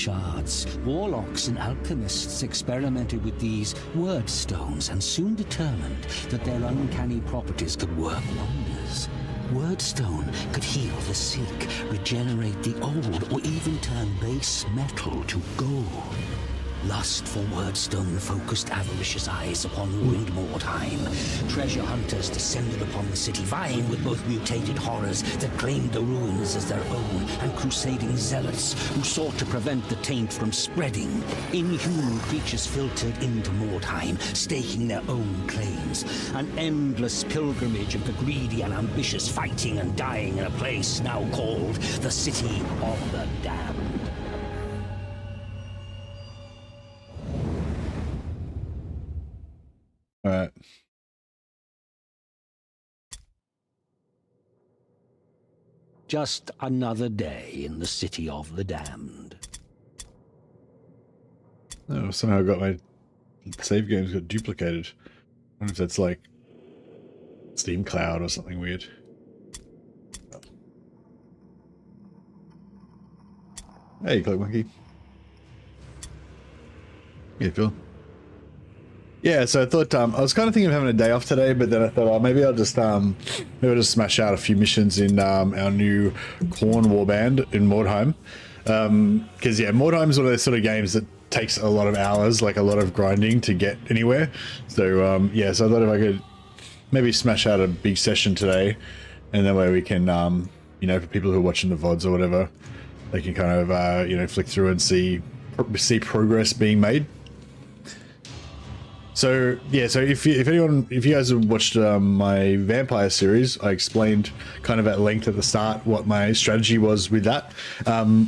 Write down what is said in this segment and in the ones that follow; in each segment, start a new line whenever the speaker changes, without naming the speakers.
shards, warlocks and alchemists experimented with these word stones and soon determined that their uncanny properties could work wonders. Wordstone could heal the sick, regenerate the old, or even turn base metal to gold. Lust for Wordstone focused avaricious eyes upon ruined Mordheim. Treasure hunters descended upon the city, vying with both mutated horrors that claimed the ruins as their own, and crusading zealots who sought to prevent the taint from spreading. Inhuman creatures filtered into Mordheim, staking their own claims. An endless pilgrimage of the greedy and ambitious, fighting and dying in a place now called the City of the Damned.
All right.
Just another day in the City of the Damned.
Oh, somehow I got my save games got duplicated. I wonder if that's like Steam Cloud or something weird. Hey, Cloak Monkey. Yeah, Phil. Yeah, so I thought I was kind of thinking of having a day off today, but then I thought, oh, maybe I'll just smash out a few missions in our new Khorne Warband in Mordheim. Because yeah, Mordheim is one of those sort of games that takes a lot of hours, like a lot of grinding to get anywhere. So yeah, so I thought if I could maybe smash out a big session today, and that way we can, you know, for people who are watching the VODs or whatever, they can kind of you know, flick through and see progress being made. So yeah, so if you guys have watched my vampire series, I explained kind of at length at the start what my strategy was with that,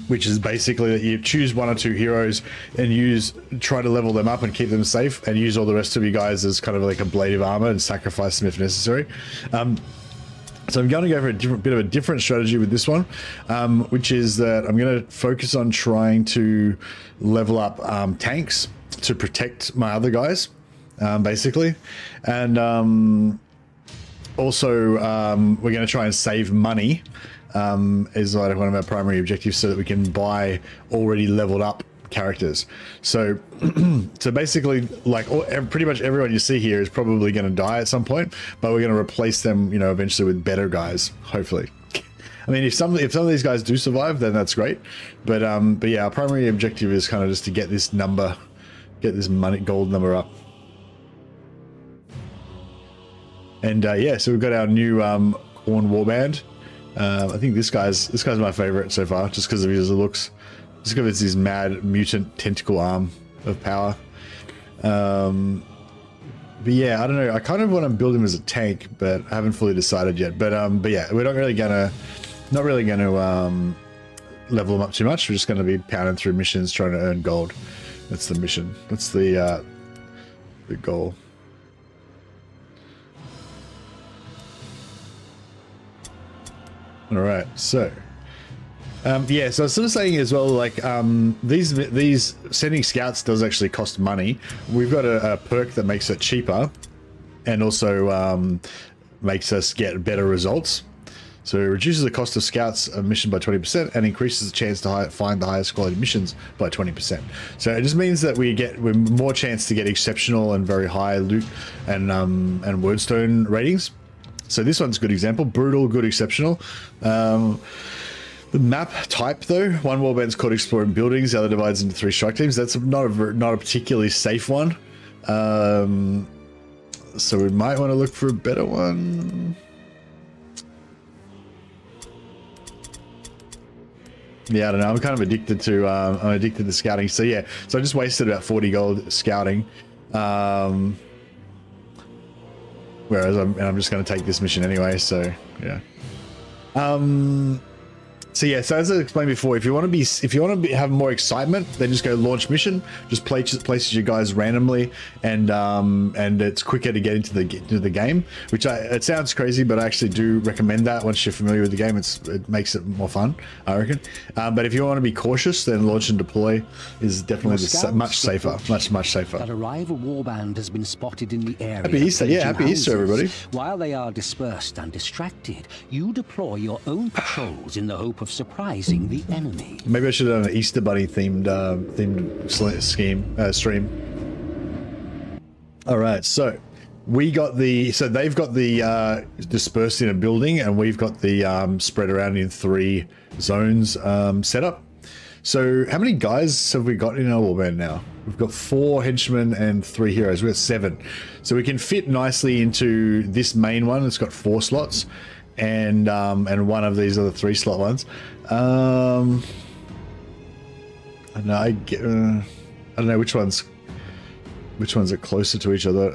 which is basically that you choose one or two heroes and try to level them up and keep them safe, and use all the rest of you guys as kind of like a blade of armor and sacrifice them if necessary. So I'm going to go for a bit of a different strategy with this one, which is that I'm going to focus on trying to level up tanks to protect my other guys. Basically, and also we're going to try and save money is like one of our primary objectives, so that we can buy already leveled up characters. So so basically, like pretty much everyone you see here is probably going to die at some point, but we're going to replace them, you know, eventually with better guys, hopefully. I mean, if some of these guys do survive, then that's great, but yeah, our primary objective is kind of just to get this gold number up. And yeah, so we've got our new Khorne Warband. I think this guy's my favorite so far, just because of his looks. Just because it's his mad mutant tentacle arm of power. But yeah, I don't know. I kind of want to build him as a tank, but I haven't fully decided yet. But yeah, we're not really gonna level him up too much. We're just going to be pounding through missions, trying to earn gold. That's the mission. That's the goal. All right, so yeah, so I was sort of saying as well, like these sending scouts does actually cost money. We've got a perk that makes it cheaper, and also makes us get better results. So it reduces the cost of scouts a mission by 20% and increases the chance to find the highest quality missions by 20%. So it just means that we're more chance to get exceptional and very high loot and wordstone ratings. So this one's a good example. Brutal, good, exceptional. The map type, though, one warband's called Exploring Buildings, the other divides into 3 strike teams. That's not a particularly safe one. So we might want to look for a better one. Yeah, I don't know. I'm kind of addicted to scouting. So yeah, so I just wasted about 40 gold scouting. Whereas I'm just going to take this mission anyway, so yeah. So yeah, so as I explained before, if you want to have more excitement, then just go launch mission. Just places your guys randomly, and it's quicker to get into the game. Which it sounds crazy, but I actually do recommend that. Once you're familiar with the game, it makes it more fun, I reckon. But if you want to be cautious, then launch and deploy is definitely much safer, much safer.
That a rival warband has been spotted in the area.
Happy Easter, yeah, happy Easter, everybody.
While they are dispersed and distracted, you deploy your own patrols in the hope of of surprising the enemy.
Maybe I should have done an Easter Bunny themed stream. All right, so they've got the dispersed in a building, and we've got the spread around in 3 zones set up. So how many guys have we got in our warband now? We've got 4 henchmen and 3 heroes. We've got 7. So we can fit nicely into this main one. It's got 4 slots, and one of these other 3 slot ones. I don't know which ones are closer to each other.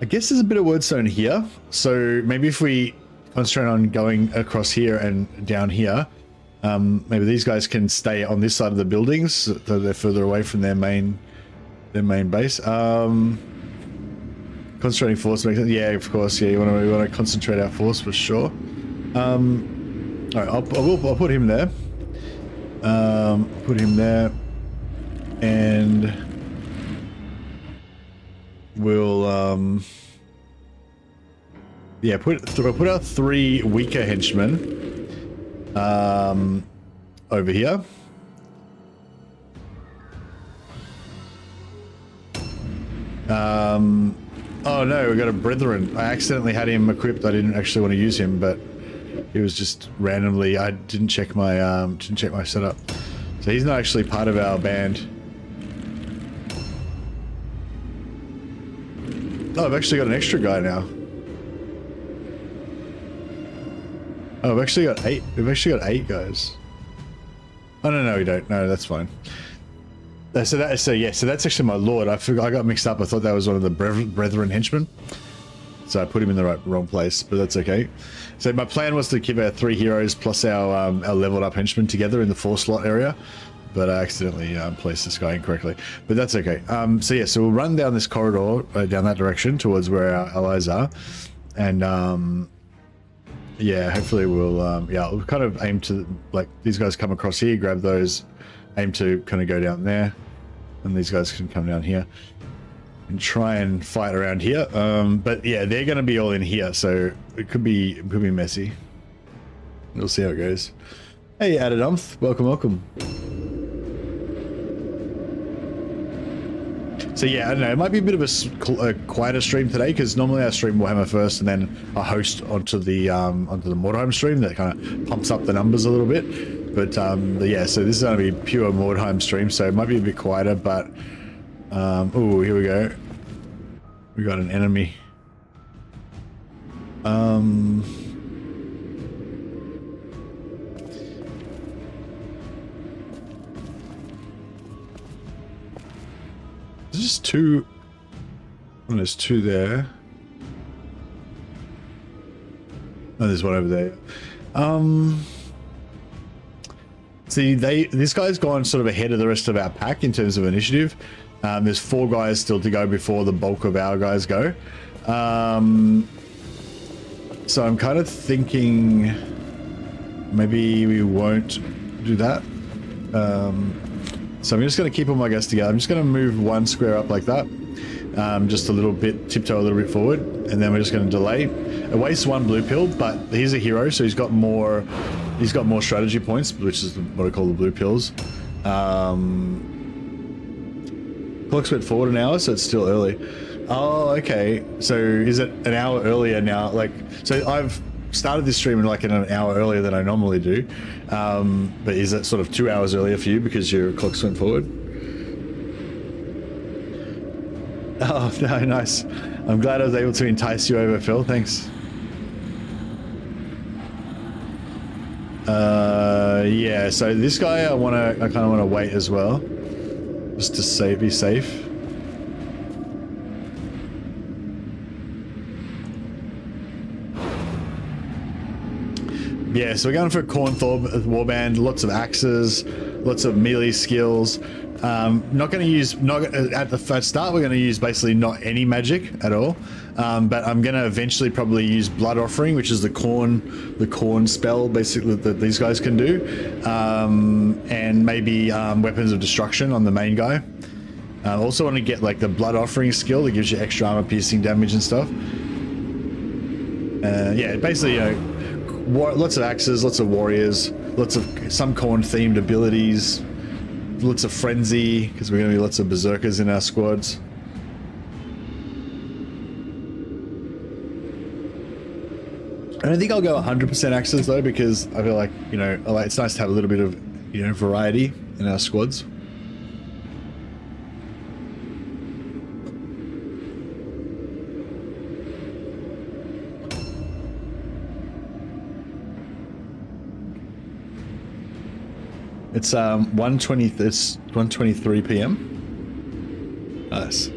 I guess there's a bit of wordstone here, so maybe if we concentrate on going across here and down here, maybe these guys can stay on this side of the buildings, so they're further away from their main base. Concentrating force makes sense. Yeah, of course. Yeah, we want to concentrate our force for sure. All right, I'll put him there. Put him there, and we'll yeah, put out 3 weaker henchmen over here. Oh no, we got a brethren. I accidentally had him equipped. I didn't actually want to use him, but he was just randomly. I didn't check my setup, so he's not actually part of our band. Oh, I've actually got an extra guy now. Oh, I've actually got 8. We've actually got 8 guys. Oh no, we don't. No, that's fine. So that's actually my lord. I got mixed up. I thought that was one of the brethren henchmen. So I put him in the wrong place, but that's okay. So my plan was to keep our 3 heroes plus our leveled up henchmen together in the 4-slot area, but I accidentally placed this guy incorrectly. But that's okay. So yeah, so we'll run down this corridor down that direction towards where our allies are, and yeah, hopefully we'll kind of aim to, like, these guys come across here, grab those, aim to kind of go down there, and these guys can come down here and try and fight around here. But yeah, they're going to be all in here, so it could be messy. We'll see how it goes. Hey, Adadumth, welcome. So yeah, I don't know, it might be a bit of a quieter stream today, because normally I stream Warhammer first and then I host onto the Mordheim stream that kind of pumps up the numbers a little bit. But yeah, so this is going to be pure Mordheim stream, so it might be a bit quieter, but oh, here we go. We got an enemy. There's just 2. Oh, there's 2 there. Oh, there's one over there. See, this guy's gone sort of ahead of the rest of our pack in terms of initiative. There's 4 guys still to go before the bulk of our guys go. So I'm kind of thinking maybe we won't do that. So I'm just going to keep all my guys together. I'm just going to move 1 square up like that. Just a little bit, tiptoe a little bit forward, and then we're just going to delay. It wastes 1 blue pill, but he's a hero, so he's got more strategy points, which is what I call the blue pills. Clock's went forward an hour, so it's still early. Oh, okay. So is it an hour earlier now? Like, so I've started this stream in like an hour earlier than I normally do. But is it sort of 2 hours earlier for you because your clocks went forward? Oh, no, nice. I'm glad I was able to entice you over, Phil. Thanks. Yeah, so this guy I kind of want to wait as well, just to be safe. Yeah, so we're going for Khorne Warband, lots of axes, lots of melee skills. Not going to use, at the first start, we're going to use basically not any magic at all. But I'm going to eventually probably use Blood Offering, which is the Khorne spell, basically, that these guys can do. And maybe Weapons of Destruction on the main guy. Also want to get like the blood offering skill that gives you extra armor piercing damage and stuff. Yeah, basically, you know, lots of axes, lots of warriors, lots of some Khorne themed abilities, lots of frenzy, because we're going to be lots of berserkers in our squads. I don't think I'll go 100% axes though, because I feel like, you know, it's nice to have a little bit of, you know, variety in our squads. It's 1:23 p.m. Nice.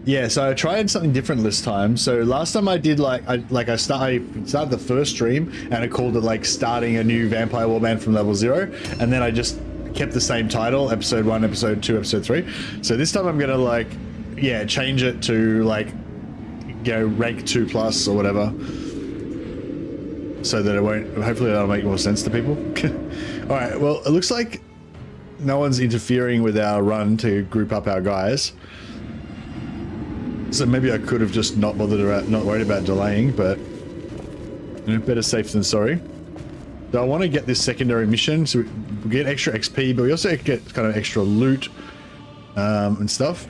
Yeah, so I tried something different this time. So last time I did I started the first stream and I called it like starting a new vampire warband from level 0, and then I just kept the same title, episode 1, episode 2, episode 3. So this time I'm gonna like, yeah, change it to like, you know, rank 2+ or whatever, so that it won't, hopefully that'll make more sense to people. All right, well, it looks like no one's interfering with our run to group up our guys. So maybe I could have just not bothered about, not worried about delaying, but you know, better safe than sorry. So I want to get this secondary mission, so we get extra XP, but we also get kind of extra loot and stuff.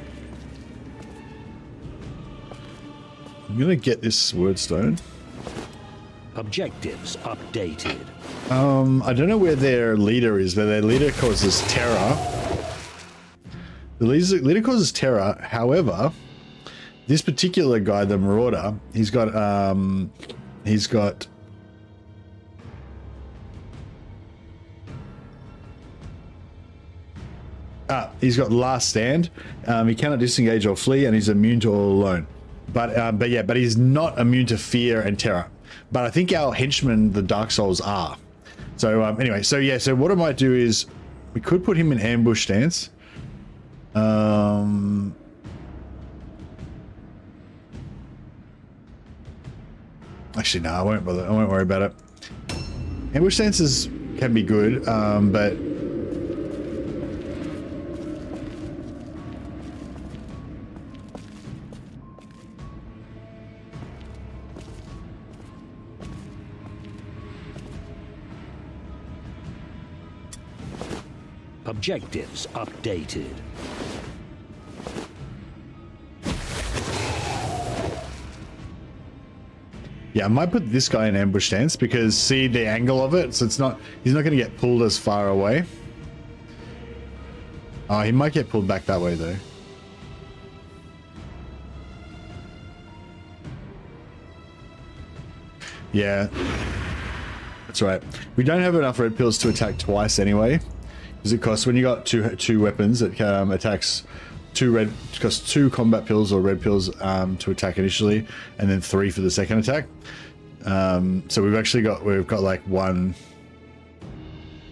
I'm gonna get this wordstone.
Objectives updated.
I don't know where their leader is, but their leader causes terror. The leader causes terror, however, this particular guy, the Marauder, he's got last stand. He cannot disengage or flee, and he's immune to all alone. But he's not immune to fear and terror. But I think our henchmen, the Dark Souls, are. So anyway, so yeah, so what I might do is we could put him in ambush stance. Actually, no, I won't bother. I won't worry about it. Ambush stances can be good, but
Objectives updated.
yeah, I might put this guy in ambush stance because see the angle of it, so it's not, he's not going to get pulled as far away. Oh, he might get pulled back that way though. Yeah, that's right. We don't have enough red pills to attack twice anyway, because it costs, when you got two weapons, it attacks it costs 2 combat pills or red pills to attack initially, and then 3 for the second attack. So we've got like 1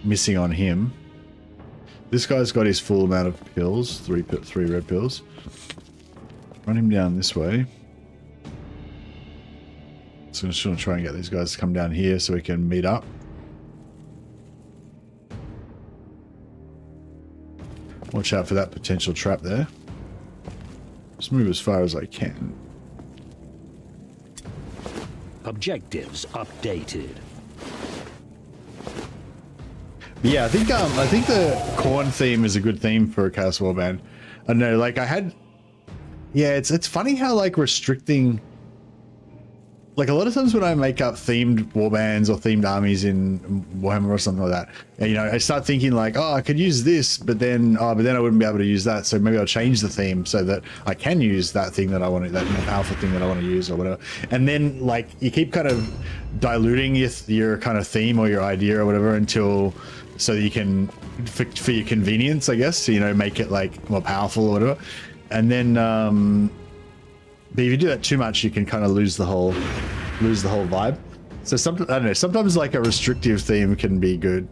missing on him. This guy's got his full amount of pills, 3 red pills. Run him down this way. So I'm just gonna try and get these guys to come down here so we can meet up. Watch out for that potential trap there. Just move as far as I can.
Objectives updated.
But yeah, I think the Khorne theme is a good theme for a Chaos Warband. I don't know, like it's funny how like restricting, like a lot of times when I make up themed warbands or themed armies in Warhammer or something like that, and, you know, I start thinking like, oh, I could use this, but then I wouldn't be able to use that. So maybe I'll change the theme so that I can use that thing that I want to, that more powerful thing that I want to use or whatever. And then like you keep kind of diluting your kind of theme or your idea or whatever until, so that you can, for your convenience, I guess, so, you know, make it like more powerful or whatever. And then, but if you do that too much, you can kind of lose the whole vibe. So I don't know, sometimes like a restrictive theme can be good.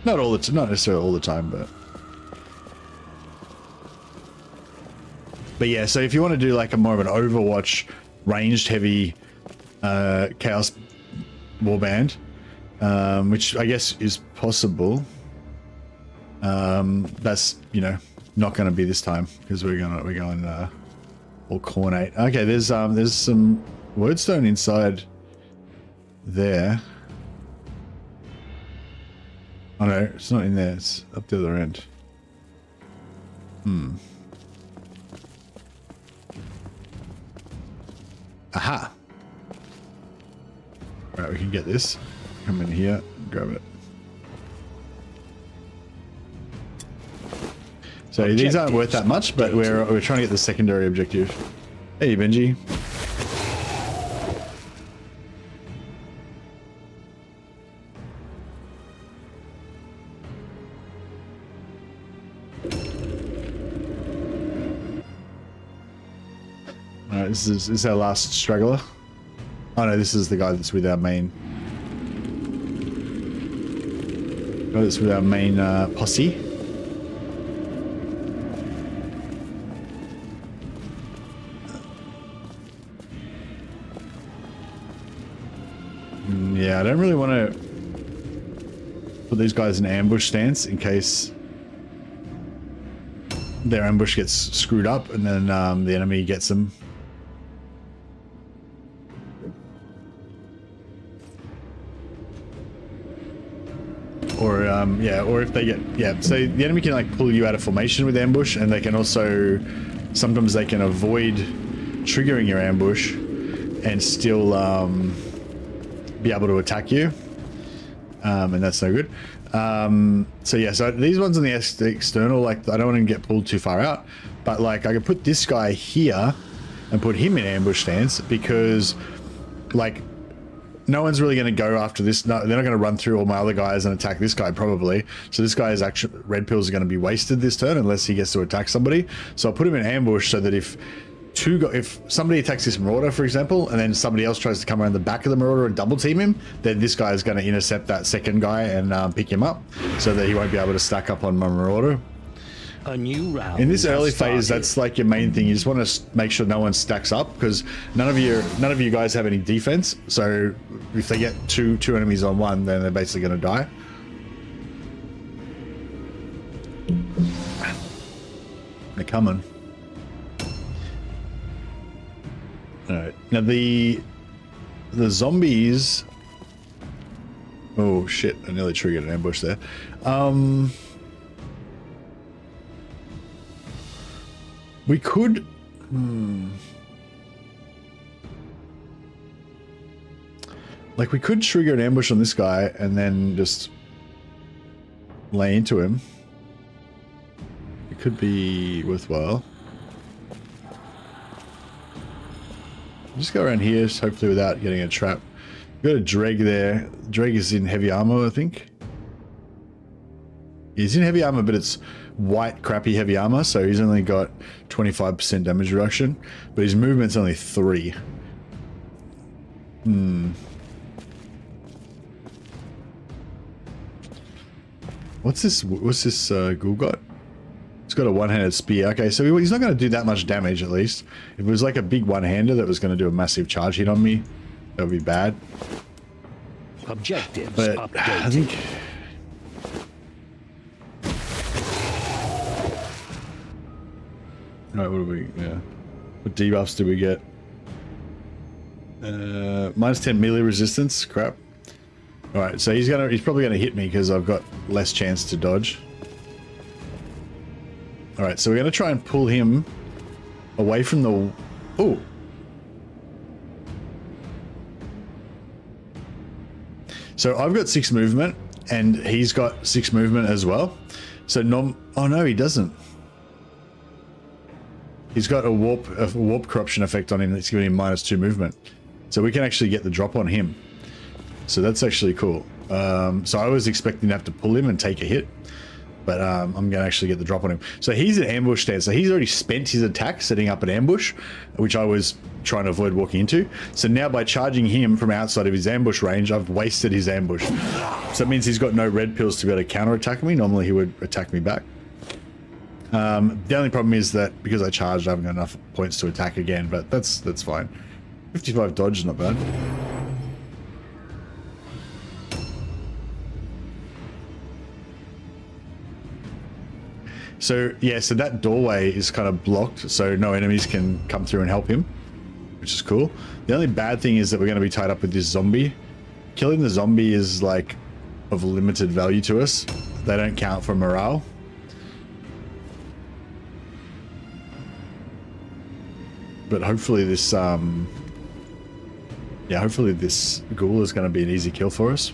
Not necessarily all the time, but yeah. So if you want to do like a more of an Overwatch ranged heavy Chaos Warband, which I guess is possible. That's, you know, not going to be this time because we're going all Khornate. Okay, there's some wordstone inside there. Oh no, it's not in there. It's up the other end. Aha. Right, we can get this. Come in here, grab it. So these aren't worth that much, but we're trying to get the secondary objective. Hey, Benji. All right, this is our last straggler. Oh no, this is the guy that's with our main. That's with our main posse. Yeah, I don't really want to put these guys in ambush stance in case their ambush gets screwed up and then the enemy gets them. Or yeah, or if they get, yeah, so the enemy can like pull you out of formation with ambush, and they can also, sometimes they can avoid triggering your ambush and still be able to attack you, and that's no good. So yeah, so these ones on the external, like I don't want to get pulled too far out, but like I could put this guy here and put him in ambush stance because like no one's really going to go after this. No, they're not going to run through all my other guys and attack this guy probably. So this guy is actually, red pills are going to be wasted this turn unless he gets to attack somebody. So I'll put him in ambush so that if somebody attacks this marauder, for example, and then somebody else tries to come around the back of the marauder and double team him, then this guy is going to intercept that second guy and pick him up so that he won't be able to stack up on my marauder.
A new round.
In this early phase, that's like your main thing. You just want to make sure no one stacks up because none of you guys have any defense. So if they get two enemies on one, then they're basically going to die. They're coming. All right. Now the zombies. Oh shit! I nearly triggered an ambush there. We could. Like we could trigger an ambush on this guy and then just lay into him. It could be worthwhile. Just go around here, hopefully without getting a trap. We've got a Dreg there. Dreg is in heavy armor, I think. He's in heavy armor, but it's white, crappy heavy armor, so he's only got 25% damage reduction, but his movement's only 3. What's this ghoul got? It's got a one-handed spear. Okay, so he's not going to do that much damage, at least. If it was like a big one-hander that was going to do a massive charge hit on me, that would be bad.
Objectives
but
updated.
I think... Alright, what do we... yeah. What debuffs do we get? Minus 10 melee resistance. Crap. Alright, so he's probably gonna hit me because I've got less chance to dodge. Alright, so we're gonna try and pull him away from the... Ooh. So I've got 6 movement and he's got 6 movement as well. So oh no, he doesn't. He's got a warp corruption effect on him that's giving him minus 2 movement. So we can actually get the drop on him. So that's actually cool. So I was expecting to have to pull him and take a hit, but I'm going to actually get the drop on him. So he's in ambush stance. So he's already spent his attack setting up an ambush, which I was trying to avoid walking into. So now by charging him from outside of his ambush range, I've wasted his ambush. So it means he's got no red pills to be able to counterattack me. Normally he would attack me back. The only problem is that because I charged, I haven't got enough points to attack again, but that's fine. 55 dodge is not bad. So yeah, so that doorway is kind of blocked, so no enemies can come through and help him, which is cool. The only bad thing is that we're going to be tied up with this zombie. Killing the zombie is like of limited value to us. They don't count for morale. But hopefully this, yeah, hopefully this ghoul is going to be an easy kill for us.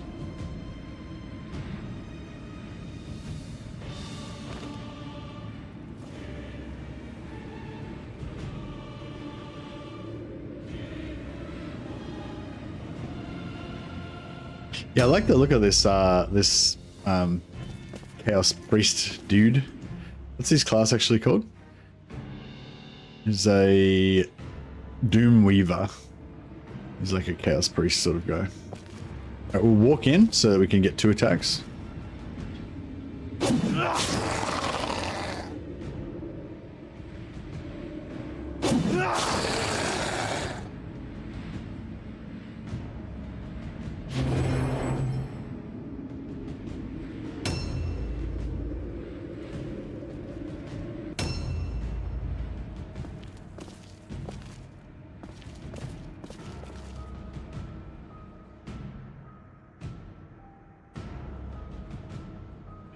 Yeah, I like the look of this Chaos Priest dude. What's his class actually called? He's a Doom Weaver. He's like a Chaos Priest sort of guy. Alright, we'll walk in so that we can get 2 attacks.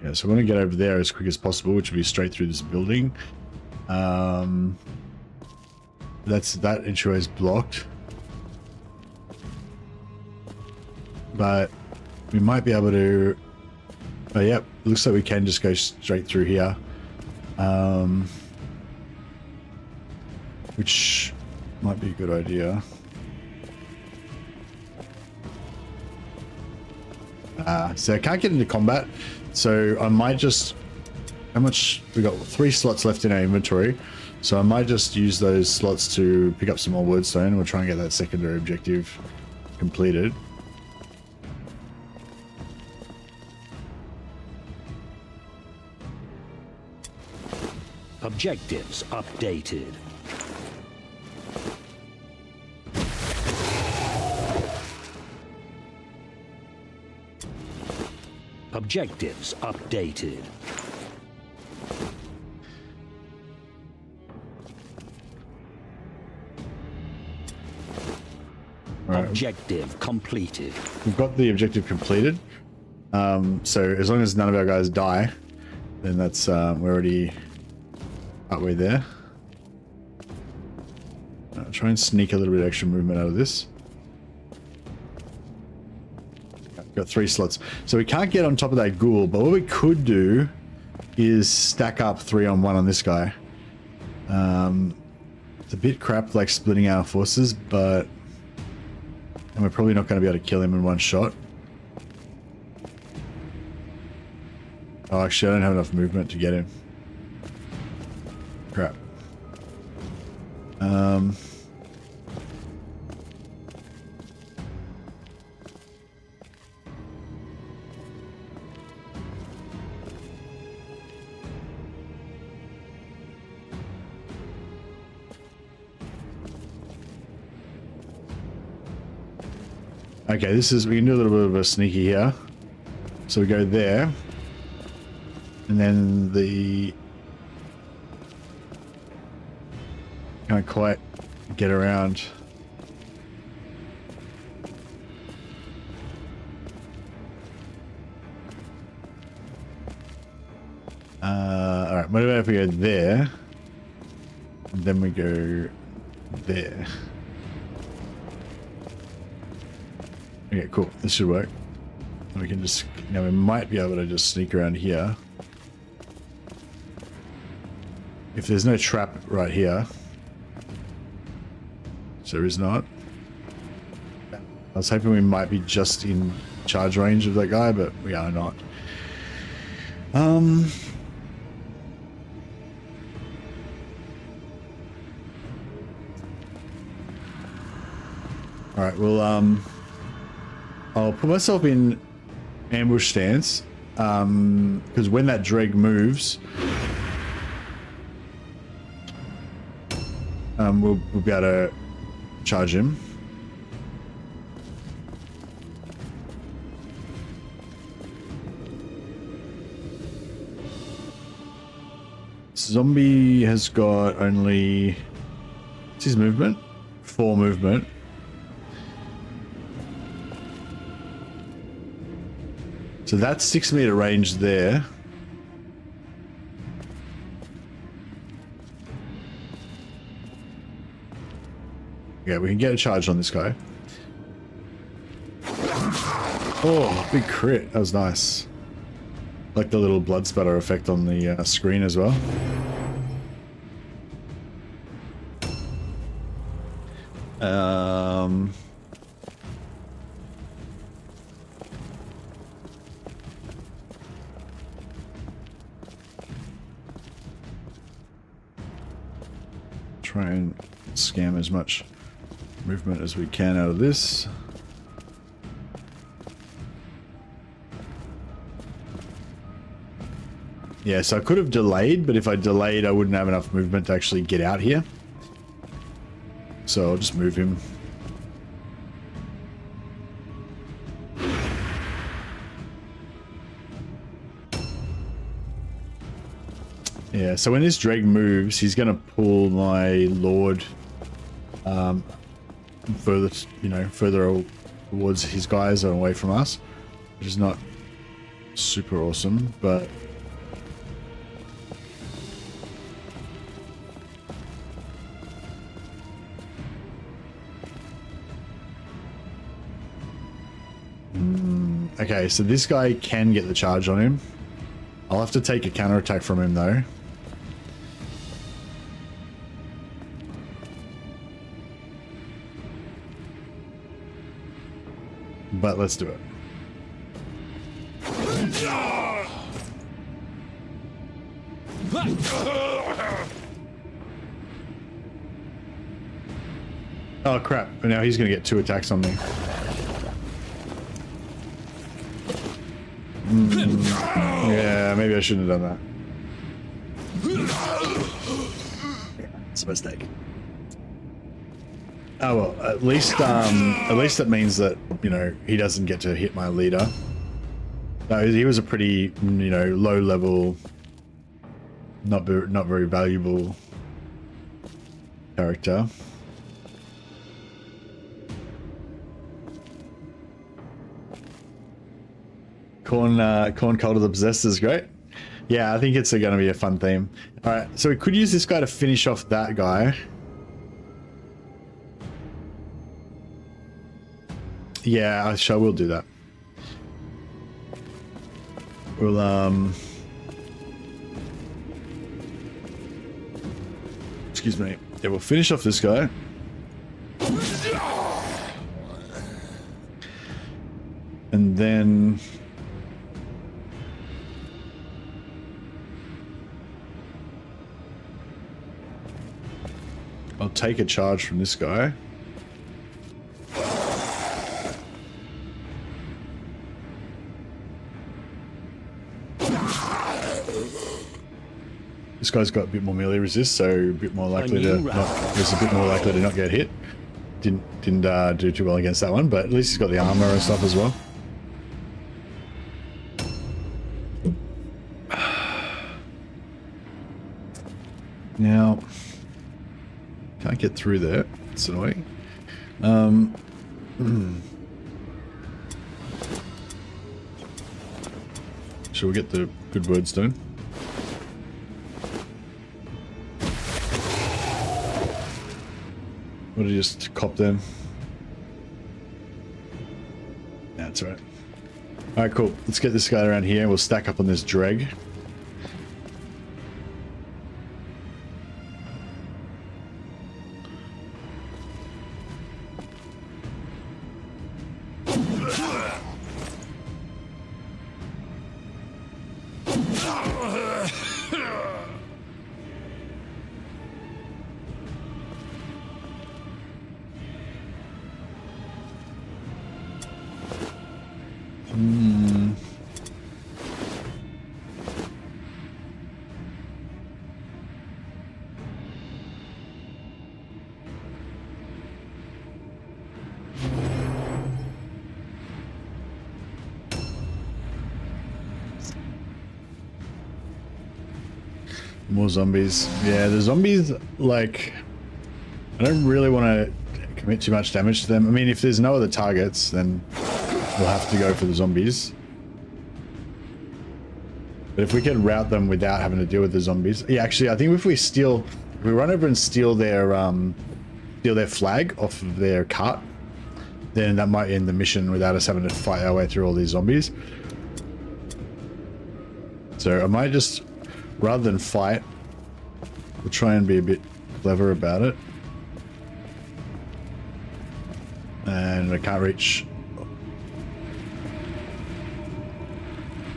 Yeah, so we want to get over there as quick as possible, which will be straight through this building. That intro is blocked, but we might be able to. Oh, yep, looks like we can just go straight through here, which might be a good idea. So I can't get into combat. So I might just, how much, we got 3 slots left in our inventory. So I might just use those slots to pick up some more wordstone. We'll try and get that secondary objective completed.
Objectives updated. Objectives updated. Right. Objective completed.
We've got the objective completed. So as long as none of our guys die, then that's we're already partway there. I'll try and sneak a little bit of extra movement out of this. Got 3 slots, so we can't get on top of that ghoul, but what we could do is stack up 3-on-1 on this guy. It's a bit crap, like splitting our forces, but and we're probably not going to be able to kill him in one shot. Oh, actually, I don't have enough movement to get him. Crap. Okay, this is, we can do a little bit of a sneaky here. So we go there. And then the... Can't quite get around. Alright, what about if we go there? And then we go there. Okay, cool. This should work. We can just, now we might be able to just sneak around here. If there's no trap right here. So there is not. I was hoping we might be just in charge range of that guy, but we are not. Alright, well, I'll put myself in ambush stance, because when that dreg moves, we'll be able to charge him. Zombie has got only... What's his movement? 4 movement. So that's 6 meter range there. Yeah, we can get a charge on this guy. Oh, big crit. That was nice. Like the little blood spatter effect on the screen as well. Try and scam as much movement as we can out of this. Yeah, so I could have delayed, but if I delayed, I wouldn't have enough movement to actually get out here. So I'll just move him. Yeah, so when this dreg moves, he's going to pull my lord further, you know, further towards his guys and away from us, which is not super awesome, but okay, so this guy can get the charge on him. I'll have to take a counterattack from him though. But let's do it. Oh crap, now he's gonna get 2 attacks on me. Yeah, maybe I shouldn't have done that. It's a mistake. Oh well, at least that means that, you know, he doesn't get to hit my leader. No, he was a pretty, you know, low level, not very valuable character. Khorne Cult of the Possessed is great. Yeah, I think it's going to be a fun theme. All right, so we could use this guy to finish off that guy. Yeah, I will do that. We'll excuse me. Yeah, we'll finish off this guy. And then I'll take a charge from this guy. This guy's got a bit more melee resist, so a bit more likely to not get hit. Didn't do too well against that one, but at least he's got the armor and stuff as well. Now, can't get through there. It's annoying. Shall we get the good word stone? What did you just cop them? That's right. Alright, cool. Let's get this guy around here and we'll stack up on this dreg. More zombies. Yeah, the zombies, like, I don't really want to commit too much damage to them. I mean, if there's no other targets, then we'll have to go for the zombies. But if we can rout them without having to deal with the zombies, yeah, actually, I think if we run over and steal their flag off of their cart, then that might end the mission without us having to fight our way through all these zombies. So I might just, rather than fight, we'll try and be a bit clever about it. And I can't reach.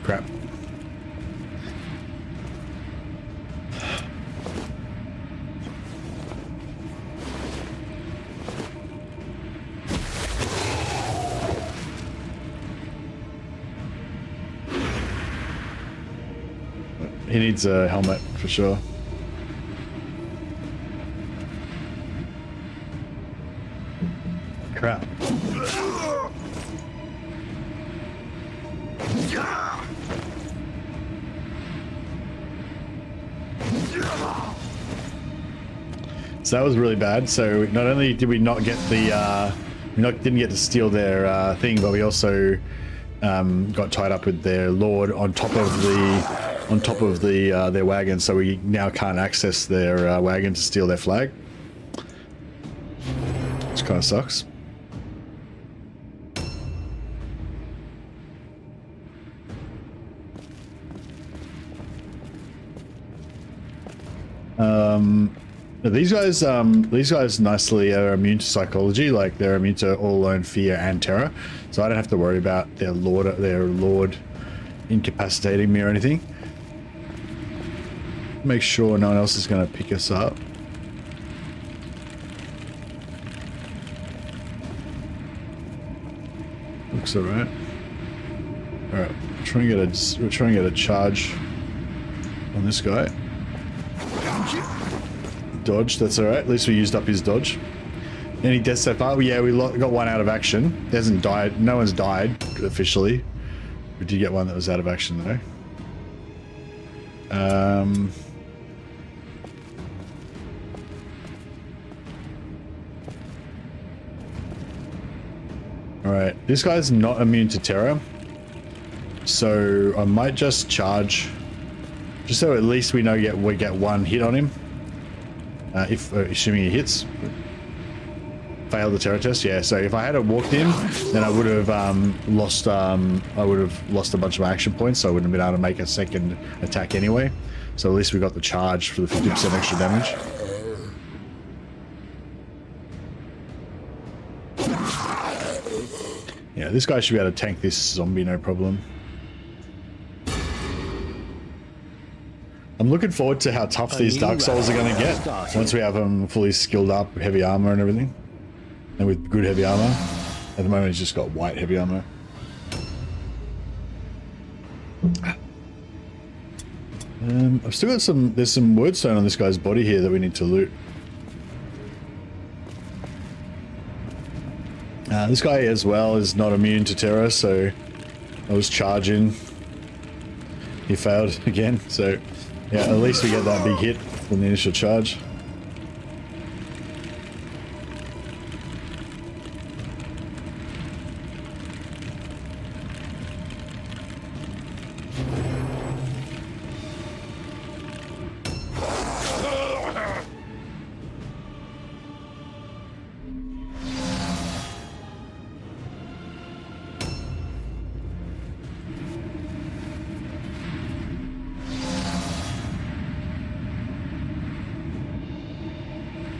Crap. He needs a helmet for sure. Crap. So that was really bad. So not only did we not get the, didn't get to steal their thing, but we also got tied up with their lord on top of their wagon. So we now can't access their wagon to steal their flag, which kind of sucks. These guys nicely are immune to psychology, like they're immune to all alone fear and terror, so I don't have to worry about their lord incapacitating me or anything. Make sure no one else is going to pick us up. Looks alright. Alright, we're trying to get a charge on this guy. Dodge, that's alright. At least we used up his dodge. Any deaths so far? Yeah, we got one out of action. He hasn't died. No one's died officially. We did get one that was out of action though. Alright, this guy's not immune to terror. So I might just charge. Just so at least we know we get one hit on him. Assuming he hits. Failed the terror test, yeah. So if I had walked in, then I would have lost a bunch of action points, so I wouldn't have been able to make a second attack anyway. So at least we got the charge for the 50% extra damage. Yeah, this guy should be able to tank this zombie no problem. I'm looking forward to how tough these Dark Souls are going to get once we have them fully skilled up, heavy armor and everything. And with good heavy armor. At the moment he's just got white heavy armor. I've still got there's some wordstone on this guy's body here that we need to loot. This guy as well is not immune to terror, so I was charging. He failed again, so yeah, at least we get that big hit from the initial charge.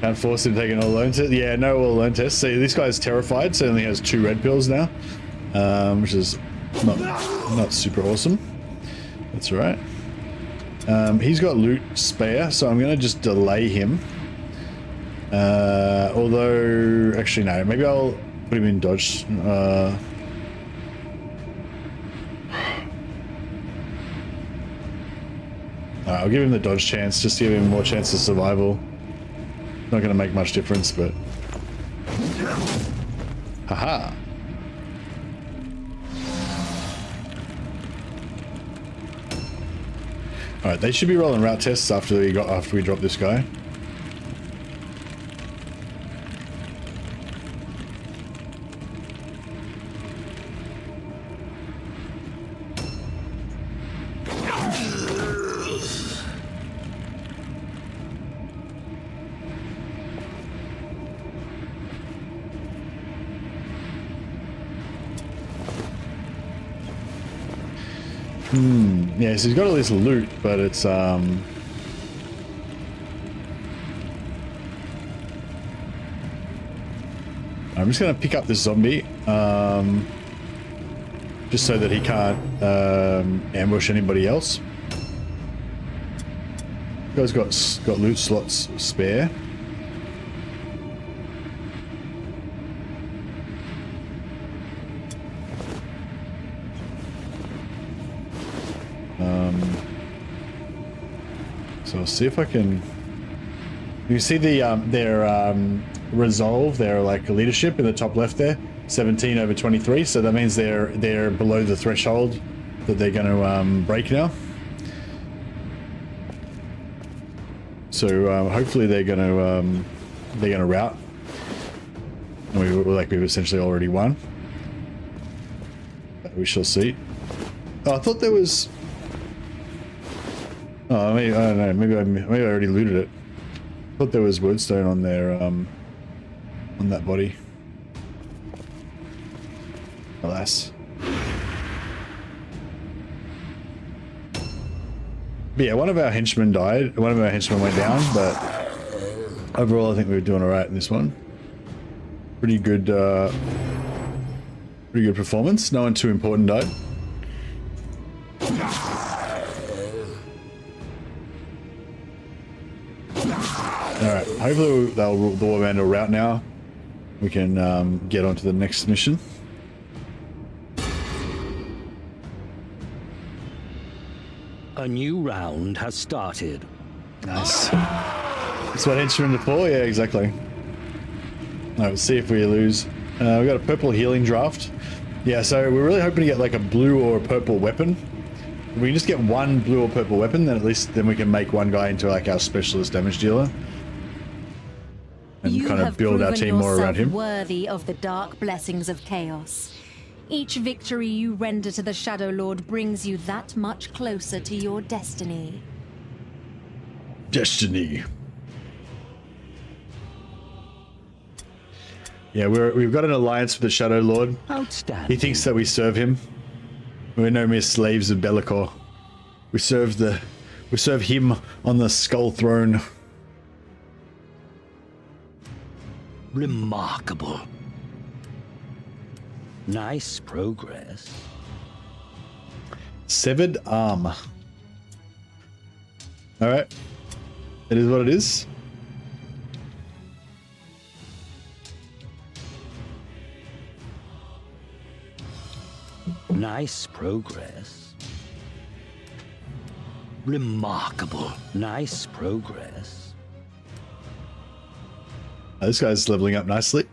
Can't force him to take an all-alone test. Yeah, no all-alone test. See, this guy's terrified, so he only has 2 red pills now, which is not super awesome. That's all right. He's got loot spare, so I'm gonna just delay him. Although, actually no, maybe I'll put him in dodge. I'll give him the dodge chance, just to give him more chance of survival. Not going to make much difference, but... Haha! All right, they should be rolling route tests after we drop this guy. Yeah, so he's got all this loot, but it's I'm just gonna pick up this zombie, just so that he can't ambush anybody else. Guy's got loot slots spare. So I'll see if I can. You see the their resolve, their like leadership in the top left there, 17/23. So that means they're below the threshold that they're going to break now. So hopefully they're going to rout. And we've essentially already won. But we shall see. Oh, I thought there was. Oh, maybe, I don't know. Maybe I already looted it. I thought there was wordstone on there, on that body. Alas. But yeah, one of our henchmen died. One of our henchmen went down, but overall, I think we were doing all right in this one. Pretty good performance. No one too important died. Alright, hopefully the Warband will rout now. We can get on to the next mission.
A new round has started.
Nice. That's what henchmen are for? Yeah, exactly. Alright, let's see if we lose. We've got a purple healing draft. Yeah, so we're really hoping to get like a blue or a purple weapon. If we can just get one blue or purple weapon, then at least we can make one guy into like our specialist damage dealer. And
you
kind of build our team more around him.
Worthy of the dark blessings of chaos. Each victory you render to the Shadow Lord brings you that much closer to your destiny.
Destiny. Yeah, we've got an alliance with the Shadow Lord.
Outstanding.
He thinks that we serve him. We're no mere slaves of Bellicor. We serve him on the Skull Throne.
Remarkable. Nice progress.
Severed arm. Alright. It is what it is.
Nice progress. Remarkable. Nice progress.
This guy's leveling up nicely.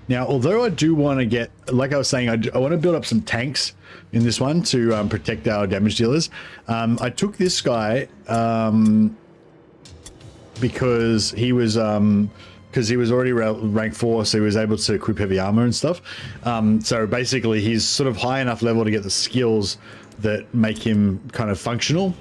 Now, although I do want to get, like I was saying, I want to build up some tanks in this one to protect our damage dealers. I took this guy because he was already rank 4, so he was able to equip heavy armor and stuff. So basically, he's sort of high enough level to get the skills that make him kind of functional.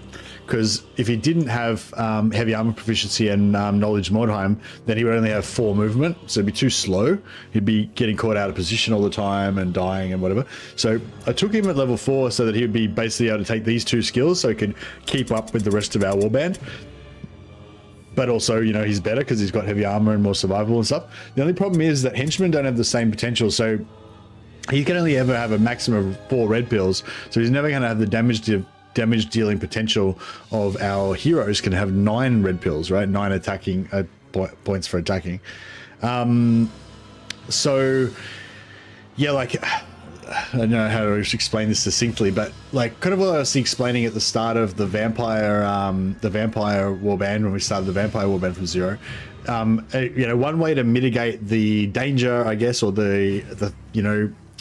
Because if he didn't have heavy armor proficiency and knowledge Mordheim, then he would only have 4 movement, so it'd be too slow. He'd be getting caught out of position all the time and dying and whatever. So I took him at level 4 so that he would be basically able to take these 2 skills so he could keep up with the rest of our warband. But also, you know, he's better because he's got heavy armor and more survival and stuff. The only problem is that henchmen don't have the same potential, so he can only ever have a maximum of 4 red pills, so he's never going to have the damage dealing potential of our heroes. Can have 9 red pills, right? 9 attacking points for attacking. So yeah, like I don't know how to explain this succinctly, but like kind of what I was explaining at the start of the vampire warband, when we started the vampire warband from 0. one way to mitigate the danger, I guess, or the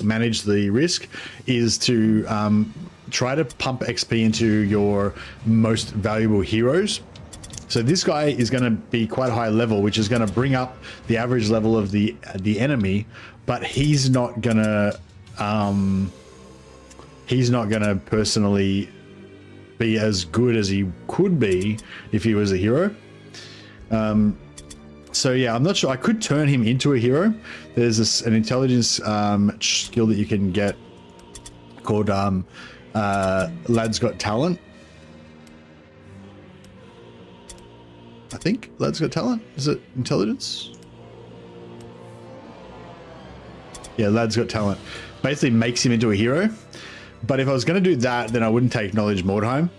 manage the risk is to try to pump XP into your most valuable heroes. So this guy is going to be quite high level, which is going to bring up the average level of the enemy, but he's not going to personally be as good as he could be if he was a hero. So yeah, I'm not sure. I could turn him into a hero. There's an intelligence skill that you can get called Lad's Got Talent. I think Lad's Got Talent. Is it intelligence? Yeah, Lad's Got Talent. Basically makes him into a hero. But if I was going to do that, then I wouldn't take Knowledge Mordheim.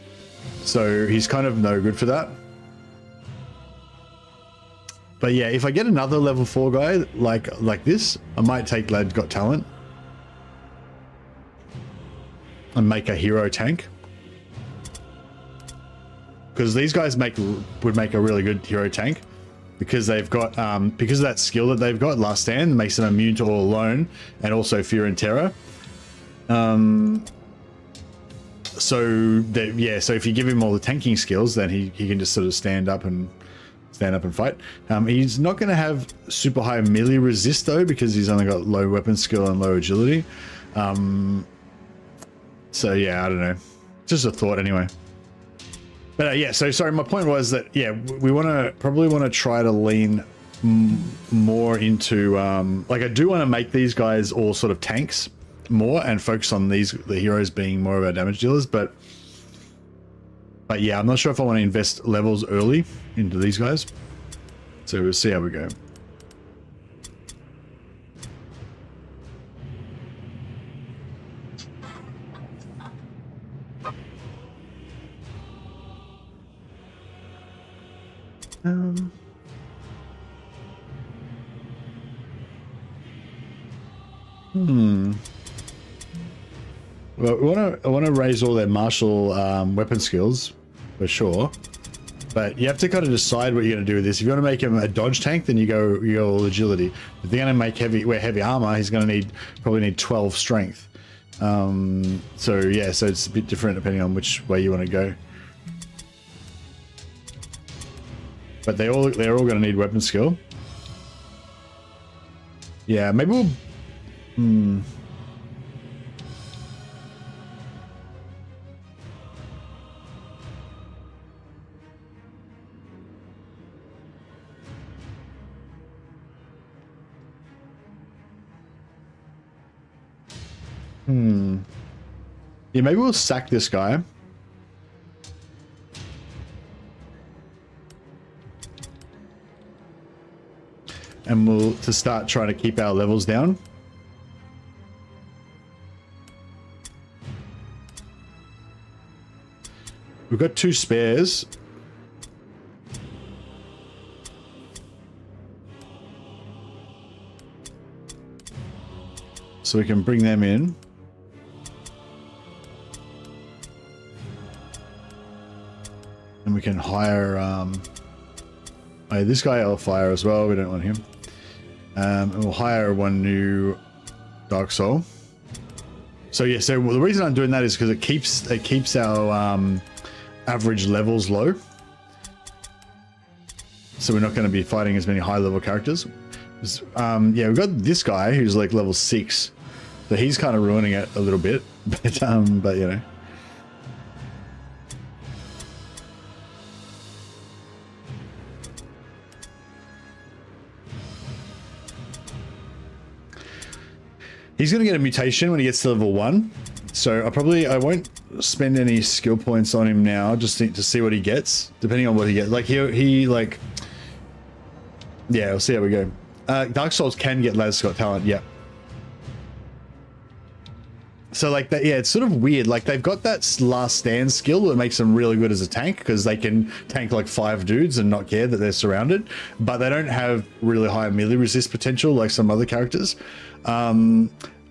So he's kind of no good for that. But yeah, if I get another level 4 guy like this, I might take Lad's Got Talent and make a hero tank. Because these guys would make a really good hero tank, because they've got because of that skill that they've got, Last Stand, makes them immune to all alone and also Fear and Terror. So if you give him all the tanking skills, then he can just sort of stand up and fight. He's not going to have super high melee resist though, because he's only got low weapon skill and low agility. So yeah, I don't know. Just a thought anyway. But yeah, so sorry, my point was that yeah, we probably want to try to lean more into like, I do want to make these guys all sort of tanks more and focus on the heroes being more of our damage dealers, but yeah, I'm not sure if I want to invest levels early into these guys. So we'll see how we go. Well, I want to raise all their martial weapon skills for sure, but you have to kind of decide what you're going to do with this. If you want to make him a dodge tank, then you go all agility. If they're going to wear heavy armor, he's going to probably need 12 strength. So yeah, so it's a bit different depending on which way you want to go. But they're all going to need weapon skill. Yeah, maybe we'll. Yeah, maybe we'll sack this guy. And we'll to start trying to keep our levels down. We've got 2 spares. So we can bring them in. And we can hire this guy Hellfire as well. We don't want him. And we'll hire 1 new Dark Soul. So yeah, so the reason I'm doing that is because it keeps our average levels low. So we're not going to be fighting as many high level characters. Yeah, we've got this guy who's like level 6. So he's kind of ruining it a little bit, but you know. He's going to get a mutation when he gets to level 1. So I won't spend any skill points on him now, just to see what he gets, depending on what he gets. Like he like, yeah, we'll see how we go. Dark Souls can get Lad's Got Talent, yeah. So like that, yeah, it's sort of weird. Like they've got that Last Stand skill that makes them really good as a tank, because they can tank like 5 dudes and not care that they're surrounded, but they don't have really high melee resist potential like some other characters.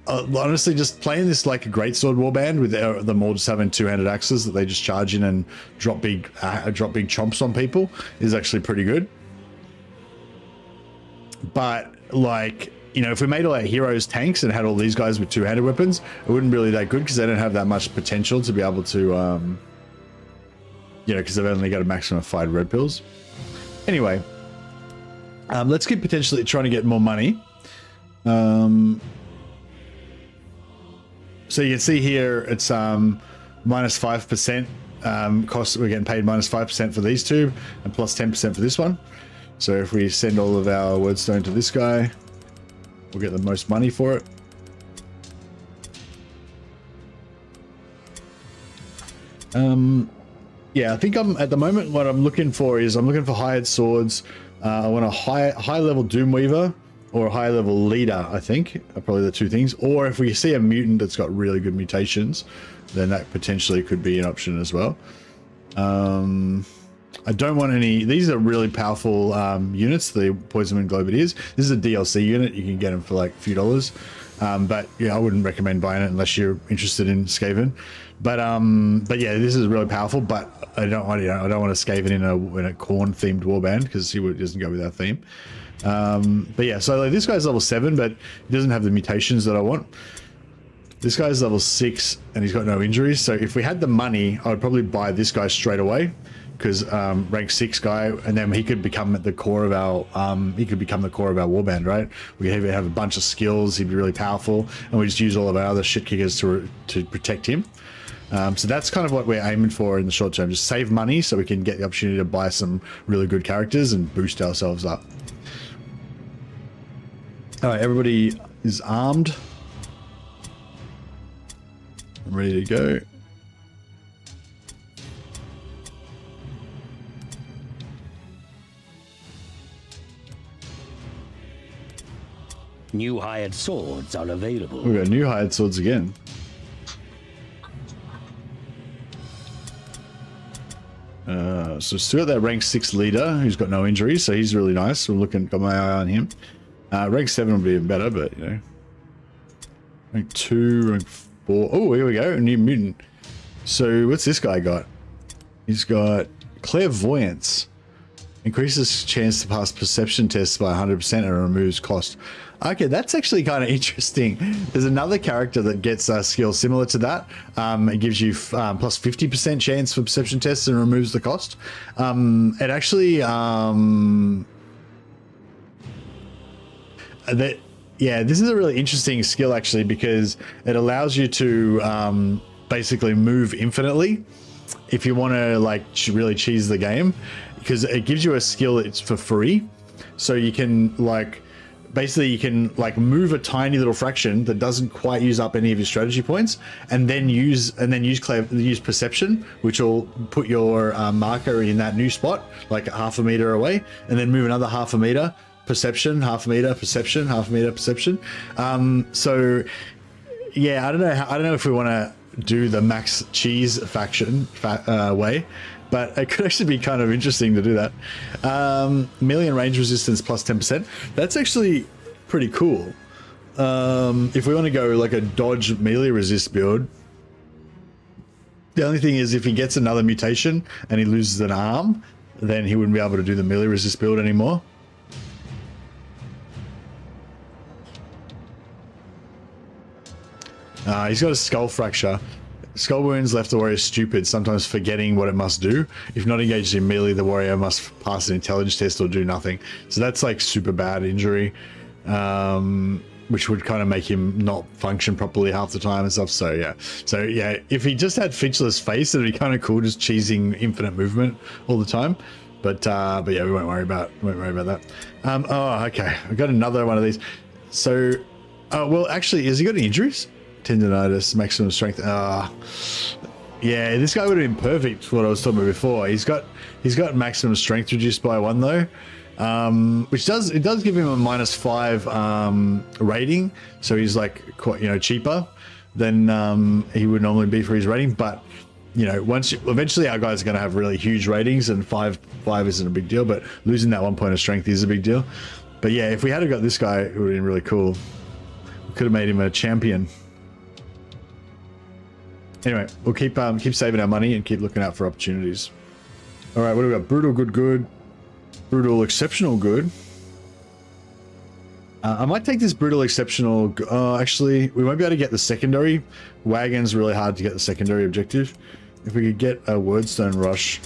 Honestly, just playing this like a greatsword warband with them all just having 2-handed axes that they just charge in and drop big chomps on people is actually pretty good. but like, you know, if we made all our heroes tanks and had all these guys with two-handed weapons, it wouldn't really be that good because they don't have that much potential to be able to, you know, because they've only got a maximum of 5 red pills. Anyway, let's keep potentially trying to get more money. So you can see here it's minus 5% cost. We're getting paid minus 5% for these two and plus 10% for this one. So if we send all of our wordstone to this guy, we'll get the most money for it. Yeah, I think I'm at the moment what I'm looking for is I'm looking for hired swords. I want a high level Doomweaver or a high level leader, I think are probably the two things. Or if we see a mutant that's got really good mutations, then that potentially could be an option as well. I don't want any, these are really powerful units, the Poisonman Globeteers. This is a DLC unit, you can get them for like a few dollars. But yeah, I wouldn't recommend buying it unless you're interested in Skaven. But yeah, this is really powerful, but I don't want, you know, I don't want a Skaven in a Khorne themed warband because he doesn't go with our theme. But yeah, so like, this guy's level 7, but he doesn't have the mutations that I want. This guy's level 6 and he's got no injuries. So if we had the money, I would probably buy this guy straight away because rank 6 guy, and then he could become the core of our warband, right? We have a bunch of skills. He'd be really powerful, and we just use all of our other shit kickers to protect him. So that's kind of what we're aiming for in the short term. Just save money so we can get the opportunity to buy some really good characters and boost ourselves up. All right, everybody is armed. I'm ready to go.
New hired swords are available.
We've got new hired swords again. So still got that rank 6 leader who's got no injuries, so he's really nice. We're got my eye on him. Rank 7 will be even better, but you know. Rank 2, rank 4. Oh, here we go, a new mutant. So what's this guy got? He's got Clairvoyance. Increases chance to pass perception tests by 100% and removes cost. Okay, that's actually kind of interesting. There's another character that gets a skill similar to that. It gives you plus 50% chance for perception tests and removes the cost. It actually, yeah, this is a really interesting skill actually because it allows you to basically move infinitely if you want to like really cheese the game, because it gives you a skill that's for free. So you can like, basically you can like move a tiny little fraction that doesn't quite use up any of your strategy points, and then use perception, which will put your marker in that new spot, like half a meter away, and then move another half a meter, perception, half a meter, perception, half a meter, perception. So yeah, I don't know if we want to do the max cheese faction way, but it could actually be kind of interesting to do that. Melee and range resistance plus 10%. That's actually pretty cool. If we want to go like a dodge melee resist build, the only thing is if he gets another mutation and he loses an arm, then he wouldn't be able to do the melee resist build anymore. He's got a skull fracture. Skull wounds left the warrior stupid, sometimes forgetting what it must do. If not engaged in melee, the warrior must pass an intelligence test or do nothing. So that's like super bad injury, which would kind of make him not function properly half the time and stuff. So yeah, if he just had featureless face, it'd be kind of cool, just cheesing infinite movement all the time. But yeah, we won't worry about that. Oh, okay, I got another one of these. So, well, actually, has he got any injuries? Tendinitis, maximum strength. Yeah, this guy would have been perfect for what I was talking about before. He's got maximum strength reduced by 1 though, which does give him a -5 rating. So he's like quite, you know, cheaper than he would normally be for his rating. But you know, eventually our guys are going to have really huge ratings, and 5 isn't a big deal. But losing that 1 point of strength is a big deal. But yeah, if we had got this guy, it would have been really cool. We could have made him a champion. Anyway, we'll keep saving our money and keep looking out for opportunities. All right, what do we got? Brutal, good, brutal, exceptional, good. I might take this brutal exceptional. Actually, we won't be able to get the secondary. Wagon's really hard to get the secondary objective. If we could get a Wordstone Rush,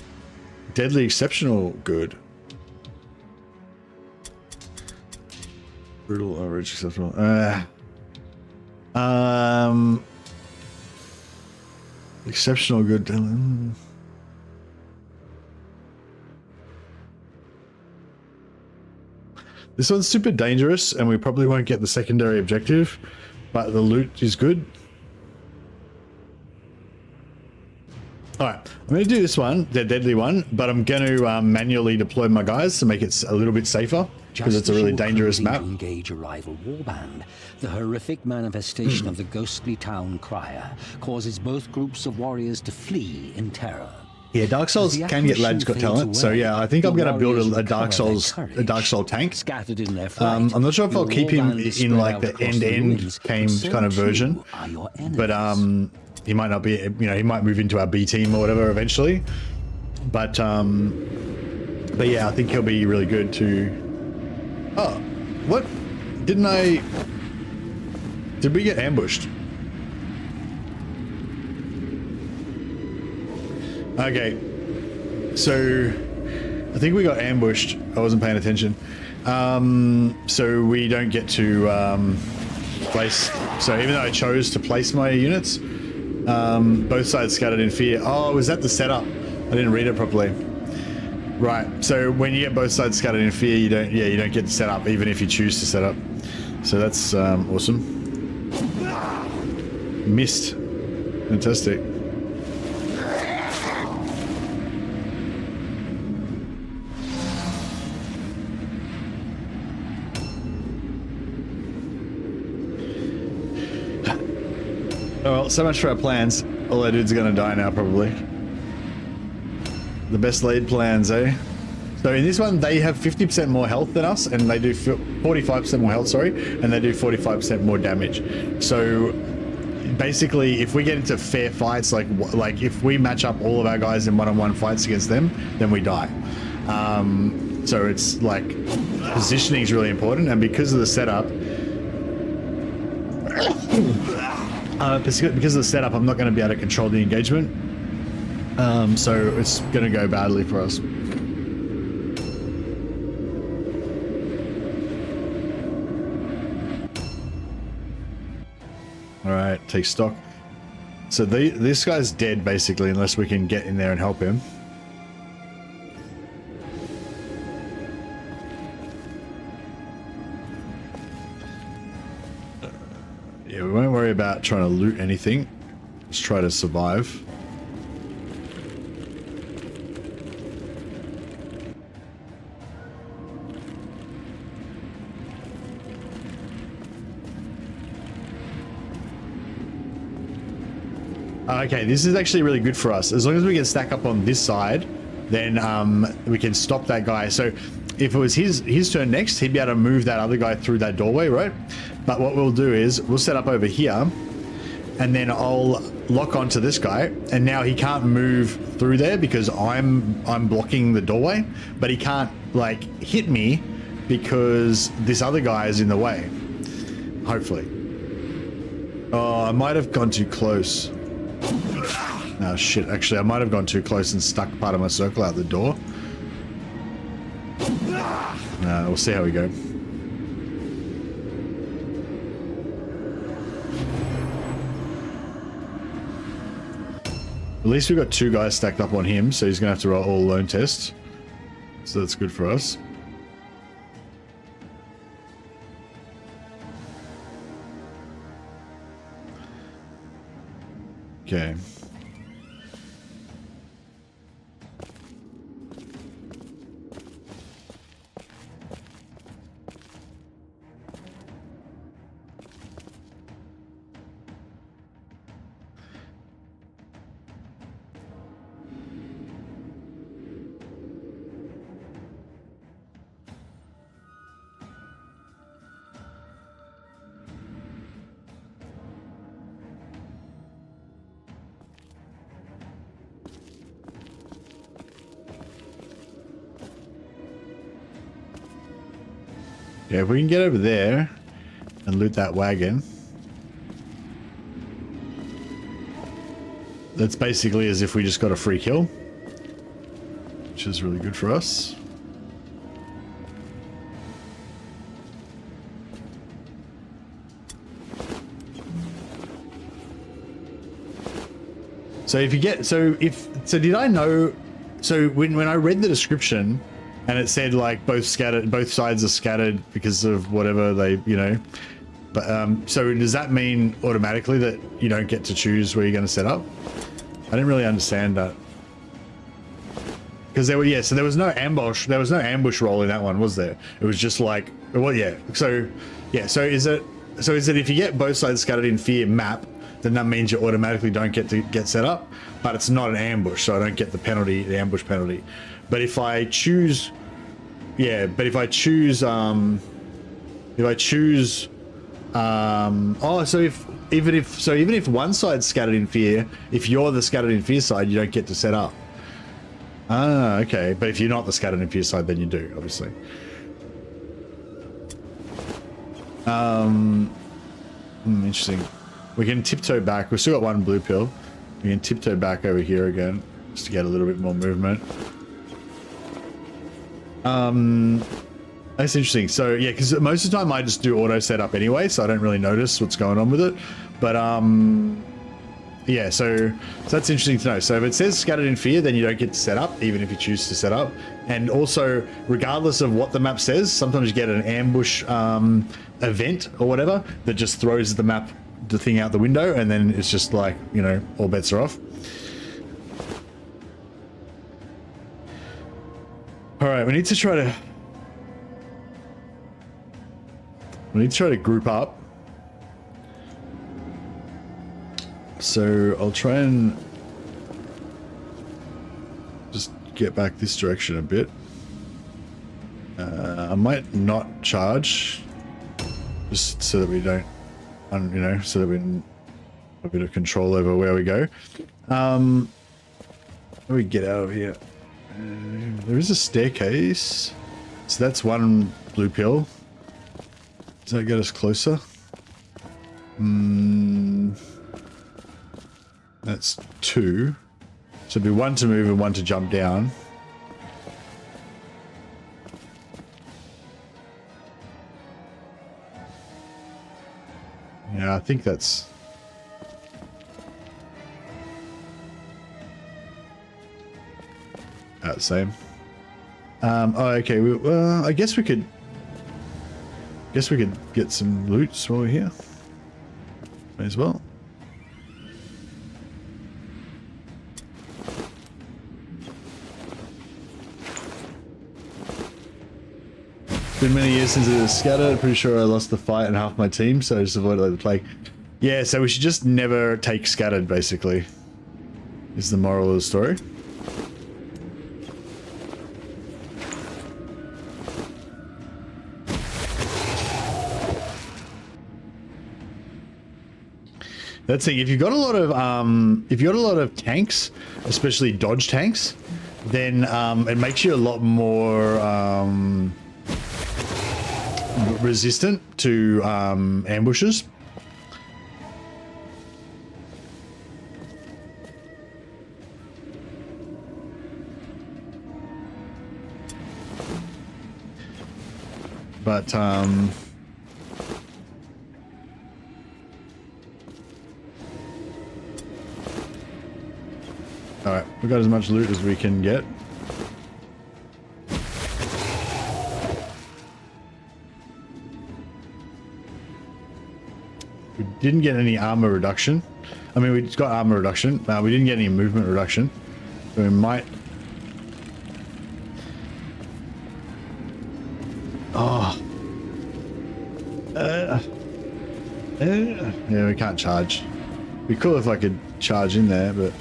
deadly exceptional, good. Brutal average exceptional. Exceptional good. This one's super dangerous, and we probably won't get the secondary objective, but the loot is good. Alright, I'm going to do this one, the deadly one, but I'm going to manually deploy my guys to make it a little bit safer, because it's a really dangerous map.
To engage a rival warband, the horrific manifestation of the ghostly town crier causes both groups of warriors to flee in terror.
Yeah, Dark Souls can get Lads Got Talent, so yeah, I think I'm going to build a Dark Soul tank.
Scattered in their flight,
I'm not sure if I'll keep him in like the end game kind of version, but he might not be, you know, he might move into our B team or whatever eventually. But yeah, I think he'll be really good to. Oh, what? Did we get ambushed? Okay, so I think we got ambushed. I wasn't paying attention. So we don't get to place. So even though I chose to place my units, both sides scattered in fear. Oh, was that the setup? I didn't read it properly. Right. So when you get both sides scattered in fear, you don't get to set up, even if you choose to set up. So that's awesome. Missed. Fantastic. Oh, well, so much for our plans. All our dudes are gonna die now, probably. The best laid plans, eh? So in this one, they have 50% more health than us, and they do 45% more health, sorry, and they do 45% more damage. So basically, if we get into fair fights, like if we match up all of our guys in one-on-one fights against them, then we die. So it's like, positioning is really important, and because of the setup, because of the setup, I'm not going to be able to control the engagement. So it's going to go badly for us. All right, take stock. So this guy's dead basically, unless we can get in there and help him. Yeah, we won't worry about trying to loot anything. Just try to survive. Okay, this is actually really good for us. As long as we can stack up on this side, then we can stop that guy. So if it was his turn next, he'd be able to move that other guy through that doorway, right? But what we'll do is we'll set up over here, and then I'll lock onto this guy, and now he can't move through there because I'm blocking the doorway, but he can't like hit me because this other guy is in the way. Hopefully. Oh, I might have gone too close. Oh shit, actually I might have gone too close and stuck part of my circle out the door. We'll see how we go. At least we've got two guys stacked up on him, so he's gonna have to roll all lone tests. So that's good for us. Okay. Yeah, if we can get over there and loot that wagon. That's basically as if we just got a free kill, which is really good for us. So if you get, so did I know, so when I read the description and it said like both sides are scattered because of whatever they, you know, but so does that mean automatically that you don't get to choose where you're going to set up? I didn't really understand that. Because there were, yeah, so there was no ambush roll in that one, was there? It was just like, well, yeah. So, yeah, so is it if you get both sides scattered in fear map, then that means you automatically don't get to get set up, but it's not an ambush, so I don't get the penalty, the ambush penalty. But if I choose, yeah, but if I choose, oh, so even if one side's scattered in fear, if you're the scattered in fear side, you don't get to set up. Ah, okay. But if you're not the scattered in fear side, then you do, obviously. Interesting. We can tiptoe back. We've still got one blue pill. We can tiptoe back over here again, just to get a little bit more movement. That's interesting. So yeah, because most of the time I just do auto setup anyway, so I don't really notice what's going on with it. But yeah, so that's interesting to know. So if it says scattered in fear, then you don't get to set up, even if you choose to set up. And also, regardless of what the map says, sometimes you get an ambush event or whatever that just throws the thing out the window, and then it's just like, you know, all bets are off. All right, we need to try to group up. So I'll try and just get back this direction a bit. I might not charge, just so that we don't, you know, so that we have a bit of control over where we go. How do we get out of here? There is a staircase, so that's one blue pill. Does that get us closer? That's two. So it'd be one to move and one to jump down. Yeah, I think that's... about the same. Oh, okay. Well, I guess we could... get some loot while we're here. May as well. Been many years since it was scattered. Pretty sure I lost the fight and half my team, so I just avoided the plague. Yeah, so we should just never take scattered, basically, is the moral of the story. That's it. If you've got a lot of tanks, especially dodge tanks, then it makes you a lot more resistant to ambushes. But alright, we got as much loot as we can get. We didn't get any armor reduction. I mean, we got armor reduction. We didn't get any movement reduction. So we might... Oh. Yeah, we can't charge. It'd be cool if I could charge in there, but...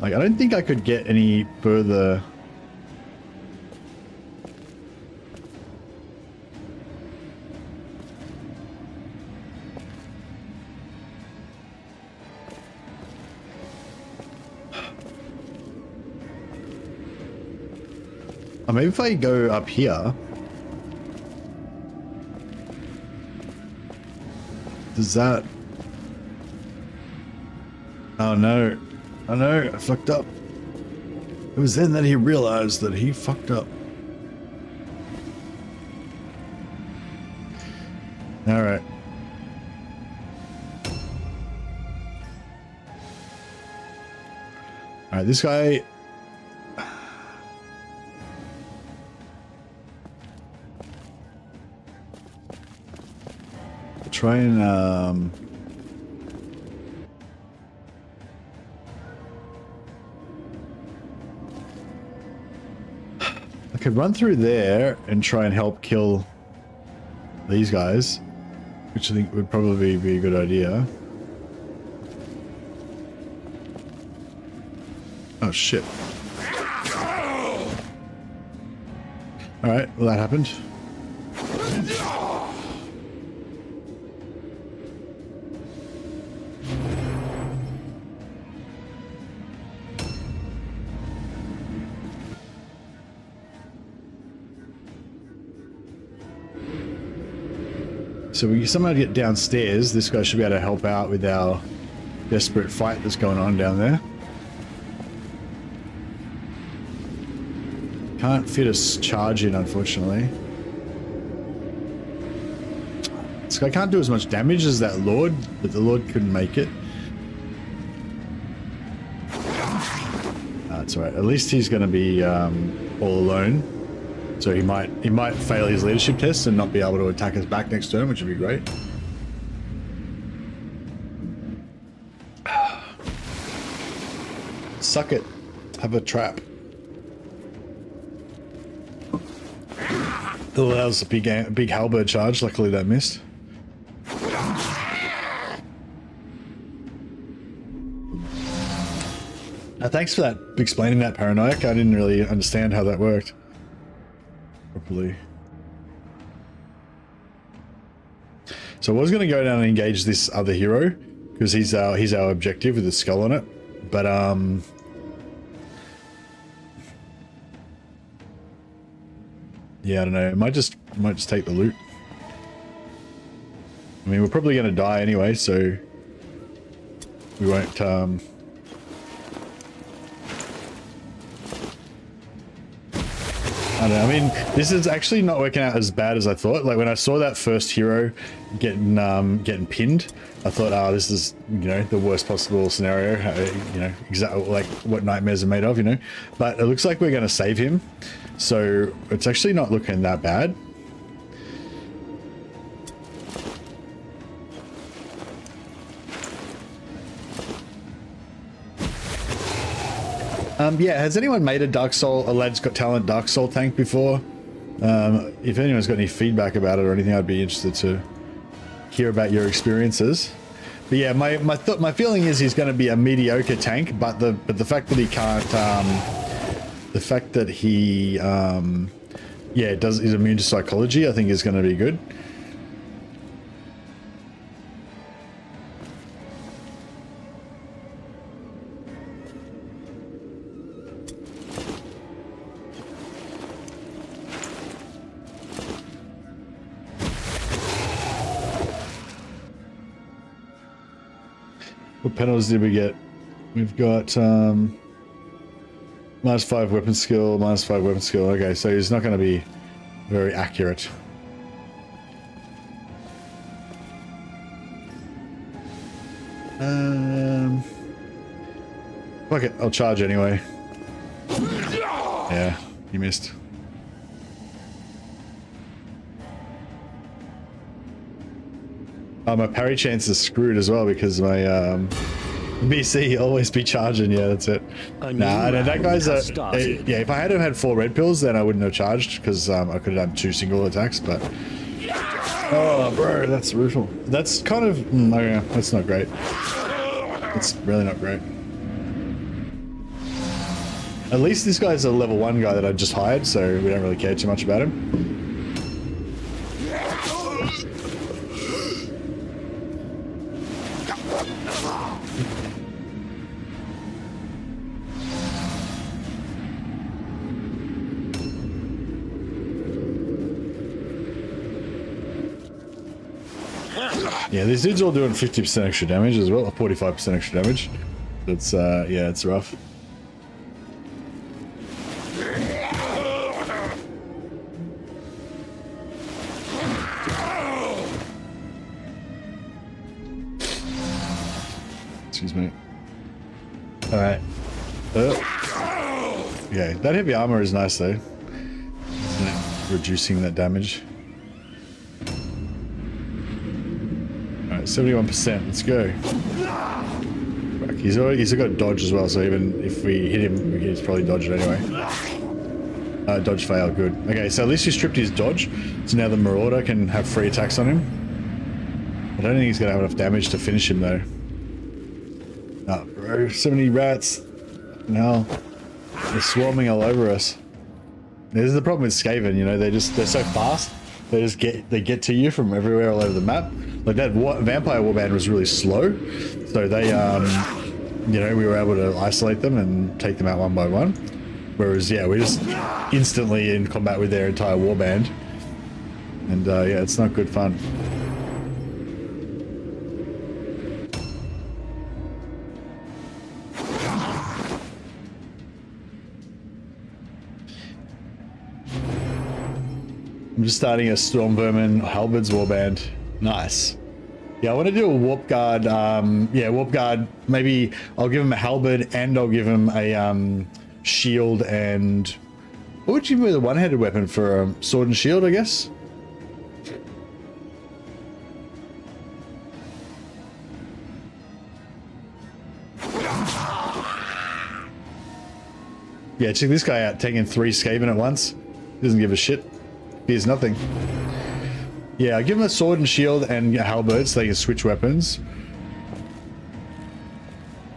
like, I don't think I could get any further... maybe if I go up here, was that? Oh no. Oh no, I fucked up. It was then that he realized that he fucked up. Alright. Alright, this guy... Try and, I could run through there and try and help kill these guys, which I think would probably be a good idea. Oh shit. Alright, well that happened. So we somehow get downstairs. This guy should be able to help out with our desperate fight that's going on down there. Can't fit a charge in, unfortunately. This guy can't do as much damage as that Lord, but the Lord couldn't make it. That's alright. At least he's going to be all alone. So he might fail his leadership test and not be able to attack us back next turn, which would be great. Suck it. Have a trap. Oh, that was a big halberd charge. Luckily that missed. Thanks for that, explaining that, Paranoiac. I didn't really understand how that worked properly. So I was going to go down and engage this other hero because he's our objective with the skull on it, but yeah, I don't know. I might just take the loot. I mean, we're probably going to die anyway, so we won't I don't know. I mean, this is actually not working out as bad as I thought. Like when I saw that first hero getting pinned, I thought, oh, this is, you know, the worst possible scenario. You know, exactly like what nightmares are made of, you know. But it looks like we're going to save him, so it's actually not looking that bad. Yeah, has anyone made a Lad's Got Talent Dark Soul tank before? If anyone's got any feedback about it or anything, I'd be interested to hear about your experiences. But yeah, my feeling is he's going to be a mediocre tank, but the fact that he can't, the fact that he, yeah, is immune to psychology, I think is going to be good. What penalties did we get? We've got -5 weapon skill, -5 weapon skill. Okay, so he's not going to be very accurate. Fuck it, I'll charge anyway. Yeah, he missed. My parry chance is screwed as well because my BC always be charging. Yeah, that's it. Nah, that guy's yeah, if I hadn't had 4 red pills, then I wouldn't have charged because I could have done 2 single attacks, but... Oh, bro, that's brutal. That's kind of... oh yeah, that's not great. It's really not great. At least this guy's a level 1 guy that I just hired, so we don't really care too much about him. Yeah, these dudes all doing 50% extra damage as well, or 45% extra damage. It's yeah, it's rough. Excuse me. All right. Yeah, that heavy armor is nice though. Isn't it? Reducing that damage. All right, 71%. Let's go. Fuck, he's got a dodge as well, so even if we hit him, he's probably dodged it anyway. Dodge fail, good. Okay, so at least he stripped his dodge, so now the Marauder can have free attacks on him. I don't think he's gonna have enough damage to finish him though. Oh, bro, so many rats. No, they're swarming all over us. This is the problem with Skaven, you know, they're so fast. They get to you from everywhere all over the map. Like that Vampire Warband was really slow, so they you know, we were able to isolate them and take them out one by one. Whereas yeah, we're just instantly in combat with their entire warband, and yeah, it's not good fun. I'm just starting a Storm Vermin Halberds Warband. Nice. Yeah, I want to do a Warp Guard. Yeah, Warp Guard. Maybe I'll give him a Halberd and I'll give him a shield and... What would you give me the one-handed weapon for sword and shield, I guess? Yeah, check this guy out, taking 3 Skaven at once. He doesn't give a shit. Here's nothing. Yeah, I'll give him a sword and shield and a halberd so they can switch weapons.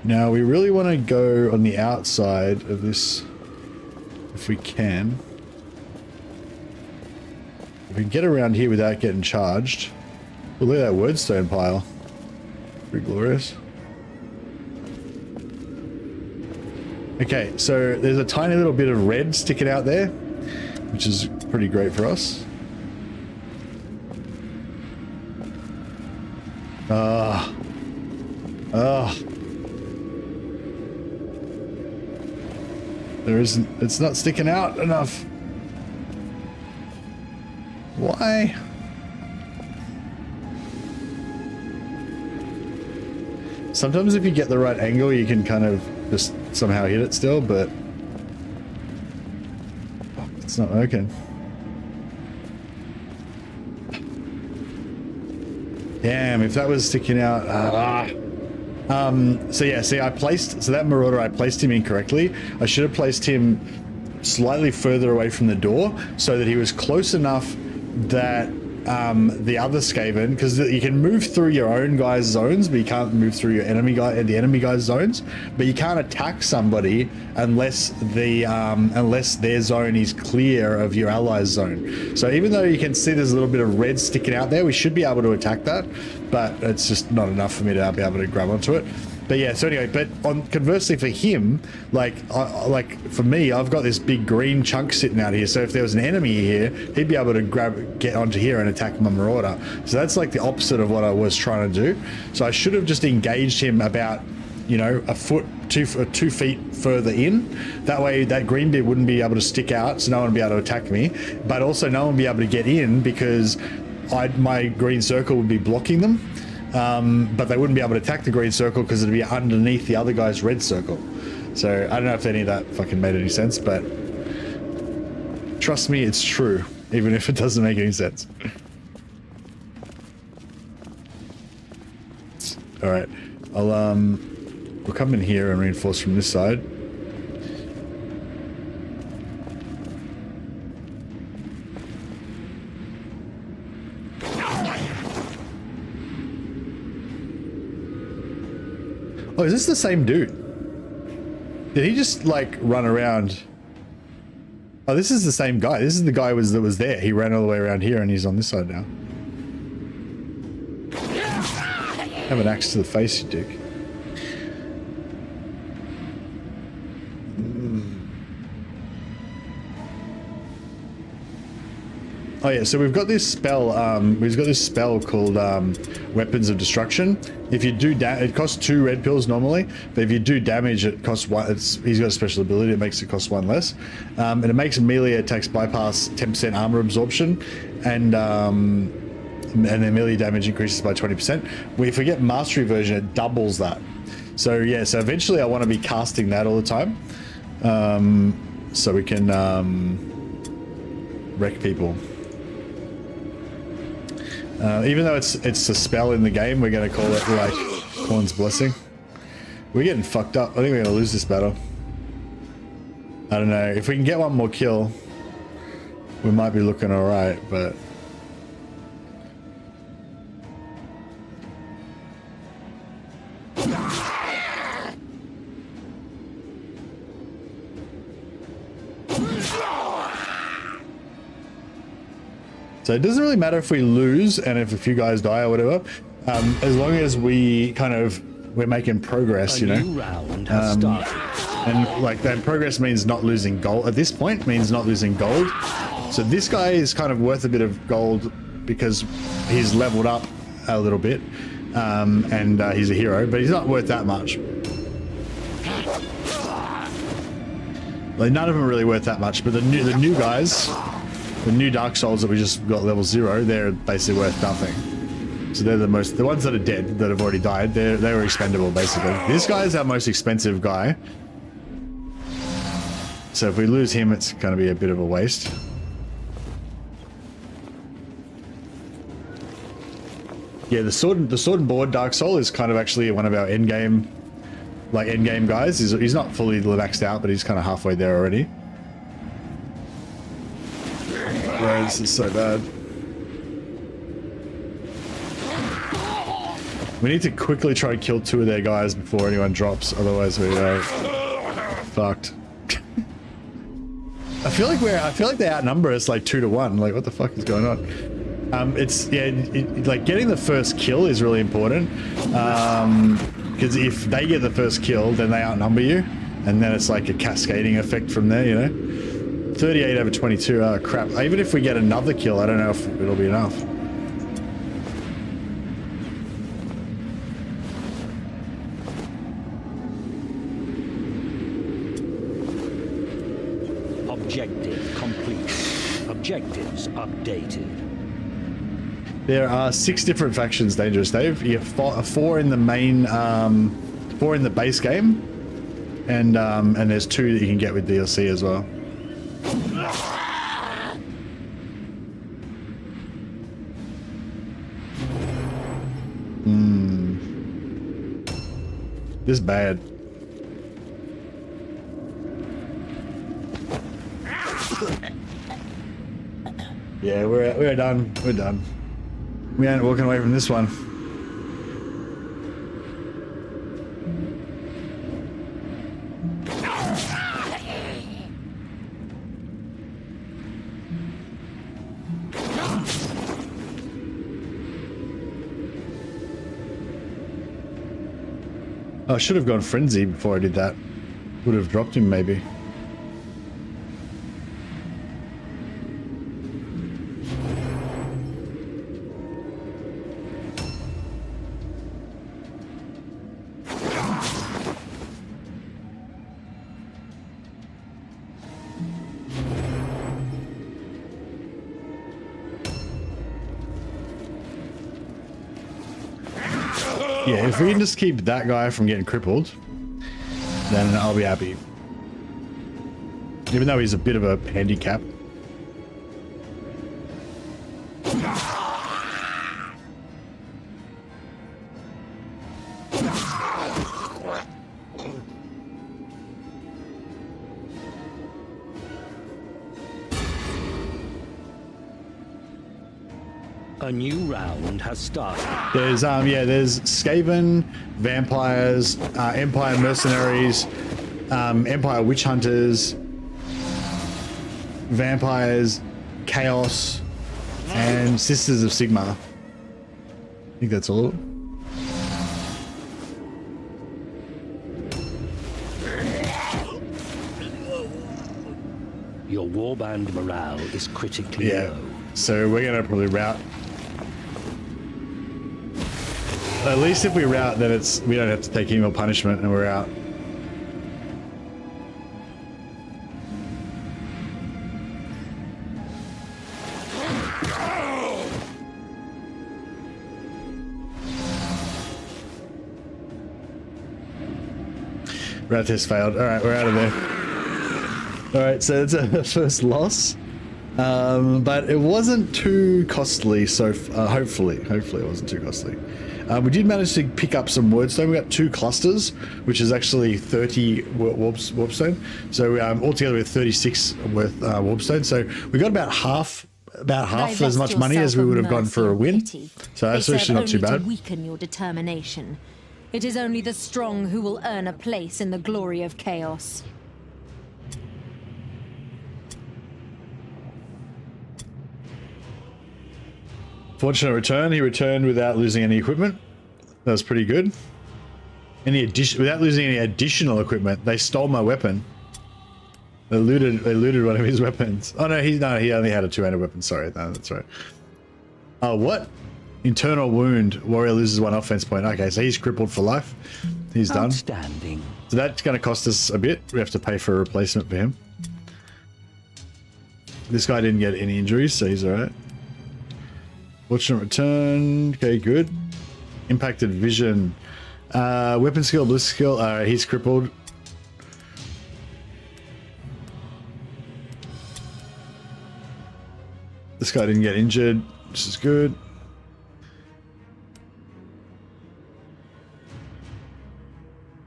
Now, we really want to go on the outside of this, if we can. If we can get around here without getting charged. Oh, look at that wordstone pile. Pretty glorious. Okay, so there's a tiny little bit of red sticking out there, which is pretty great for us. There isn't, it's not sticking out enough. Why? Sometimes if you get the right angle, you can kind of just somehow hit it still, but it's not working. Damn, if that was sticking out. So yeah, see, so that Marauder, I placed him incorrectly. I should have placed him slightly further away from the door so that he was close enough that the other Skaven, because you can move through your own guy's zones, but you can't move through your enemy guy's zones. But you can't attack somebody unless their zone is clear of your ally's zone. So even though you can see there's a little bit of red sticking out there, we should be able to attack that, but it's just not enough for me to be able to grab onto it. But yeah, so anyway, but conversely for him, like for me, I've got this big green chunk sitting out here. So if there was an enemy here, he'd be able to get onto here and attack my Marauder. So that's like the opposite of what I was trying to do. So I should have just engaged him about, you know, a foot, 2 feet further in. That way that green bit wouldn't be able to stick out, so no one would be able to attack me. But also no one would be able to get in because my green circle would be blocking them. But they wouldn't be able to attack the green circle because it'd be underneath the other guy's red circle. So I don't know if any of that fucking made any sense, but trust me, it's true, even if it doesn't make any sense. All right, we'll come in here and reinforce from this side. Oh, is this the same dude? Did he just like run around? Oh, this is the same guy. This is the guy that was there. He ran all the way around here and he's on this side now. Have an axe to the face, you dick. Oh yeah, so we've got this spell. We've got this spell called Weapons of Destruction. If you do it costs 2 red pills normally, but if you do damage, it costs 1. He's got a special ability that makes it cost 1 less, and it makes melee attacks bypass 10% armor absorption, and then melee damage increases by 20%. If we get mastery version, it doubles that. So yeah, so eventually I want to be casting that all the time, so we can wreck people. Even though it's a spell in the game, we're going to call it like Khorne's Blessing. We're getting fucked up. I think we're going to lose this battle. I don't know. If we can get one more kill, we might be looking alright, but... So it doesn't really matter if we lose and if a few guys die or whatever, as long as we're making progress, you know.
Round has started.
And like that progress means not losing gold. At this point, means not losing gold. So this guy is kind of worth a bit of gold because he's leveled up a little bit, and he's a hero, but he's not worth that much. Like none of them are really worth that much, but the new guys. The new Dark Souls that we just got level 0, they're basically worth nothing. So they're the ones that are dead, that have already died, they were expendable basically. This guy is our most expensive guy. So if we lose him, it's going to be a bit of a waste. Yeah, the sword and board Dark Soul is kind of actually one of our end game guys. He's not fully maxed out, but he's kind of halfway there already. Bro, this is so bad. We need to quickly try and kill 2 of their guys before anyone drops, otherwise we're fucked. I feel like they outnumber us like 2 to 1. Like what the fuck is going on? Like getting the first kill is really important, because if they get the first kill, then they outnumber you, and then it's like a cascading effect from there, you know. 38 over 22, oh crap. Even if we get another kill, I don't know if it'll be enough.
Objective complete. Objectives updated.
There are 6 different factions, Dangerous Dave. You get 4 in the main, 4 in the base game, and there's 2 that you can get with DLC as well. This is bad. Yeah, we're done. We're done. We ain't walking away from this one. I should have gone Frenzy before I did that. Would have dropped him maybe. Yeah, if we can just keep that guy from getting crippled, then I'll be happy. Even though he's a bit of a handicap.
A new round has started.
There's there's Skaven, vampires, Empire mercenaries, Empire witch hunters, vampires, chaos, and Sisters of Sigmar. I think that's all.
Your warband morale is critically low.
So we're gonna probably route. At least if we route, then we don't have to take any more punishment, and we're out. Route test failed. All right, we're out of there. All right, so it's our first loss, but it wasn't too costly. So hopefully it wasn't too costly. We did manage to pick up some wordstone. We got 2 clusters, which is actually 30 warpstone. So altogether we have 36 worth warpstone. So we got about half as much money as we would have gotten for a win. So that's actually not too bad.
To weaken your determination. It is only the strong who will earn a place in the glory of chaos.
Fortunate return. He returned without losing any equipment. That was pretty good. Without losing any additional equipment. They stole my weapon. They looted one of his weapons. Oh no, he only had a 2-handed weapon. Sorry, no, that's right. Oh, what? Internal wound. Warrior loses 1 offense point. Okay, so he's crippled for life. He's done.
Outstanding.
So that's going to cost us a bit. We have to pay for a replacement for him. This guy didn't get any injuries, so he's alright. Fortunate return. Okay, good. Impacted vision. Weapon skill, ballistic skill. Alright, he's crippled. This guy didn't get injured, which is good.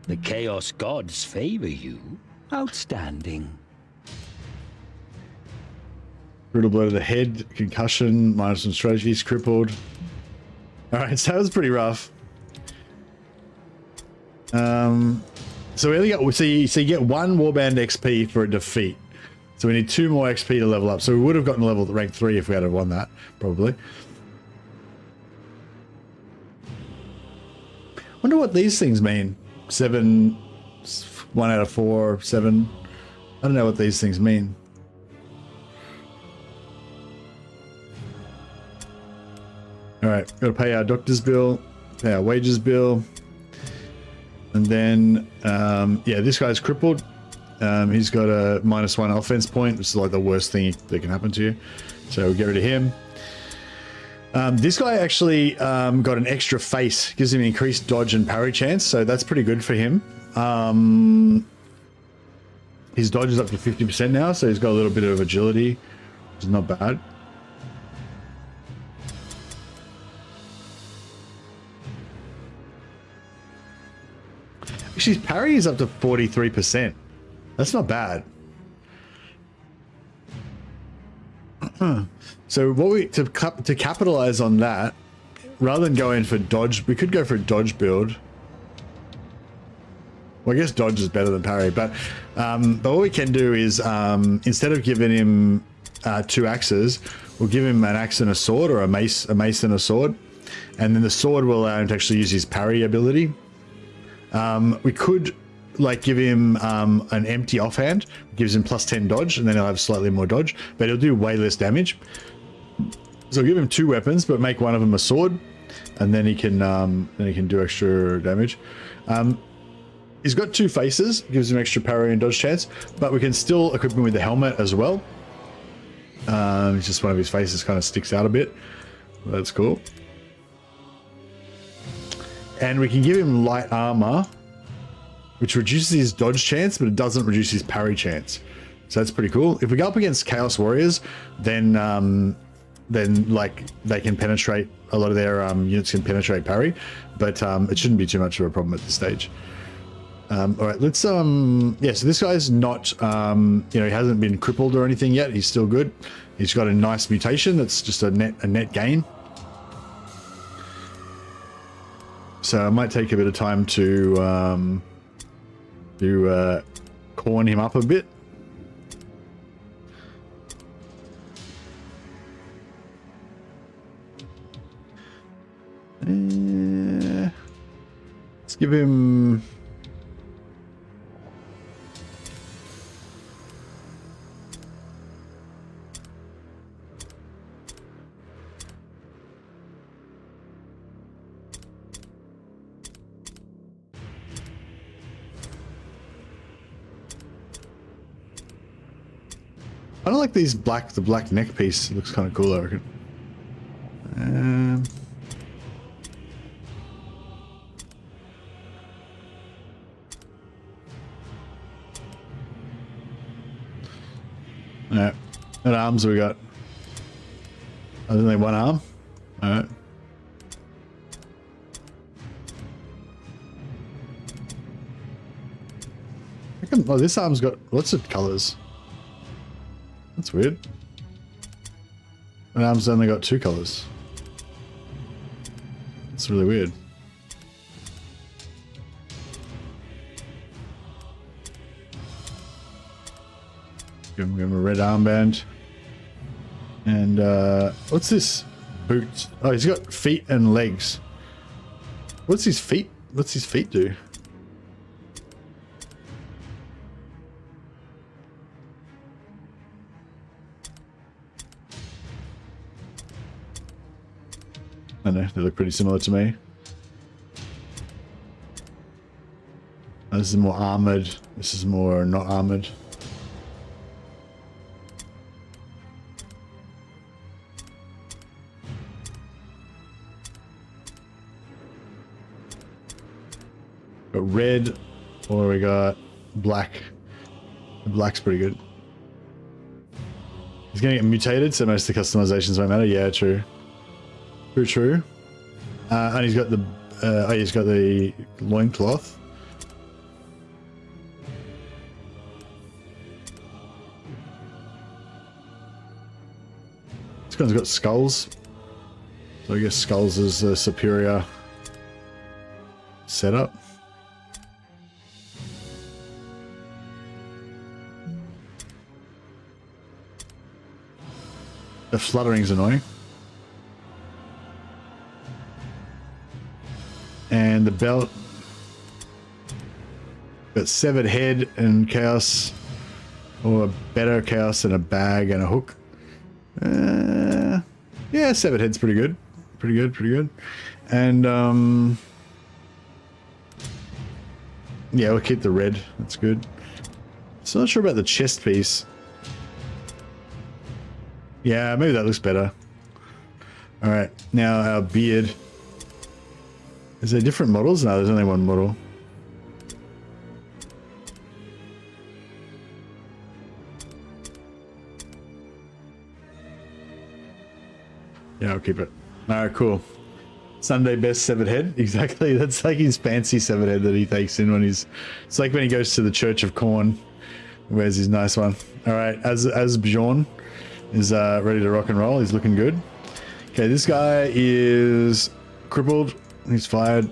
The Chaos Gods favor you. Outstanding.
Brutal blow to the head, concussion, minus some strategies, crippled. Alright, so that was pretty rough. So we only got, so you get 1 Warband XP for a defeat. So we need 2 more XP to level up. So we would have gotten level rank 3 if we had won that, probably. Wonder what these things mean. 7, 1 out of 4, 7. I don't know what these things mean. Alright, gotta pay our doctor's bill, pay our wages bill. And then, yeah, this guy's crippled. He's got a -1 offense point, which is like the worst thing that can happen to you. So we'll get rid of him. This guy actually got an extra face, gives him increased dodge and parry chance, so that's pretty good for him. His dodge is up to 50% now, so he's got a little bit of agility, which is not bad. Actually, his parry is up to 43%. That's not bad. So what we to capitalize on that, rather than going for dodge, we could go for a dodge build. Well, I guess dodge is better than parry, but what we can do is instead of giving him 2 axes, we'll give him an axe and a sword, or a mace and a sword, and then the sword will allow him to actually use his parry ability. We could like give him an empty offhand, gives him +10 dodge, and then he'll have slightly more dodge, but he'll do way less damage. So give him 2 weapons, but make one of them a sword, and then he can do extra damage. He's got 2 faces, gives him extra parry and dodge chance, but we can still equip him with the helmet as well. It's just one of his faces kind of sticks out a bit. That's cool. And we can give him light armor, which reduces his dodge chance, but it doesn't reduce his parry chance. So that's pretty cool. If we go up against Chaos Warriors, then like they can penetrate, a lot of their units can penetrate parry, but it shouldn't be too much of a problem at this stage. All right, let's yeah, so this guy's not you know, he hasn't been crippled or anything yet. He's still good. He's got a nice mutation that's just a net gain. So I might take a bit of time to corn him up a bit. Let's give him... I don't like these the black neck piece. It looks kind of cool, I reckon. Alright. What arms have we got? Oh, there's only one arm? Alright. Oh, this arm's got lots of colours. That's weird. An arm's only got 2 colours. That's really weird. Give him a red armband. And what's this? Boots. Oh, he's got feet and legs. What's his feet? What's his feet do? I know, they look pretty similar to me. Oh, this is more armored. This is more not armored. Got red, or we got black. The black's pretty good. He's gonna get mutated, so most of the customizations won't matter. Yeah, true. True. And he's got the he's got the loincloth. This guy's got skulls. So I guess skulls is a superior setup. The fluttering's annoying. And the belt got severed head and chaos, or better chaos and a bag and a hook. Yeah, severed head's pretty good. Pretty good. And yeah, we'll keep the red. That's good. So not sure about the chest piece. Yeah, maybe that looks better. All right, now our beard. Is there different models? No, there's only one model. Yeah, I'll keep it. Alright, cool. Sunday best severed head. Exactly. That's like his fancy severed head that he takes in when he's... It's like when he goes to the Church of Khorne. Where's his nice one? Alright, as Bjorn is ready to rock and roll. He's looking good. Okay, this guy is crippled. He's fired.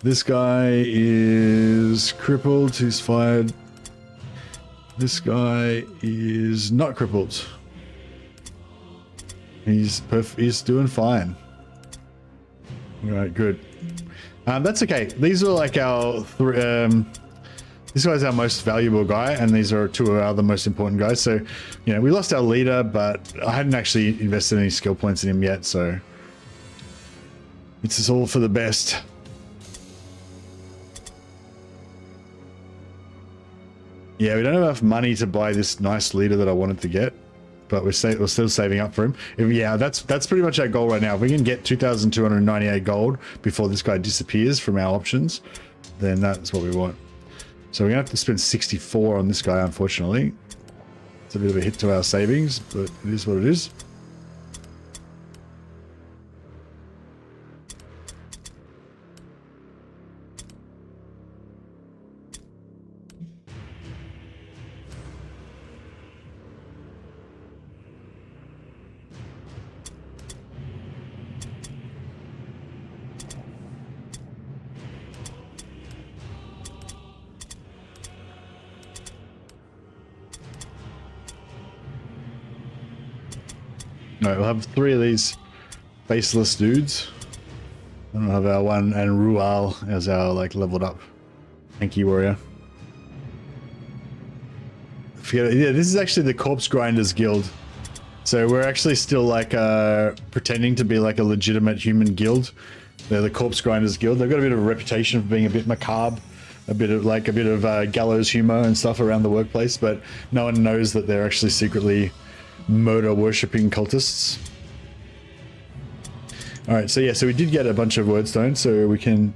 This guy is crippled. He's fired. This guy is not crippled. He's doing fine. All right, good. That's okay. These are like our this guy's our most valuable guy, and these are 2 of our other most important guys. So, you know, we lost our leader, but I hadn't actually invested any skill points in him yet, so it's all for the best. Yeah, we don't have enough money to buy this nice leader that I wanted to get, but we're still saving up for him. Yeah, that's pretty much our goal right now. If we can get 2,298 gold before this guy disappears from our options, then that's what we want. So we're gonna have to spend 64 on this guy, unfortunately. It's a bit of a hit to our savings, but it is what it is. Alright, we'll have 3 of these faceless dudes. And we'll have our one and Rual as our like leveled up tanky warrior. Forget it. Yeah, this is actually the Corpse Grinders Guild. So we're actually still like pretending to be like a legitimate human guild. They're the Corpse Grinders Guild. They've got a bit of a reputation for being a bit macabre. a bit of gallows humor and stuff around the workplace, but no one knows that they're actually secretly murder worshipping cultists. All right, so yeah, so we did get a bunch of wordstones, so we can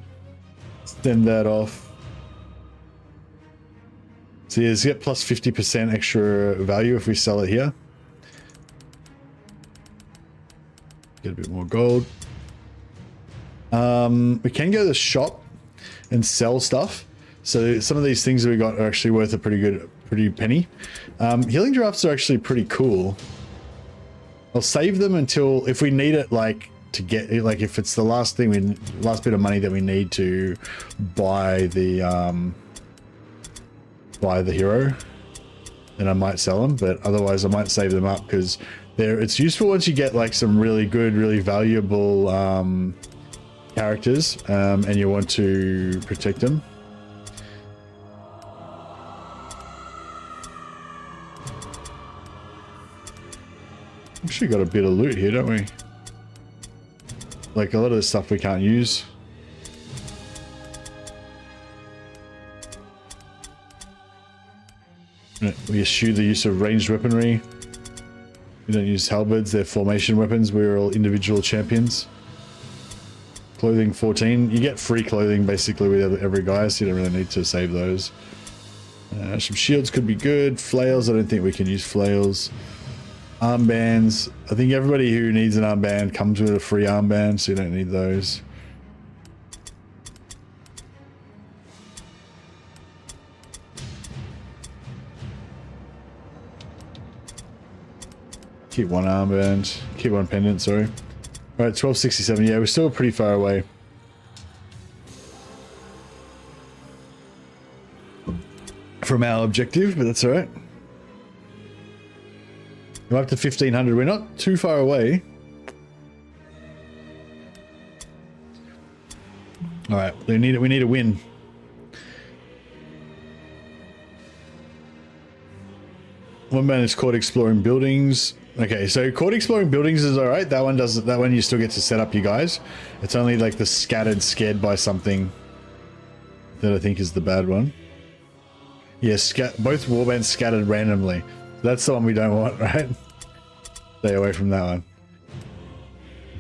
send that off. So yeah, let's get plus 50% extra value if we sell it here. Get a bit more gold. We can go to the shop and sell stuff. So some of these things that we got are actually worth a pretty penny. Healing drafts are actually pretty cool. I'll save them until if we need it, like to get like if it's the last thing last bit of money that we need to buy the hero, then I might sell them. But otherwise, I might save them up because it's useful once you get like some really good, really valuable characters, and you want to protect them. Actually got a bit of loot here, don't we? Like a lot of the stuff we can't use. We eschew the use of ranged weaponry. We don't use halberds, they're formation weapons. We're all individual champions. Clothing 14. You get free clothing basically with every guy, so you don't really need to save those. Some shields could be good. Flails, I don't think we can use flails. Armbands. I think everybody who needs an armband comes with a free armband, so you don't need those. Keep one armband. Keep one pendant, sorry. Alright, 1267. Yeah, we're still pretty far away. From our objective, but that's alright. We're up to 1500. We're not too far away. Alright, we need a win. One man is caught exploring buildings. Okay, so caught exploring buildings is alright. That one you still get to set up, you guys. It's only like the scattered, scared by something that I think is the bad one. Yes, both warbands scattered randomly. That's the one we don't want, right? Stay away from that one.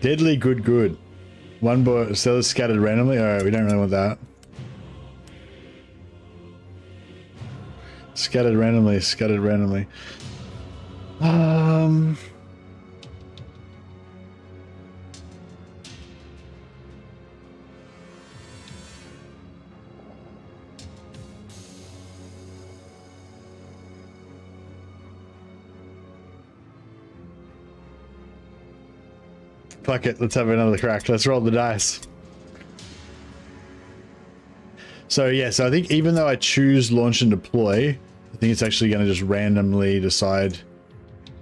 Deadly good. One boy sellers scattered randomly. Alright, we don't really want that. Scattered randomly. Fuck it, let's have another crack. Let's roll the dice. So yeah, so I think even though I choose launch and deploy, I think it's actually going to just randomly decide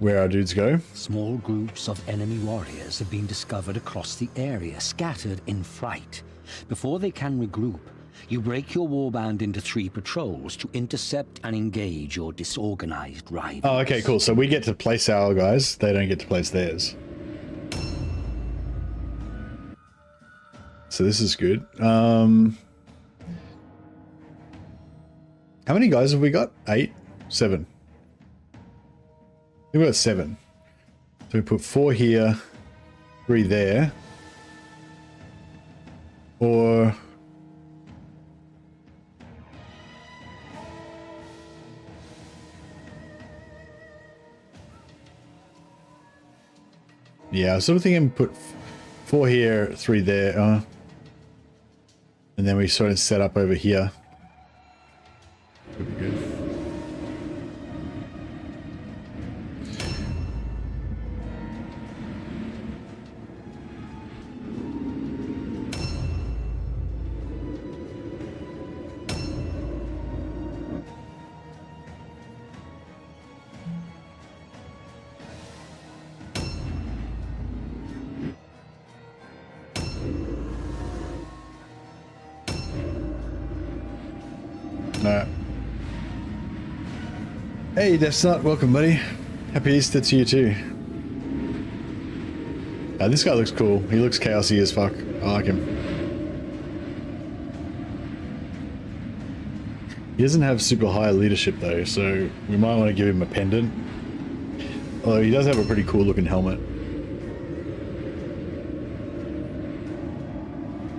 where our dudes go.
Small groups of enemy warriors have been discovered across the area, scattered in fright. Before they can regroup, you break your warband into 3 patrols to intercept and engage your disorganized rivals.
Oh, okay, cool. So we get to place our guys. They don't get to place theirs. So this is good. How many guys have we got? 8? 7. We've got 7. So we put 4 here, 3 there. Or... yeah, I was sort of thinking put 4 here, 3 there. And then we sort of set up over here. Could be good. No. Hey, Deathsnut, welcome, buddy. Happy Easter to you too. This guy looks cool. He looks chaosy as fuck. I like him. He doesn't have super high leadership though, so we might want to give him a pendant. Although he does have a pretty cool looking helmet.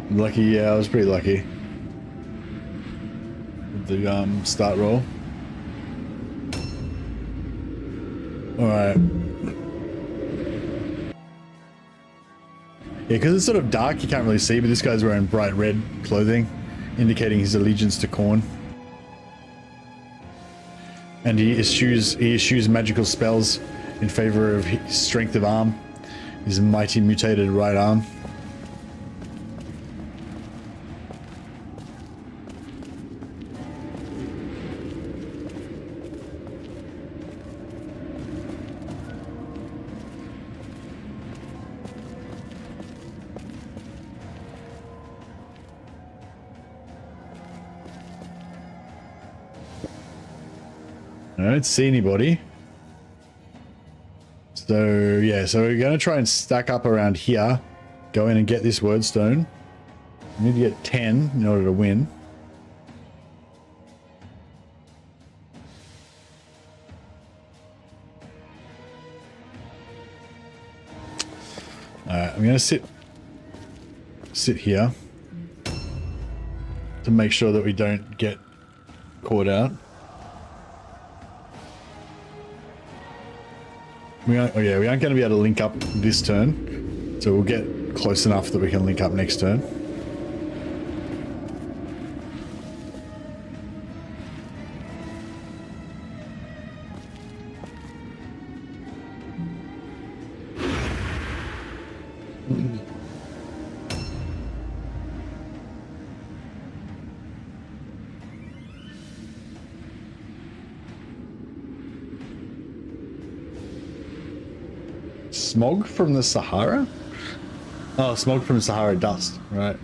Lucky, yeah, I was pretty lucky with the start roll. Alright. Yeah, because it's sort of dark, you can't really see, but this guy's wearing bright red clothing, indicating his allegiance to Khorne. And he eschews magical spells in favor of his strength of arm, his mighty mutated right arm. I don't see anybody. So yeah, so we're going to try and stack up around here. Go in and get this wordstone. We need to get 10 in order to win. Alright, I'm going to sit here to make sure that we don't get caught out. We aren't going to be able to link up this turn, so we'll get close enough that we can link up next turn. Smog from the Sahara? Oh, smog from Sahara dust, right.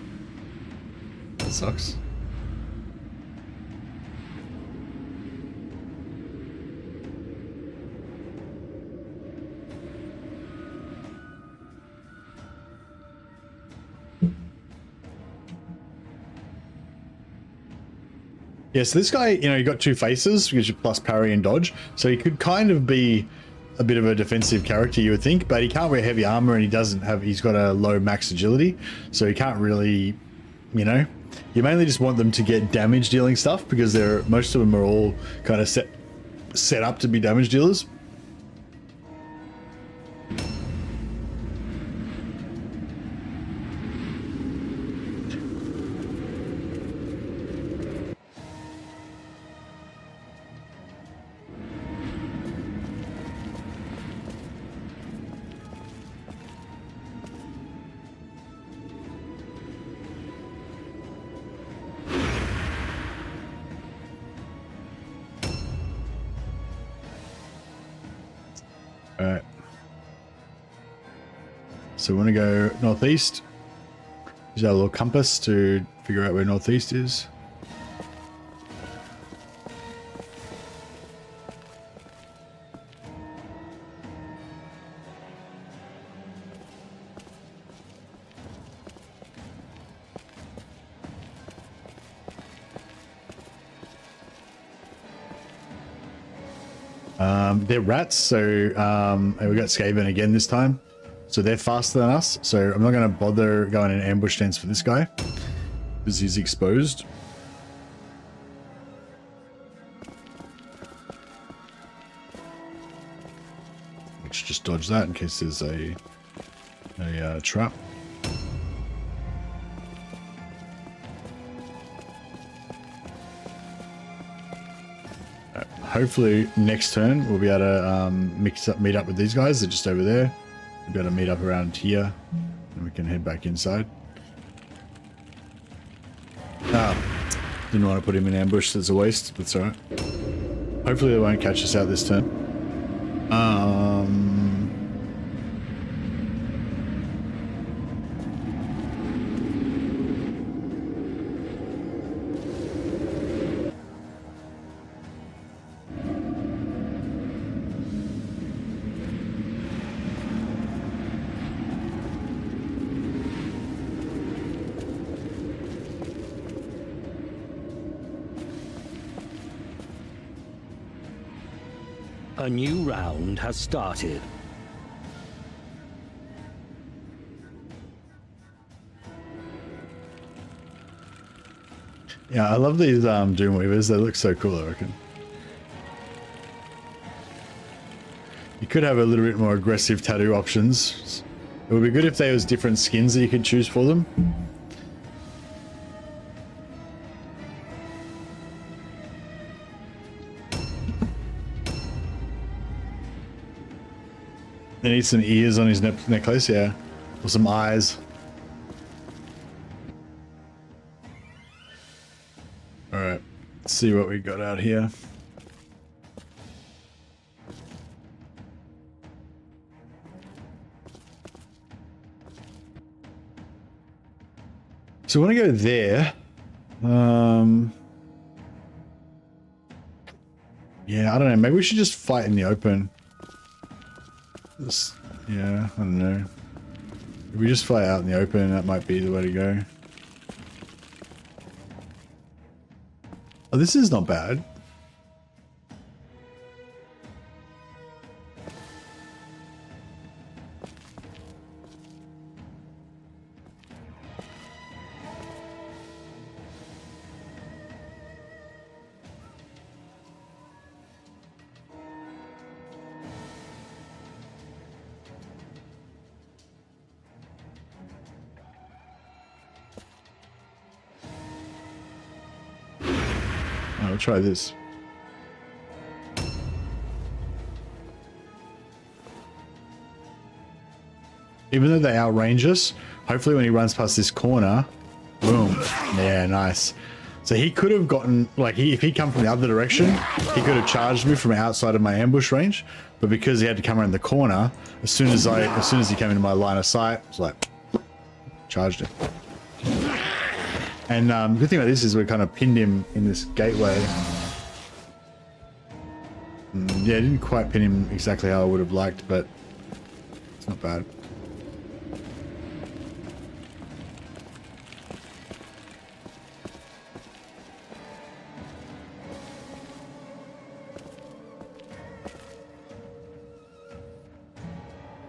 That sucks. Yeah, so this guy, you know, he got 2 faces, gives you plus parry and dodge, so he could kind of be a bit of a defensive character, you would think, but he can't wear heavy armor and he's got a low max agility, so he can't really, you know, you mainly just want them to get damage dealing stuff because most of them are all kind of set up to be damage dealers. Alright. So we want to go northeast. Use our little compass to figure out where northeast is. They're rats, so and we got Skaven again this time, so they're faster than us, so I'm not going to bother going in ambush stance for this guy because he's exposed. Let's just dodge that in case there's a trap. Hopefully next turn we'll be able to meet up with these guys. They're just over there. We'll be able to meet up around here and we can head back inside. Didn't want to put him in ambush, that's a waste. That's alright. Hopefully they won't catch us out this turn.
A new round has started.
Yeah, I love these Doomweavers. They look so cool, I reckon. You could have a little bit more aggressive tattoo options. It would be good if there was different skins that you could choose for them. They need some ears on his necklace, yeah. Or some eyes. Alright, let's see what we got out here. So I want to go there. Yeah, I don't know. Maybe we should just fight in the open. Yeah, I don't know. If we just fight out in the open, that might be the way to go. Oh, this is not bad. I'll try this. Even though they outrange us, hopefully when he runs past this corner, boom. Yeah, nice. So he could have gotten, like, if he'd come from the other direction, he could have charged me from outside of my ambush range. But because he had to come around the corner, as soon as he came into my line of sight, it's like, charged him. And the good thing about this is we kind of pinned him in this gateway. Yeah, I didn't quite pin him exactly how I would have liked, but it's not bad.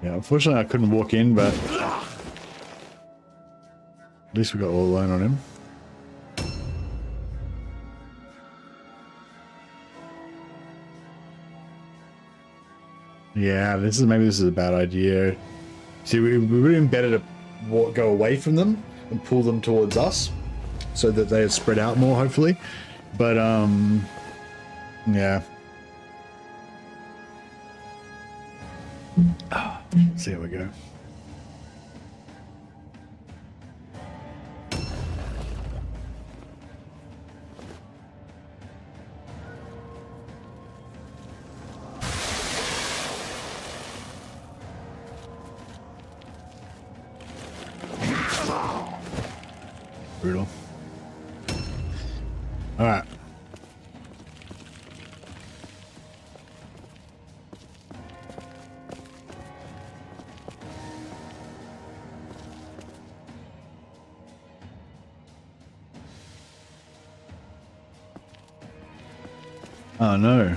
Yeah, unfortunately I couldn't walk in, but at least we got all alone on him. Yeah, maybe this is a bad idea. See, we would have been better to go away from them and pull them towards us so that they spread out more, hopefully. But, yeah. Let's see how we go. Brutal. All right. Oh no.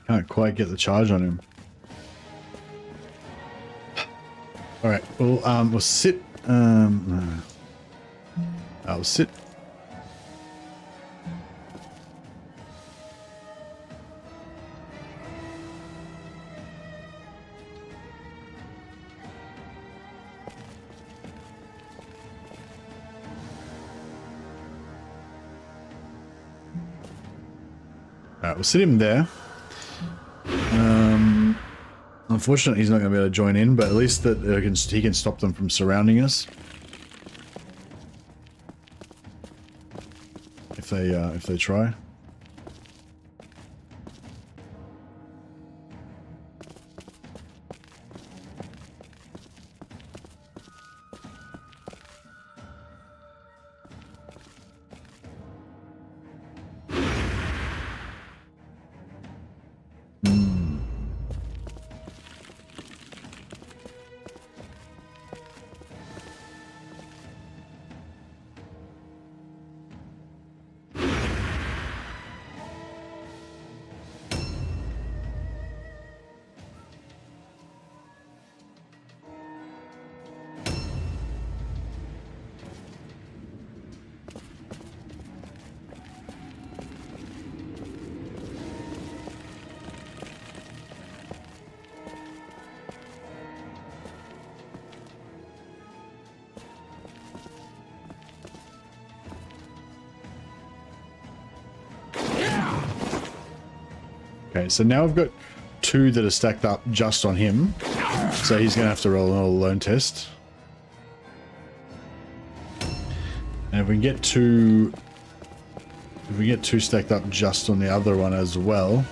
Can't quite get the charge on him. All right, we'll sit. I'll sit. All right, we'll sit him there. Unfortunately, he's not going to be able to join in, but at least that he can stop them from surrounding us. If they try. Okay, so now I've got 2 that are stacked up just on him. So he's going to have to roll an all-alone test. And if we get 2... If we get 2 stacked up just on the other one as well...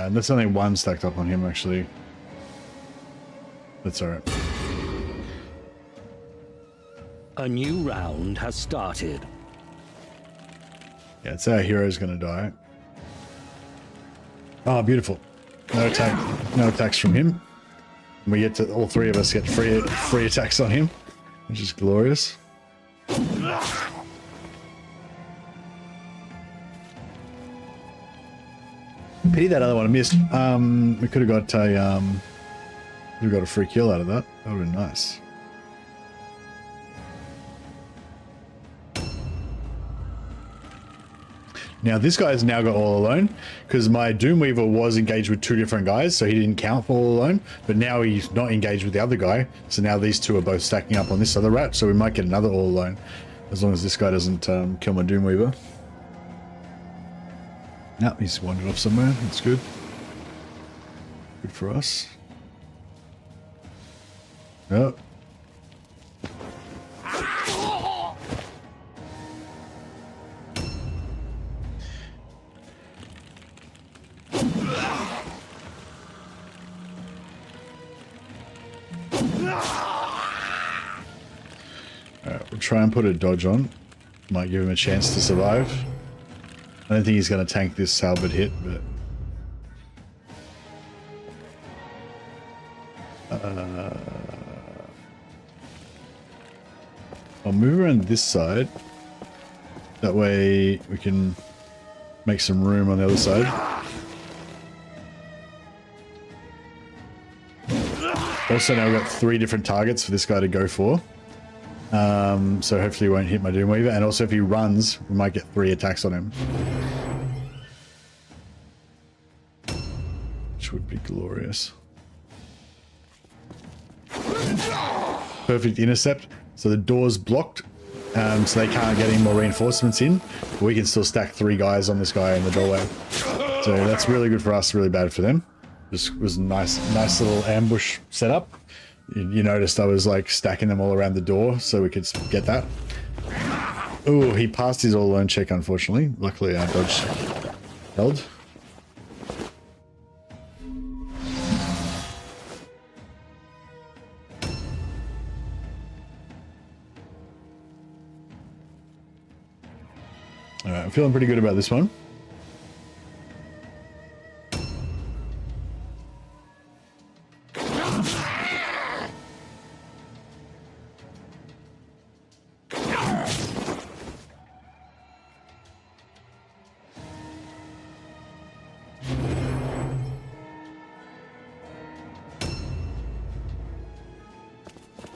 there's only 1 stacked up on him, actually. That's alright.
A new round has started.
Yeah, it's our hero's gonna die. Oh, beautiful. No attacks from him. We get to, all 3 of us get free attacks on him, which is glorious. Pity that other one I missed. We could have got a free kill out of that. That would have been nice. Now this guy's now got all alone because my Doomweaver was engaged with 2 different guys, so he didn't count for all alone. But now he's not engaged with the other guy, so now these 2 are both stacking up on this other rat. So we might get another all alone as long as this guy doesn't kill my Doomweaver. No, he's wandered off somewhere. That's good. Good for us. Oh. Alright, we'll try and put a dodge on. Might give him a chance to survive. I don't think he's going to tank this halberd hit, but... I'll move around this side. That way we can make some room on the other side. Also now we've got 3 different targets for this guy to go for. So hopefully he won't hit my Doomweaver, and also if he runs, we might get 3 attacks on him. Which would be glorious. Perfect intercept. So the door's blocked, so they can't get any more reinforcements in. But we can still stack 3 guys on this guy in the doorway. So that's really good for us, really bad for them. This was a nice little ambush setup. You noticed I was like stacking them all around the door so we could get that. Oh, he passed his all-alone check, unfortunately. Luckily, our dodge held. Alright, I'm feeling pretty good about this one.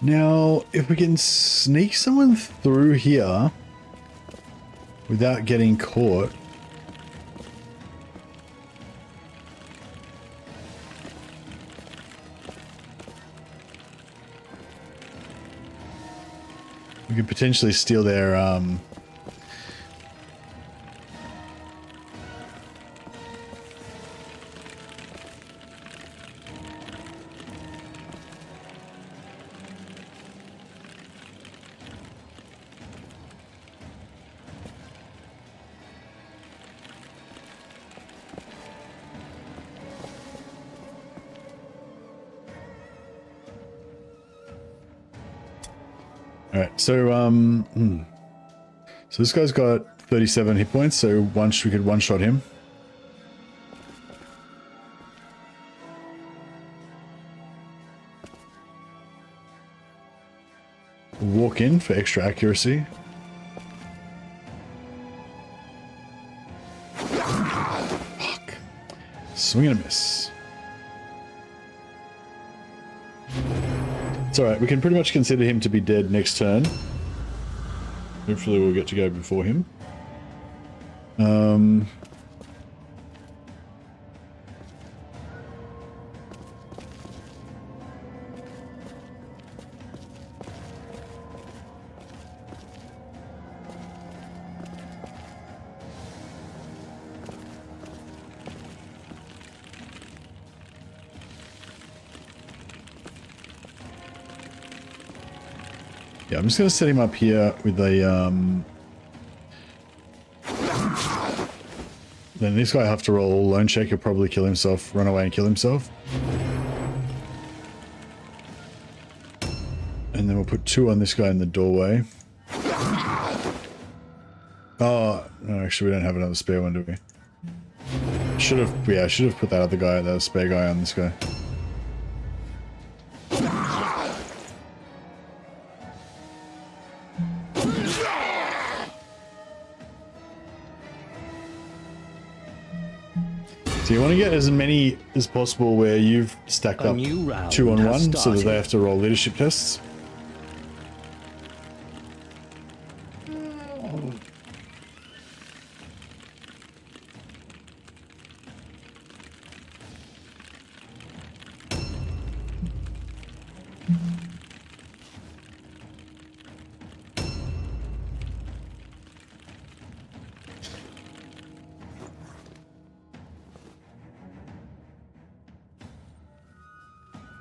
Now, if we can sneak someone through here without getting caught. We could potentially steal their Alright, so so this guy's got 37 hit points, so we could one-shot him. Walk in for extra accuracy. Fuck. Swing and a miss. It's alright, we can pretty much consider him to be dead next turn. Hopefully we'll get to go before him. Yeah, I'm just going to set him up here with a... Then this guy have to roll a lone check. He'll probably kill himself, run away and kill himself. And then we'll put 2 on this guy in the doorway. Oh, no, actually we don't have another spare one, do we? Should have, yeah, I should have put that other guy, that spare guy on this guy. So you want to get as many as possible where you've stacked up 2 on 1 so that they have to roll leadership tests.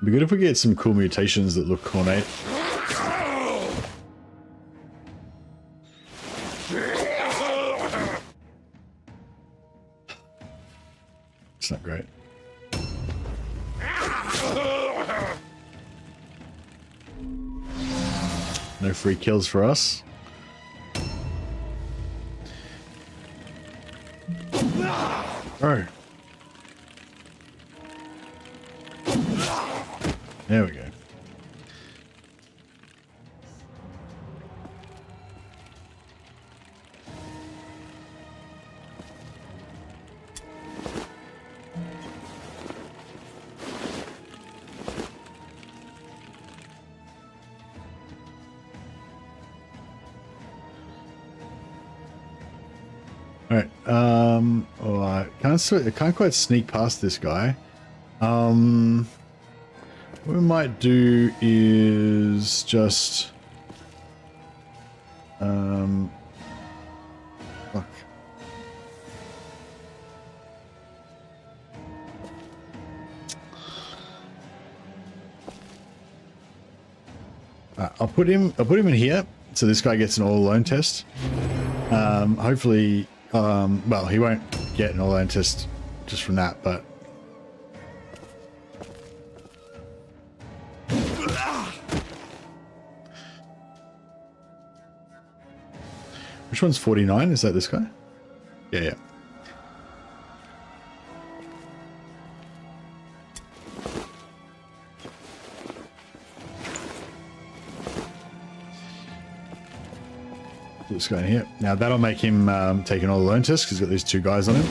It'd be good if we get some cool mutations that look ornate. It's not great. No free kills for us. Oh. There we go. All right. Oh, I can't quite sneak past this guy. What we might do is just fuck. I'll put him in here so this guy gets an all alone test. Hopefully well, he won't get an all alone test just from that, but which one's 49? Is that this guy? Yeah, yeah. Put this guy in here. Now that'll make him take an all alone test because he's got these 2 guys on him.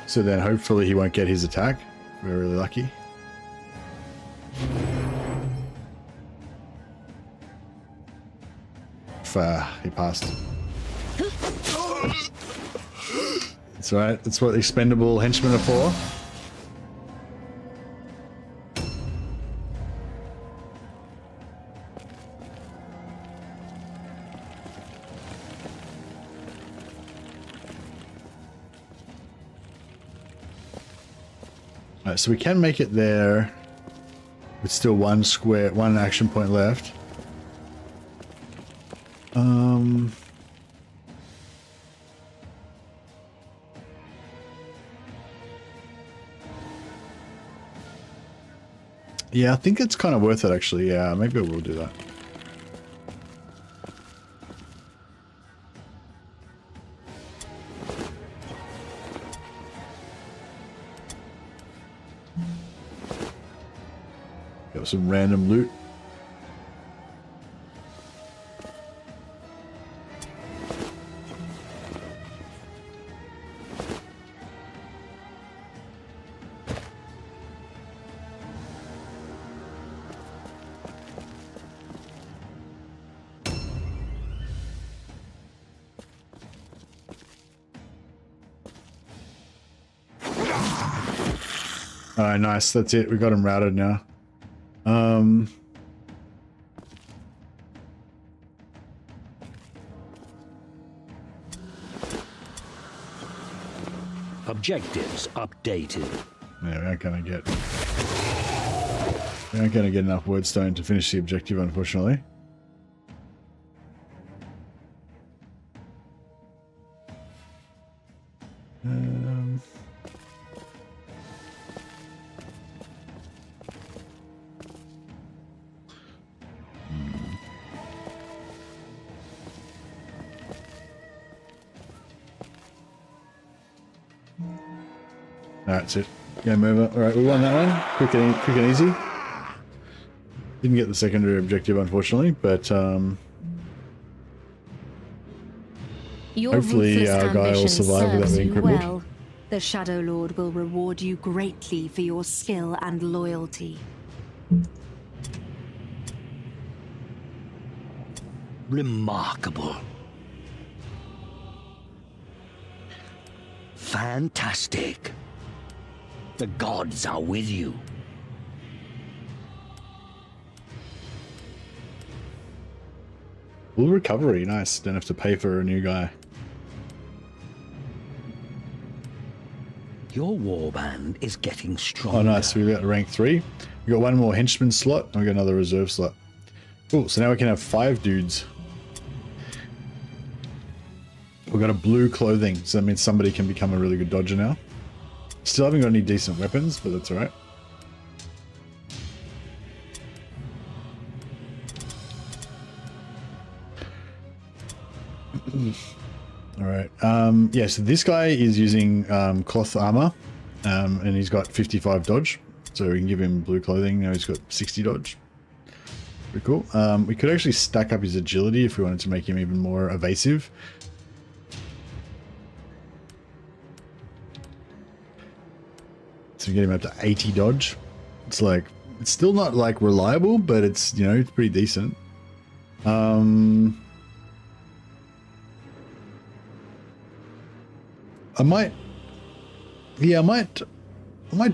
So then hopefully he won't get his attack. We're really lucky. He passed. That's right. That's what expendable henchmen are for. Alright, so we can make it there with still 1 action point left. Yeah, I think it's kind of worth it actually. Yeah, maybe I will do that. Got some random loot. Alright, nice. That's it. We got him routed now.
Objectives updated.
Yeah, we aren't gonna get enough wordstone to finish the objective, unfortunately. That's it. Game over. All right, we won that one. Quick and easy. Didn't get the secondary objective, unfortunately, but hopefully our guy will survive without being crippled.
Well. The Shadow Lord will reward you greatly for your skill and loyalty.
Remarkable. Fantastic. The gods are with you.
Full recovery, nice. Don't have to pay for a new guy.
Your warband is getting stronger.
Oh, nice. We got rank 3. We got one more henchman slot, and we got another reserve slot. Cool. So now we can have 5 dudes. We got a blue clothing, so that means somebody can become a really good dodger now. Still haven't got any decent weapons, but that's all right. All right. Yeah, so this guy is using cloth armor, and he's got 55 dodge. So we can give him blue clothing. Now he's got 60 dodge. Pretty cool. We could actually stack up his agility if we wanted to make him even more evasive. So we get him up to 80 dodge. It's like, it's still not like reliable, but it's, you know, it's pretty decent. I might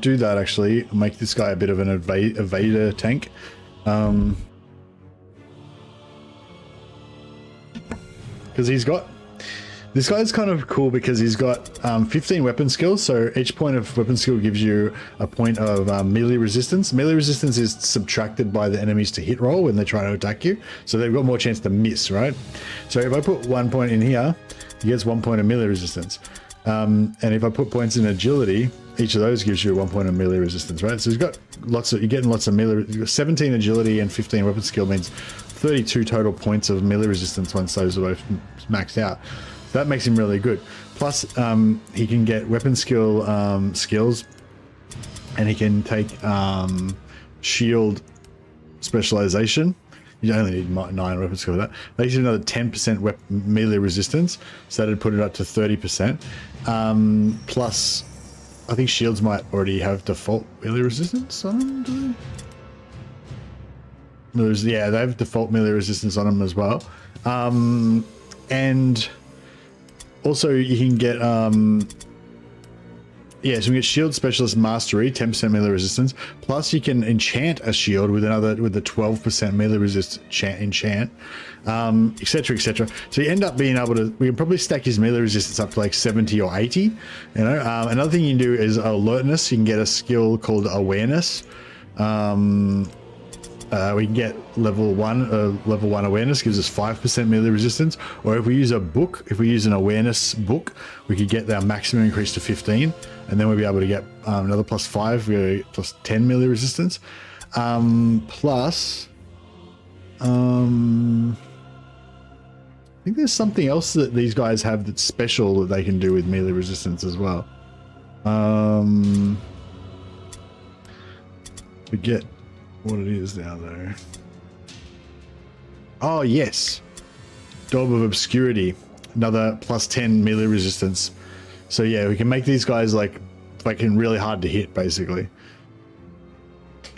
do that actually. Make this guy a bit of an evader tank. Because this guy's kind of cool because he's got 15 weapon skills. So each point of weapon skill gives you a point of melee resistance. Melee resistance is subtracted by the enemies to hit roll when they try to attack you. So they've got more chance to miss, right? So if I put 1 point in here, he gets 1 point of melee resistance. And if I put points in agility, each of those gives you 1 point of melee resistance, right? So you're getting lots of melee. 17 agility and 15 weapon skill means 32 total points of melee resistance once those are both maxed out. So that makes him really good. Plus, he can get weapon skill skills, and he can take shield specialization. You only need 9 weapon skill for that. That gives you another 10% melee resistance, so that'd put it up to 30%. Plus, I think shields might already have default melee resistance on them, do they? Yeah, they have default melee resistance on them as well. And also you can get yeah, so we get shield specialist mastery, 10% melee resistance. Plus you can enchant a shield with the 12% melee resist enchant, etc, etc. So you end up being able to, we can probably stack his melee resistance up to like 70 or 80. You know, another thing you can do is alertness. You can get a skill called awareness. We can get level 1 awareness, gives us 5% melee resistance. Or if we use a book, if we use an awareness book, we could get our maximum increase to 15, and then we'll be able to get another +5, plus 10 melee resistance. Plus, I think there's something else that these guys have that's special that they can do with melee resistance as well. Forget what it is now though. Oh yes, Daub of Obscurity, another +10 melee resistance. So yeah, we can make these guys like really hard to hit basically.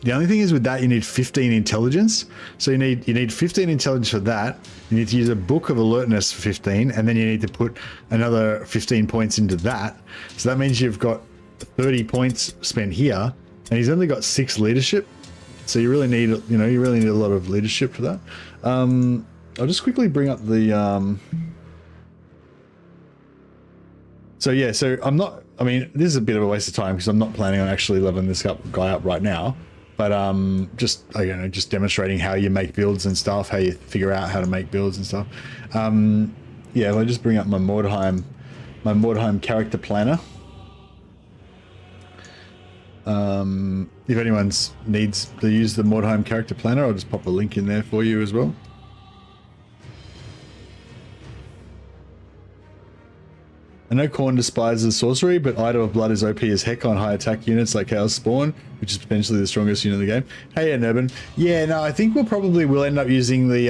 The only thing is with that, you need 15 intelligence. So you need 15 intelligence for that. You need to use a book of alertness for 15, and then you need to put another 15 points into that. So that means you've got 30 points spent here, and he's only got 6 leadership. So you really need, you really need a lot of leadership for that. I'll just quickly bring up the. So yeah, so I mean, this is a bit of a waste of time because I'm not planning on actually leveling this guy up right now. But just demonstrating how you make builds and stuff, how you figure out how to make builds and stuff. Yeah, if I just bring up my Mordheim character planner. If anyone needs to use the Mordheim character planner, I'll just pop a link in there for you as well. I know Khorne despises sorcery, but Idol of Blood is OP as heck on high attack units like Chaos Spawn, which is potentially the strongest unit in the game. Hey, Urban. Yeah, no, I think we'll end up using the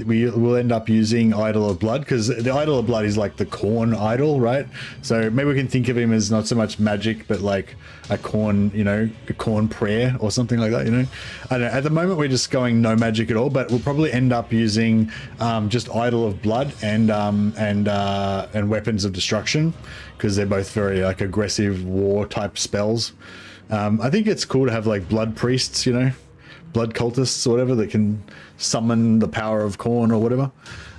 we'll end up using Idol of Blood, because the Idol of Blood is like the Khorne idol, right? So maybe we can think of him as not so much magic, but like a Khorne, you know, a Khorne prayer or something like that, you know. I don't know. At the moment, we're just going no magic at all, but we'll probably end up using just Idol of Blood and Weapons of Destruction, because they're both very like aggressive war type spells. I think it's cool to have like blood priests, you know, blood cultists or whatever, that can summon the power of Khorne or whatever.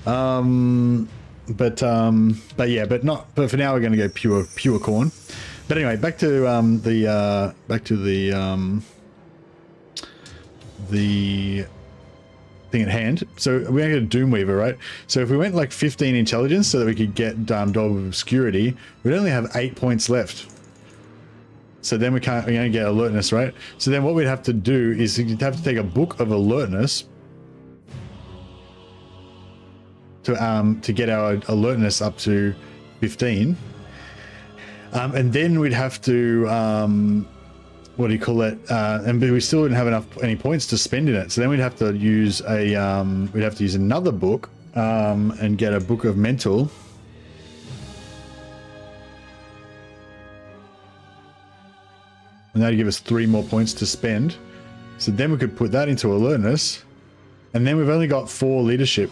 But for now we're going to go pure Khorne. But anyway, back to the thing at hand. So we're going to Doomweaver, right? So if we went like 15 intelligence so that we could get Daub of Obscurity, we'd only have 8 points left. So then we're going to get alertness, right? So then what we'd have to do is you'd have to take a book of alertness to get our alertness up to 15. And then we'd have to, what do you call it? But we still wouldn't have any points to spend in it. So then we'd have to use another book and get a book of mental. And that'd give us 3 more points to spend. So then we could put that into alertness. And then we've only got 4 leadership.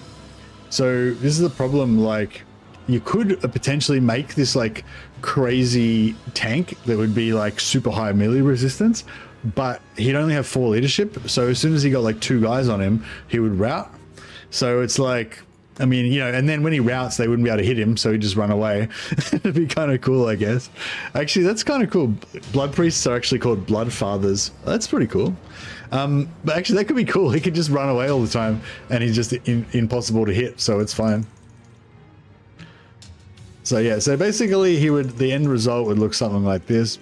So this is the problem, like, you could potentially make this like crazy tank that would be like super high melee resistance, but he'd only have 4 leadership. So as soon as he got like 2 guys on him, he would rout. So it's like, I mean, you know, and then when he routes, they wouldn't be able to hit him, so he'd just run away. It'd be kind of cool, I guess. Actually, that's kind of cool. Blood priests are actually called blood fathers. That's pretty cool. But actually, that could be cool. He could just run away all the time, and he's just impossible to hit, so it's fine. So yeah, so basically, the end result would look something like this.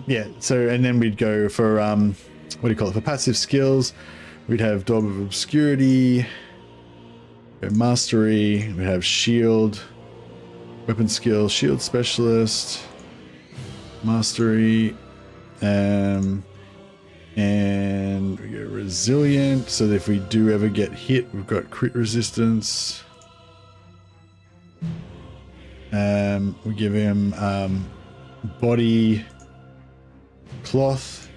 Yeah, so, and then we'd go for, what do you call it, for passive skills, we'd have Daub of Obscurity, Mastery, we have Shield, Weapon Skill, Shield Specialist, Mastery, and we go Resilient, so that if we do ever get hit, we've got crit resistance. We give him, Body, Cloth,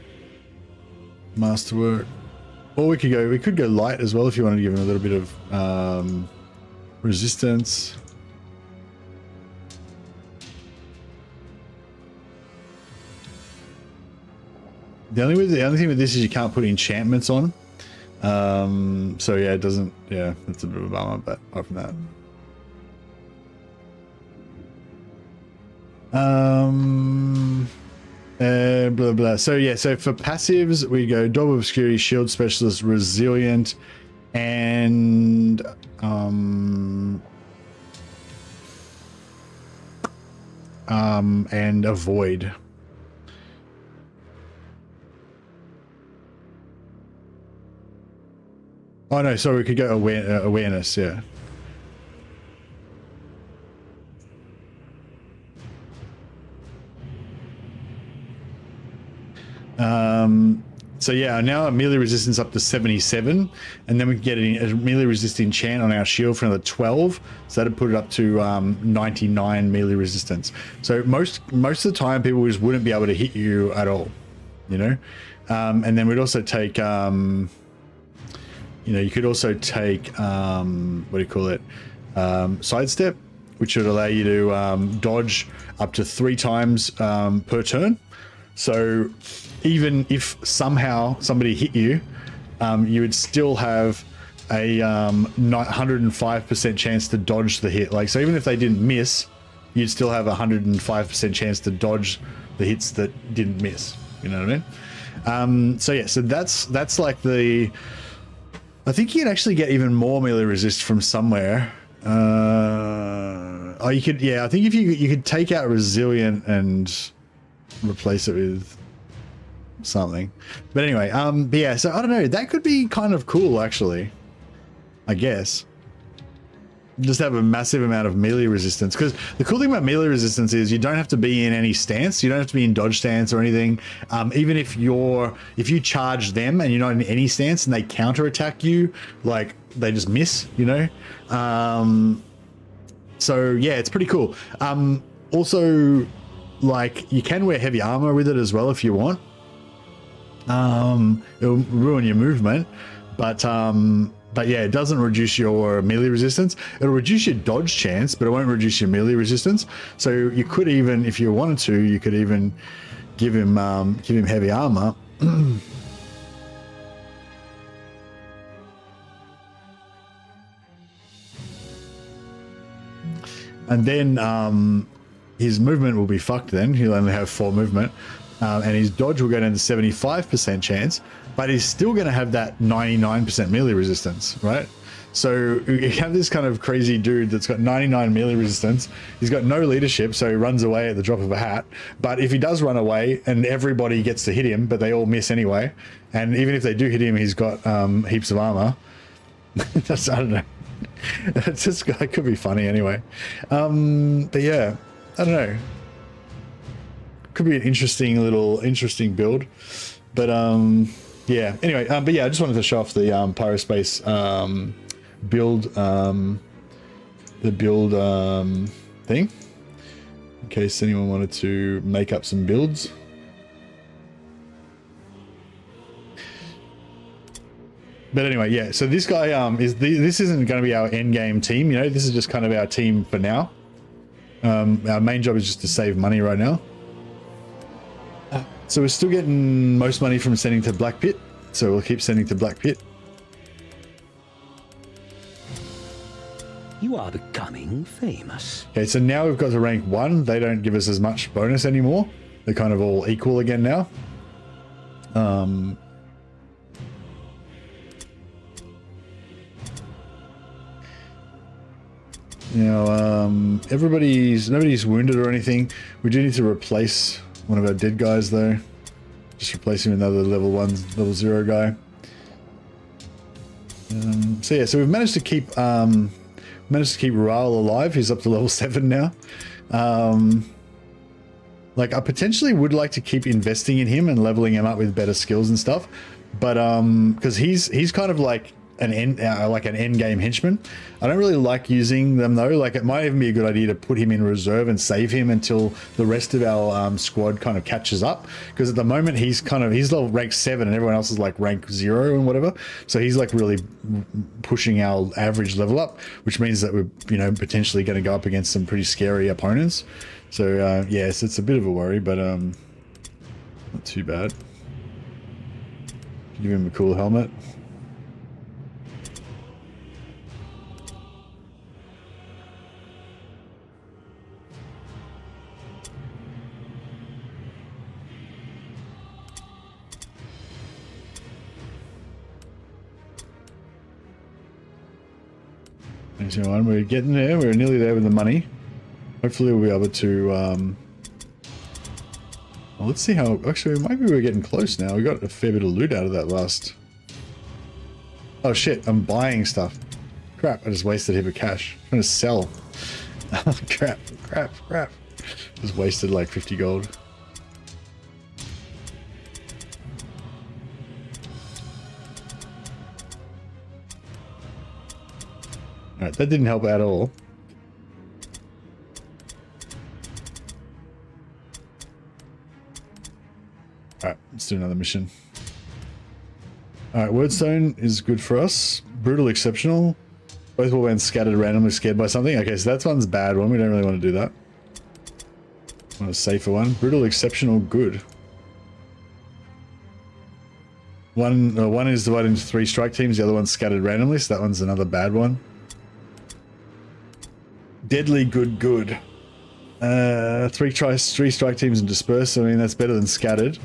Masterwork, or we could go light as well if you wanted to give him a little bit of resistance. The only thing with this is you can't put enchantments on. So yeah, it doesn't. Yeah, that's a bit of a bummer, but apart from that. Blah blah. So yeah, so for passives we go Daub of Obscurity, Shield Specialist, Resilient, and Avoid. Oh no, sorry, we could go awareness, yeah. So yeah, now our melee resistance up to 77, and then we can get a melee resisting enchant on our shield for another 12, so that'd put it up to 99 melee resistance. So most of the time people just wouldn't be able to hit you at all, you know. And then we'd also take, you know, you could also take, what do you call it, sidestep, which would allow you to dodge up to 3 times per turn. So even if somehow somebody hit you, you would still have a 105% chance to dodge the hit. Like, so even if they didn't miss, you'd still have a 105% chance to dodge the hits that didn't miss. You know what I mean? So yeah, so that's like the. I think you can actually get even more melee resist from somewhere. Oh, you could. Yeah, I think if you could take out Resilient and replace it with something. But anyway, but yeah, so I don't know, that could be kind of cool actually, I guess. Just have a massive amount of melee resistance, because the cool thing about melee resistance is you don't have to be in any stance. You don't have to be in dodge stance or anything. Even if you charge them and you're not in any stance and they counter attack you, like they just miss, you know. So yeah, it's pretty cool. Also, like, you can wear heavy armor with it as well if you want. It'll ruin your movement, but yeah, it doesn't reduce your melee resistance. It'll reduce your dodge chance, but it won't reduce your melee resistance. So you could even, if you wanted to, you could even give him heavy armor. And then his movement will be fucked then. He'll only have 4 movement. And his dodge will go down to 75% chance, but he's still going to have that 99% melee resistance, right? So you have this kind of crazy dude that's got 99 melee resistance. He's got no leadership, so he runs away at the drop of a hat. But if he does run away and everybody gets to hit him, but they all miss anyway, and even if they do hit him, he's got heaps of armor. That's, I don't know. It's just, it could be funny anyway. But yeah, I don't know. Could be an interesting build, but yeah, anyway, but yeah, I just wanted to show off the Pyrospace build, the build thing, in case anyone wanted to make up some builds. But anyway, yeah, so this guy this isn't going to be our end game team, you know. This is just kind of our team for now. Our main job is just to save money right now. So we're still getting most money from sending to Black Pit, so we'll keep sending to Black Pit.
You are becoming famous.
Okay, so now we've got to rank 1. They don't give us as much bonus anymore. They're kind of all equal again now. Now, nobody's wounded or anything. We do need to replace one of our dead guys though. Just replace him with another level 1, level 0 guy. So yeah, so we've managed to keep Raal alive. He's up to level 7 now. Like, I potentially would like to keep investing in him and leveling him up with better skills and stuff, but because he's kind of like an end game henchman. I don't really like using them though. Like, it might even be a good idea to put him in reserve and save him until the rest of our squad kind of catches up, because at the moment he's level rank 7 and everyone else is like rank 0 and whatever, so he's like really pushing our average level up, which means that we're, you know, potentially going to go up against some pretty scary opponents. So yes, it's a bit of a worry, but not too bad. Give him a cool helmet. We're getting there. We're nearly there with the money. Hopefully we'll be able to well, let's see how, actually maybe we're getting close now. We got a fair bit of loot out of that last. Oh shit, I'm buying stuff. Crap, I just wasted a heap of cash. I'm trying to sell. Oh, crap. Just wasted like 50 gold. Alright, that didn't help at all. Alright, let's do another mission. Alright, Wordstone is good for us. Brutal exceptional. Both warbands scattered randomly scared by something. Okay, so that one's a bad one. We don't really want to do that. Want a safer one. Brutal exceptional good. One is divided into 3 strike teams, the other one's scattered randomly, so that one's another bad one. Deadly good. 3 strike teams and disperse. I mean, that's better than scattered.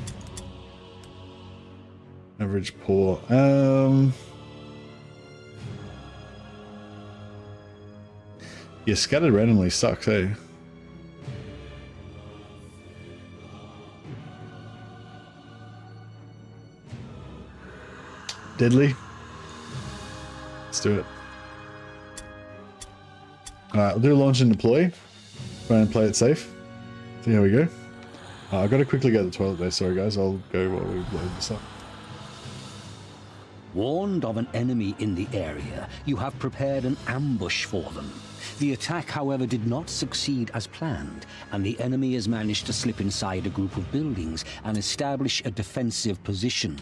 Average poor. Yeah, scattered randomly sucks, eh? deadly. Let's do it. Alright, we'll do launch and deploy. Try and play it safe. See how we go. I've got to quickly go to the toilet though, sorry guys, I'll go while we load this up.
Warned of an enemy in the area, you have prepared an ambush for them. The attack, however, did not succeed as planned, and the enemy has managed to slip inside a group of buildings and establish a defensive position.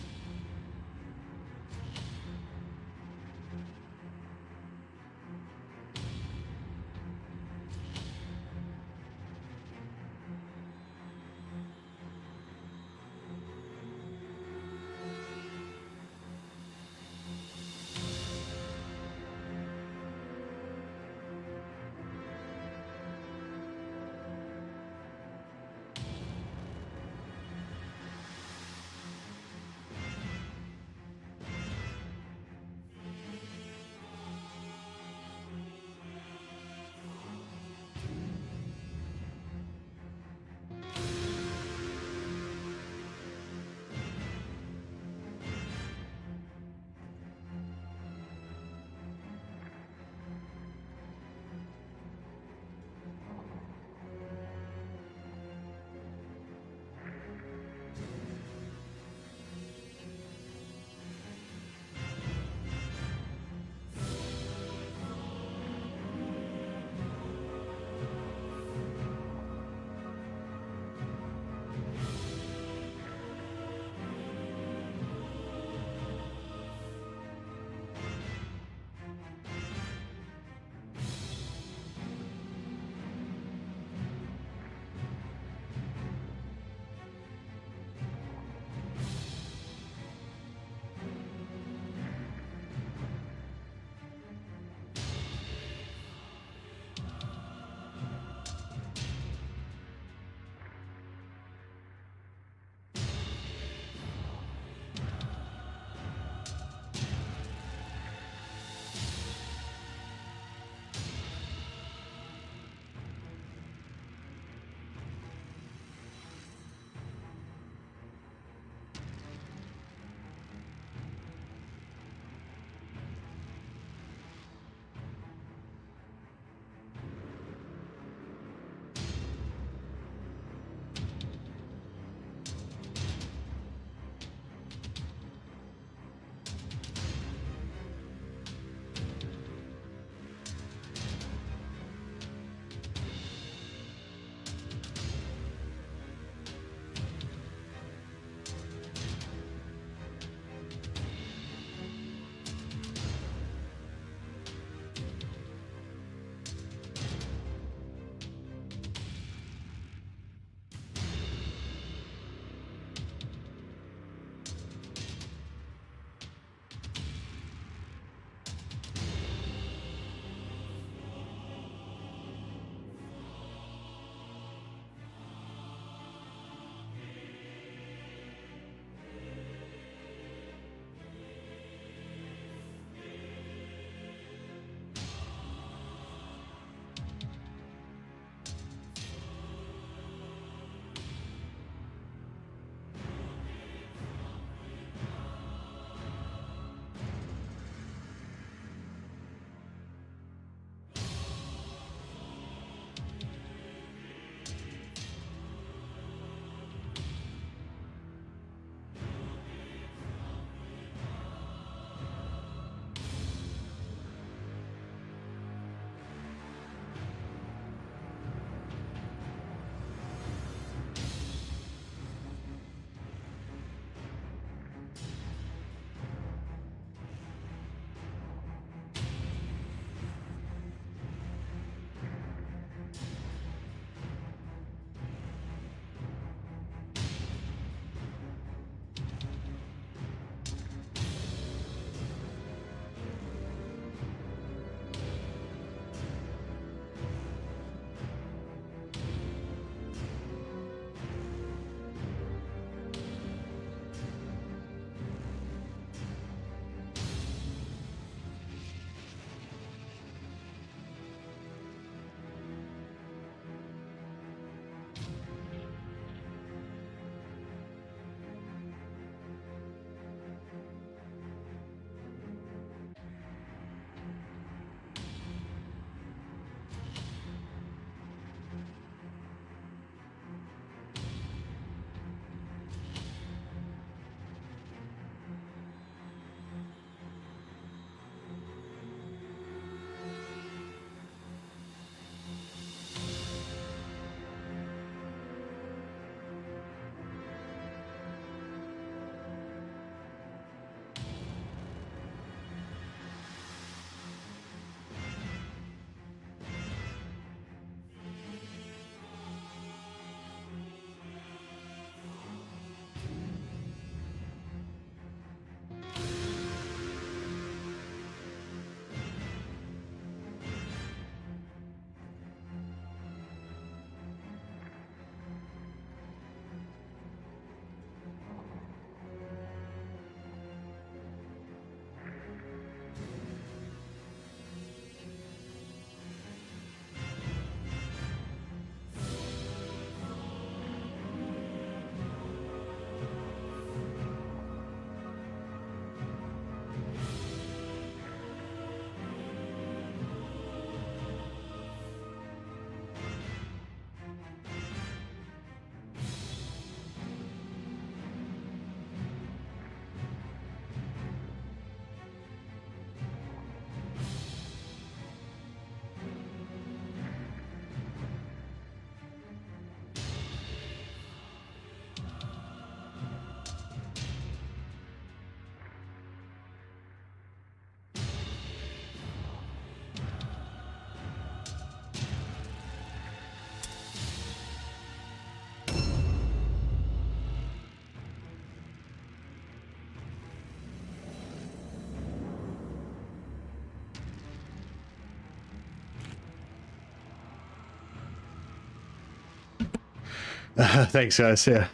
Thanks, guys. Yeah.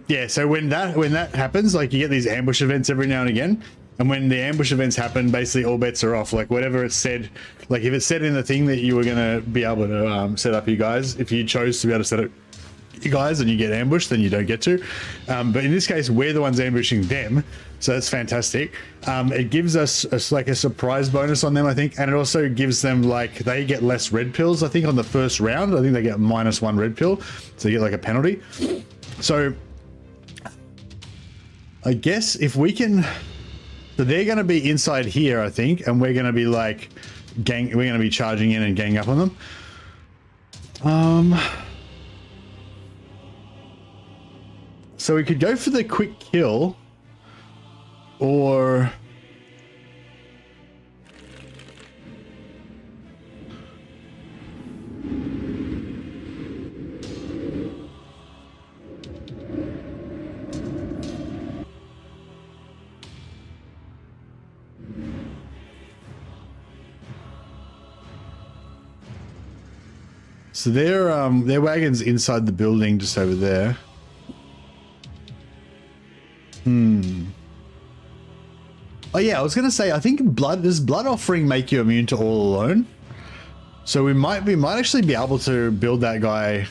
Yeah. So when that happens, like you get these ambush events every now and again, and when the ambush events happen, basically all bets are off. Like whatever it said, like if it said in the thing that you were gonna be able to set up you guys, if you chose to be able to set up you guys and you get ambushed, then you don't get to. But in this case, we're the ones ambushing them, so that's fantastic. It gives us like a surprise bonus on them, I think, and it also gives them like they get less red pills. I think on the first round, I think they get -1 red pill, so you get like a penalty. So I guess if we can, so they're going to be inside here, I think, and we're going to be like we're going to be charging in and gang up on them. So we could go for the quick kill, or so their wagon's inside the building just over there. Oh yeah, I was gonna say, I think does blood offering make you immune to all alone? So we might actually be able to build that guy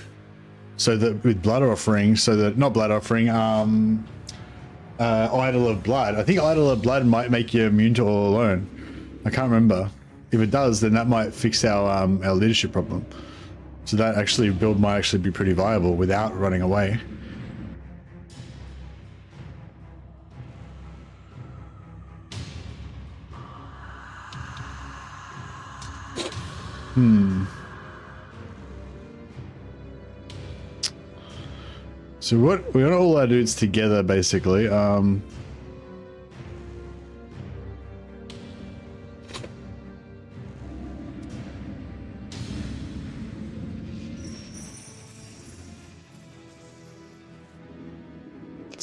so that with blood offering, so that not blood offering, Idol of Blood. I think Idol of Blood might make you immune to all alone. I can't remember. If it does, then that might fix our leadership problem. So that actually build might actually be pretty viable without running away. So we got all our dudes together basically. So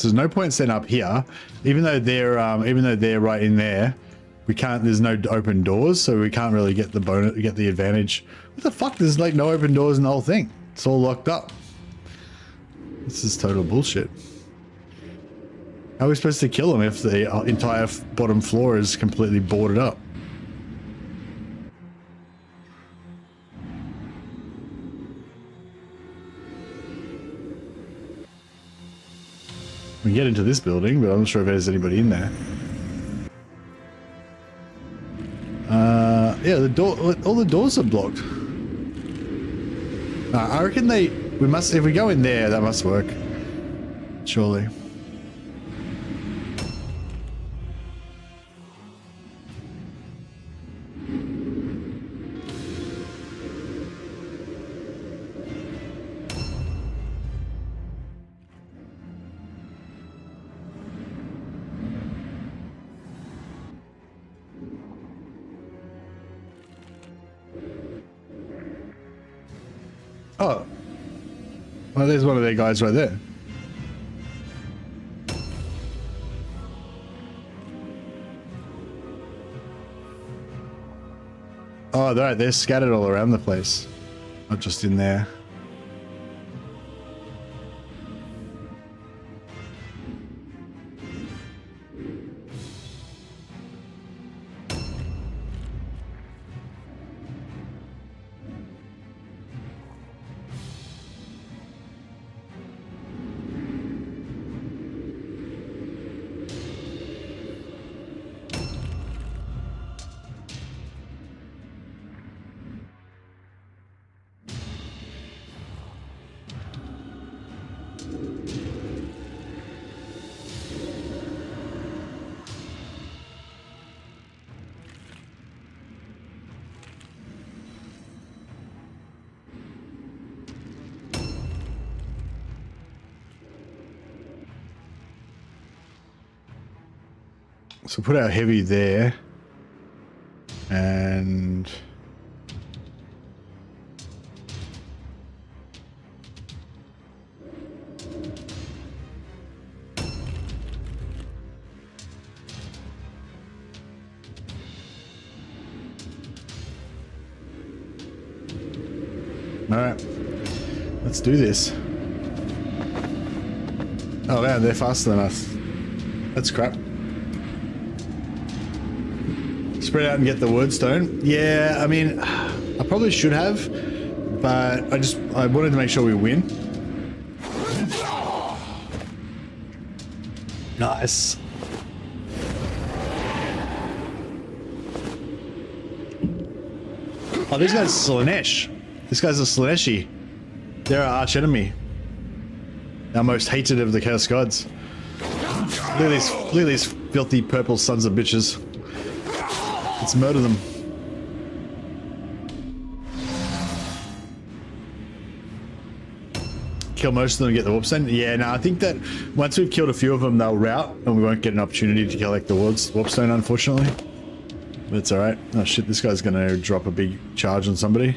there's no point setting up here, even though they're right in there. We can't. There's no open doors, so we can't really get the bonus, get the advantage. What the fuck? There's like no open doors in the whole thing. It's all locked up. This is total bullshit. How are we supposed to kill them if the entire bottom floor is completely boarded up? We can get into this building, but I'm not sure if there's anybody in there. Yeah, the door, all the doors are blocked. I reckon we must, if we go in there, that must work. Surely. Oh. Well, there's one of their guys right there. Oh, they're scattered all around the place. Not just in there. So put our heavy there, and all right, let's do this. Oh man, they're faster than us. That's crap. Spread out and get the wordstone. Yeah, I mean, I probably should have, but I wanted to make sure we win. Nice. Oh, this guy's Slaanesh. This guy's a Slaaneshi. They're our arch enemy. Our most hated of the Chaos Gods. Look at these filthy purple sons of bitches. Let's murder them. Kill most of them and get the warpstone. Yeah, no, I think that once we've killed a few of them, they'll rout and we won't get an opportunity to collect the warpstone, unfortunately. But it's alright. Oh shit, this guy's gonna drop a big charge on somebody.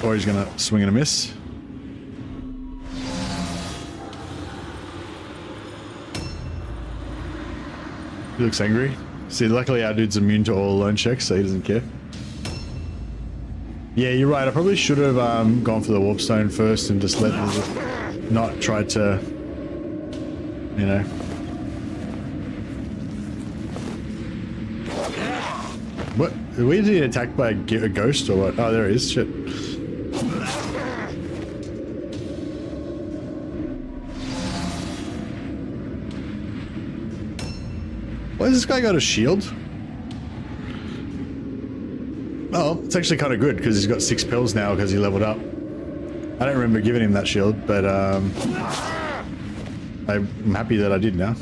Or he's gonna swing and a miss. He looks angry. See, luckily our dude's immune to all alone checks, so he doesn't care. Yeah, you're right. I probably should have gone for the warpstone first and just not tried to, you know. What? Are we being attacked by a ghost or what? Oh, there he is. Shit. Why has this guy got a shield? Oh, it's actually kind of good because he's got 6 pills now because he leveled up. I don't remember giving him that shield, but I'm happy that I did now.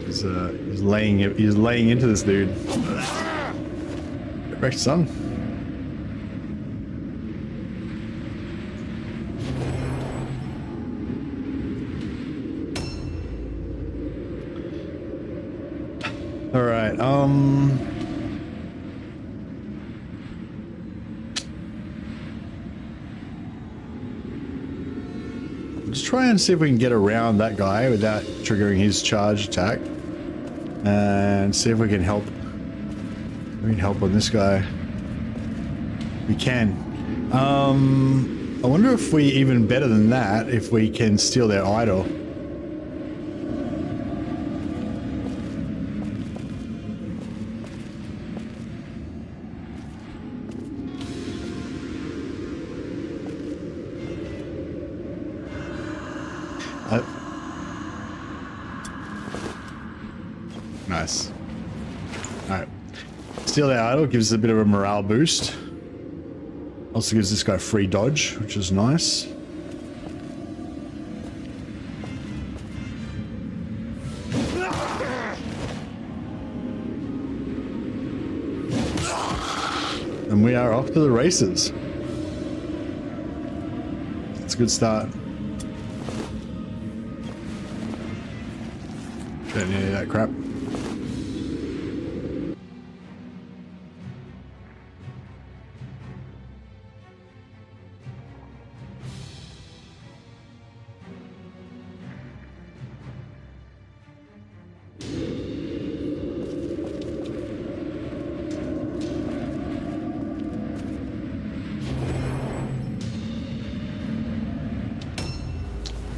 He's laying into this dude. Get wrecked, son. All right. Let's try and see if we can get around that guy without triggering his charge attack, and see if we can help. We can help on this guy. We can. I wonder if we even better than that if we can steal their idol. Nice. Alright. Steal their idol gives us a bit of a morale boost. Also gives this guy free dodge, which is nice. And we are off to the races. It's a good start. Don't need any of that crap.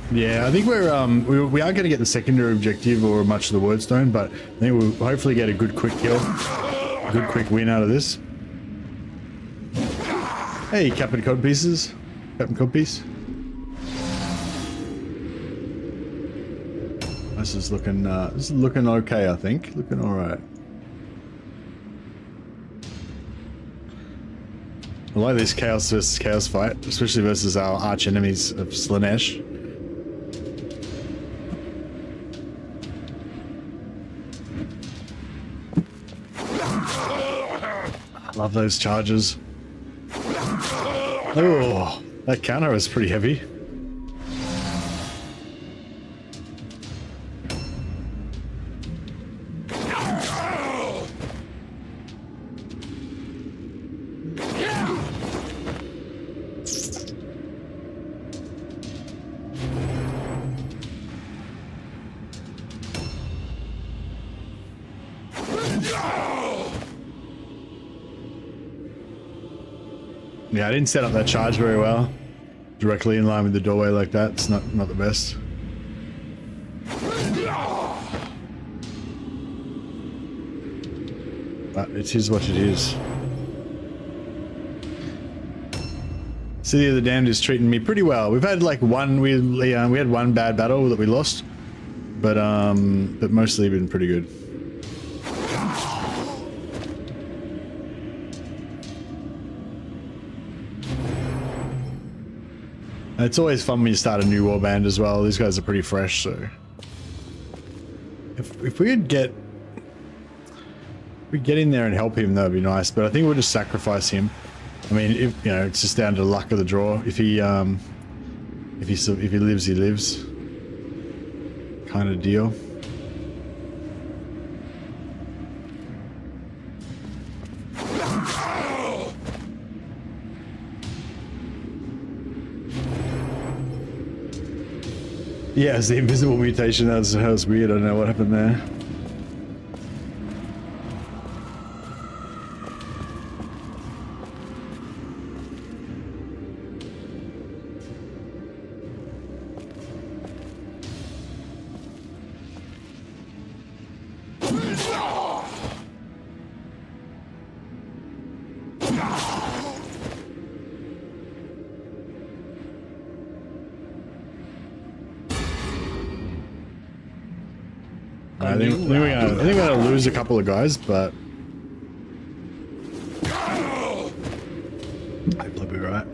Yeah, I think we are going to get the secondary objective or much of the wordstone, but I think we'll hopefully get a good quick kill, a good quick win out of this. Hey, Captain Codpieces, Captain Codpiece. This is looking okay, I think. Looking all right. I like this chaos versus chaos fight, especially versus our arch enemies of Slaanesh. Love those charges. Oh, that counter is pretty heavy. Yeah, I didn't set up that charge very well. Directly in line with the doorway like that. It's not the best. But it is what it is. City of the Damned is treating me pretty well. We've had like we had one bad battle that we lost, but mostly been pretty good. It's always fun when you start a new warband as well. These guys are pretty fresh, so if we could get in there and help him, that would be nice. But I think we'll just sacrifice him. I mean, if you know, it's just down to the luck of the draw. If he lives, he lives, kind of deal. Yeah, it's the invisible mutation. That was weird. I don't know what happened there. I think we're gonna lose a couple of guys, but hopefully we'll be right.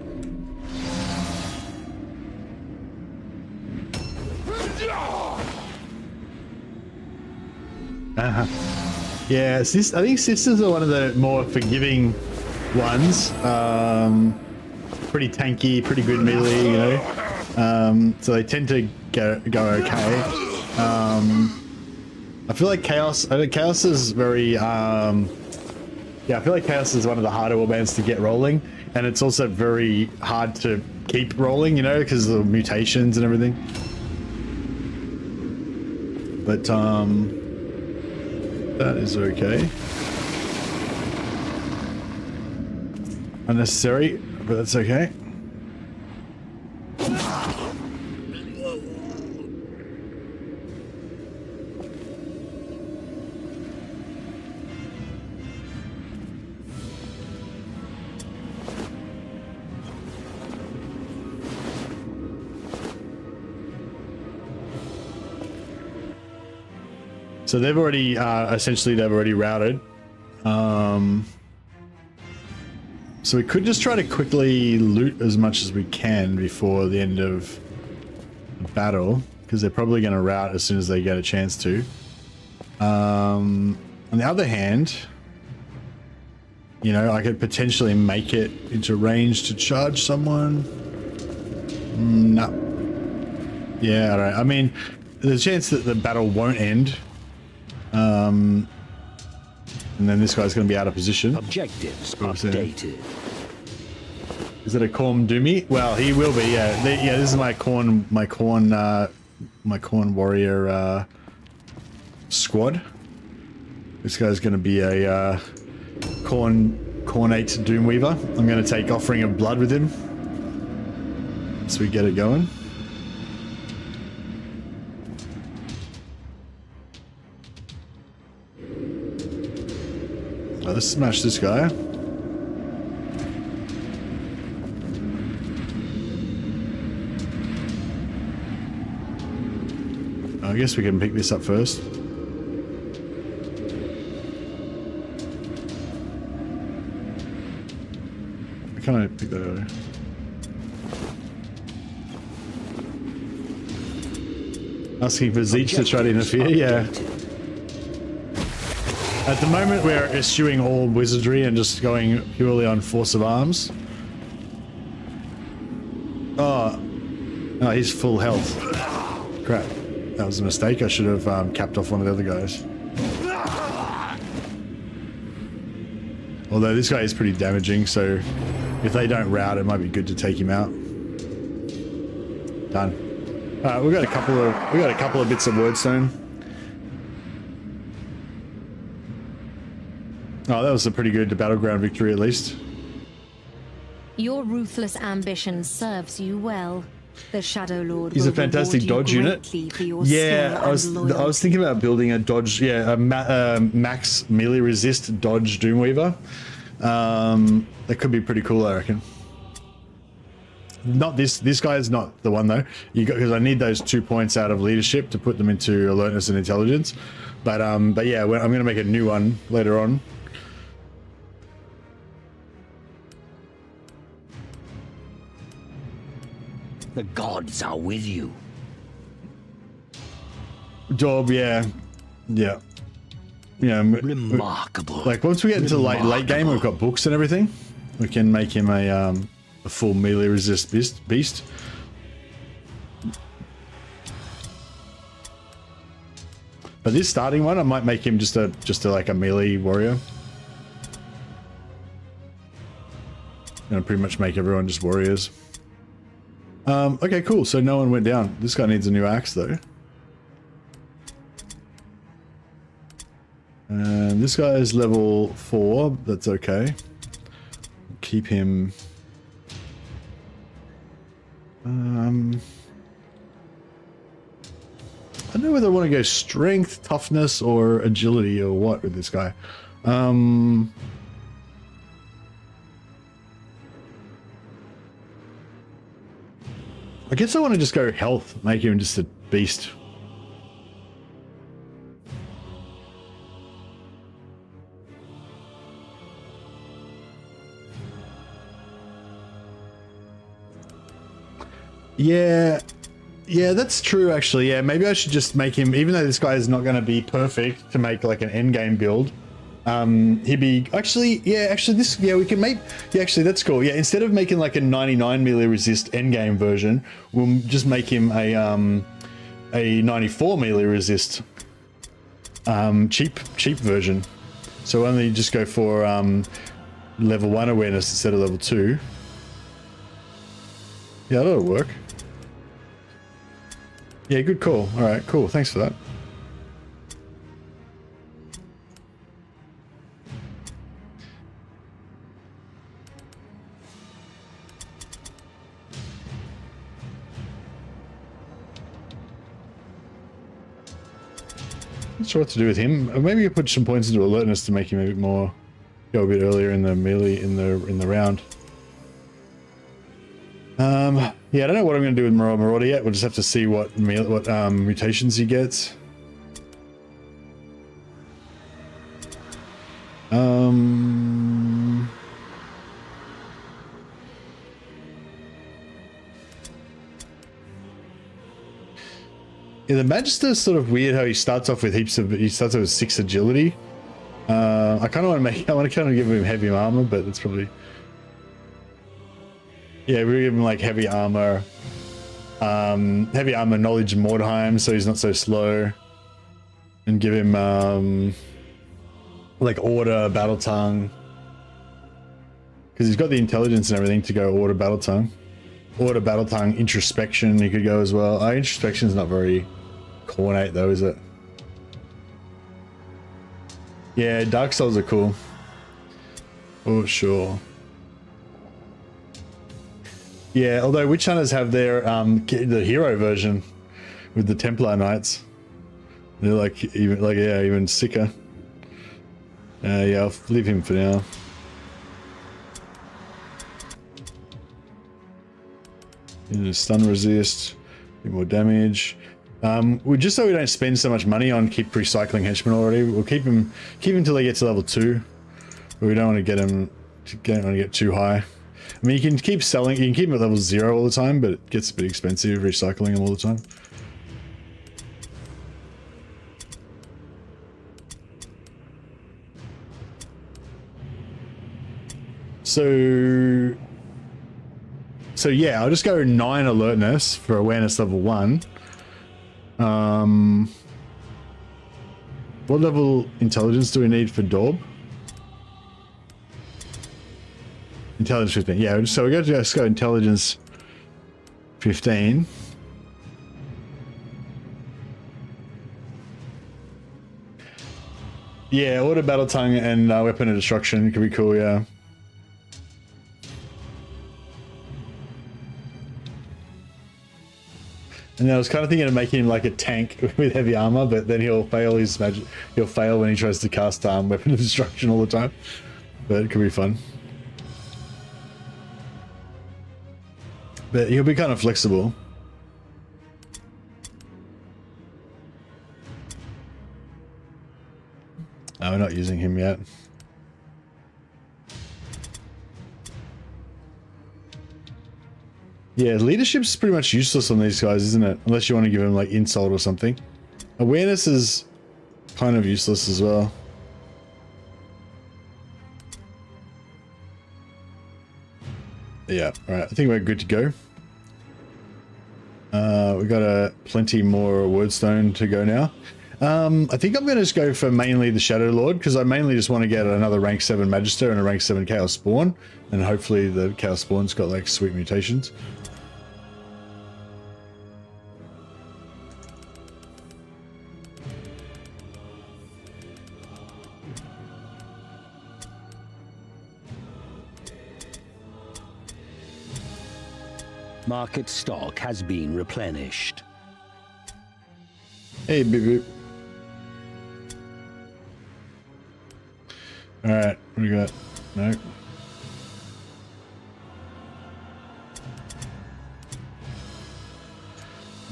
Yeah, I think sisters are one of the more forgiving ones. Pretty tanky, pretty good melee, you know. So they tend to go okay. I feel like Chaos is very, yeah, I feel like Chaos is one of the harder warbands to get rolling, and it's also very hard to keep rolling, you know, because of the mutations and everything. But, that is okay. Unnecessary, but that's okay. So they've already, essentially they've already routed. So we could just try to quickly loot as much as we can before the end of the battle, because they're probably going to rout as soon as they get a chance to. On the other hand, you know, I could potentially make it into range to charge someone. No. Yeah, all right. I mean, there's a chance that the battle won't end. And then this guy's going to be out of position.
Objectives updated.
Is it a Khorne Doomy? Well, he will be. Yeah, yeah. This is my Khorne warrior squad. This guy's going to be a Khornate Doomweaver. I'm going to take Offering of Blood with him, so we get it going. Let's smash this guy. I guess we can pick this up first. Can I pick that up? Asking for Zeech to try to interfere? Yeah. At the moment, we're eschewing all wizardry and just going purely on force of arms. Oh, he's full health. Crap, that was a mistake. I should have capped off one of the other guys. Although this guy is pretty damaging, so if they don't rout, it might be good to take him out. Done. We got a couple of bits of wordstone. Oh, that was a pretty good battleground victory, at least.
Your ruthless ambition serves you well. The Shadow Lord
He's
will
a fantastic
reward
dodge
you
unit.
greatly for your
Yeah,
skill and
I was thinking about building a dodge, a max melee resist dodge Doomweaver. That could be pretty cool, I reckon. Not this guy is not the one though. Because I need those 2 points out of leadership to put them into alertness and intelligence. But yeah, I'm gonna make a new one later on.
The gods are with you.
Job, yeah.
Remarkable.
Like once we get into late game, we've got books and everything. We can make him a full melee resist beast. But this starting one, I might make him just a like a melee warrior. Gonna pretty much make everyone just warriors. Okay, cool. So no one went down. This guy needs a new axe though. And this guy is level 4. That's okay. Keep him. I don't know whether I want to go strength, toughness, or agility, or what with this guy. I guess I want to just go health, make him just a beast. Yeah, that's true actually. Yeah, maybe I should just make him, even though this guy is not going to be perfect to make like an end game build. He'd be actually, we can make, actually that's cool. Yeah, instead of making like a 99 melee resist end game version, we'll just make him a 94 melee resist cheap version. So only just go for level 1 awareness instead of level 2. Yeah, that'll work. Yeah, good call. All right, cool. Thanks for that. Not sure what to do with him. Maybe you put some points into alertness to make him a bit more, go a bit earlier in the melee in the round. Yeah, I don't know what I'm going to do with Marauder yet. We'll just have to see what mutations he gets. Yeah, the Magister is sort of weird how he starts off with he starts off with 6 agility. I kind of want to kind of give him heavy armor, but it's probably... Yeah, we're giving him like heavy armor knowledge Mordheim, so he's not so slow, and give him like order battle tongue, because he's got the intelligence and everything to go order battle tongue, introspection. He could go as well. Introspection's not very coordinate though, is it? Yeah, Dark Souls are cool. Oh sure. Yeah, although witch hunters have their the hero version with the Templar Knights. They're like even sicker. Yeah, I'll leave him for now. Stun resist, a bit more damage. We just so we don't spend so much money on keep recycling henchmen already. We'll keep him until they get to level 2, but we don't want to get him get too high. I mean, you can keep selling, you can keep them at level 0 all the time, but it gets a bit expensive recycling them all the time. So yeah, I'll just go 9 alertness for awareness level 1. What level intelligence do we need for Daub? Intelligence 15. Yeah, so we're going to just go intelligence 15. Yeah, order battle tongue and weapon of destruction could be cool, yeah. And I was kind of thinking of making him like a tank with heavy armor, but then he'll fail his magic. He'll fail when he tries to cast Weapon of Destruction all the time. But it could be fun. But he'll be kind of flexible. Oh, we're not using him yet. Yeah, leadership's pretty much useless on these guys, isn't it? Unless you want to give him like insult or something. Awareness is kind of useless as well. Yeah, alright, I think we're good to go. We got plenty more Wordstone to go now. I think I'm going to just go for mainly the Shadow Lord, because I mainly just want to get another rank 7 Magister and a rank 7 Chaos Spawn, and hopefully the Chaos Spawn's got like sweet mutations.
Market stock has been replenished.
Hey, beep beep. Alright, what do we got? No.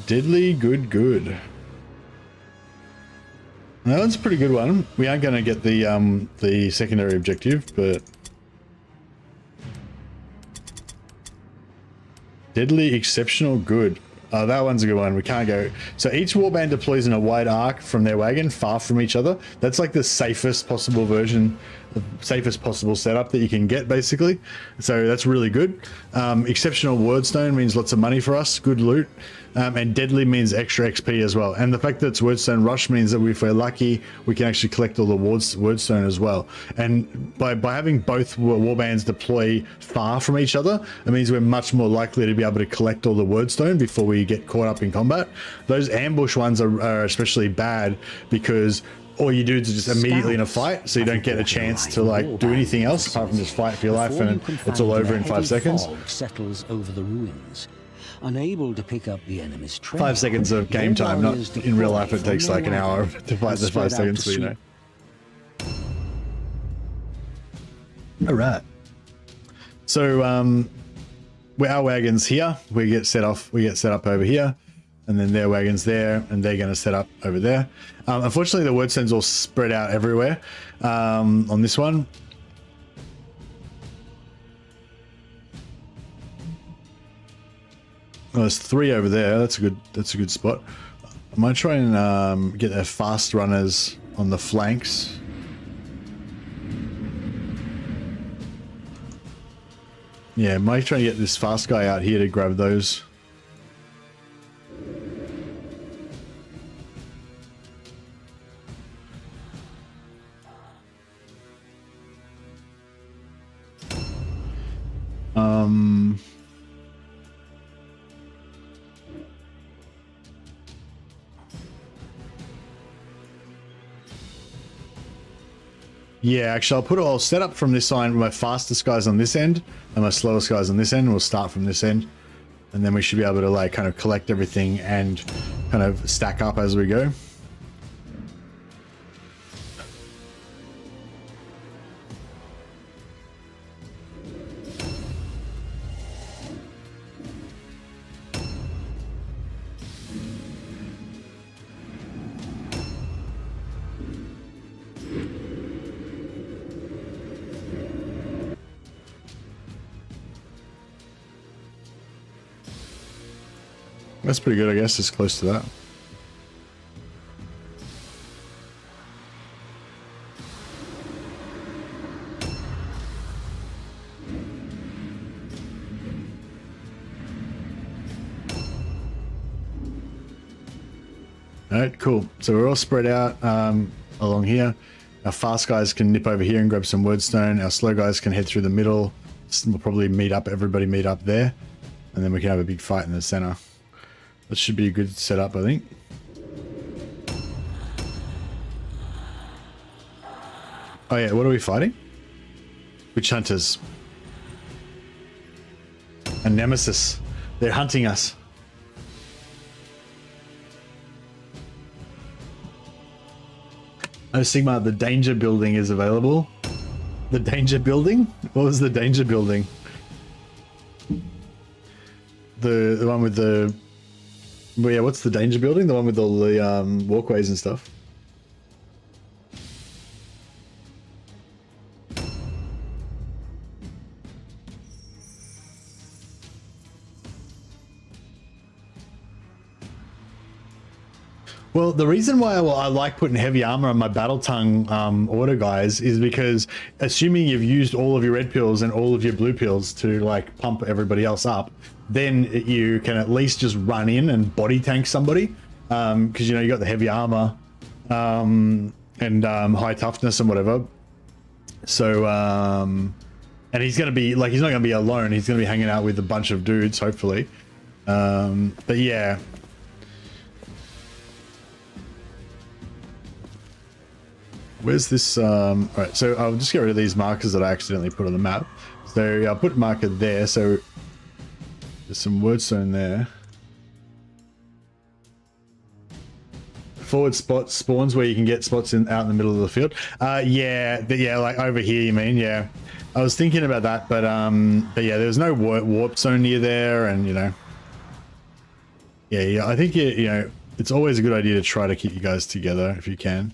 Deadly good. That one's a pretty good one. We aren't going to get the secondary objective, but deadly exceptional good. Oh, that one's a good one. We can't go. So each warband deploys in a wide arc from their wagon, far from each other. That's like the safest possible version, the safest possible setup that you can get, basically. So that's really good. Exceptional Wordstone means lots of money for us, good loot. And deadly means extra XP as well. And the fact that it's Wordstone Rush means that if we're lucky, we can actually collect all the Wordstone as well. And by having both warbands deploy far from each other, it means we're much more likely to be able to collect all the Wordstone before we get caught up in combat. Those ambush ones are especially bad because all you do is just immediately in a fight, so you don't get a chance to like do anything else apart from just fight for your life, and it's all over in 5 seconds.
Settles over the ruins. Unable to pick up the enemy's trail,
5 seconds of game time, not in real life it takes like an hour to fight the 5 seconds, so you know. Alright. So our wagon's here, we get set up over here, and then their wagon's there, and they're going to set up over there. Unfortunately the Wordstone's all spread out everywhere on this one. Well, there's 3 over there. That's a good spot. I might try and get their fast runners on the flanks. Yeah, I might try and get this fast guy out here to grab those. Yeah, actually, I'll set up from this side with my fastest guys on this end and my slowest guys on this end. We'll start from this end, and then we should be able to like kind of collect everything and kind of stack up as we go. That's pretty good, I guess. It's close to that. Alright, cool. So we're all spread out along here. Our fast guys can nip over here and grab some Wordstone. Our slow guys can head through the middle. We'll probably everybody meet up there. And then we can have a big fight in the center. That should be a good setup, I think. Oh yeah, what are we fighting? Witch hunters. A nemesis. They're hunting us. Oh, Sigma, the danger building is available. The danger building? What was the danger building? The one with the... Well, yeah, what's the danger building? The one with all the walkways and stuff. Well, the reason why I like putting heavy armor on my battle tongue order guys is because assuming you've used all of your red pills and all of your blue pills to like pump everybody else up, then you can at least just run in and body tank somebody because you know you got the heavy armor and high toughness and whatever. So and he's gonna be like, he's not gonna be alone, he's gonna be hanging out with a bunch of dudes hopefully. But yeah. Where's this? Alright, so I'll just get rid of these markers that I accidentally put on the map. So I'll put a marker there, so there's some wordstone there. Forward spot spawns where you can get spots out in the middle of the field. Yeah, like over here you mean, yeah. I was thinking about that, but yeah, there's no warp zone near there, and you know. Yeah, I think you know, it's always a good idea to try to keep you guys together if you can.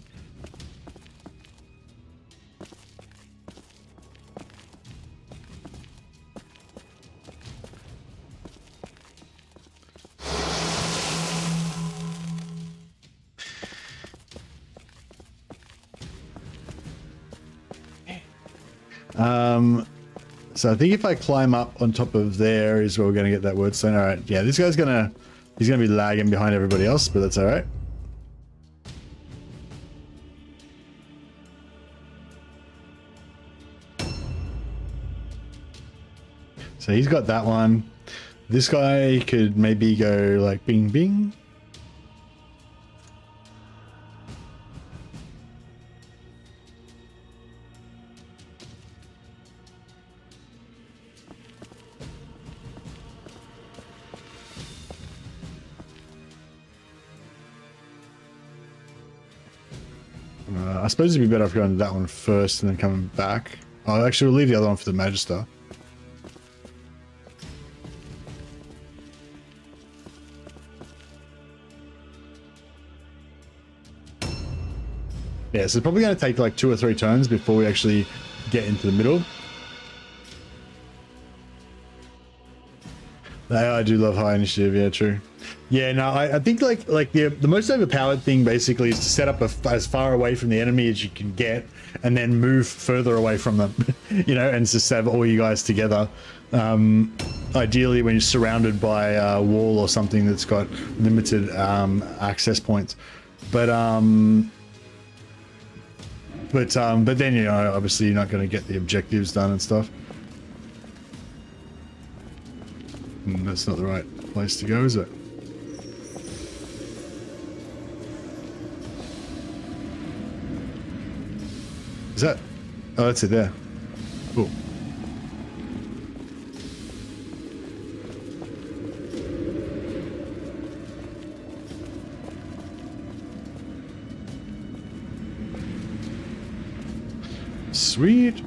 So I think if I climb up on top of there is where we're gonna get that wordstone. All right, yeah, this guy's he's gonna be lagging behind everybody else, but that's all right. So he's got that one. This guy could maybe go like bing bing. I suppose it'd be better if going to that one first and then coming back. Oh, actually, we'll leave the other one for the Magister. Yeah, so it's probably going to take like 2 or 3 turns before we actually get into the middle. I do love high initiative, yeah, true. Yeah, no, I think like the most overpowered thing basically is to set up as far away from the enemy as you can get, and then move further away from them, you know, and just have all you guys together. Ideally, when you're surrounded by a wall or something that's got limited access points, but then you know, obviously you're not going to get the objectives done and stuff. That's not the right place to go, is it? Is that? Oh, that's it there. Cool. Sweet.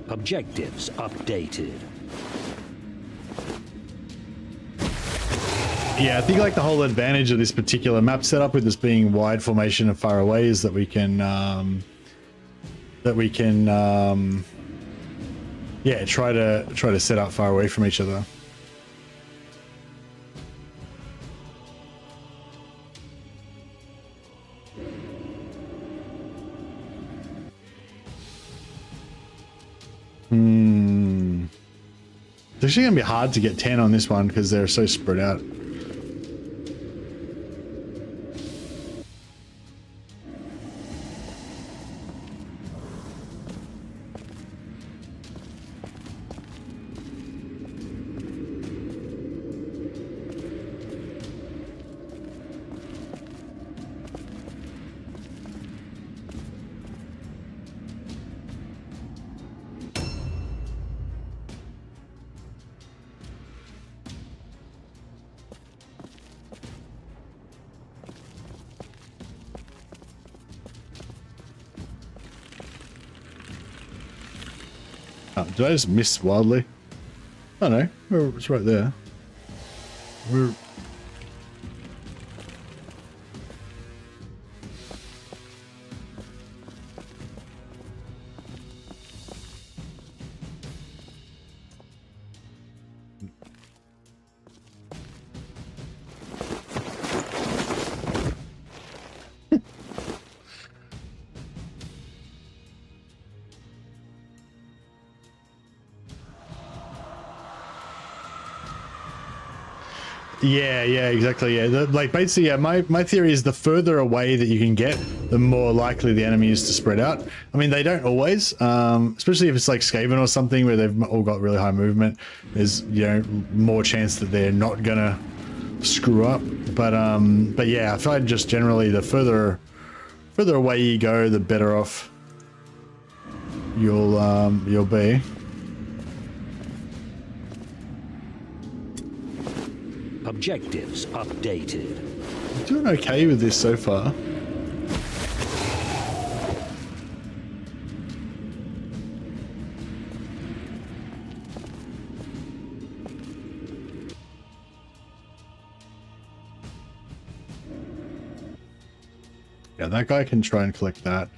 Objectives updated.
Yeah, I think like the whole advantage of this particular map setup with this being wide formation and far away is that we can yeah, try to set up far away from each other. It's actually going to be hard to get 10 on this one because they're so spread out. Did I just miss wildly? Oh no, it's right there. We're... Yeah, exactly. Yeah, like basically, yeah. My theory is the further away that you can get, the more likely the enemy is to spread out. I mean, they don't always, especially if it's like Skaven or something where they've all got really high movement. There's more chance that they're not gonna screw up. But yeah, I find just generally the further away you go, the better off you'll be.
Objectives updated.
I'm doing okay with this so far. Yeah, that guy can try and collect that.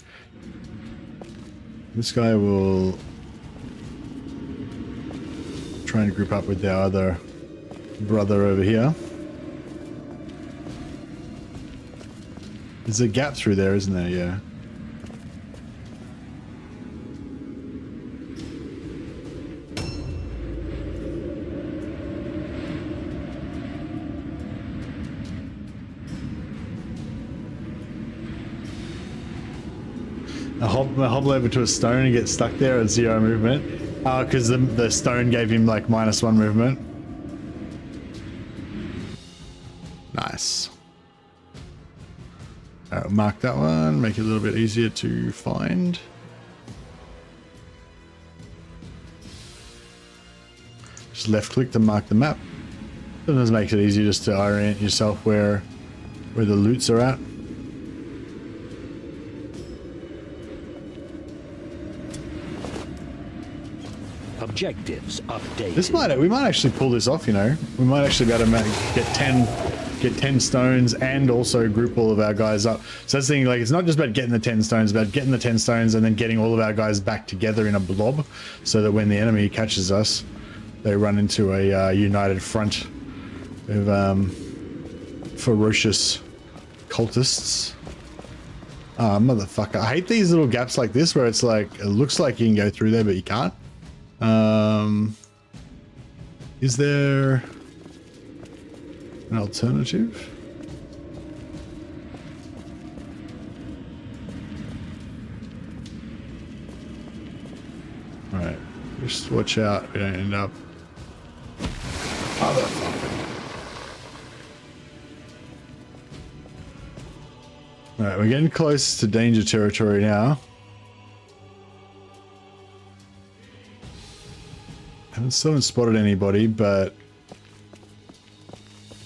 This guy will try and group up with the other brother over here. There's a gap through there, isn't there? Yeah. I hobble over to a stone and get stuck there at 0 movement. Because the stone gave him like -1 movement. Nice. Alright, mark that one, make it a little bit easier to find. Just left click to mark the map. Sometimes makes it easier just to orient yourself where the loots are at.
Objectives updated.
We might actually pull this off, We might actually be able to get 10 stones and also group all of our guys up. So that's the thing, like, it's not just about getting the 10 stones, it's about getting the 10 stones and then getting all of our guys back together in a blob so that when the enemy catches us, they run into a united front of ferocious cultists. Ah, motherfucker. I hate these little gaps like this where it's like, it looks like you can go through there, but you can't. Is there an alternative? Alright, just watch out, we don't end up. Motherfucker. Alright, we're getting close to danger territory now. Haven't spotted anybody, but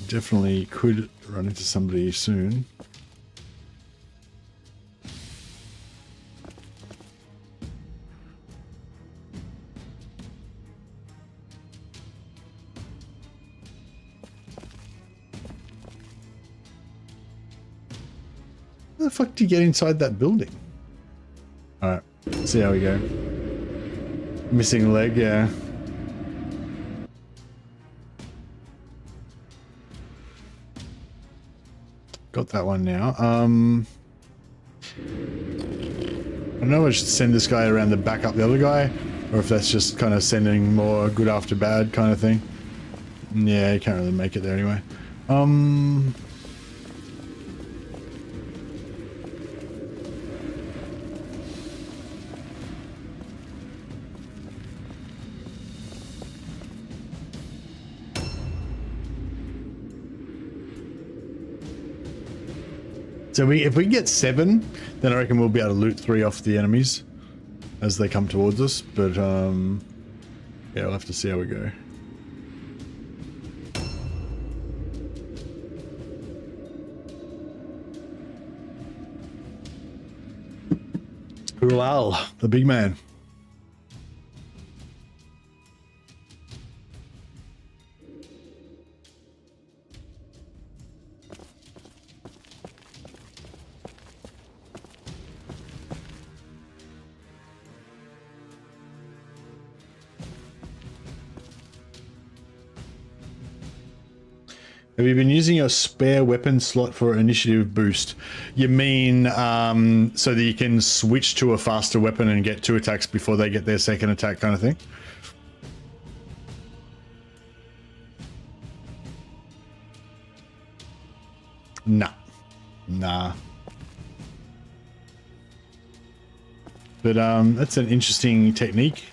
definitely could run into somebody soon. How the fuck do you get inside that building? Alright, let's see how we go. Missing leg, yeah. Got that one now. I don't know if I should send this guy around to back up the other guy, or if that's just kind of sending more good after bad kind of thing. Yeah, you can't really make it there anyway. So if we get 7, then I reckon we'll be able to loot 3 off the enemies as they come towards us. But yeah, we'll have to see how we go. Rual, the big man. Have you been using your spare weapon slot for initiative boost? You mean so that you can switch to a faster weapon and get 2 attacks before they get their second attack kind of thing? Nah. But that's an interesting technique.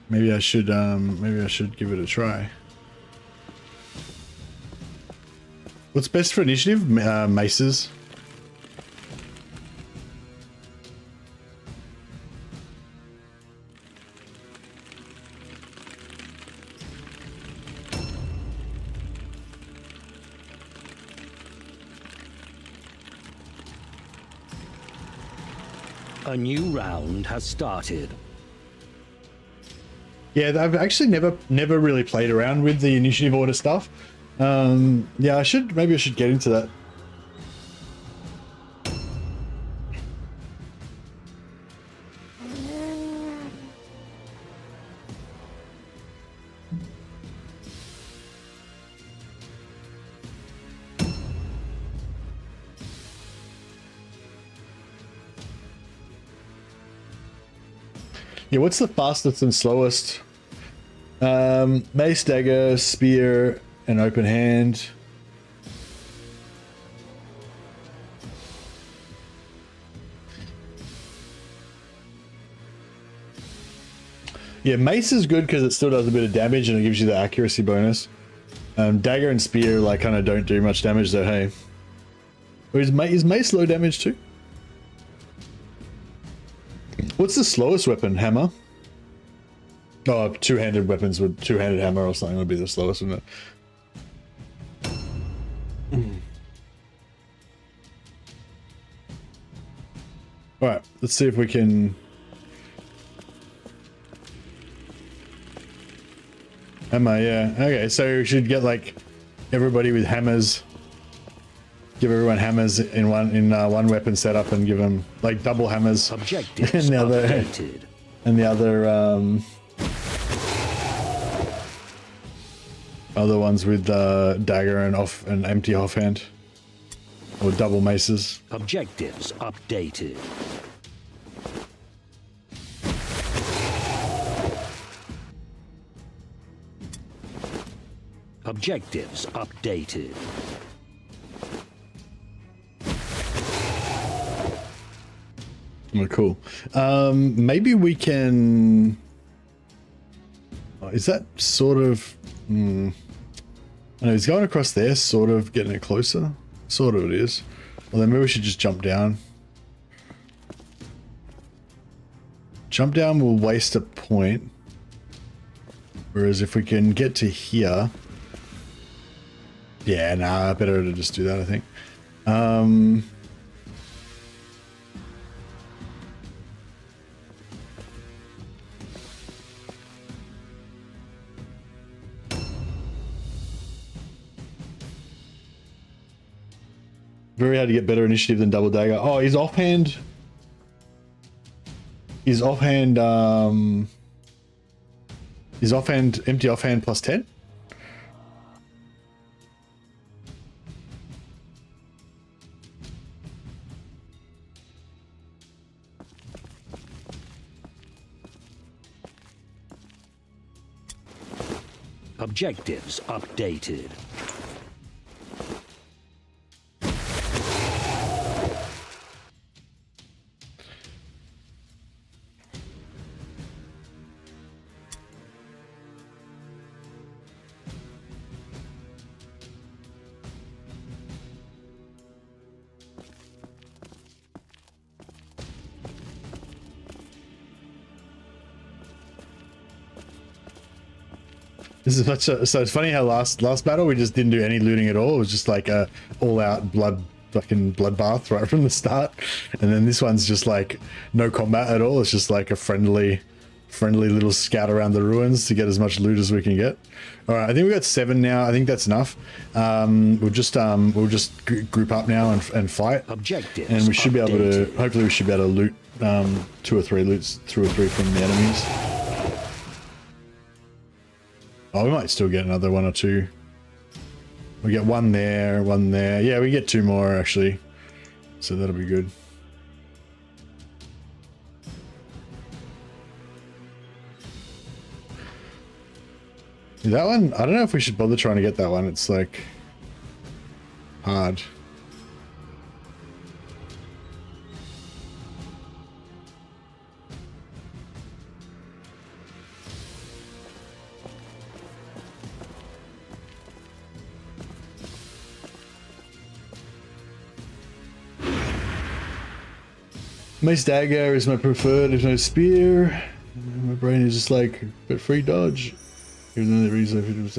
Maybe I should give it a try. What's best for initiative? Maces.
A new round has started.
Yeah, I've actually never really played around with the initiative order stuff. Yeah, maybe I should get into that. Yeah, what's the fastest and slowest? Mace, dagger, spear, and open hand. Yeah, mace is good because it still does a bit of damage and it gives you the accuracy bonus. Dagger and spear like kind of don't do much damage though. Hey, is mace low damage too? What's the slowest weapon? Hammer? Oh, two-handed weapons with two-handed hammer or something would be the slowest, wouldn't it? Alright, let's see if we can... Hammer, yeah. Okay, so we should get like everybody with hammers. Give everyone hammers in one weapon setup and give them like double hammers.
Objectives
and the other
updated.
And the other ones with dagger and empty offhand or double maces.
Objectives updated. Objectives updated.
Oh, cool. Maybe we can... Oh, is that sort of... I know he's going across there, sort of getting it closer. Sort of it is. Well, then maybe we should just jump down. Jump down will waste a point. Whereas if we can get to here... Yeah, nah, better to just do that, I think. Very hard to get better initiative than double dagger. Oh, he's offhand. He's offhand. He's offhand. Empty offhand plus 10.
Objectives updated.
This is such a, so it's funny how last battle we just didn't do any looting at all. It was just like a all-out fucking bloodbath right from the start, and then this one's just like no combat at all. It's just like a friendly little scout around the ruins to get as much loot as we can get. All right, I think we got 7 now. I think that's enough. We'll just group up now and fight.
Objectives
and we should be able to.
updated.
Hopefully, we should be able to loot 2 or 3 loots, 2 or 3 from the enemies. Oh, we might still get another 1 or 2. We get one there, one there. Yeah, we get 2 more actually. So that'll be good. That one, I don't know if we should bother trying to get that one. It's like hard. Mace dagger is my preferred. There's no spear. My brain is just like, but free dodge. Even though the reason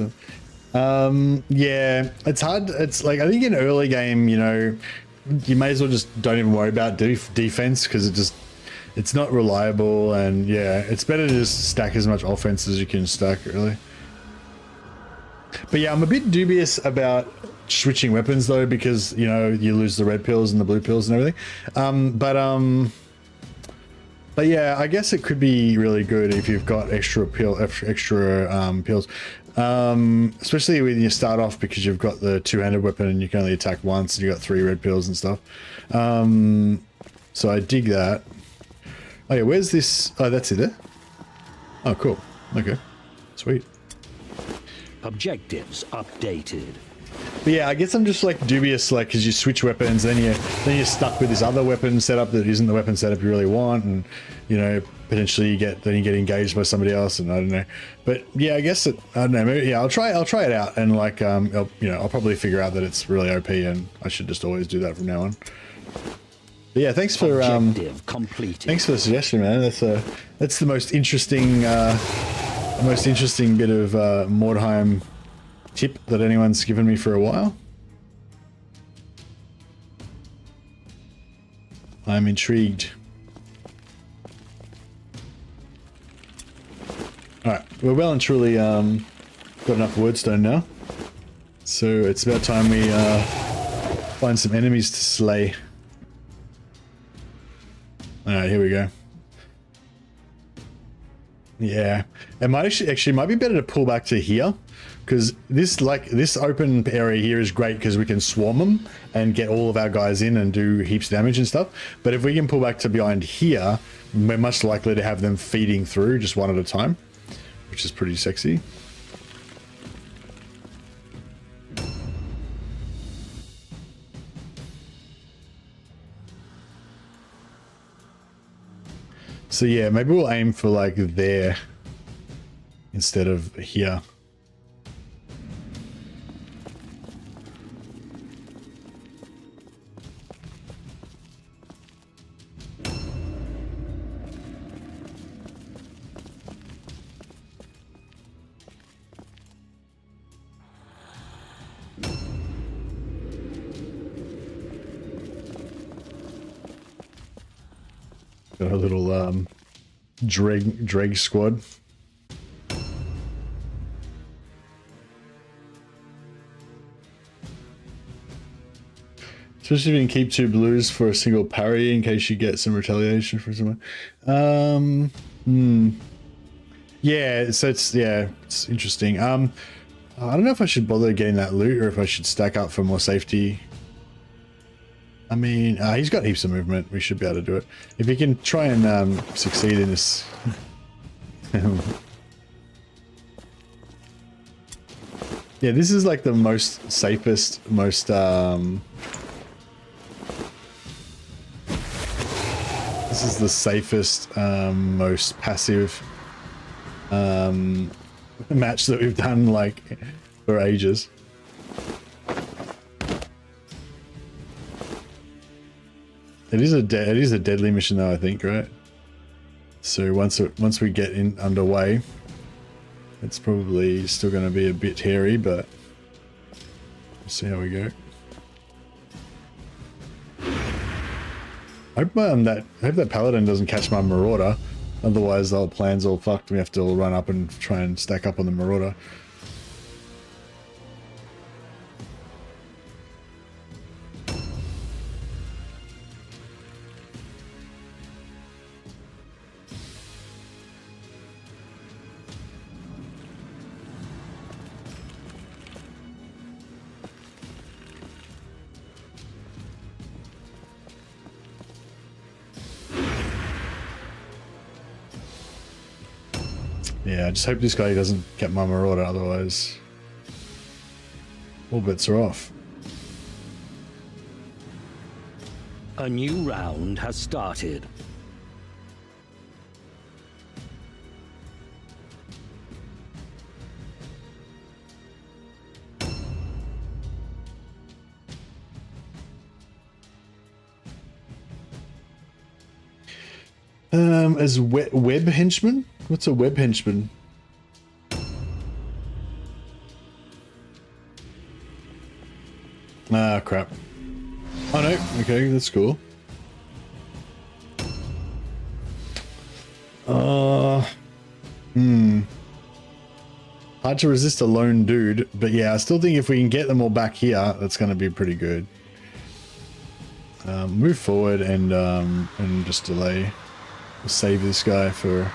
50%. Yeah, it's hard. It's like, I think in early game, you know, you may as well just don't even worry about defense because it's not reliable, and yeah, it's better to just stack as much offense as you can stack, really. But yeah, I'm a bit dubious about switching weapons though, because you know you lose the red pills and the blue pills and everything. But yeah, I guess it could be really good if you've got extra pills, especially when you start off, because you've got the 2-handed weapon and you can only attack once, and you got 3 red pills and stuff. So I dig that. Oh yeah, where's this? Oh, that's it there. Oh, cool. Okay, sweet.
Objectives updated.
But yeah, I guess I'm just like dubious, like, because you switch weapons, then you're stuck with this other weapon setup that isn't the weapon setup you really want, and you know, potentially you get engaged by somebody else, and I don't know. But yeah, I guess I don't know. Maybe, yeah, I'll try it out, and like I'll probably figure out that it's really OP, and I should just always do that from now on. But yeah, thanks for thanks for the suggestion, man. That's the most interesting bit of Mordheim tip that anyone's given me for a while. I'm intrigued. Alright, we're well and truly got enough wordstone now. So it's about time we find some enemies to slay. Alright, here we go. Yeah, it might actually might be better to pull back to here, because this open area here is great because we can swarm them and get all of our guys in and do heaps of damage and stuff. But if we can pull back to behind here, we're much likely to have them feeding through just one at a time, which is pretty sexy. So yeah, maybe we'll aim for like there instead of here. Got a little dreg squad. Especially if you can keep 2 blues for a single parry in case you get some retaliation from someone. Yeah, so it's interesting. I don't know if I should bother getting that loot or if I should stack up for more safety. I mean, he's got heaps of movement. We should be able to do it. If he can try and succeed in this. Yeah, this is like the most safest, most this is the safest, most passive match that we've done like for ages. It is a deadly mission though, I think, right? So once we get in underway, it's probably still going to be a bit hairy, but we'll see how we go. I hope that paladin doesn't catch my marauder, otherwise the whole plan's all fucked. We have to all run up and try and stack up on the marauder. Yeah, I just hope this guy doesn't get my Marauder, otherwise all bets are off.
A new round has started.
As web henchman? What's a web henchman? Ah, crap. Oh no, okay, that's cool. Hard to resist a lone dude, but yeah, I still think if we can get them all back here, that's going to be pretty good. Move forward and just delay. We'll save this guy for...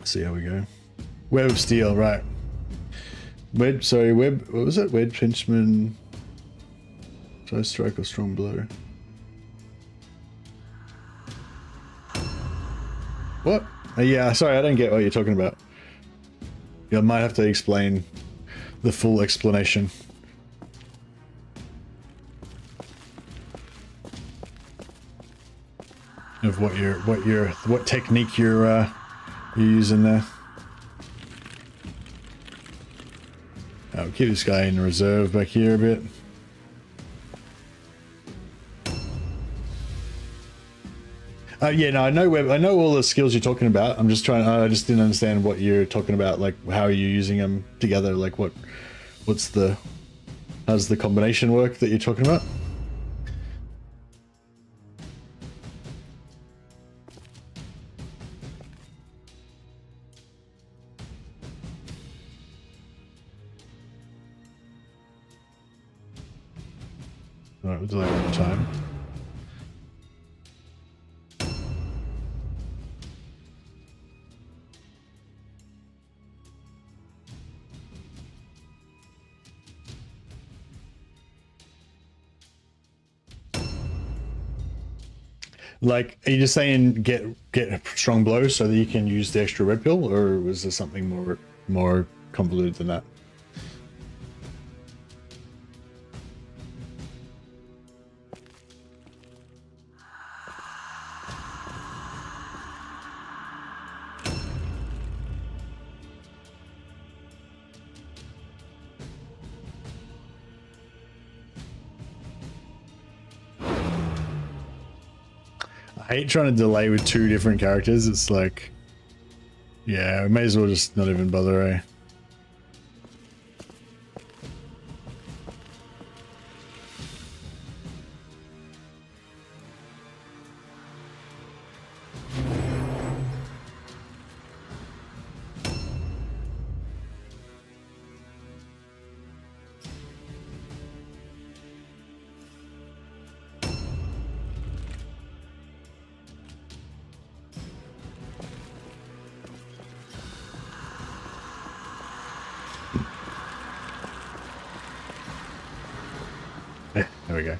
see how we go. Web of Steel, right. Web, sorry, Web, what was it? Web Henchman, Side Strike or Strong Blow. What? Yeah, sorry, I don't get what you're talking about. Yeah, I might have to explain the full explanation. Of what technique you're using there. I'll keep this guy in reserve back here a bit. Yeah, no, I know all the skills you're talking about. I'm just trying. I just didn't understand what you're talking about. Like, how are you using them together? Like, how's the combination work that you're talking about? All right, we'll delay one more time. Like, are you just saying get a strong blow so that you can use the extra red pill, or was there something more convoluted than that? I hate trying to delay with two different characters. It's like, yeah, we may as well just not even bother, eh? There we go.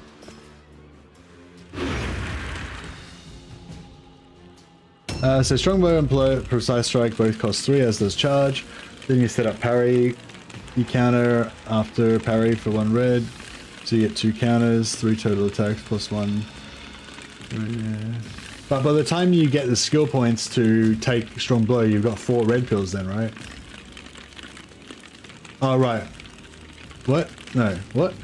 So Strongbow and Precise Strike both cost 3, as does Charge. Then you set up parry. You counter after parry for 1 red. So you get 2 counters, 3 total attacks plus 1. But by the time you get the skill points to take Strong Blow, you've got 4 red pills then, right? Oh, right. What? No, what?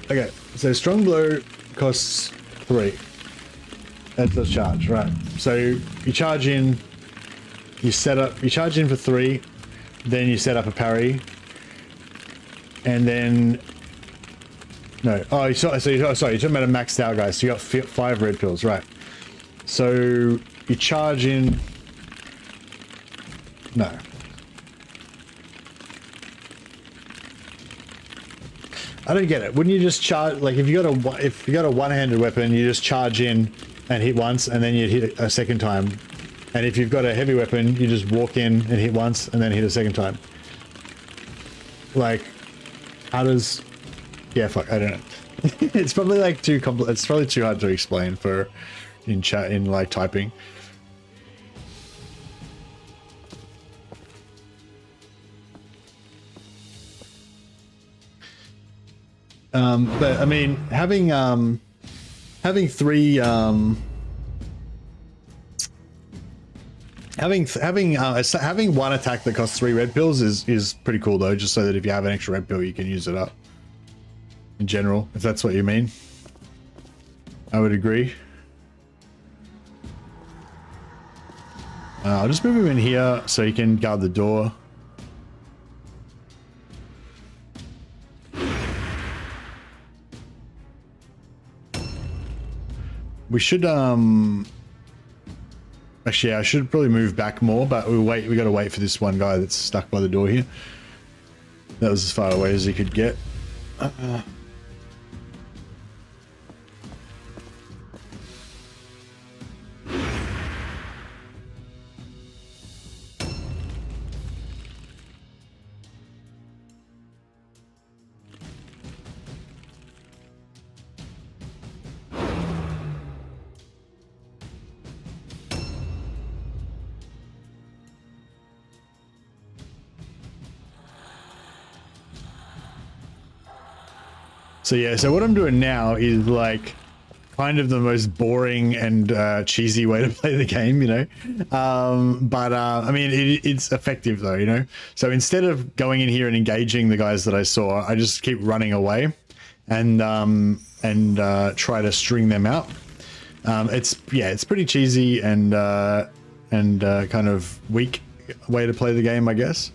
Okay, so Strong Blow costs 3. That's the charge, right? So you charge in, you charge in for 3, then you set up a parry, and then no. Oh, sorry, you're talking about a maxed out guy. So you got 5 red pills, right? So you charge in. No. I don't get it. Wouldn't you just charge, like if you got a one-handed weapon, you just charge in and hit once, and then you hit a second time. And if you've got a heavy weapon, you just walk in and hit once, and then hit a second time. like, how does... Yeah, fuck, I don't know. It's probably like too complex. It's probably too hard to explain for in chat, in like typing. But I mean, having three having one attack that costs 3 red pills is pretty cool though, just so that if you have an extra red pill you can use it up in general, if that's what you mean. I would agree. I'll just move him in here so he can guard the door. We should actually, I should probably move back more, but we gotta wait for this one guy that's stuck by the door here. That was as far away as he could get. So yeah, so what I'm doing now is like kind of the most boring and cheesy way to play the game, you know. I mean, it's effective though, you know. So instead of going in here and engaging the guys that I saw, I just keep running away and try to string them out. It's pretty cheesy and kind of weak way to play the game, I guess.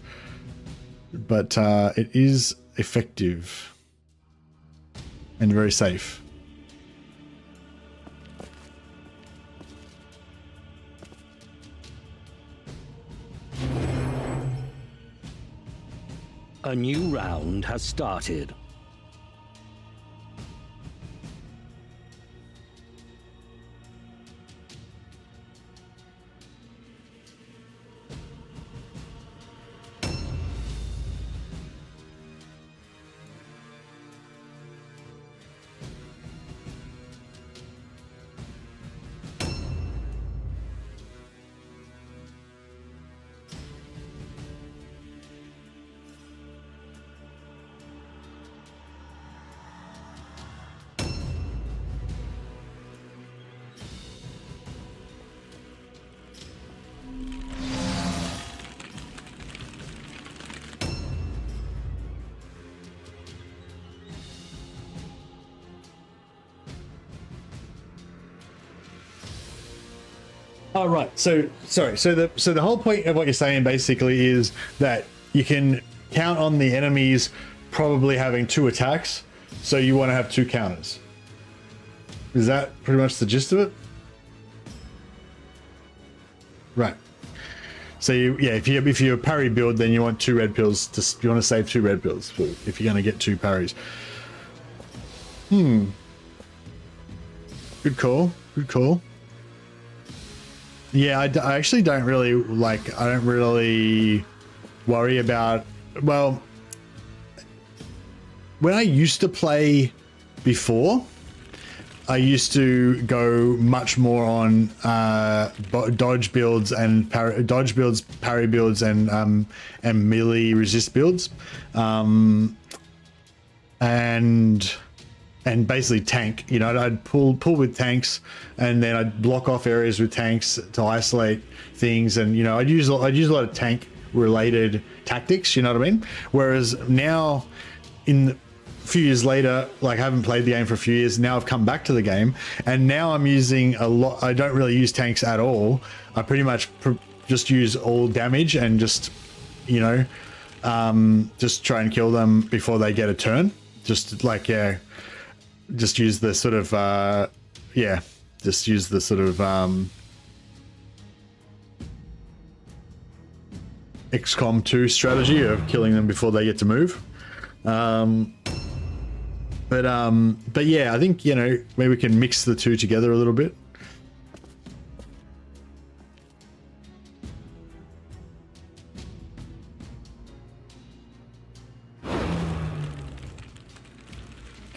But it is effective. And very safe.
A new round has started.
Oh right. So sorry. So the whole point of what you're saying basically is that you can count on the enemies probably having 2 attacks, so you want to have 2 counters. Is that pretty much the gist of it? Right. So if you're a parry build, then you want 2 red pills. You want to save 2 red pills if you're going to get 2 parries. Good call. Good call. Yeah, I actually don't really I don't really worry about, well, when I used to play before, I used to go much more on dodge builds and parry builds and melee resist builds, and basically tank. You know, I'd pull with tanks, and then I'd block off areas with tanks to isolate things, and you know, I'd use a lot of tank related tactics. You know what I mean? Whereas now, a few years later, like I haven't played the game for a few years. Now I've come back to the game, and now I'm using a lot. I don't really use tanks at all. I pretty much just use all damage and just, you know, just try and kill them before they get a turn. Just like, yeah. Just use the sort of just use the sort of XCOM 2 strategy of killing them before they get to move. But yeah, I think, you know, maybe we can mix the two together a little bit.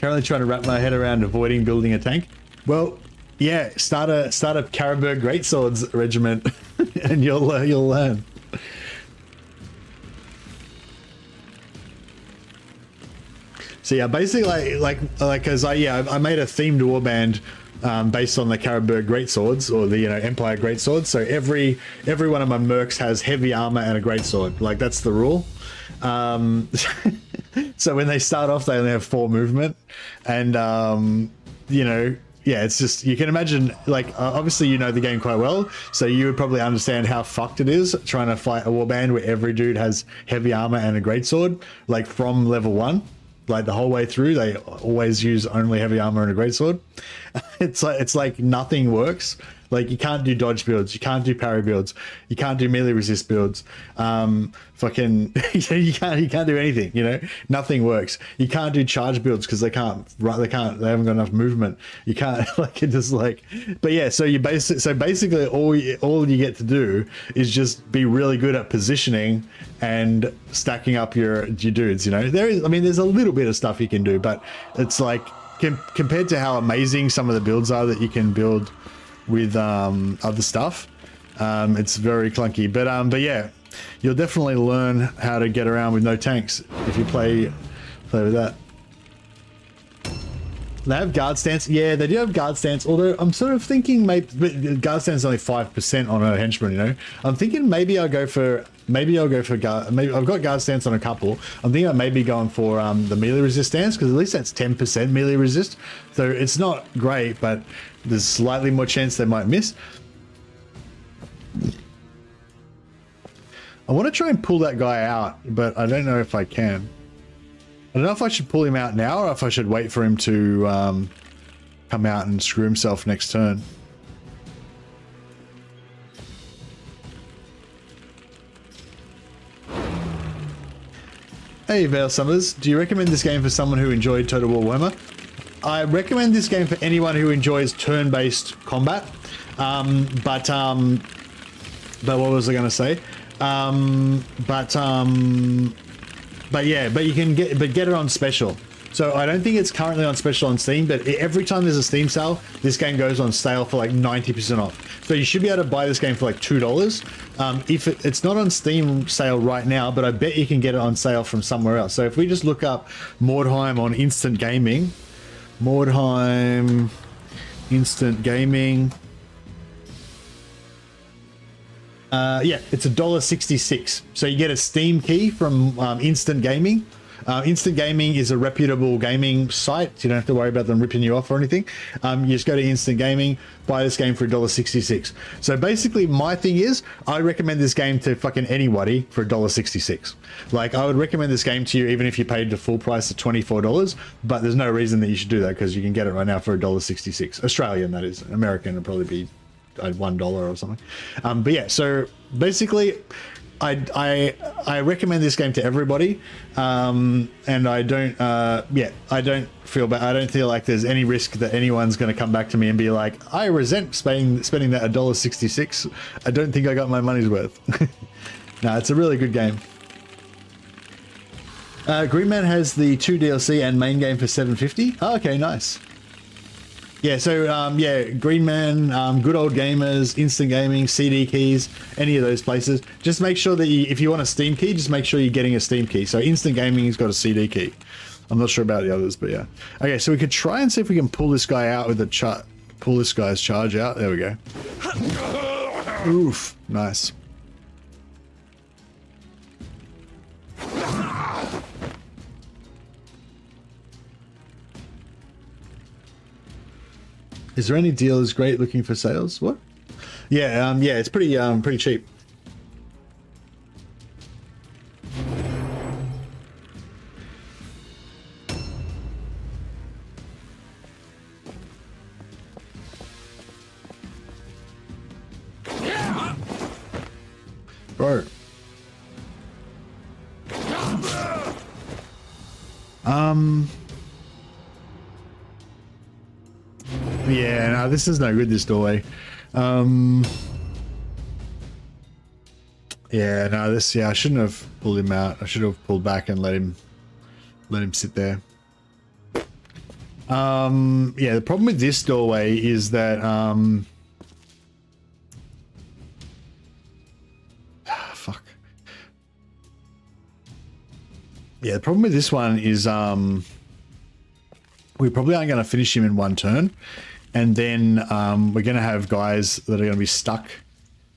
Currently trying to wrap my head around avoiding building a tank. Well, yeah, start a Caribou Greatswords regiment, and you'll learn. So yeah, basically because I made a themed warband based on the Caribou Greatswords, or the Empire Greatswords. So every one of my mercs has heavy armor and a greatsword. Like, that's the rule. So when they start off, they only have 4 movement, and yeah, it's just, you can imagine, like, obviously you know the game quite well, so you would probably understand how fucked it is trying to fight a warband where every dude has heavy armor and a greatsword, like from level 1. Like the whole way through, they always use only heavy armor and a greatsword. It's like nothing works. Like, you can't do dodge builds, you can't do parry builds, you can't do melee resist builds. Fucking you can't do anything. Nothing works. You can't do charge builds because they haven't got enough movement. You can't But yeah, so basically all you get to do is just be really good at positioning and stacking up your dudes. There's a little bit of stuff you can do, but it's like, compared to how amazing some of the builds are that you can build with other stuff, it's very clunky. But yeah, you'll definitely learn how to get around with no tanks if you play with that. They have guard stance. Yeah, they do have guard stance, although I'm sort of thinking maybe guard stance is only 5% on a henchman. I'm thinking maybe I'll go for guard. Maybe I've got guard stance on a couple. I'm thinking I may be going for the melee resist stance, because at least that's 10% melee resist, so it's not great, but there's slightly more chance they might miss. I want to try and pull that guy out, but I don't know if I can. I don't know if I should pull him out now, or if I should wait for him to come out and screw himself next turn. Hey Vale Summers, do you recommend this game for someone who enjoyed Total War Warhammer? I recommend this game for anyone who enjoys turn-based combat. But what was I going to say? But you can get it on special. So I don't think it's currently on special on Steam, but every time there's a Steam sale, this game goes on sale for like 90% off. So you should be able to buy this game for like $2. If it's not on Steam sale right now, but I bet you can get it on sale from somewhere else. So if we just look up Mordheim on Instant Gaming, Mordheim Instant Gaming. Yeah, it's $1.66. So you get a Steam key from Instant Gaming. Instant Gaming is a reputable gaming site, so you don't have to worry about them ripping you off or anything. You just go to Instant Gaming, buy this game for $1.66. So basically, my thing is, I recommend this game to fucking anybody for $1.66. Like, I would recommend this game to you even if you paid the full price of $24, but there's no reason that you should do that, because you can get it right now for $1.66. Australian, that is. American would probably be $1 or something. But yeah, so basically, I recommend this game to everybody, and I don't feel bad. I don't feel like there's any risk that anyone's going to come back to me and be like, I resent spending that $1.66. I don't think I got my money's worth. No, it's a really good game. Green Man has the 2 DLC and main game for $7.50. Oh, okay, nice. Yeah, so yeah, Green Man, Good Old Gamers, Instant Gaming, CD Keys, any of those places. Just make sure that if you want a Steam key, just make sure you're getting a Steam key. So Instant Gaming's got a CD key. I'm not sure about the others, but yeah. Okay, so we could try and see if we can pull this guy out with the pull this guy's charge out. There we go. Oof, nice. Is there any dealers great looking for sales? What? Yeah, yeah, it's pretty cheap. Bro. Yeah, no, this is no good, this doorway. Yeah, no, I shouldn't have pulled him out. I should have pulled back and let him sit there. Yeah, the problem with this doorway is that fuck. Yeah, the problem with this one is we probably aren't going to finish him in one turn, and then we're going to have guys that are going to be stuck.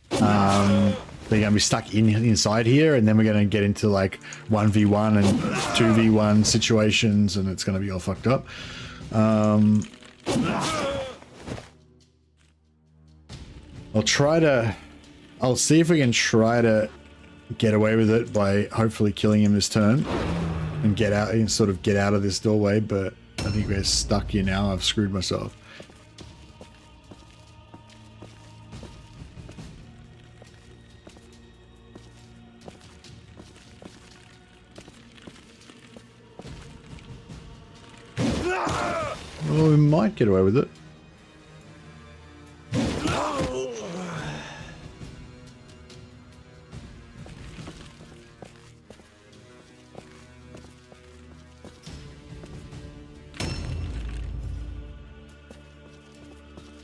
They're going to be stuck inside here, and then we're going to get into like 1v1 and 2v1 situations, and it's going to be all fucked up. I'll see if we can try to get away with it by hopefully killing him this turn and get out and sort of get out of this doorway, but I think we're stuck here now. I've screwed myself. Well, we might get away with it.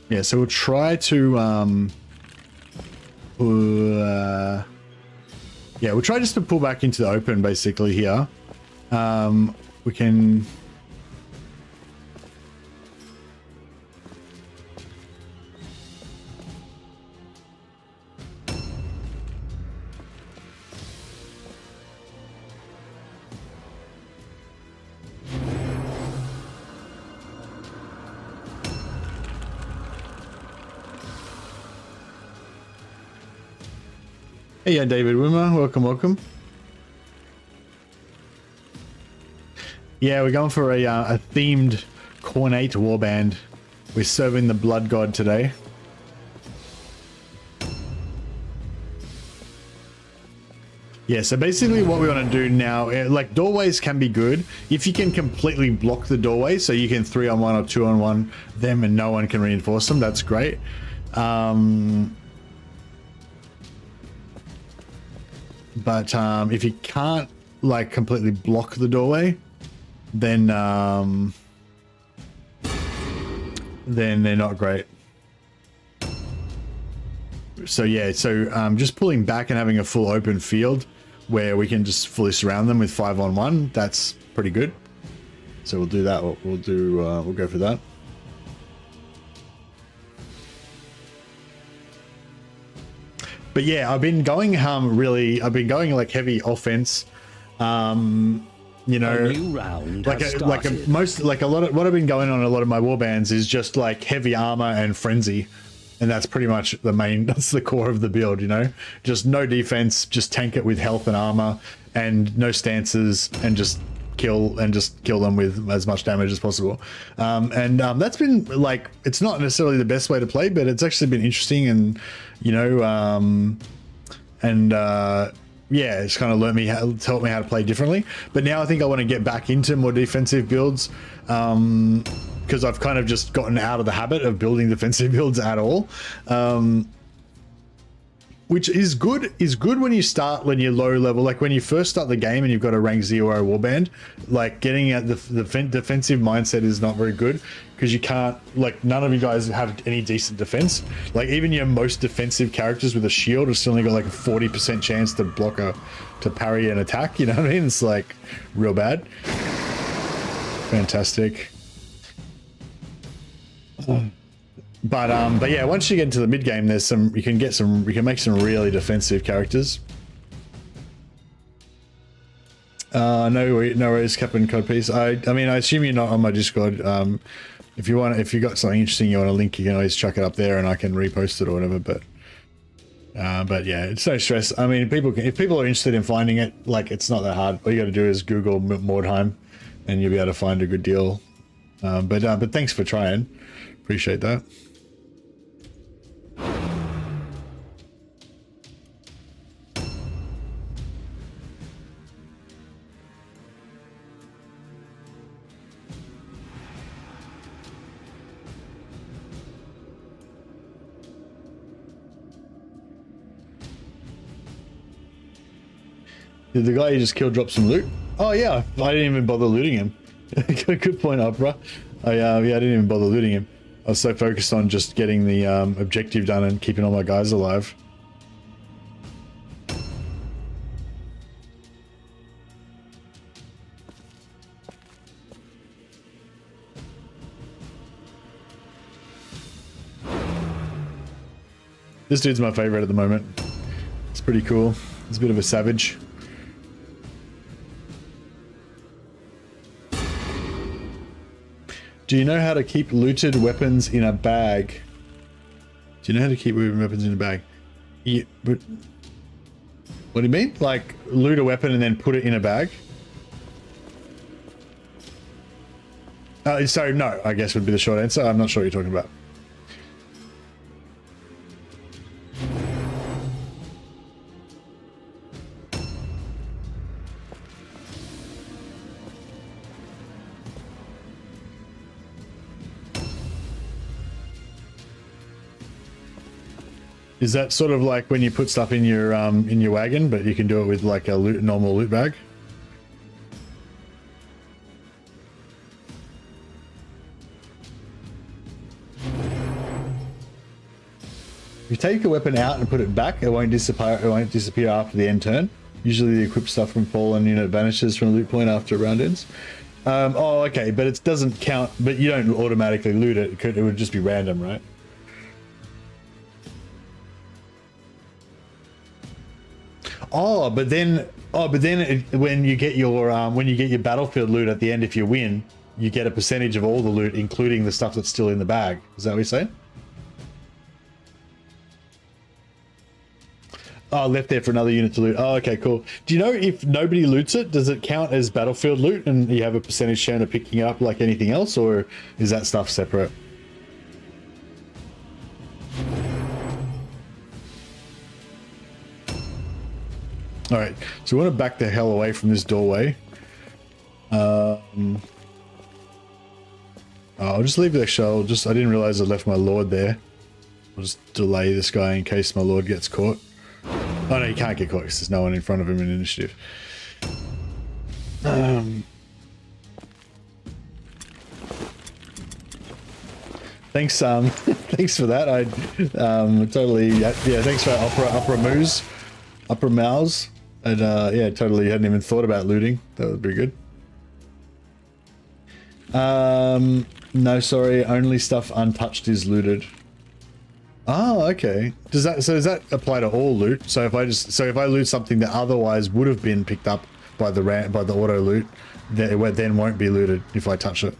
Yeah, so we'll try to we'll try just to pull back into the open basically here. We can Hey, yeah, David Wimmer, welcome. Yeah, we're going for a themed Khorne Warband. We're serving the Blood God today. Yeah, so basically what we want to do now, like doorways can be good if you can completely block the doorway, so you can 3-on-1 or 2-on-1 them and no one can reinforce them. That's great. But if you can't like completely block the doorway, then they're not great. So yeah, just pulling back and having a full open field where we can just fully surround them with 5-on-1, that's pretty good. So we'll do that. We'll go for that. But yeah, I've been going like heavy offense. You know,
a new round
what I've been going on a lot of my warbands is just like heavy armor and frenzy, and that's pretty much that's the core of the build. You know, just no defense, just tank it with health and armor, and no stances, and just kill them with as much damage as possible. That's been like, it's not necessarily the best way to play, but it's actually been interesting, and you know, yeah, it's kind of taught me how to play differently. But now I think I want to get back into more defensive builds, because I've kind of just gotten out of the habit of building defensive builds at all. Which is good when you're low level, like when you first start the game and you've got a rank 0 warband, like getting at the defensive mindset is not very good, because you can't, like, none of you guys have any decent defense. Like even your most defensive characters with a shield have still only got like a 40% chance to block to parry an attack, you know what I mean? It's like real bad. Fantastic. But yeah, once you get into the mid game, we can make some really defensive characters. No worries, Captain Codpiece. I mean, I assume you're not on my Discord. If you got something interesting you want to link, you can always chuck it up there, and I can repost it or whatever. But yeah, it's no stress. I mean, if people are interested in finding it, like, it's not that hard. All you got to do is Google Mordheim, and you'll be able to find a good deal. But thanks for trying. Appreciate that. Did the guy you just killed drop some loot? Oh yeah, I didn't even bother looting him. Good point, Opera. Yeah, I didn't even bother looting him. I was so focused on just getting the objective done and keeping all my guys alive. This dude's my favorite at the moment. It's pretty cool. He's a bit of a savage. Do you know how to keep looted weapons in a bag? Do you know how to keep weapons in a bag? Yeah, but what do you mean? Like loot a weapon and then put it in a bag? So no, I guess would be the short answer. I'm not sure what you're talking about. Is that sort of like when you put stuff in your wagon, but you can do it with like a normal loot bag? If you take a weapon out and put it back, it won't disappear. It won't disappear after the end turn. Usually, the equipped stuff from fallen unit vanishes from the loot point after a round ends. Oh, okay, but it doesn't count. But you don't automatically loot it. It would just be random, right? But then when you get your battlefield loot at the end, if you win, you get a percentage of all the loot, including the stuff that's still in the bag. Is that what you're saying? Oh, left there for another unit to loot. Oh, okay, cool. Do you know if nobody loots it, does it count as battlefield loot and you have a percentage chance of picking it up like anything else, or is that stuff separate? All right, so we want to back the hell away from this doorway. I'll just leave the shell. I didn't realize I left my lord there. I'll just delay this guy in case my lord gets caught. Oh no, you can't get caught because there's no one in front of him in initiative. Thanks, thanks for that. I totally, yeah. Thanks for Opera Mouse. And yeah, totally hadn't even thought about looting. That would be good. No, sorry, only stuff untouched is looted. Oh, okay. Does that apply to all loot? So if I loot something that otherwise would have been picked up by the auto loot, then won't be looted if I touch it.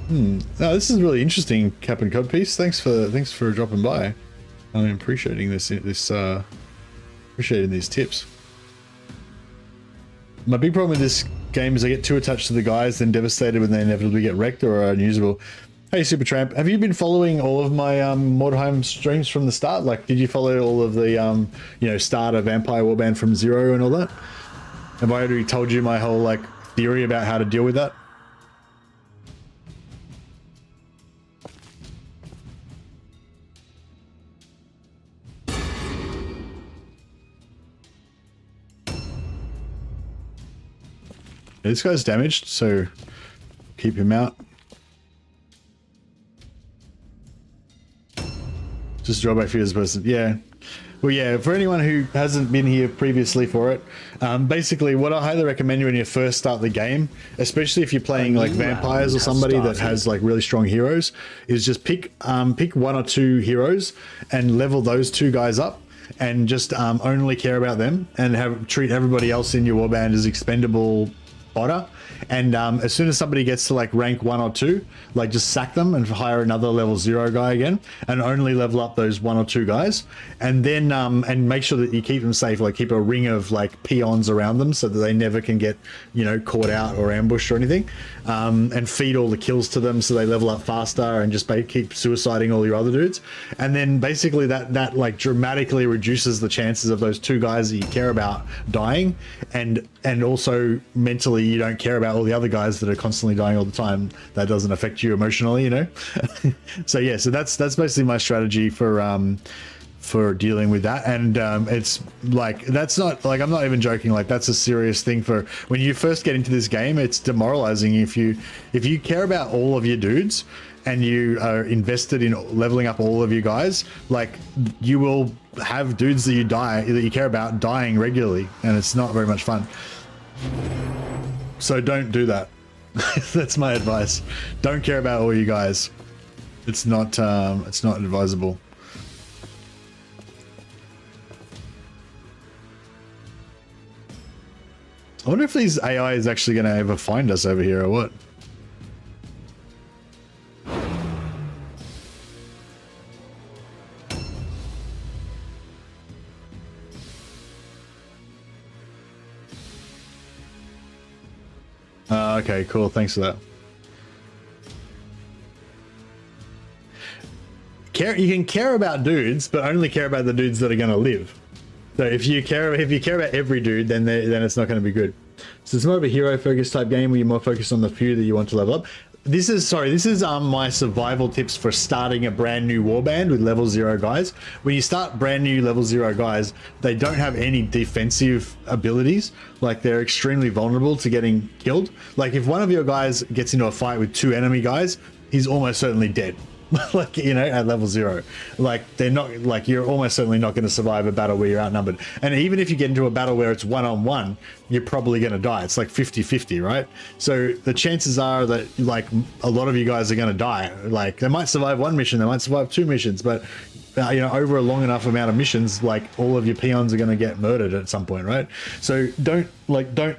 No, this is really interesting, Cap and Cod piece. Thanks for dropping by. I'm appreciating appreciating these tips. My big problem with this game is I get too attached to the guys, then devastated when they inevitably get wrecked or are unusable. Hey, Supertramp, have you been following all of my Mordheim streams from the start? Like, did you follow all of the start of Vampire Warband from zero and all that? Have I already told you my whole like theory about how to deal with that? This guy's damaged, so keep him out. Just draw by fears person. Yeah. Well, yeah, for anyone who hasn't been here previously for it, basically what I highly recommend when you first start the game, especially if you're playing like vampires or somebody that has like really strong heroes, is just pick one or two heroes and level those two guys up and just only care about them and treat everybody else in your warband as expendable fodder. And as soon as somebody gets to like rank 1 or 2, like just sack them and hire another level 0 guy again and only level up those 1 or 2 guys, and then and make sure that you keep them safe, like keep a ring of like peons around them so that they never can get caught out or ambushed or anything, and feed all the kills to them so they level up faster, and just keep suiciding all your other dudes. And then basically that like dramatically reduces the chances of those 2 guys that you care about dying, and also mentally you don't care about all the other guys that are constantly dying all the time. That doesn't affect you emotionally, So yeah, so that's basically my strategy for for dealing with that. And it's like, that's not like, I'm not even joking, like that's a serious thing for when you first get into this game. It's demoralizing if you care about all of your dudes and you are invested in leveling up all of you guys, like you will have dudes that you care about dying regularly, and it's not very much fun. So don't do that. That's my advice. Don't care about all you guys. It's not advisable. I wonder if these AI is actually going to ever find us over here or what. Okay, cool. Thanks for that. You can care about dudes, but only care about the dudes that are going to live. So if you care about every dude, then it's not going to be good. So it's more of a hero focused type game where you're more focused on the few that you want to level up. This is my survival tips for starting a brand new warband with level 0 guys. When you start brand new level 0 guys, they don't have any defensive abilities. Like they're extremely vulnerable to getting killed. Like if one of your guys gets into a fight with 2 enemy guys, he's almost certainly dead. Like, you know, at level 0, like they're not, like you're almost certainly not going to survive a battle where you're outnumbered. And even if you get into a battle where it's 1-on-1, you're probably going to die. It's like 50-50, right? So the chances are that like a lot of you guys are going to die. Like they might survive 1 mission, they might survive 2 missions, but you know, over a long enough amount of missions, like all of your peons are going to get murdered at some point, right? So don't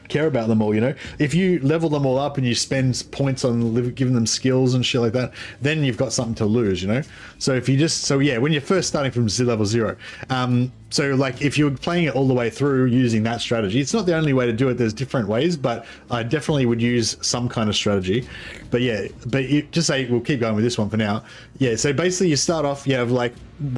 care about them all, you know. If you level them all up and you spend points on giving them skills and shit like that, then you've got something to lose, you know. So if you when you're first starting from level 0, so like if you're playing it all the way through using that strategy, it's not the only way to do it. There's different ways, but I definitely would use some kind of strategy. But yeah, just say we'll keep going with this one for now. Yeah, so basically you start off, you have like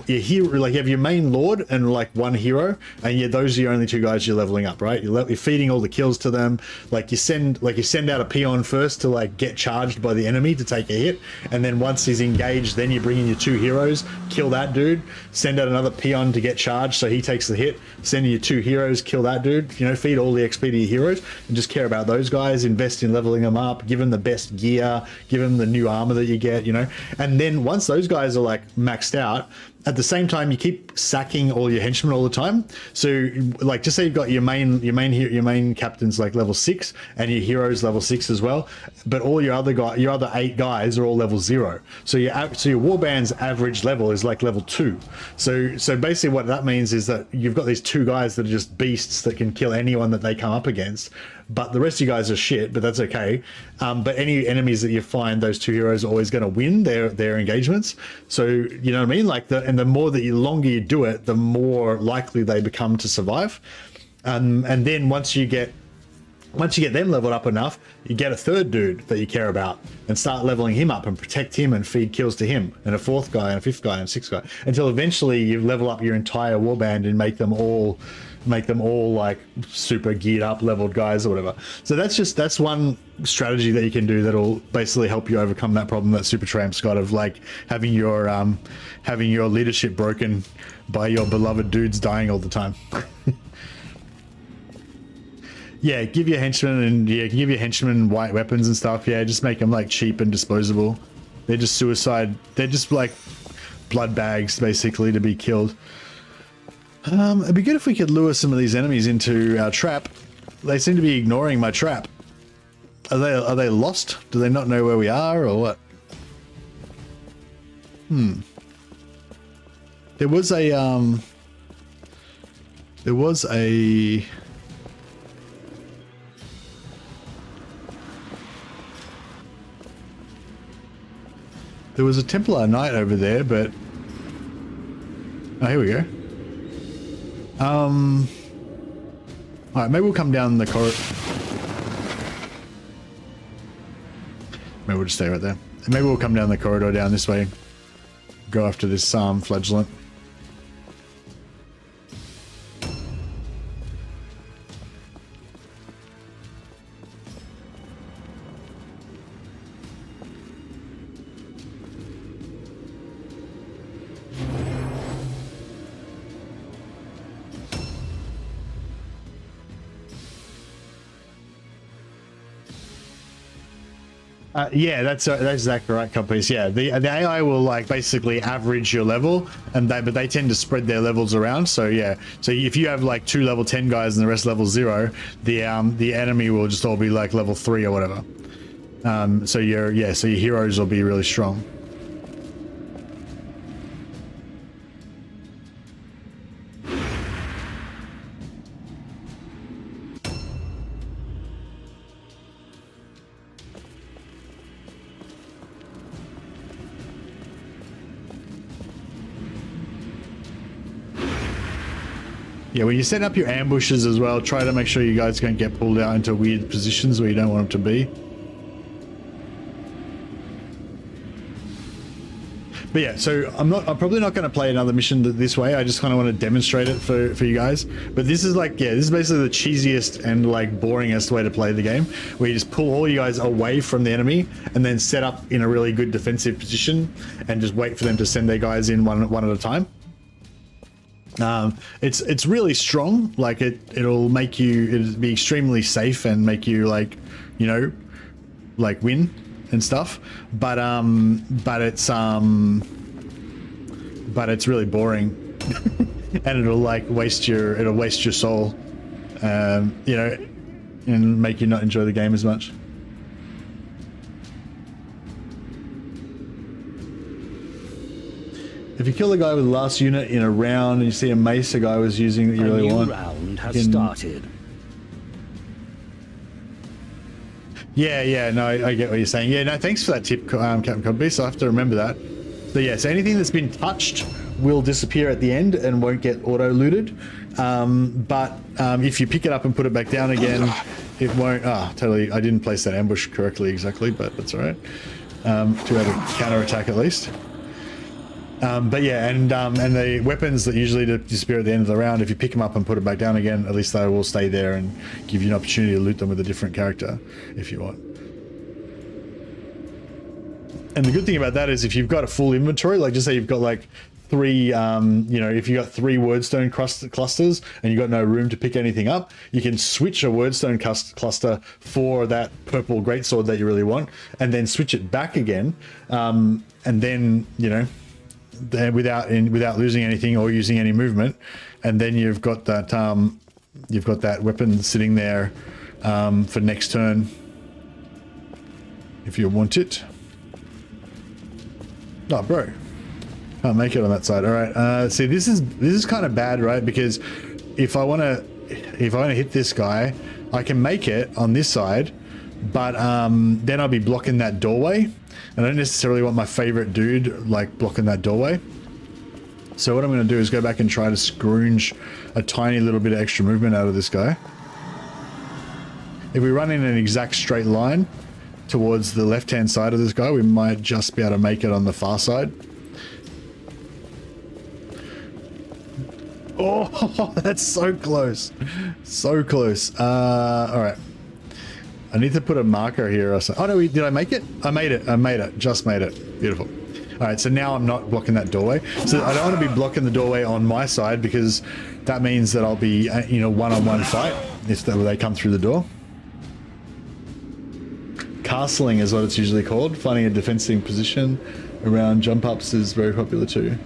your hero, like you have your main lord and like 1 hero, and yeah, those are your only 2 guys you're leveling up, right? You're feeding all the kills to them. Like you send out a peon first to like get charged by the enemy to take a hit, and then once he's engaged, then you bring in your 2 heroes, kill that dude, send out another peon to get charged so he takes the hit, send in your 2 heroes, kill that dude, you know, feed all the XP to your heroes and just care about those guys, invest in leveling them up, give them the best gear, give them the new armor that you get, you know. And then once those guys are like maxed out, at the same time you keep sacking all your henchmen all the time. So like just say you've got your main captain's like level 6 and your heroes level 6 as well, but all your other 8 guys are all level 0. So your warband's average level is like level 2. So basically what that means is that you've got these 2 guys that are just beasts that can kill anyone that they come up against, but the rest of you guys are shit, but that's okay. But any enemies that you find, those 2 heroes are always going to win their engagements. So you know what I mean? Like and the more that longer you do it, the more likely they become to survive. And then once you get them leveled up enough, you get a 3rd dude that you care about and start leveling him up and protect him and feed kills to him, and a 4th guy and a 5th guy and a 6th guy, until eventually you level up your entire warband and make them all like super geared up leveled guys or whatever. So that's one strategy that you can do that'll basically help you overcome that problem that Supertramp's got of like having your leadership broken by your beloved dudes dying all the time. Yeah, give your henchmen white weapons and stuff. Yeah, just make them like cheap and disposable. They're just suicide. They're just like blood bags basically to be killed. It'd be good if we could lure some of these enemies into our trap. They seem to be ignoring my trap. Are they lost? Do they not know where we are or what? There was a Templar Knight over there, but oh, here we go. All right, maybe we'll come down the corridor. Maybe we'll just stay right there. And maybe we'll come down the corridor down this way. Go after this flagellant. Yeah, that's exactly right, Compass. Yeah, the AI will like basically average your level, and but they tend to spread their levels around. So yeah, so if you have like 2 level 10 guys and the rest level 0, the enemy will just all be like level 3 or whatever. So your heroes will be really strong. Yeah, when you set up your ambushes as well, try to make sure you guys don't get pulled out into weird positions where you don't want them to be. But yeah, so I'm probably not going to play another mission this way. I just kind of want to demonstrate it for you guys. But this is like, yeah, this is basically the cheesiest and like boringest way to play the game, where you just pull all you guys away from the enemy and then set up in a really good defensive position and just wait for them to send their guys in one at a time. It's really strong. Like it'll be extremely safe and make you like, you know, like win and stuff. But it's really boring, and it'll like waste your soul, you know, and make you not enjoy the game as much. If you kill the guy with the last unit in a round and you see a mace a guy was using that you really want,
a new round has started.
Yeah, no, I get what you're saying. Yeah, no, thanks for that tip, Captain Codbeast. So I have to remember that. So yeah, so anything that's been touched will disappear at the end and won't get auto-looted. But if you pick it up and put it back down again, it won't... totally, I didn't place that ambush correctly exactly, but that's all right. To have a counter-attack at least. But yeah, and the weapons that usually disappear at the end of the round, if you pick them up and put it back down again, at least they will stay there and give you an opportunity to loot them with a different character if you want. And the good thing about that is if you've got a full inventory, like just say you've got like 3, you know, if you got 3 wordstone clusters and you've got no room to pick anything up, you can switch a wordstone cluster for that purple greatsword that you really want, and then switch it back again, and then, you know, without losing anything or using any movement, and then you've got that weapon sitting there for next turn if you want it. Oh, bro, can't make it on that side. All right, see, this is kind of bad, right? Because if I want to hit this guy, I can make it on this side, but then I'll be blocking that doorway. I don't necessarily want my favorite dude like blocking that doorway. So what I'm going to do is go back and try to scrounge a tiny little bit of extra movement out of this guy. If we run in an exact straight line towards the left-hand side of this guy, we might just be able to make it on the far side. Oh, that's so close. So close. All right. I need to put a marker here or something. Oh no, did I make it? I made it. Just made it. Beautiful. All right, so now I'm not blocking that doorway. So I don't want to be blocking the doorway on my side, because that means that I'll be in a one-on-one fight if they come through the door. Castling is what it's usually called. Finding a defensive position around jump ups is very popular too.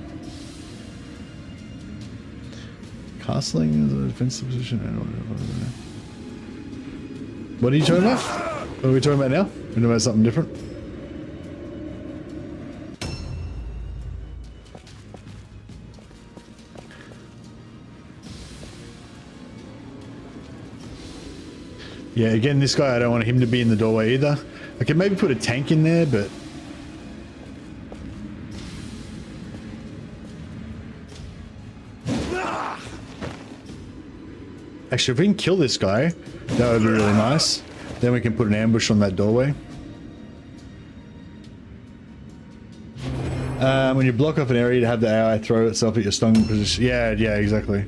Castling is a defensive position. What are you talking about? What are we talking about now? We're talking about something different. Yeah, again, this guy, I don't want him to be in the doorway either. I can maybe put a tank in there, but... Actually, if we can kill this guy, that would be really nice. Then we can put an ambush on that doorway. When you block off an area to have the AI throw itself at your stung position. Yeah, exactly.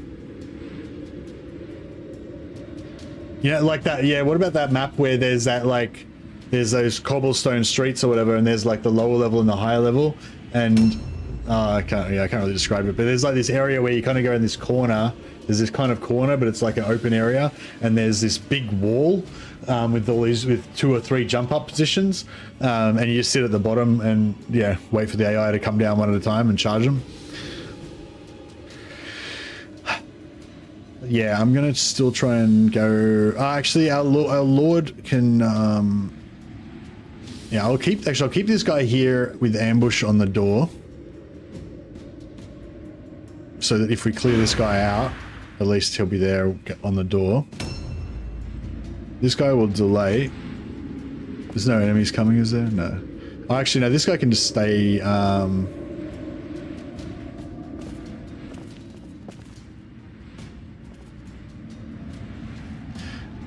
You know, like that. Yeah, what about that map where there's that, like, there's those cobblestone streets or whatever, and there's like the lower level and the higher level, and I can't really describe it, but there's like this area where you kind of go in this corner. There's this kind of corner, but it's like an open area, and there's this big wall with all these, with 2 or 3 jump up positions, and you just sit at the bottom and yeah, wait for the AI to come down one at a time and charge them. Yeah, I'm gonna still try and go. Actually, our Lord can. Yeah, I'll keep this guy here with ambush on the door, so that if we clear this guy out, at least he'll be there on the door. This guy will delay. There's no enemies coming, is there? No. Oh, actually, no. This guy can just stay.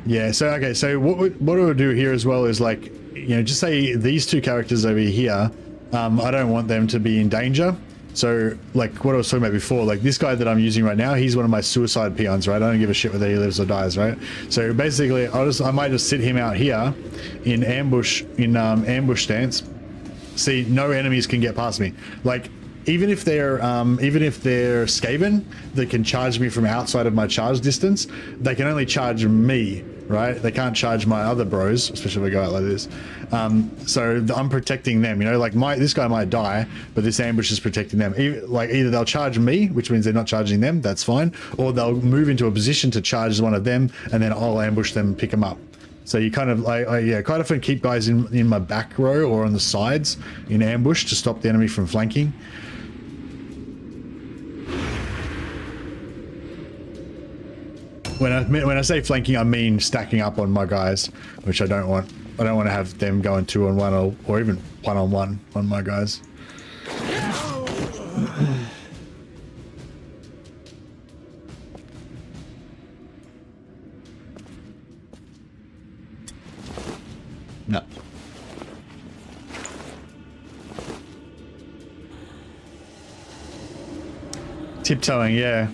Yeah. So okay. So what we'll do here as well is like, you know, just say these 2 characters over here. I don't want them to be in danger. So, like what I was talking about before, like this guy that I'm using right now, he's one of my suicide peons, right? I don't give a shit whether he lives or dies, right? So basically, I might just sit him out here in ambush, ambush stance. See, no enemies can get past me. Like, even if they're Skaven, they can charge me from outside of my charge distance. They can only charge me, right? They can't charge my other bros, especially if I go out like this. So I'm protecting them, you know, like this guy might die, but this ambush is protecting them. Either they'll charge me, which means they're not charging them, that's fine, or they'll move into a position to charge one of them, and then I'll ambush them, pick them up. So you kind of, yeah, quite often keep guys in my back row or on the sides in ambush to stop the enemy from flanking. When I say flanking, I mean stacking up on my guys, which I don't want. I don't want to have them going 2-on-1 or even 1-on-1 on my guys. No. Tiptoeing, yeah.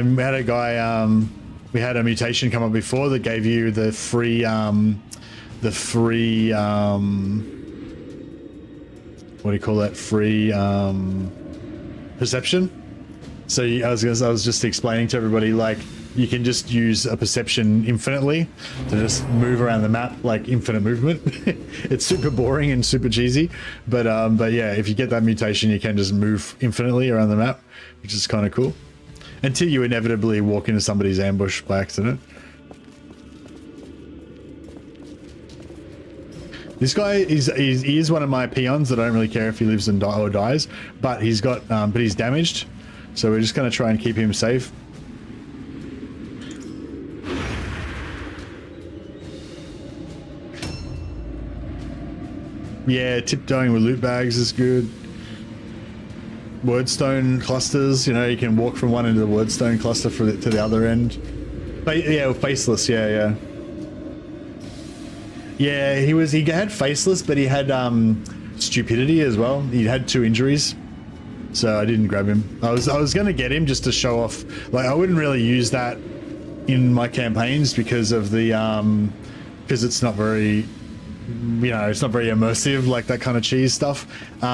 We had a guy. We had a mutation come up before that gave you the free what do you call that? Free perception. So I was just explaining to everybody, like, you can just use a perception infinitely to just move around the map, like infinite movement. It's super boring and super cheesy, but yeah, if you get that mutation, you can just move infinitely around the map, which is kind of cool. Until you inevitably walk into somebody's ambush by accident. This guy he is one of my peons that I don't really care if he lives and dies, but he's got but he's damaged, so we're just going to try and keep him safe. Yeah, tiptoeing with loot bags is good. Wordstone clusters, you know, you can walk from one end of the wordstone cluster to the other end. Yeah, faceless, yeah. Yeah, he had faceless, but he had stupidity as well. He had 2 injuries, so I didn't grab him. I was gonna get him just to show off. Like, I wouldn't really use that in my campaigns because of the because it's not very, you know, it's not very immersive, like that kind of cheese stuff. Like,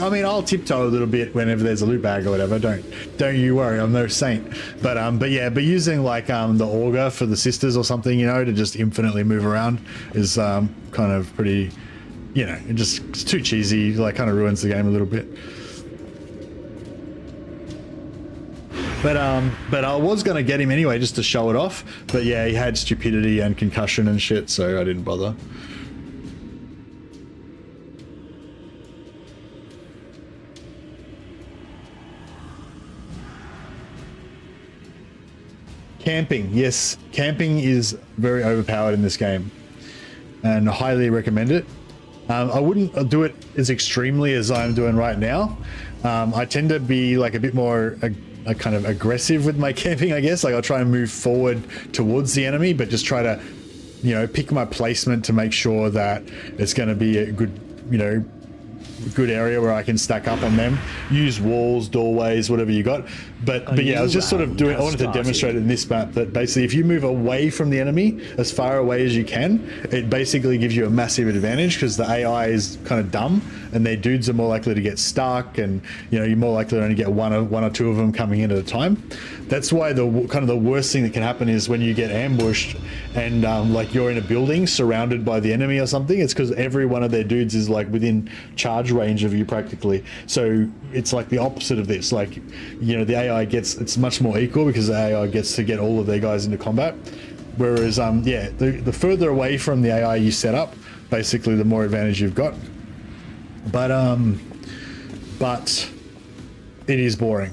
I mean, I'll tiptoe a little bit whenever there's a loot bag or whatever. Don't you worry, I'm no saint. But yeah, but using like the auger for the sisters or something, you know, to just infinitely move around is kind of pretty, you know, it's too cheesy. Like, kind of ruins the game a little bit. But I was gonna get him anyway just to show it off. But yeah, he had stupidity and concussion and shit, so I didn't bother. Camping, yes, camping is very overpowered in this game, and I highly recommend it. I wouldn't do it as extremely as I'm doing right now. I tend to be like a bit more kind of aggressive with my camping, I guess. Like, I'll try and move forward towards the enemy, but just try to, you know, pick my placement to make sure that it's going to be a good, you know, good area where I can stack up on them. Use walls, doorways, whatever you got. But yeah, I was just sort of doing, I wanted to demonstrate in this map that basically if you move away from the enemy as far away as you can, it basically gives you a massive advantage because the AI is kind of dumb and their dudes are more likely to get stuck, and you know, you're more likely to only get one or two of them coming in at a time. That's why the kind of the worst thing that can happen is when you get ambushed and like you're in a building surrounded by the enemy or something. It's because every one of their dudes is like within charge range of you practically. So it's like the opposite of this. Like, you know, the AI it's much more equal because the AI gets to get all of their guys into combat. Whereas, yeah, the further away from the AI you set up, basically the more advantage you've got. But it is boring.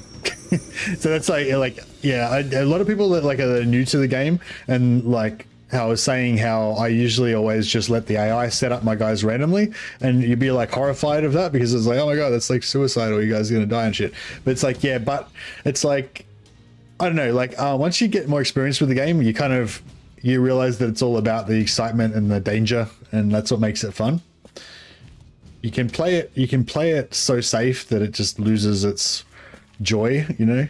So that's like yeah, a lot of people that like are new to the game, and like how I was saying how I usually always just let the AI set up my guys randomly, and you'd be like horrified of that because it's like, oh my god, that's like suicidal, you guys are gonna die and shit. But it's like, yeah, but it's like, I don't know, like once you get more experience with the game, you realize that it's all about the excitement and the danger, and that's what makes it fun. You can play it so safe that it just loses its joy, you know?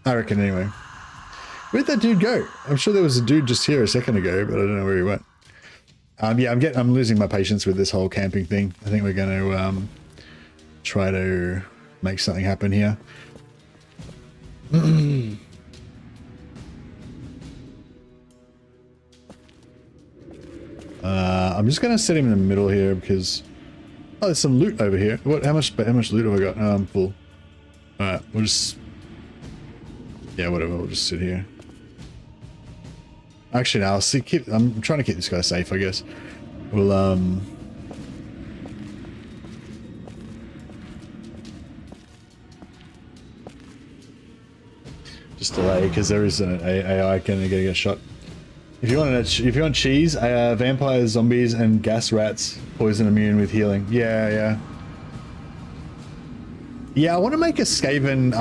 I reckon anyway. Where'd that dude go? I'm sure there was a dude just here a second ago, but I don't know where he went. Yeah, I'm losing my patience with this whole camping thing. I think we're gonna try to make something happen here. I'm just gonna set him in the middle here because there's some loot over here. How much loot have I got? I'm full. Alright, we'll just, yeah, whatever, we'll just sit here. Actually, no, I'm trying to keep this guy safe, I guess. We'll just delay because there is an AI gonna get shot. If you want cheese, vampires, zombies, and gas rats, poison immune with healing. Yeah. I want to make a Skaven.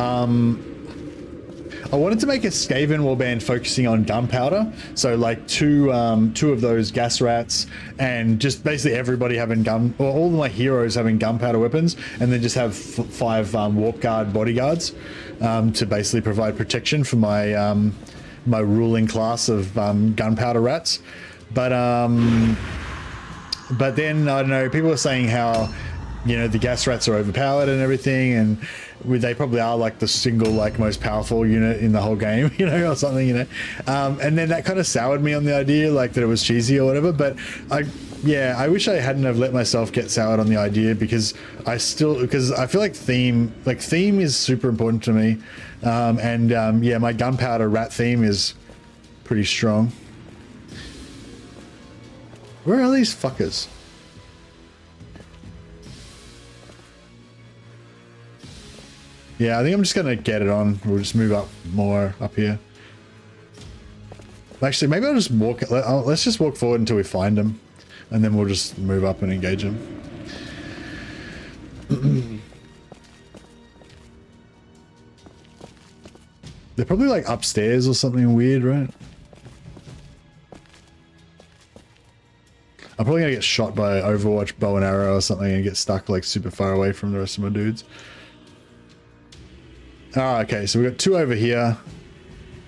I wanted to make a Skaven warband focusing on gunpowder. So like two of those gas rats, and just basically everybody having all of my heroes having gunpowder weapons, and then just have 5 warp guard bodyguards to basically provide protection for my my ruling class of gunpowder rats. But then I don't know, people are saying how, you know, the gas rats are overpowered and everything, and they probably are like the single like most powerful unit in the whole game, you know, or something, you know. And then that kind of soured me on the idea, like that it was cheesy or whatever. But I wish I hadn't have let myself get soured on the idea, because I feel like theme is super important to me. Yeah, my gunpowder rat theme is pretty strong. Where are these fuckers? Yeah, I think I'm just gonna get it on. We'll just move up more up here. Actually, maybe I'll just walk. Let's just walk forward until we find them, and then we'll just move up and engage them. They're probably like upstairs or something weird, right? I'm probably gonna get shot by Overwatch bow and arrow or something and get stuck like super far away from the rest of my dudes. Oh, okay, so we got 2 over here.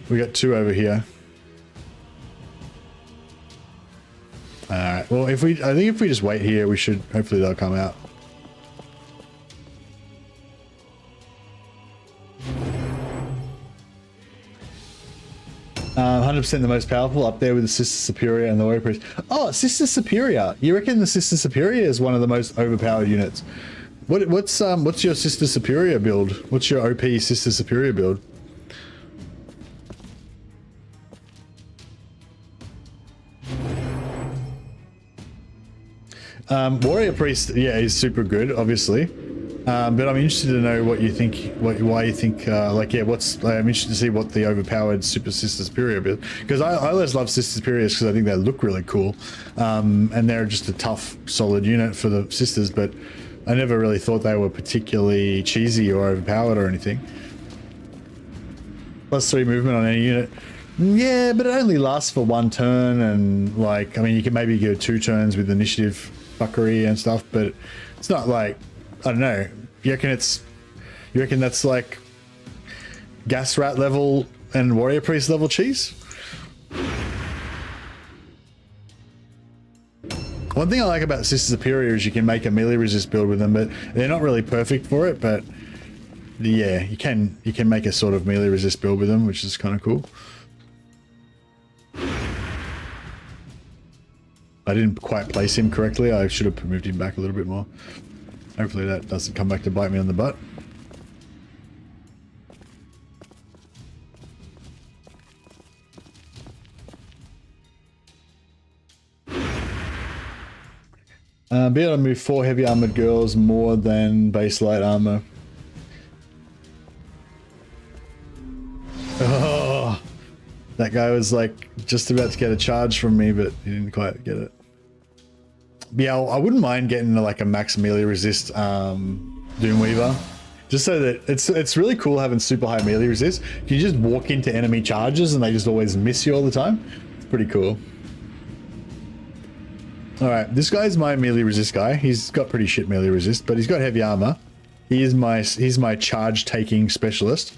We got 2 over here. Alright, well, I think if we just wait here, we should, hopefully they'll come out. Uh, 100% the most powerful, up there with the Sister Superior and the Warrior Priest. Oh, Sister Superior. You reckon the Sister Superior is one of the most overpowered units? What's your Sister Superior build? What's your OP Sister Superior build? Warrior Priest, yeah, he's super good, obviously. But I'm interested to know what you think, why you think, like, yeah, I'm interested to see what the overpowered Super Sister Superior build, because I always love Sister Superiors because I think they look really cool, and they're just a tough, solid unit for the Sisters, but I never really thought they were particularly cheesy or overpowered or anything. +3 movement on any unit. Yeah, but it only lasts for 1 turn, and like, I mean, you can maybe go 2 turns with initiative fuckery and stuff, but it's not like, I don't know. You reckon that's like gas rat level and warrior priest level cheese? One thing I like about Sister Superior is you can make a melee resist build with them, but they're not really perfect for it. But yeah, you can make a sort of melee resist build with them, which is kind of cool. I didn't quite place him correctly. I should have moved him back a little bit more. Hopefully that doesn't come back to bite me on the butt. Be able to move 4 heavy armored girls more than base light armor. Oh, that guy was like just about to get a charge from me, but he didn't quite get it. But yeah, I wouldn't mind getting like a max melee resist Doomweaver, just so that it's really cool having super high melee resist. You just walk into enemy charges and they just always miss you all the time. It's pretty cool. All right, this guy's my melee resist guy. He's got pretty shit melee resist, but he's got heavy armor. He's my charge taking specialist.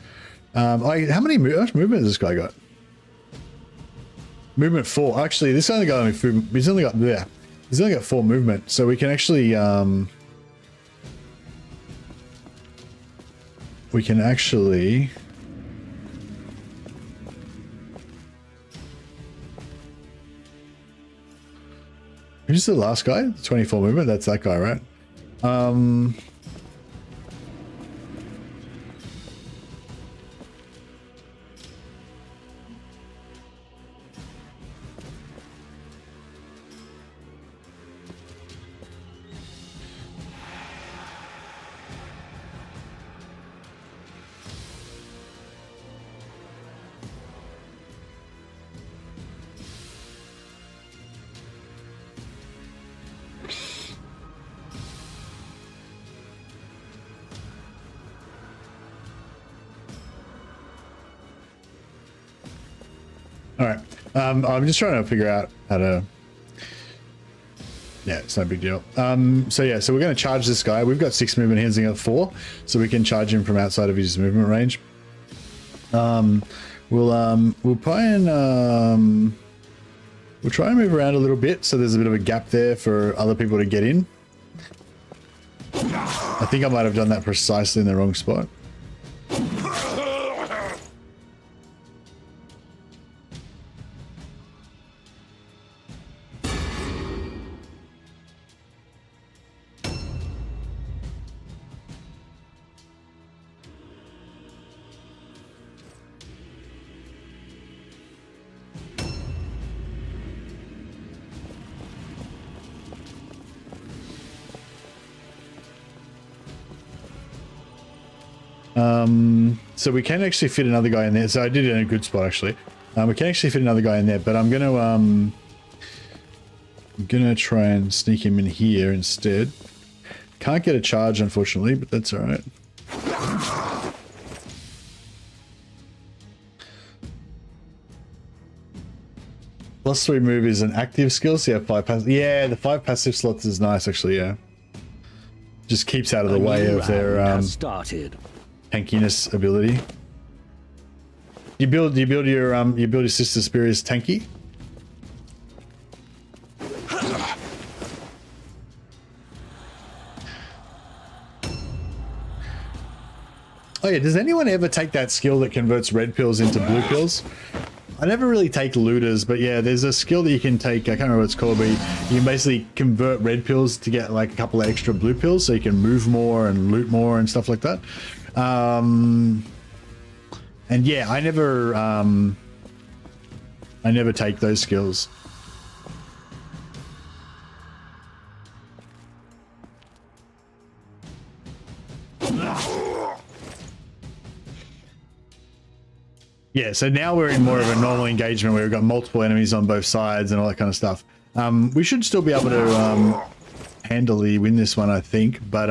How much movement has this guy got? Movement 4. Actually, this only got he's only got 4 movement, so we can actually who's the last guy? 24 movement. That's that guy, right? All right. I'm just trying to figure out how to. Yeah, it's no big deal. So yeah, so we're going to charge this guy. We've got 6 movement. He's got 4, so we can charge him from outside of his movement range. We'll try and move around a little bit, so there's a bit of a gap there for other people to get in. I think I might have done that precisely in the wrong spot. So we can actually fit another guy in there. So I did it in a good spot, actually. We can actually fit another guy in there, but I'm gonna try and sneak him in here instead. Can't get a charge, unfortunately, but that's all right. +3 move is an active skill, so you have 5 passive. Yeah, the 5 passive slots is nice, actually. Yeah, just keeps out of the way of their tankiness ability. You build your Sister Superior's tanky. Oh yeah, does anyone ever take that skill that converts red pills into blue pills? I never really take looters, but yeah, there's a skill that you can take, I can't remember what it's called, but you can basically convert red pills to get like a couple of extra blue pills, so you can move more and loot more and stuff like that. And yeah, I never take those skills. Yeah, so now we're in more of a normal engagement where we've got multiple enemies on both sides and all that kind of stuff. We should still be able to handily win this one, I think, but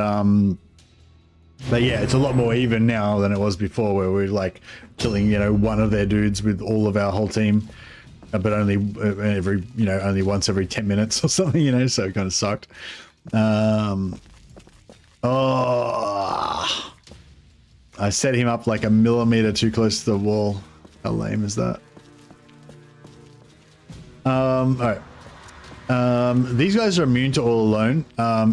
yeah, it's a lot more even now than it was before, where we're like killing, you know, one of their dudes with all of our whole team, but only only once every 10 minutes or something, you know, so it kind of sucked. Oh, I set him up like a millimeter too close to the wall. How lame is that? All right. These guys are immune to all alone.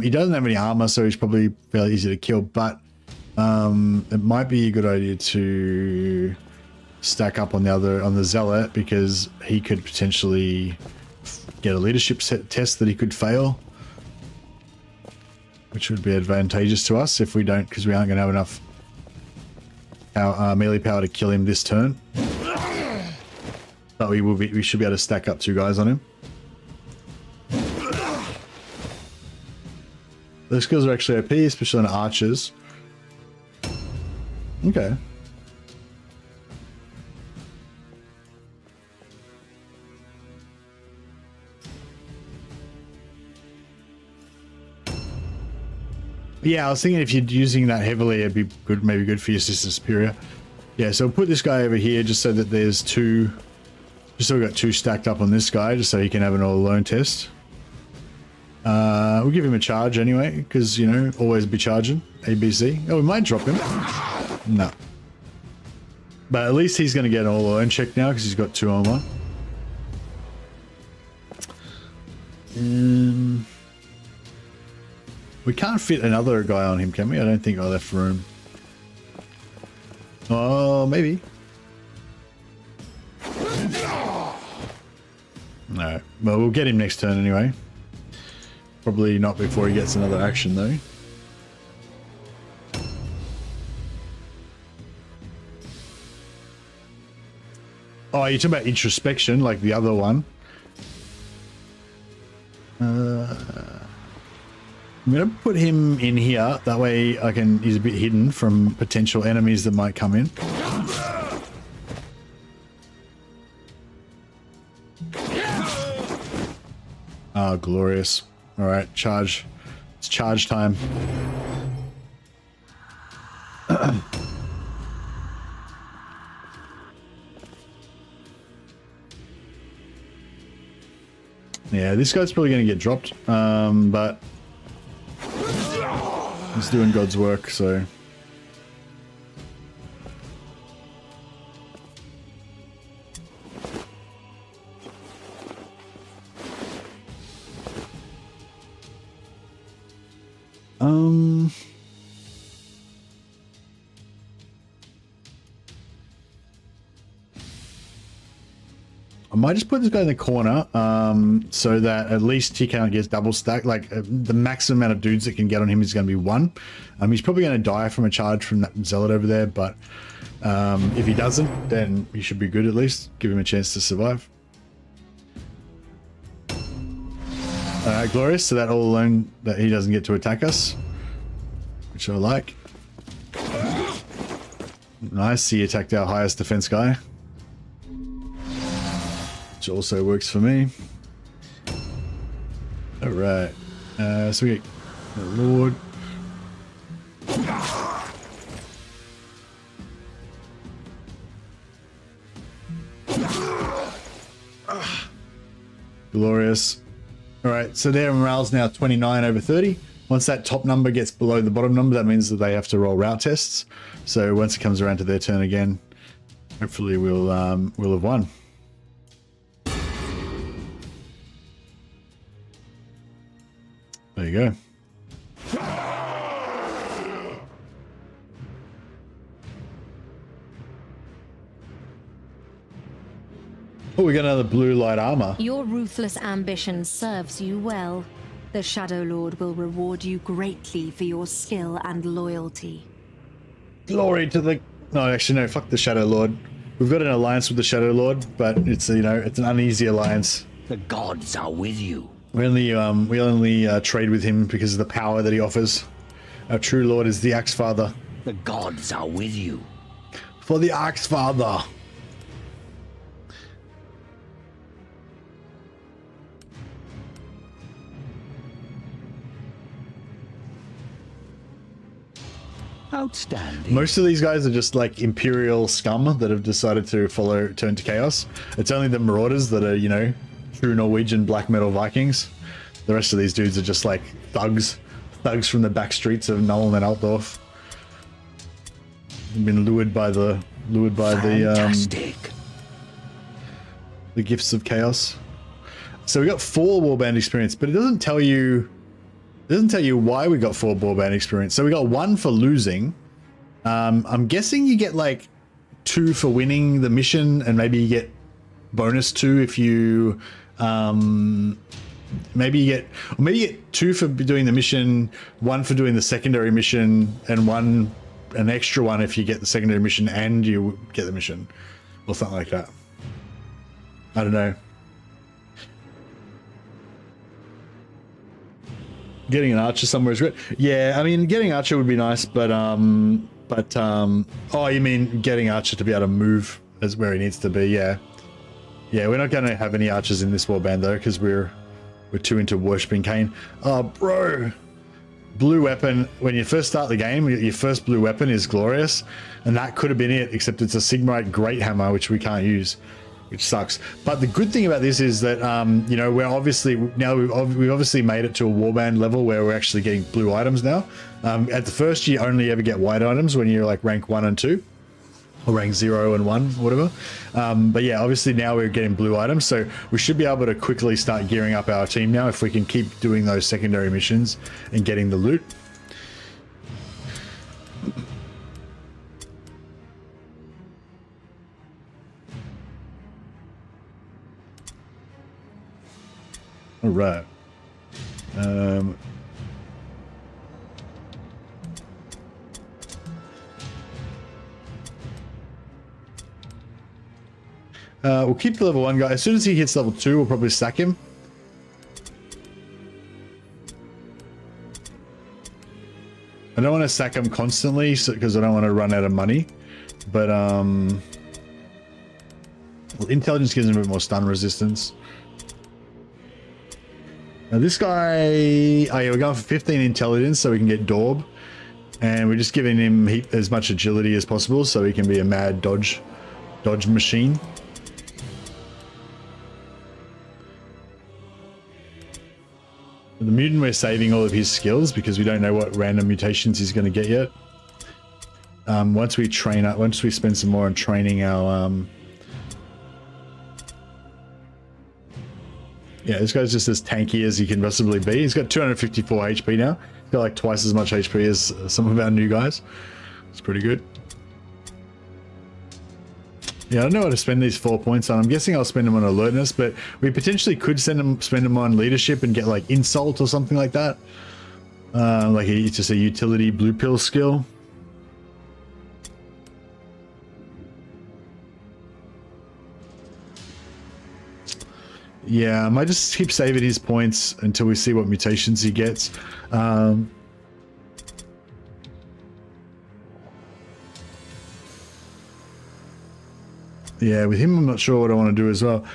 He doesn't have any armor, so he's probably fairly easy to kill, but it might be a good idea to stack up on the zealot, because he could potentially get a leadership test that he could fail, which would be advantageous to us if we don't, because we aren't going to have enough melee power to kill him this turn. But we should be able to stack up 2 guys on him. Those skills are actually OP, especially on archers. Okay. Yeah, I was thinking if you're using that heavily, it'd be good, maybe good for your sister superior. Yeah, so we'll put this guy over here just so that there's 2, just so we've got 2 stacked up on this guy, just so he can have an all alone test. We'll give him a charge anyway, because, you know, always be charging. ABC. Oh, we might drop him. No. But at least he's going to get an all alone check now, because he's got 2 armor. We can't fit another guy on him, can we? I don't think I left room. Oh, maybe. No. Well, we'll get him next turn anyway. Probably not before he gets another action, though. Oh, you're talking about introspection, like the other one. I'm going to put him in here. That way he's a bit hidden from potential enemies that might come in. Ah, glorious. All right, charge. It's charge time. Yeah, this guy's probably going to get dropped, but he's doing God's work, so... I might just put this guy in the corner, so that at least he kind of gets double stacked. Like the maximum amount of dudes that can get on him is going to be 1. He's probably going to die from a charge from that zealot over there, but if he doesn't, then he should be good at least. Give him a chance to survive. Alright, glorious. So that all alone, that he doesn't get to attack us, which I like. Nice. He attacked our highest defense guy, which also works for me. All right. So we get the Lord. Glorious. All right. So their morale's now 29 over 30. Once that top number gets below the bottom number, that means that they have to roll route tests. So once it comes around to their turn again, hopefully we'll have won. There you go. Oh, we got another blue light armor.
Your ruthless ambition serves you well. The Shadow Lord will reward you greatly for your skill and loyalty.
Glory to the... No, actually, no, fuck the Shadow Lord. We've got an alliance with the Shadow Lord, but it's, you know, it's an uneasy alliance.
The gods are with you.
We only trade with him because of the power that he offers. Our true lord is the Axe Father.
The gods are with you.
For the Axe Father.
Outstanding.
Most of these guys are just like Imperial scum that have decided to turn to chaos. It's only the Marauders that are, you know, true Norwegian black metal Vikings. The rest of these dudes are just like thugs from the back streets of Nuln and Altdorf. Been lured by the gifts of chaos. So we got 4 Warband experience, but it doesn't tell you why we got 4 Warband experience. So we got 1 for losing. I'm guessing you get like 2 for winning the mission, and maybe you get bonus 2 if you maybe you get 2 for doing the mission, 1 for doing the secondary mission, and an extra 1 if you get the secondary mission and you get the mission, or something like that. I don't know. Getting an archer somewhere is great. Yeah, I mean, getting archer would be nice, but oh, you mean getting archer to be able to move as where he needs to be? Yeah, we're not going to have any archers in this warband though, because we're too into worshipping Cain. Oh, bro, blue weapon. When you first start the game, your first blue weapon is glorious, and that could have been it, except it's a Sigmarite Great Hammer, which we can't use, which sucks. But the good thing about this is that you know, we're obviously now we've obviously made it to a warband level where we're actually getting blue items now. At the first, you only ever get white items when you're like rank 1 and 2, or rank 0 and 1, whatever. But yeah, obviously now we're getting blue items, so we should be able to quickly start gearing up our team now if we can keep doing those secondary missions and getting the loot. All right. We'll keep the level 1 guy. As soon as he hits level 2, we'll probably sack him. I don't want to sack him constantly because I don't want to run out of money. But well, intelligence gives him a bit more stun resistance. Now this guy, oh yeah, we're going for 15 intelligence so we can get Daub, and we're just giving him as much agility as possible so he can be a mad dodge machine. The mutant, we're saving all of his skills because we don't know what random mutations he's going to get yet. Once we spend some more on training our yeah, this guy's just as tanky as he can possibly be. He's got 254 HP now. He's got like twice as much HP as some of our new guys. It's pretty good. Yeah, I don't know what to spend these 4 points on. I'm guessing I'll spend them on alertness, but we potentially could spend them on leadership and get like insult or something like that. Like just a utility blue pill skill. Yeah, I might just keep saving his points until we see what mutations he gets. Yeah, with him, I'm not sure what I want to do as well.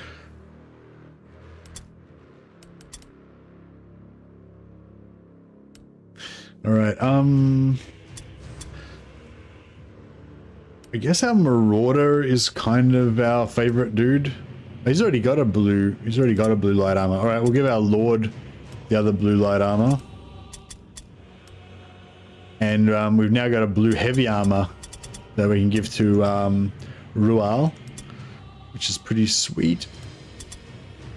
All right. I guess our Marauder is kind of our favorite dude. He's already got a blue light armor. All right, we'll give our Lord the other blue light armor. And we've now got a blue heavy armor that we can give to Rual, which is pretty sweet.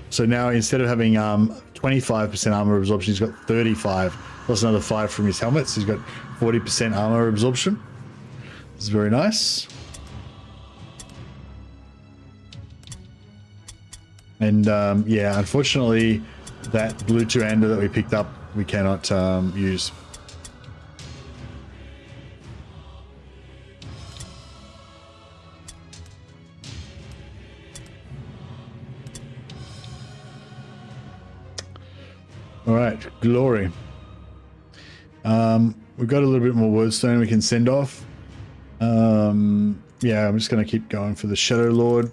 So now instead of having 25% armor absorption, he's got 35, plus another 5 from his helmet. So he's got 40% armor absorption. This is very nice. And yeah, unfortunately, that blue two-hander that we picked up, we cannot use. All right, glory. We've got a little bit more wordstone we can send off. Yeah, I'm just going to keep going for the Shadow Lord.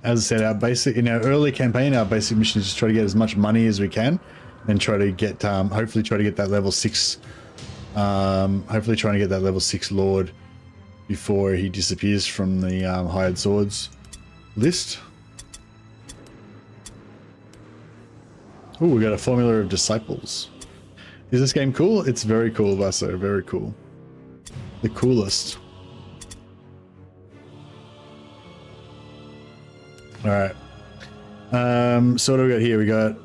As I said, our basic, in our early campaign, our basic mission is just try to get as much money as we can, and try to get, hopefully try to get that level 6, hopefully trying to get that level 6 Lord before he disappears from the Hired Swords list. Oh, we got a Formula of Disciples. Is this game cool? It's very cool, Vaso, very cool. The coolest. All right. So what do we got here? We got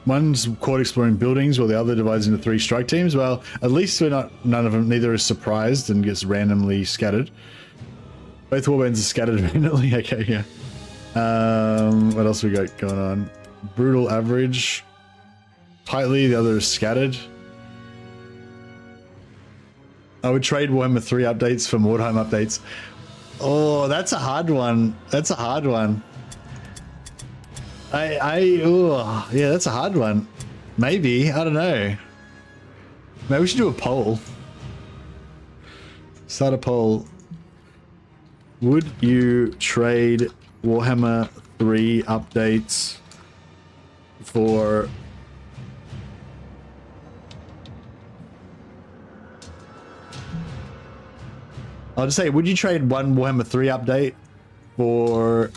one's quad exploring buildings, while the other divides into 3 strike teams. Well, at least we're not. None of them. Neither is surprised and gets randomly scattered. Both warbands are scattered randomly. Okay, yeah. What else we got going on? Brutal average. Tightly, the other is scattered. I would trade Warhammer 3 updates for Mordheim updates. Oh, that's a hard one. That's a hard one. Yeah, that's a hard one. Maybe, I don't know. Maybe we should do a poll. Start a poll. Would you trade Warhammer 3 updates for I'll just say, would you trade one Warhammer 3 update for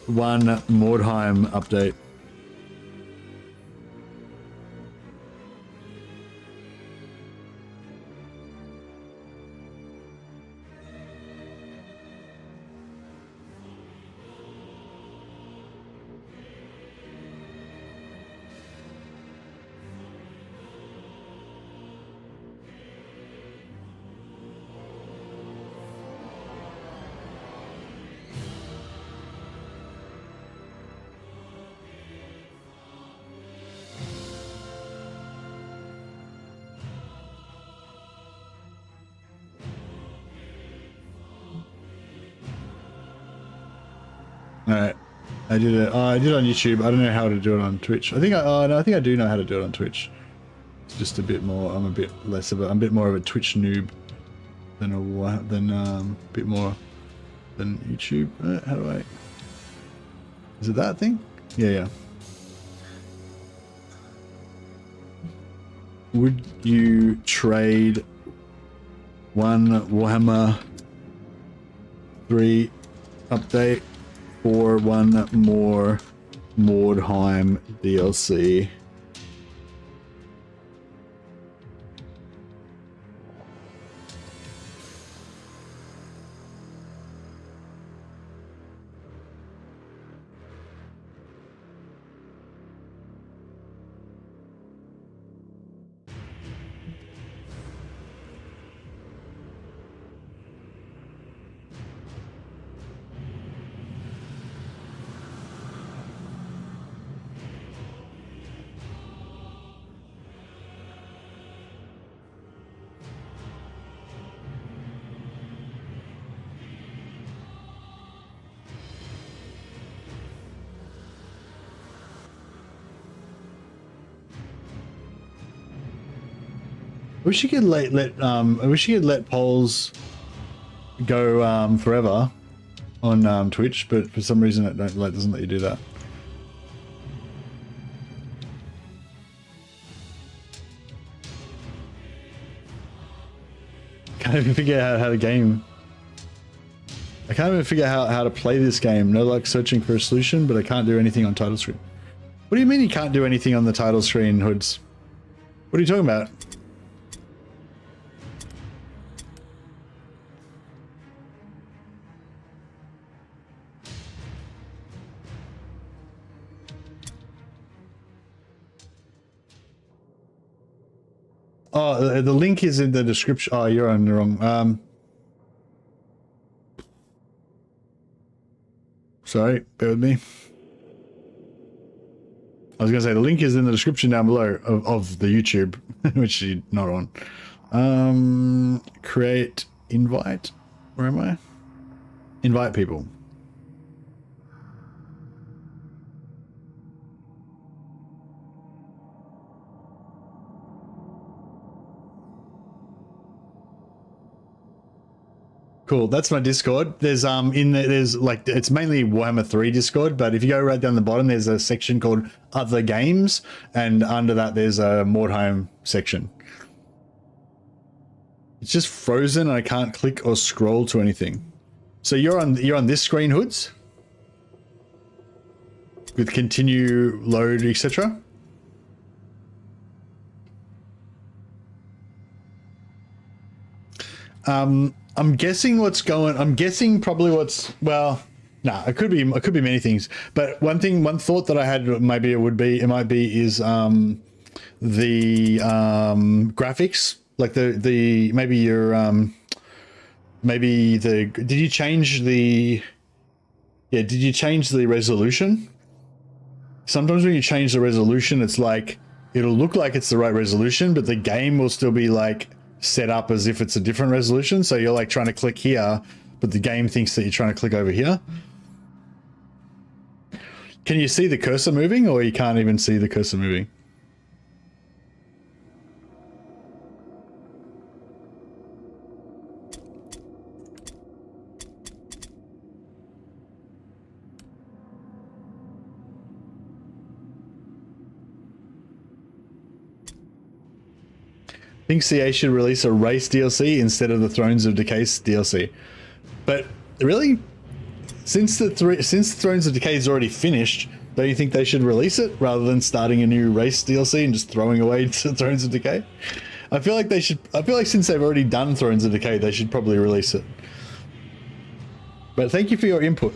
one Mordheim update? Alright. I did it. I did it on YouTube. I don't know how to do it on Twitch. I think no, I think I do know how to do it on Twitch. It's just a bit more. I'm a bit less of a. I'm a bit more of a Twitch noob than a bit more than YouTube. How do I? Is it that thing? Yeah, yeah. Would you trade one Warhammer 3 update for one more Mordheim DLC? I wish you could let polls go forever on Twitch, but for some reason it doesn't let you do that. Can't even figure out how to game. I can't even figure out how to play this game. No luck searching for a solution, but I can't do anything on title screen. What do you mean you can't do anything on the title screen, Hoods? What are you talking about? Oh, the link is in the description. Oh, you're on the wrong. Sorry, bear with me. I was going to say the link is in the description down below of the YouTube, which you're not on. Create invite. Where am I? Invite people. Cool, that's my Discord. There's there's like, it's mainly Warhammer 3 Discord, but if you go right down the bottom, there's a section called Other Games, and under that there's a Mordheim section. It's just frozen and I can't click or scroll to anything. So you're on this screen, Hoods? With continue, load, etc. I'm guessing probably what's, well, Nah, it could be many things. But one thought that I had maybe it might be is the graphics, like the maybe your maybe the did you change the resolution? Sometimes when you change the resolution, it's like it'll look like it's the right resolution, but the game will still be like set up as if it's a different resolution. So you're like trying to click here, but the game thinks that you're trying to click over here. Can you see the cursor moving, or you can't even see the cursor moving? I think CA should release a race DLC instead of the Thrones of Decay DLC. But really, since the Thrones of Decay is already finished, don't you think they should release it rather than starting a new race DLC and just throwing away Thrones of Decay? I feel like they should. I feel like since they've already done Thrones of Decay, they should probably release it. But thank you for your input.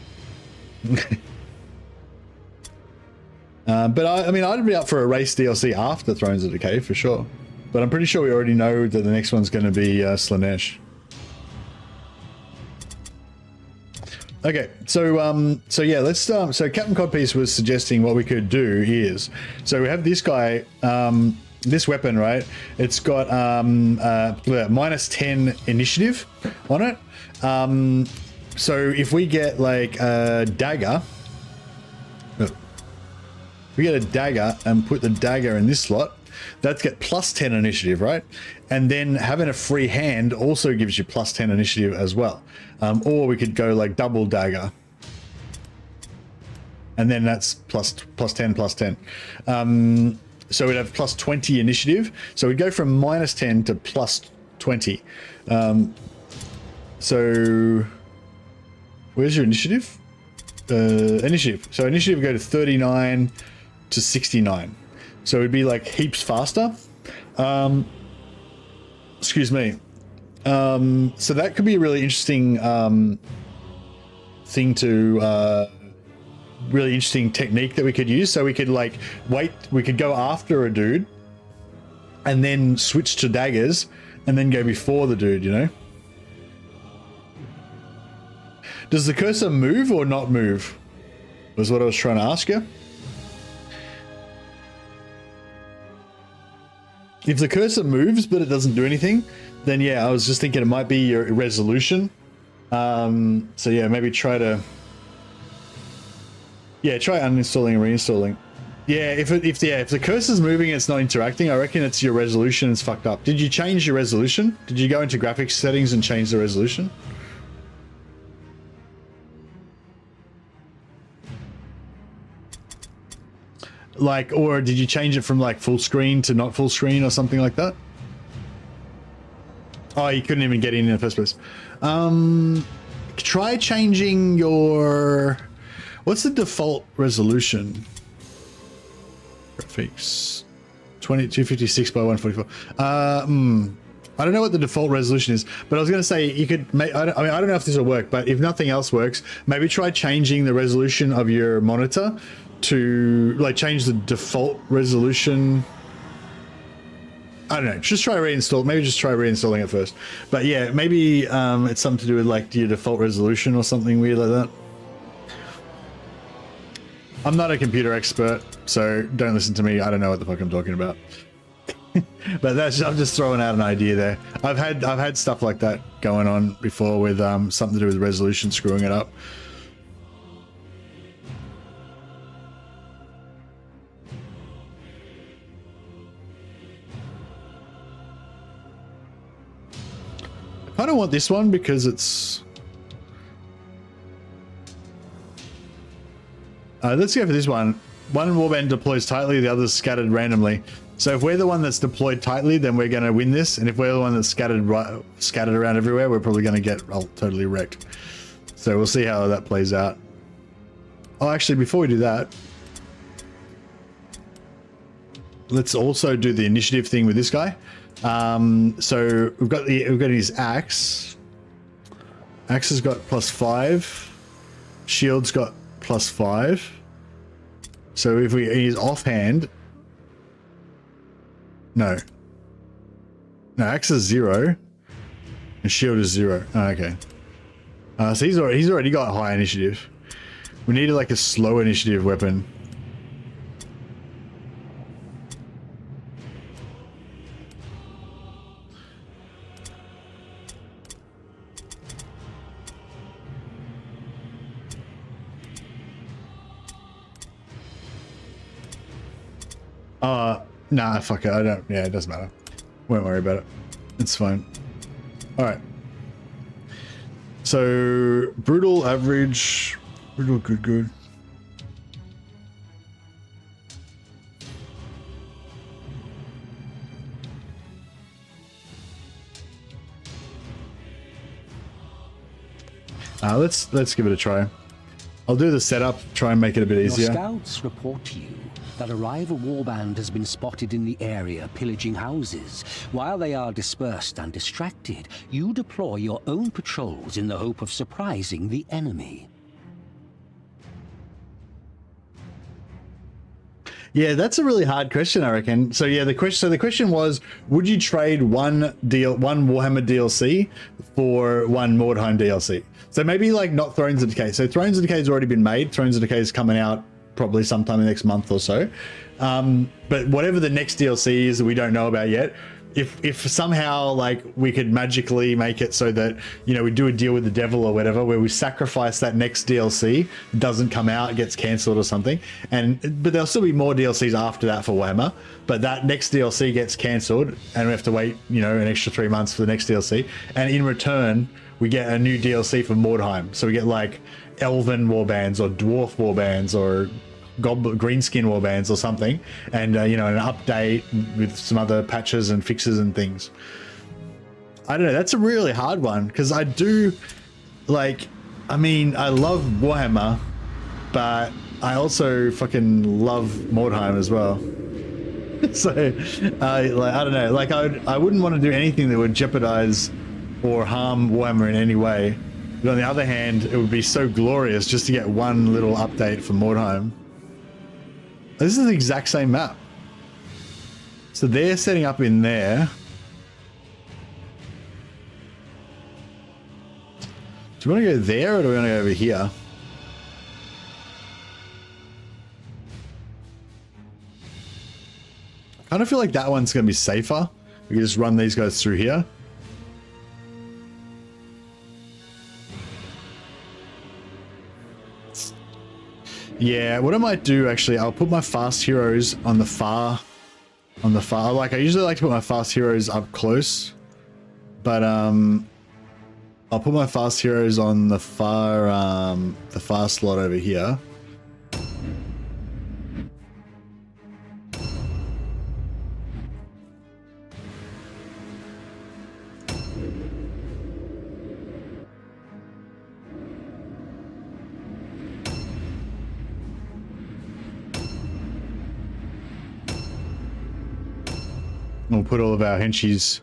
But I mean, I'd be up for a race DLC after Thrones of Decay for sure. But I'm pretty sure we already know that the next one's going to be Slanesh. Okay, so yeah, let's start. So Captain Codpiece was suggesting what we could do is, so we have this guy, this weapon, right? It's got minus 10 initiative on it. So if we get like a dagger, we get a dagger and put the dagger in this slot, that's get plus 10 initiative, right? And then having a free hand also gives you plus 10 initiative as well. Or we could go like double dagger. And then that's plus 10. So we'd have plus 20 initiative. So we'd go from minus 10 to plus 20. So where's your initiative? Initiative. So initiative would go to 39 to 69. So it'd be like heaps faster. Excuse me. So that could be a really interesting thing to really interesting technique that we could use. So we could like we could go after a dude and then switch to daggers and then go before the dude, you know? Does the cursor move or not move? Was what I was trying to ask you. If the cursor moves but it doesn't do anything, then yeah, I was just thinking it might be your resolution. So yeah, maybe try uninstalling and reinstalling. Yeah, if the cursor's moving and it's not interacting, I reckon it's your resolution is fucked up. Did you change your resolution? Did you go into graphics settings and change the resolution? Like, or did you change it from like full screen to not full screen or something like that? Oh, you couldn't even get in the first place. Try changing your... What's the default resolution? Graphics. 2256 by 144. I don't know what the default resolution is, but I was going to say you could make... I don't know if this will work, but if nothing else works, maybe try changing the resolution of your monitor to like change the default resolution. I don't know, just try reinstall. Maybe just try reinstalling it first. But yeah, maybe it's something to do with like your default resolution or something weird like that. I'm not a computer expert, so don't listen to me. I don't know what the fuck I'm talking about. But I'm just throwing out an idea there. I've had stuff like that going on before with something to do with resolution screwing it up. I don't want this one because it's... let's go for this one. One warband deploys tightly, the other's scattered randomly. So if we're the one that's deployed tightly, then we're going to win this. And if we're the one that's scattered around everywhere, we're probably going to get totally wrecked. So we'll see how that plays out. Oh, actually, before we do that, let's also do the initiative thing with this guy. So we've got his axe. Axe has got +5. Shield's got +5. So if we use offhand, no, axe is 0, and shield is 0. Oh, okay. So he's already got high initiative. We needed like a slow initiative weapon. Nah, fuck it. I don't. Yeah, it doesn't matter. Won't worry about it. It's fine. All right. So brutal, average, brutal, good. Let's give it a try. I'll do the setup, try and make it a bit easier.
Your scouts report to you that a rival warband has been spotted in the area pillaging houses. While they are dispersed and distracted, you deploy your own patrols in the hope of surprising the enemy.
Yeah, that's a really hard question, I reckon. So yeah, the question was, would you trade one Warhammer DLC for one Mordheim DLC? So maybe like not Thrones of Decay. So Thrones of Decay has already been made. Thrones of Decay is coming out probably sometime in the next month or so. But whatever the next DLC is that we don't know about yet, if somehow like we could magically make it so that, you know, we do a deal with the devil or whatever, where we sacrifice that next DLC, doesn't come out, it gets cancelled or something, but there'll still be more DLCs after that for Warhammer, but that next DLC gets cancelled and we have to wait, you know, an extra 3 months for the next DLC, and in return we get a new DLC for Mordheim. So we get like elven warbands or dwarf warbands or greenskin warbands or something, and you know, an update with some other patches and fixes and things. I don't know, that's a really hard one, because I do like, I mean, I love Warhammer, but I also fucking love Mordheim as well. So I don't know, like I wouldn't want to do anything that would jeopardize or harm Warhammer in any way, but on the other hand, it would be so glorious just to get one little update for Mordheim. This is the exact same map. So they're setting up in there. Do we want to go there or do we want to go over here? I kind of feel like that one's going to be safer. We can just run these guys through here. Yeah, what I might do actually, I'll put my fast heroes on the far, like I usually like to put my fast heroes up close, but I'll put my fast heroes on the far slot over here. We'll put all of our henchies.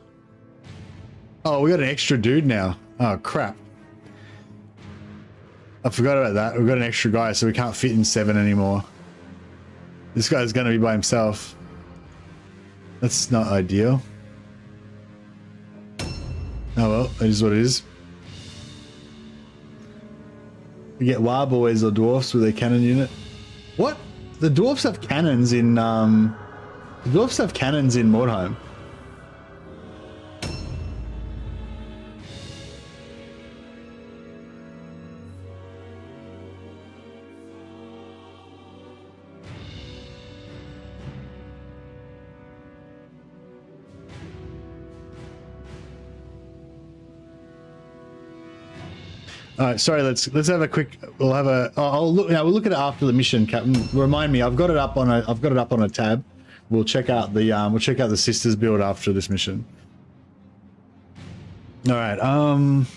Oh, we got an extra dude now. Oh, crap. I forgot about that. We've got an extra guy, so we can't fit in 7 anymore. This guy's going to be by himself. That's not ideal. Oh, well, that is what it is. We get Warboys or dwarfs with a cannon unit. What? The dwarfs have cannons in, the dwarfs have cannons in Mordheim. All right, sorry. Let's have a quick. We'll have a. I'll look. Now we'll look at it after the mission, Captain. Remind me. I've got it up on a tab. We'll check out the sisters build after this mission. All right.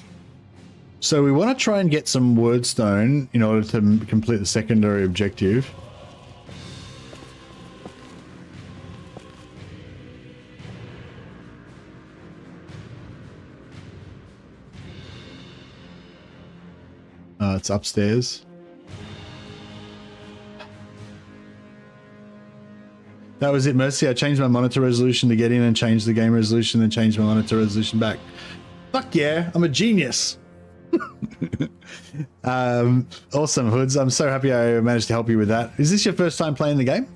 So we want to try and get some wordstone in order to complete the secondary objective. It's upstairs. That was it, Mercy. I changed my monitor resolution to get in and changed the game resolution, then changed my monitor resolution back. Fuck yeah, I'm a genius. Awesome, Hoods. I'm so happy I managed to help you with that. Is this your first time playing the game?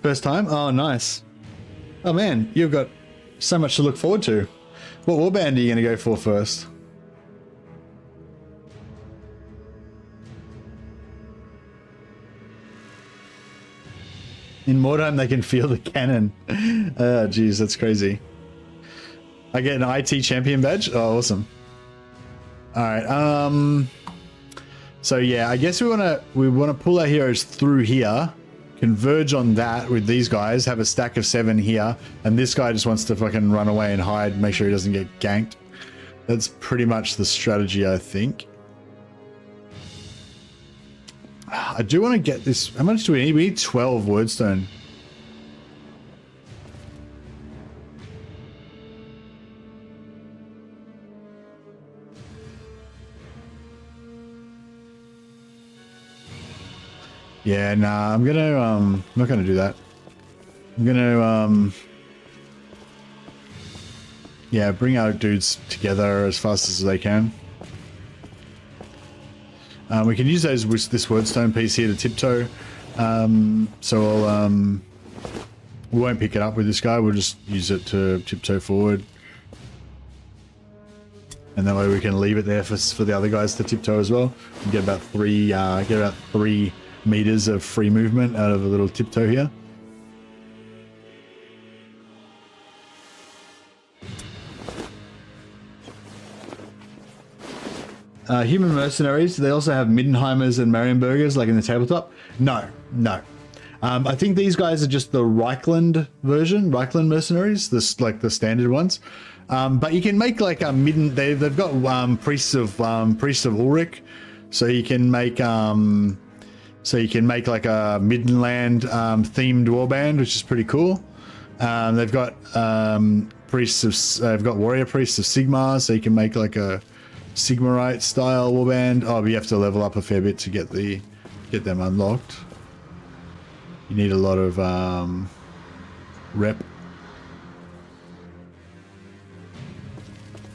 First time? Oh, nice. Oh man, you've got so much to look forward to. What warband are you going to go for first? In Mordheim, they can feel the cannon. Oh, geez, that's crazy. I get an IT champion badge? Oh, awesome. All right. So yeah, I guess we want to pull our heroes through here. Converge on that with these guys, have a stack of 7 here, and this guy just wants to fucking run away and hide, make sure he doesn't get ganked. That's pretty much the strategy, I think. I do want to get this. How much do we need? We need 12 wordstone. Yeah, nah, I'm not gonna do that. I'm gonna, yeah, bring our dudes together as fast as they can. We can use this wordstone piece here to tiptoe. So we won't pick it up with this guy. We'll just use it to tiptoe forward. And that way we can leave it there for the other guys to tiptoe as well. We get about 3 meters of free movement out of a little tiptoe here. Human mercenaries, they also have Middenheimers and Marienburgers like in the tabletop. No. I think these guys are just the Reichland version, Reichland mercenaries, like the standard ones. But you can make like a midden. They've got priests of Ulrich, so you can make like a Middenland themed warband, which is pretty cool. They've got they've got warrior priests of Sigmar, so you can make like a Sigmarite style warband. Oh, but you have to level up a fair bit to get them unlocked. You need a lot of rep.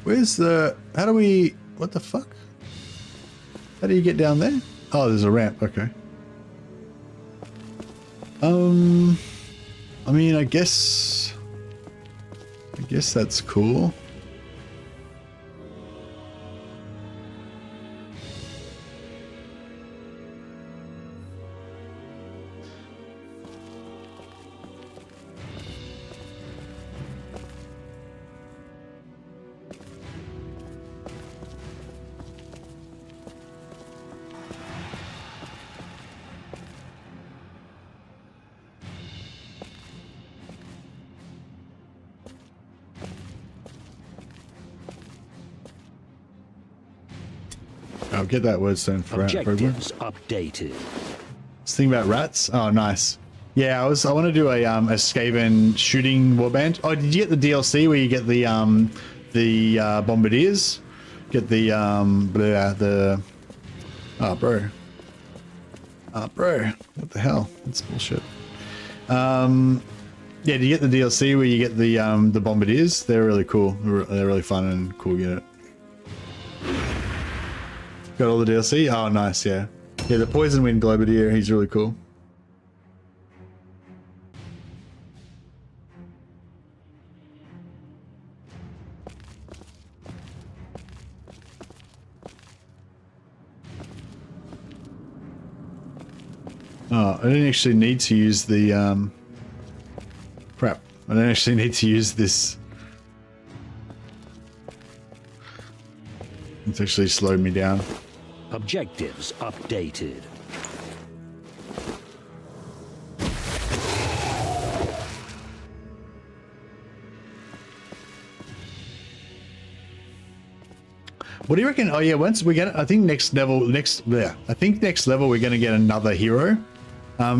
Where's the? How do we? What the fuck? How do you get down there? Oh, there's a ramp. Okay. I mean, I guess that's cool. I'll get that wordstone for
Objectives updated.
Let's think about rats. Oh, nice. Yeah, I want to do a Skaven shooting warband. Oh, did you get the DLC where you get the bombardiers? Get the oh, bro, what the hell? That's bullshit. Yeah, do you get the DLC where you get the bombardiers? They're really cool. They're really fun and cool unit. Got all the DLC? Oh, nice, yeah. Yeah, the Poison Wind Globadier, he's really cool. Oh, I don't actually need to use the, crap. I don't actually need to use this. It's actually slowed me down.
Objectives updated.
What do you reckon? Oh yeah, once we get, I think next level we're gonna get another hero.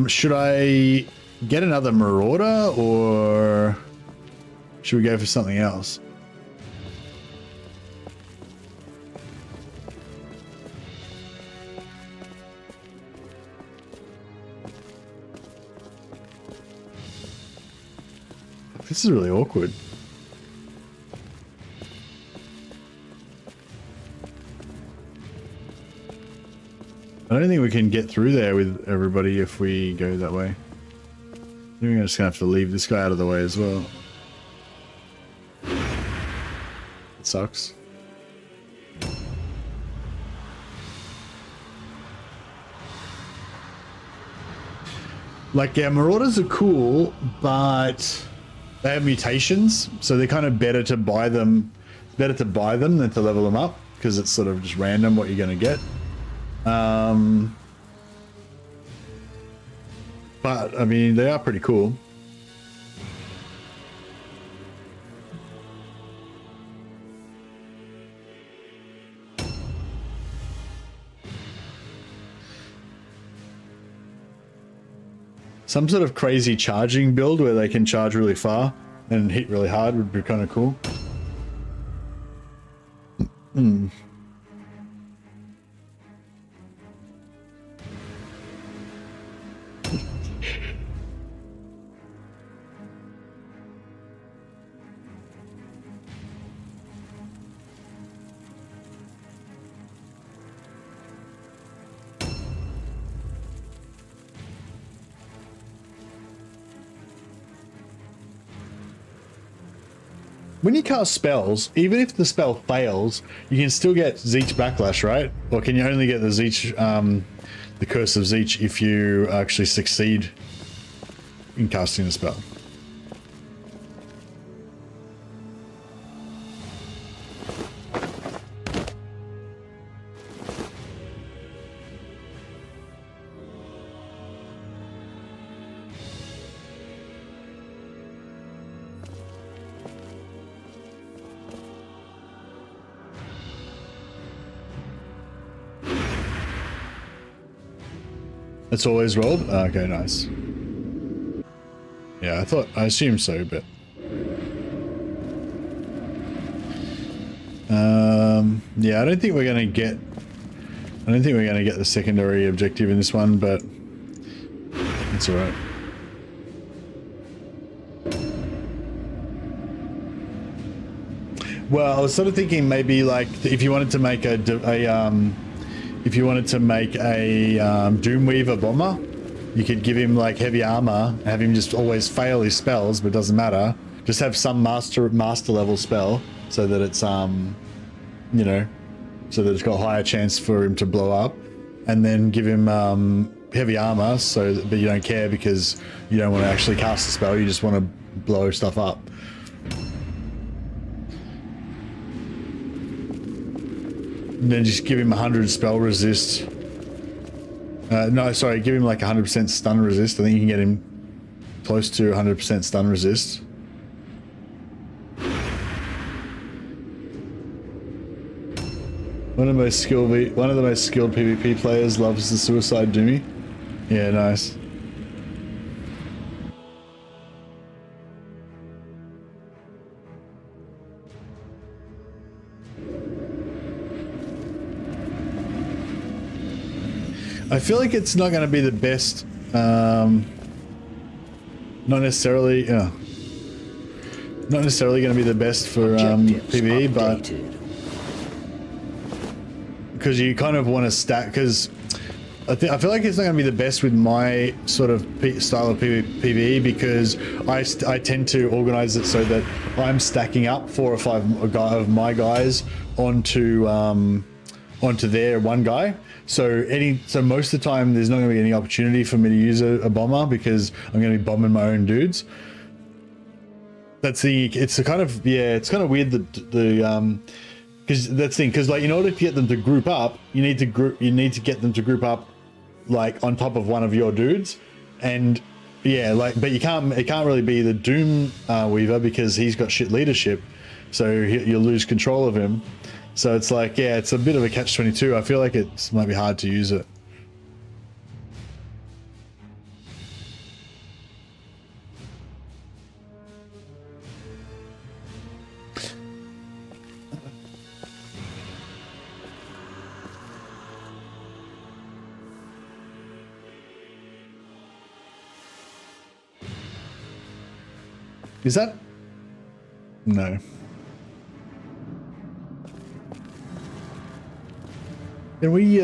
Should I get another Marauder, or should we go for something else? This is really awkward. I don't think we can get through there with everybody if we go that way. I think we're just gonna have to leave this guy out of the way as well. It sucks. Like, yeah, Marauders are cool, but they have mutations, so they're kind of better to buy them. Better to buy them than to level them up, because it's sort of just random what you're going to get. But I mean, they are pretty cool. Some sort of crazy charging build where they can charge really far and hit really hard would be kind of cool. When you cast spells, even if the spell fails, you can still get Zeech Backlash, right? Or can you only get the Zeech, the Curse of Zeech if you actually succeed in casting the spell? It's always rolled? Okay, nice. Yeah, I assumed so, but... yeah, I don't think we're gonna get the secondary objective in this one, but it's alright. Well, I was sort of thinking maybe like if you wanted to make a Doomweaver bomber, you could give him like heavy armor, have him just always fail his spells, but it doesn't matter. Just have some master level spell so that it's you know, so that it's got a higher chance for him to blow up, and then give him heavy armor, so that, but you don't care because you don't want to actually cast the spell, you just want to blow stuff up. And then just give him 100 spell resist. No, sorry, give him like 100% stun resist. I think you can get him close to 100% stun resist. One of the most skilled PvP players loves the Suicide Doomy. Yeah, nice. I feel like it's not going to be the best, not necessarily going to be the best for PvE, but because you kind of want to stack, because I feel like it's not going to be the best with my sort of style of PvE, because I tend to organize it so that I'm stacking up 4 or 5 of my guys onto their one guy. So most of the time there's not going to be any opportunity for me to use a bomber because I'm going to be bombing my own dudes. It's kind of weird that because that's the thing, because like in order to get them to group up, you need to get them to group up like on top of one of your dudes, and yeah, like, but it can't really be the Doom Weaver because he's got shit leadership, so you'll lose control of him. So it's like, yeah, it's a bit of a catch-22. I feel like it might be hard to use it. Is that? No. Can we,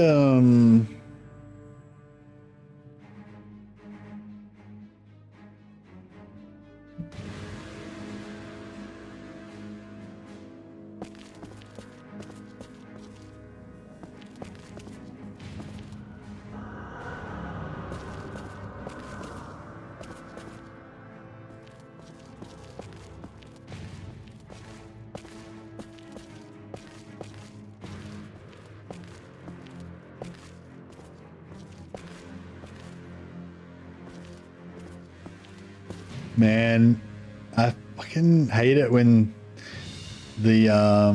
man, I fucking hate it when the I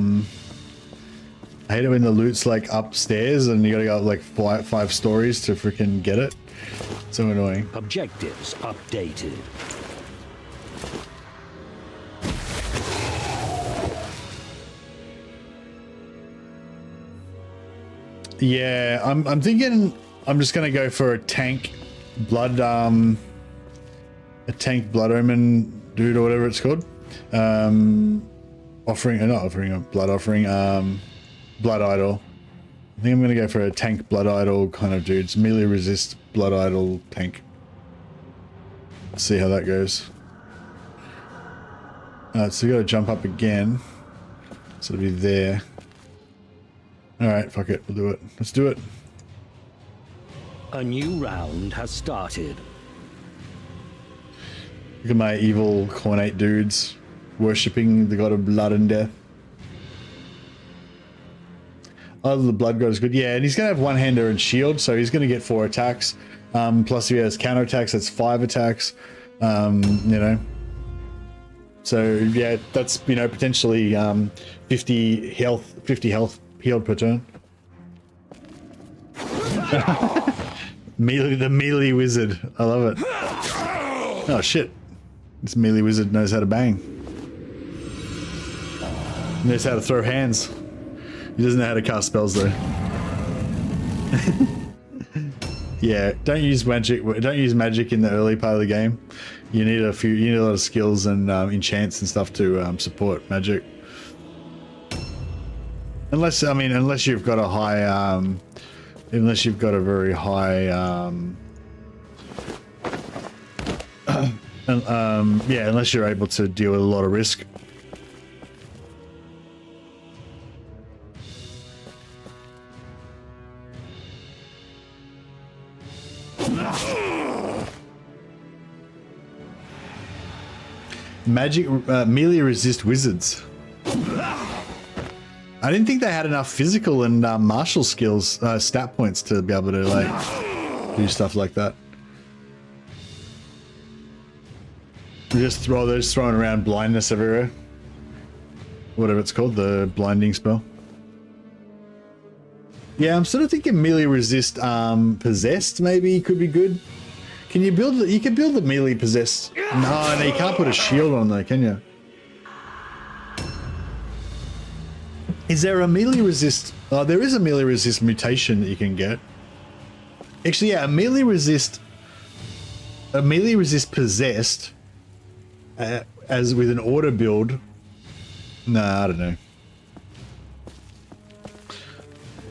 hate it when the loot's like upstairs and you gotta go up like five stories to freaking get it. So annoying.
Objectives updated.
Yeah, I'm thinking I'm just gonna go for a tank blood omen dude or whatever it's called. Blood idol. I think I'm gonna go for a tank blood idol kind of dudes. Melee resist blood idol tank. Let's see how that goes. So we gotta jump up again. So it'll be there. Alright, fuck it, we'll do it. Let's do it.
A new round has started.
Look at my evil Khornate dudes worshipping the god of blood and death. Oh, the blood god is good. Yeah, and he's going to have one-hander and shield, so he's going to get 4 attacks. Plus if he has counter attacks, that's 5 attacks. You know. So yeah, that's, you know, potentially 50 health healed per turn. The melee wizard. I love it. Oh shit. This melee wizard knows how to bang. He knows how to throw hands. He doesn't know how to cast spells though. Yeah, don't use magic in the early part of the game. You need a lot of skills and enchants and stuff to support magic. Unless you've got a high unless you've got a very high yeah, unless you're able to deal with a lot of risk. Magic melee resist wizards. I didn't think they had enough physical and martial skills, stat points to be able to like do stuff like that. They're just throwing around blindness everywhere. Whatever it's called, the blinding spell. Yeah, I'm sort of thinking melee resist possessed maybe could be good. Can you build you can build the melee possessed? No, you can't put a shield on though, can you? Is there a melee resist? Oh, there is a melee resist mutation that you can get. Actually, yeah, a melee resist possessed as with an order build. No, I don't know.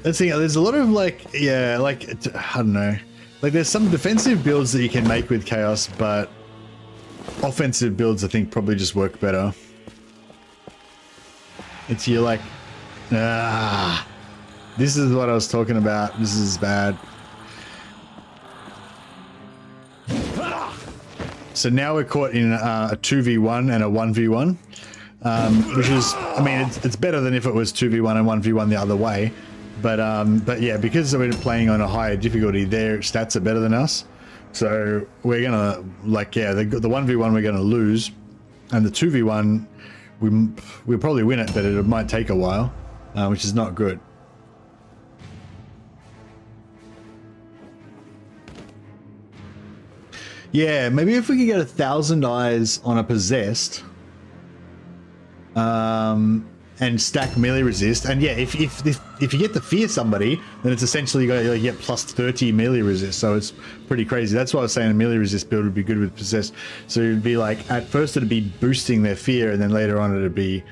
Let's see. There's a lot of like, yeah, like I don't know. Like there's some defensive builds that you can make with chaos, but offensive builds I think probably just work better. It's you're like. This is what I was talking about. This is bad. So now we're caught in a 2v1 and a 1v1, which is, I mean, it's better than if it was 2v1 and 1v1 the other way. But yeah, because we're playing on a higher difficulty, their stats are better than us. So we're gonna, like, yeah, the 1v1 we're gonna lose, and the 2v1 we'll probably win it, but it might take a while. Which is not good. Yeah, maybe if we could get 1,000 eyes on a possessed, and and stack melee resist. And yeah, if you get to fear somebody, then it's essentially you get plus 30 melee resist. So it's pretty crazy. That's why I was saying a melee resist build would be good with possessed. So it'd be like, at first it'd be boosting their fear, and then later on it'd be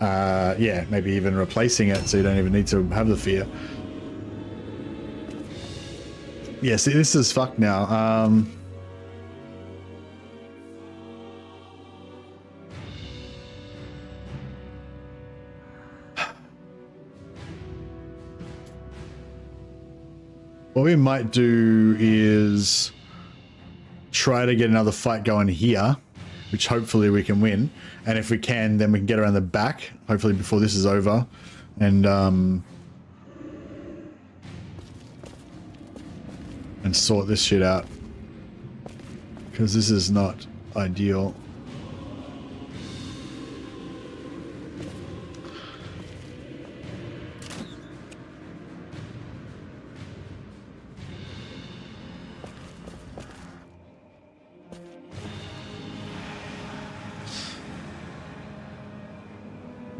yeah, maybe even replacing it, so you don't even need to have the fear. Yeah, see, this is fucked now. What we might do is try to get another fight going here, which hopefully we can win. And if we can, then we can get around the back, hopefully before this is over. And sort this shit out. Because this is not ideal.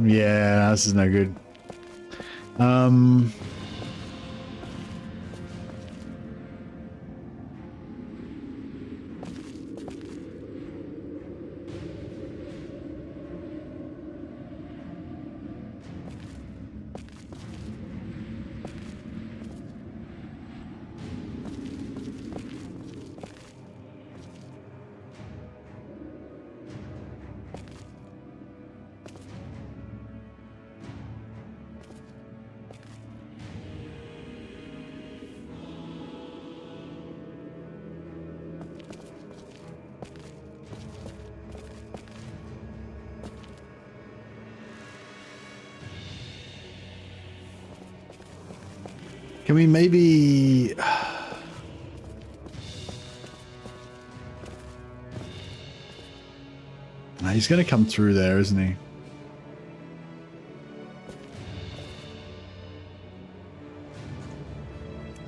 Yeah, this is no good. Can we maybe... Nah, he's going to come through there, isn't he?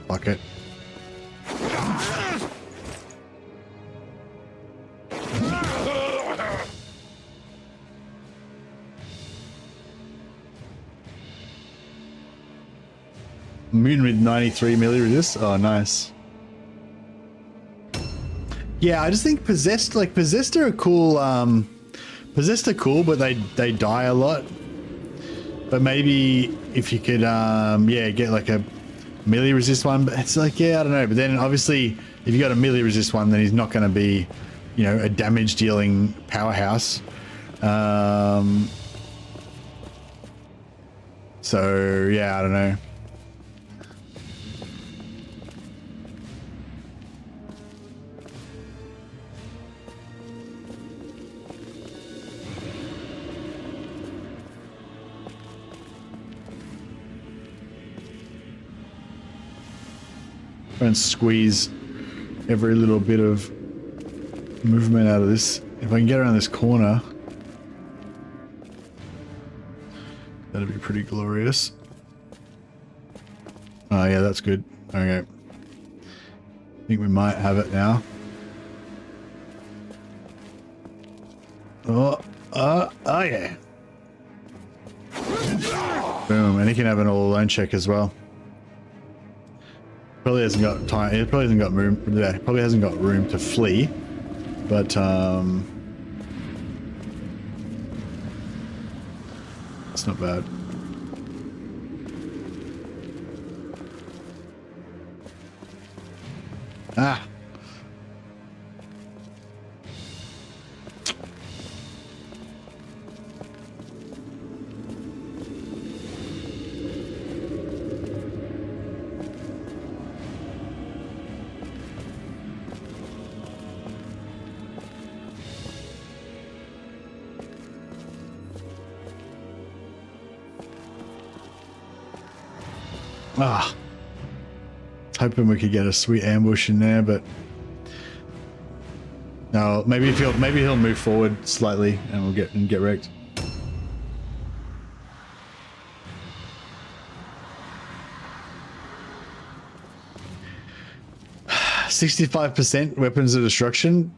Fuck it. Moon with 93 melee resist. Oh, nice. Yeah, I just think possessed, like possessed are cool. Possessed are cool, but they die a lot. But maybe if you could, yeah, get like a melee resist one. But it's like, yeah, I don't know. But then obviously, if you got a melee resist one, then he's not going to be, you know, a damage dealing powerhouse. So yeah, I don't know. Try and squeeze every little bit of movement out of this. If I can get around this corner, that'd be pretty glorious. Oh yeah, that's good. Okay. I think we might have it now. Oh yeah. Boom, and he can have an all alone check as well. Probably hasn't got time. It probably hasn't got room. Yeah, probably hasn't got room to flee, but it's not bad. Ah. Ah, hoping we could get a sweet ambush in there, but no. Maybe he'll move forward slightly, and we'll get wrecked. %65 weapons of destruction.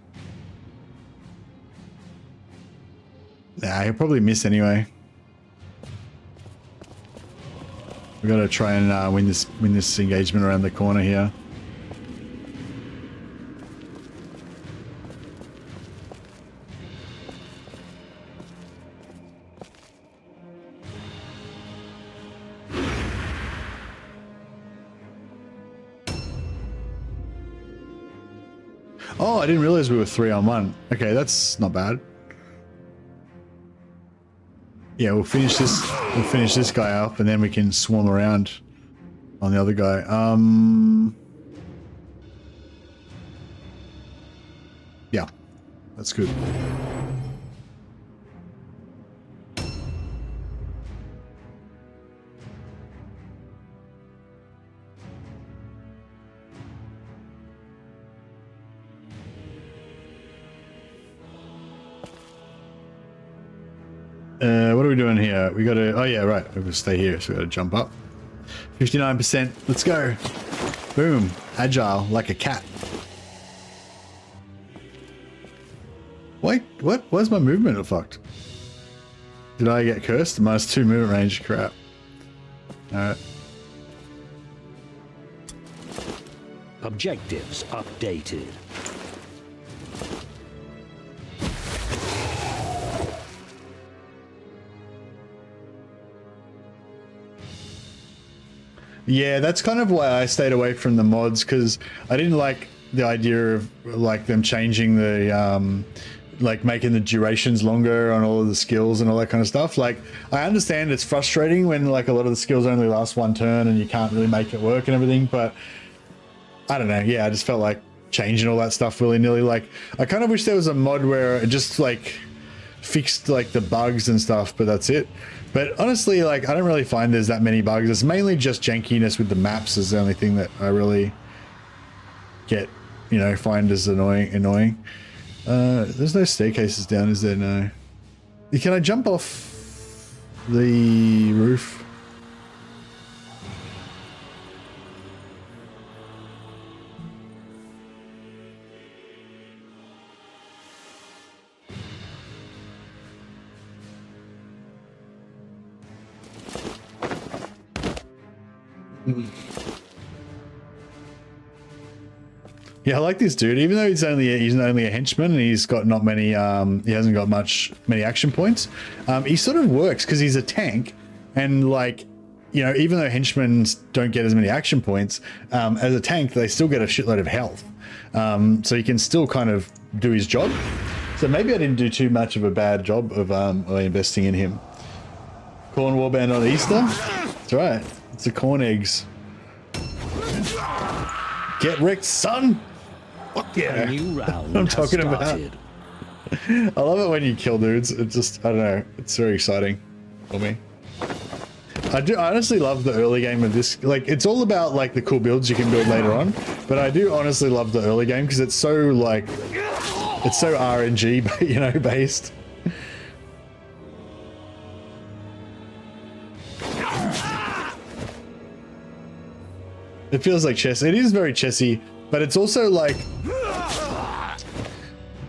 Nah, he'll probably miss anyway. We got to try and win this engagement around the corner here. Oh, I didn't realize we were 3-on-1. Okay, that's not bad. Yeah, we'll finish this. We'll finish this guy up, and then we can swarm around on the other guy. Yeah, that's good. What are we doing here? We got to... Oh, yeah, right. We'll stay here, so we got to jump up. 59%. Let's go. Boom. Agile, like a cat. Wait, what? Why's my movement fucked? Did I get cursed? -2 movement range. Crap. Alright.
Objectives updated.
Yeah, that's kind of why I stayed away from the mods, because I didn't like the idea of like them changing the like making the durations longer on all of the skills and all that kind of stuff. Like, I understand it's frustrating when like a lot of the skills only last 1 turn and you can't really make it work and everything, but I don't know. Yeah, I just felt like changing all that stuff willy-nilly. Like, I kind of wish there was a mod where it just like fixed like the bugs and stuff, but that's it. But honestly, like, I don't really find there's that many bugs. It's mainly just jankiness with the maps is the only thing that I really get, you know, find as annoying. There's no staircases down, is there? No. Can I jump off the roof? Yeah, I like this dude. Even though he's only a henchman and he's got not many, he hasn't got many action points. He sort of works because he's a tank, and like, you know, even though henchmen don't get as many action points, as a tank they still get a shitload of health. So he can still kind of do his job. So maybe I didn't do too much of a bad job of investing in him. Khorne Warband on Easter. That's right. It's the corn eggs. Get wrecked, son! Fuck yeah!
New round
I'm talking
has
about.
started.
I love it when you kill dudes. It just, I don't know. It's very exciting for me. I honestly love the early game of this. Like, it's all about like the cool builds you can build later on. But I do honestly love the early game because it's so like, it's so RNG, you know, based. It feels like chess. It is very chessy, but it's also like, I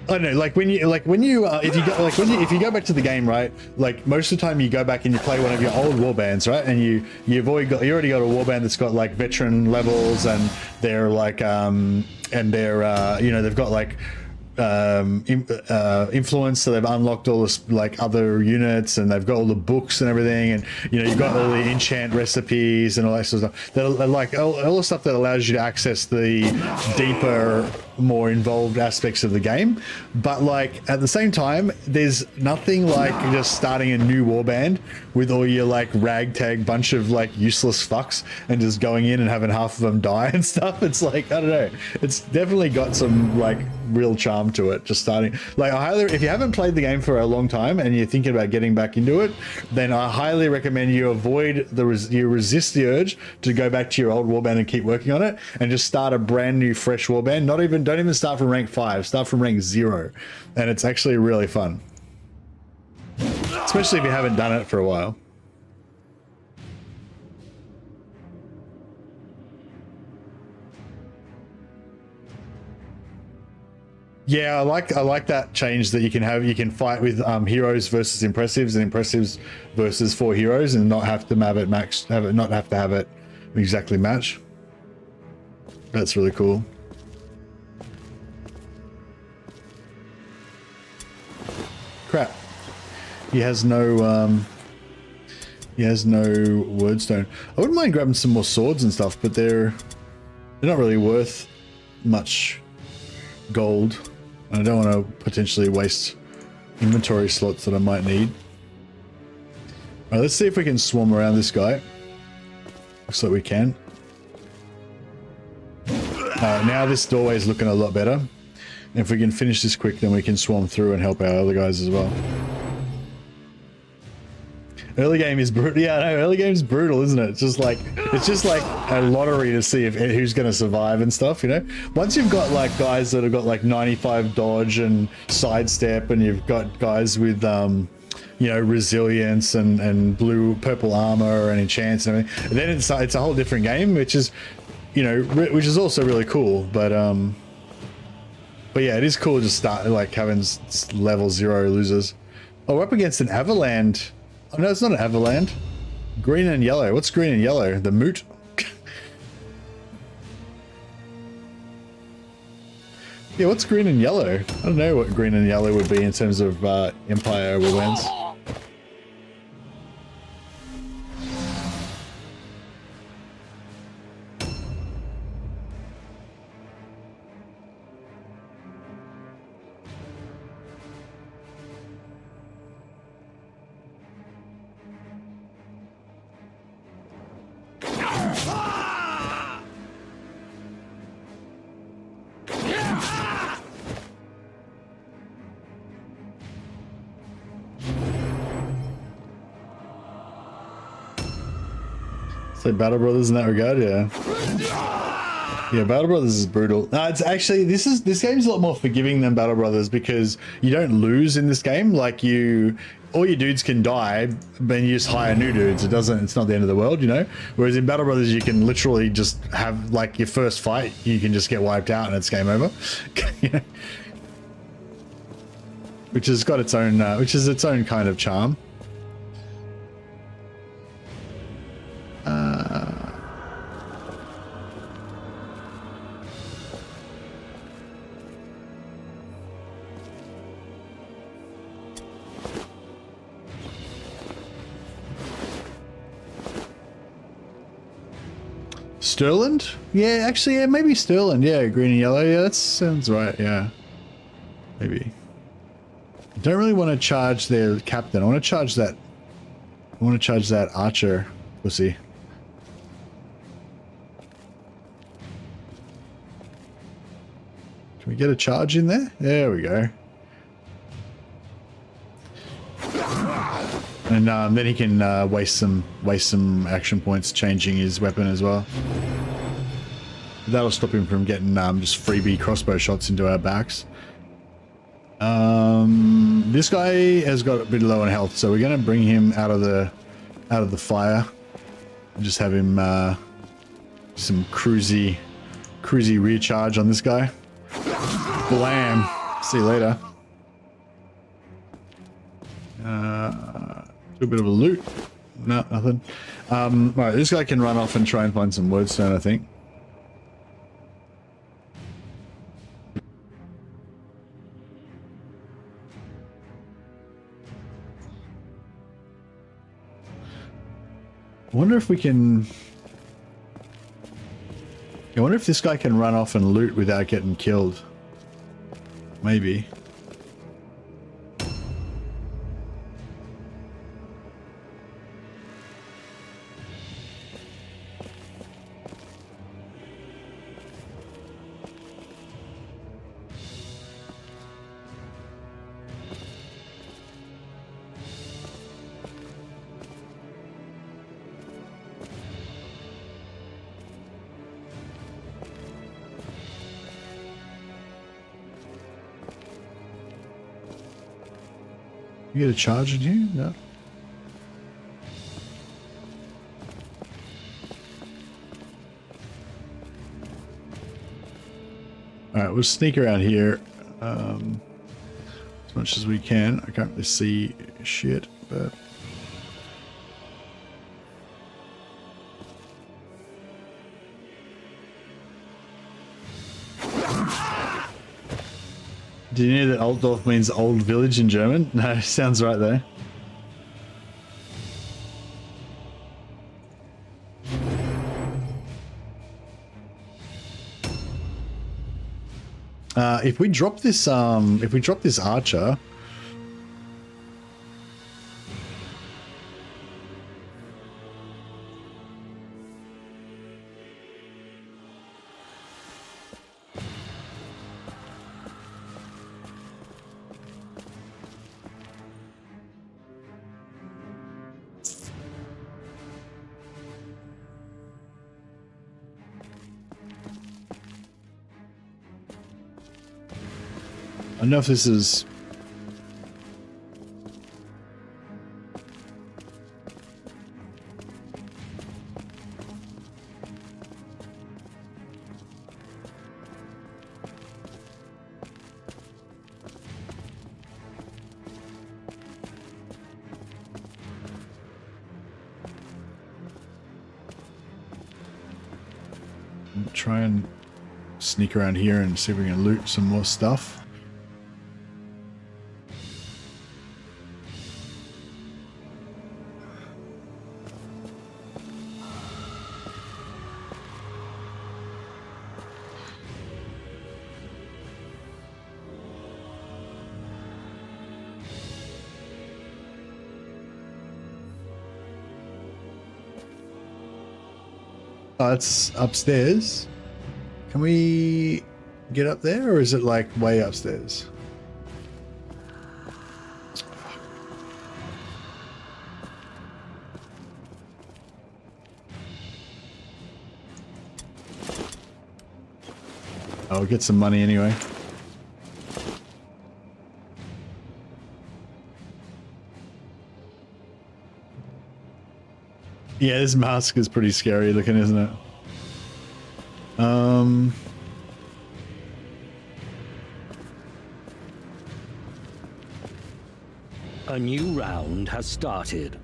don't know, like when you if you go back to the game, right? Like most of the time you go back and you play one of your old warbands, right? And you already got a warband that's got like veteran levels, and they're like you know, they've got like influence, so they've unlocked all this like other units, and they've got all the books and everything, and you know, you've got all the enchant recipes and all that sort of stuff. They're like all the stuff that allows you to access the deeper, more involved aspects of the game. But like at the same time, there's nothing like just starting a new warband with all your like ragtag bunch of like useless fucks and just going in and having half of them die and stuff. It's like, I don't know, it's definitely got some like real charm to it. Just starting, like, if you haven't played the game for a long time and you're thinking about getting back into it, then I highly recommend you you resist the urge to go back to your old warband and keep working on it, and just start a brand new fresh warband. Don't even start from rank 5, start from rank 0, and it's actually really fun, especially if you haven't done it for a while. Yeah, I like that change that you can fight with heroes versus impressives and impressives versus 4 heroes and not have to have it exactly match. That's really cool. Crap. He has no wordstone. I wouldn't mind grabbing some more swords and stuff, but they're not really worth much gold. I don't want to potentially waste inventory slots that I might need. Alright, let's see if we can swarm around this guy. Looks like we can. Now this doorway is looking a lot better. And if we can finish this quick, then we can swarm through and help our other guys as well. Early game is brutal. Yeah, no, early game is brutal, isn't it? It's just like a lottery to see if who's going to survive and stuff, you know? Once you've got like guys that have got like 95 dodge and sidestep, and you've got guys with you know, resilience and purple armor and enchants and everything, and then it's a whole different game, which is, you know, which is also really cool. But yeah, it is cool to start like having level 0 losers. Oh, we're up against an Avaland. Oh, no, it's not an Avaland. Green and yellow. What's green and yellow? The moot? Yeah, what's green and yellow? I don't know what green and yellow would be in terms of Empire wins. So Battle Brothers in that regard, yeah. Yeah, Battle Brothers is brutal. No, it's actually this game's a lot more forgiving than Battle Brothers because you don't lose in this game. Like all your dudes can die, but you just hire new dudes. It's not the end of the world, you know? Whereas in Battle Brothers you can literally just have like your first fight, you can just get wiped out and it's game over. You know? Which has got its own kind of charm. Sterland? Yeah, actually, yeah, maybe Sterland. Yeah, green and yellow. Yeah, that sounds right. Yeah, maybe. I don't really want to charge their captain. I want to charge that. I want to charge that archer pussy. Can we get a charge in there? There we go. And then he can waste some action points changing his weapon as well. That'll stop him from getting just freebie crossbow shots into our backs. This guy has got a bit low on health, so we're going to bring him out of the fire and just have him some cruisy rear charge on this guy. Blam! See you later. Do a bit of a loot. No, nothing. Alright, this guy can run off and try and find some wordstone, I think. I wonder if we can... I wonder if this guy can run off and loot without getting killed. Maybe. You get a charge in here? No. Alright, we'll sneak around here. As much as we can. I can't really see shit, but... Did you know that Altdorf means old village in German? No, sounds right there. If we drop this archer, I don't know if this is... Try and sneak around here and see if we can loot some more stuff. Oh, it's upstairs. Can we get up there, or is it like way upstairs? I'll get some money anyway. Yeah, this mask is pretty scary looking, isn't it?
A new round has started.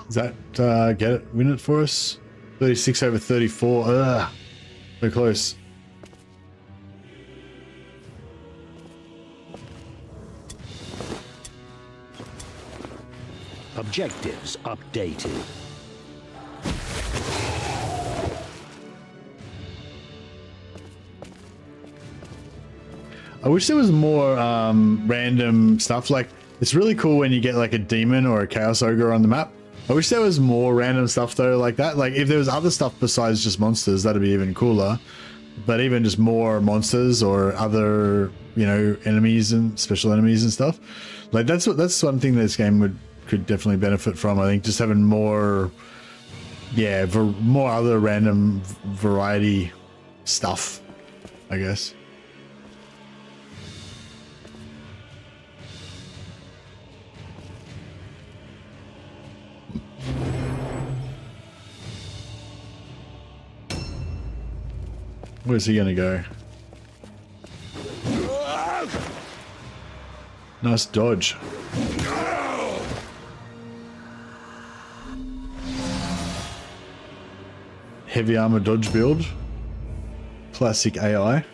Does that get it? Win it for us? 36 over 34. Ugh. So close.
Objectives updated.
I wish there was more random stuff. Like, it's really cool when you get like a demon or a chaos ogre on the map. I wish there was more random stuff though like that. Like if there was other stuff besides just monsters, that'd be even cooler. But even just more monsters or other, you know, enemies and special enemies and stuff. Like that's one thing this game could definitely benefit from. I think just having more, yeah, more other random variety stuff, I guess. Where's he gonna go? Nice dodge. Heavy armor dodge build. Classic AI.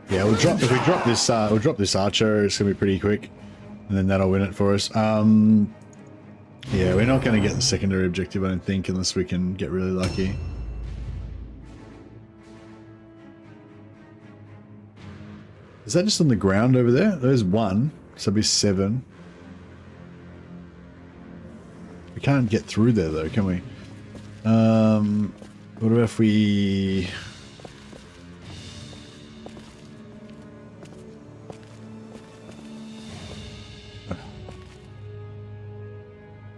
Yeah, we'll drop if we drop this archer, it's gonna be pretty quick, and then that'll win it for us. Yeah, we're not gonna get the secondary objective, I don't think, unless we can get really lucky. Is that just on the ground over there? There's one, so it'll be 7. We can't get through there though, can we? What about if we...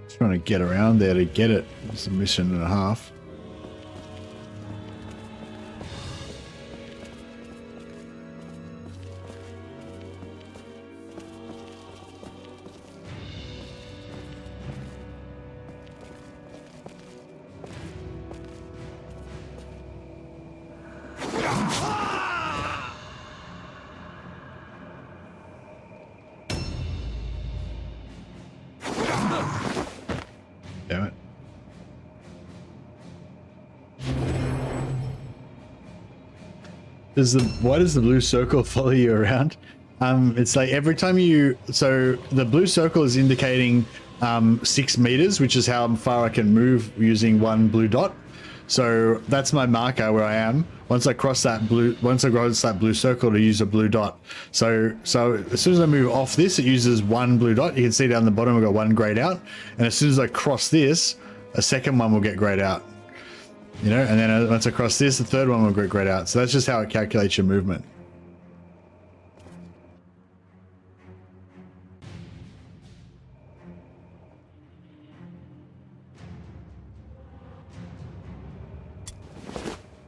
Trying to get around there to get it. It's a mission and a half. Damn it. Why does the blue circle follow you around? It's like every time you... So the blue circle is indicating 6 meters, which is how far I can move using one blue dot. So that's my marker where I am. Once I cross that blue circle to use a blue dot. So as soon as I move off this, it uses one blue dot. You can see down the bottom, I've got one grayed out. And as soon as I cross this, a second one will get grayed out. You know, and then once I cross this, the third one will get grayed out. So that's just how it calculates your movement.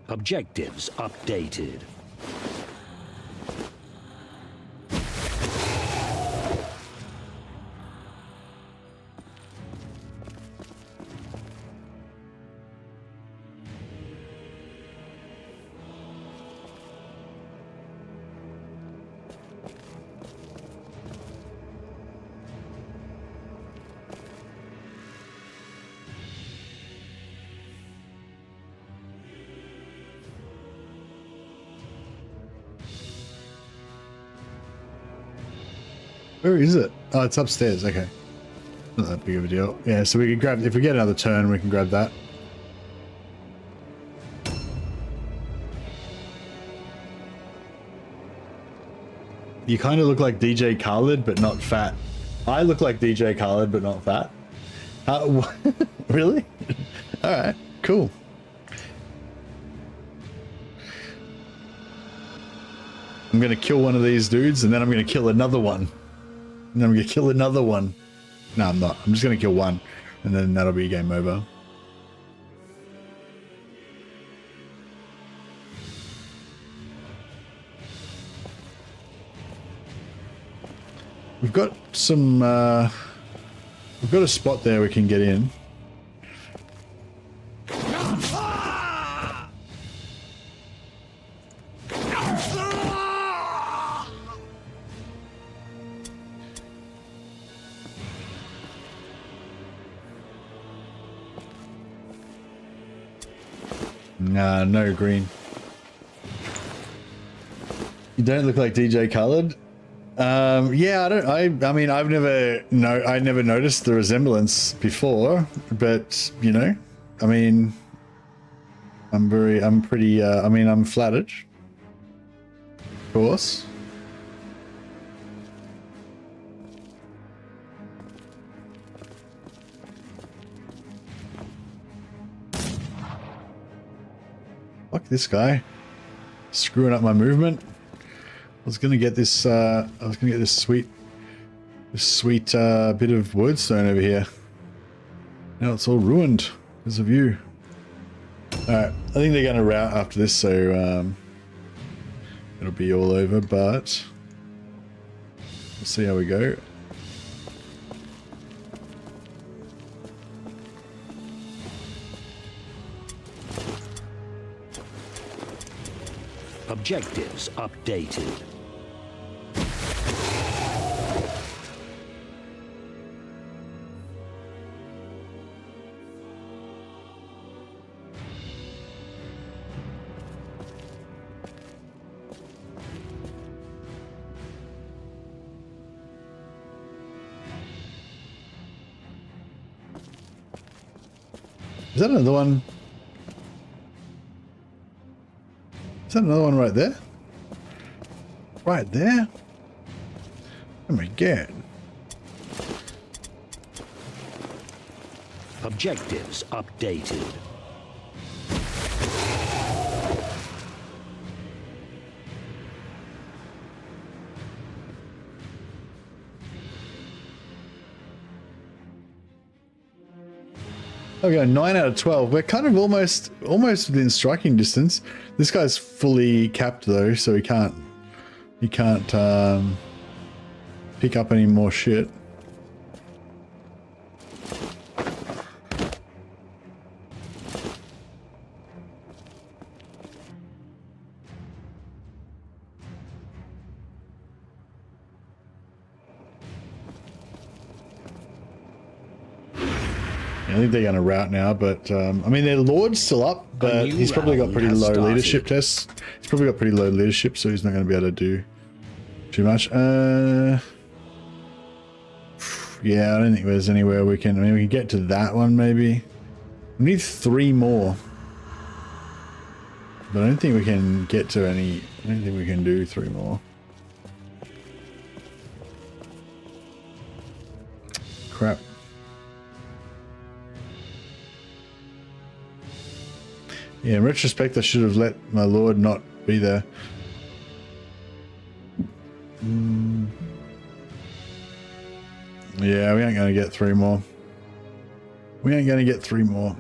Objectives updated.
Where is it? Oh, it's upstairs. Okay. Not that big of a deal. Yeah, so we can grab... If we get another turn, we can grab that. You kind of look like DJ Khaled, but not fat. I look like DJ Khaled, but not fat. Really? Alright, cool. I'm going to kill one of these dudes, and then I'm going to kill another one. And then I'm going to kill another one. No, I'm not. I'm just going to kill one, and then that'll be game over. We've got some... we've got a spot there we can get in. Nah, no green. You don't look like DJ Khaled. Yeah, I mean, I never noticed the resemblance before, but you know, I mean, I'm flattered. Of course. Fuck this guy. Screwing up my movement. I was gonna get this sweet bit of wordstone over here. Now it's all ruined because of you. Alright, I think they're gonna rout after this, so it'll be all over, but we'll see how we go.
Objectives updated.
Is that another one? Is that another one right there? Right there? Oh my god.
Objectives updated.
Okay, 9 out of 12. We're kind of almost within striking distance. This guy's fully capped though, so he can't pick up any more shit. I think they're going to rout now, but I mean, their lord's still up, but he's probably got pretty low leadership tests. He's probably got pretty low leadership, so he's not going to be able to do too much. Yeah, I don't think there's anywhere we can. I mean, we can get to that one maybe. We need 3 more, but I don't think we can get to any. I don't think we can do 3 more. Crap. Yeah, in retrospect, I should have let my lord not be there. Yeah, we ain't going to get 3 more. We ain't going to get 3 more.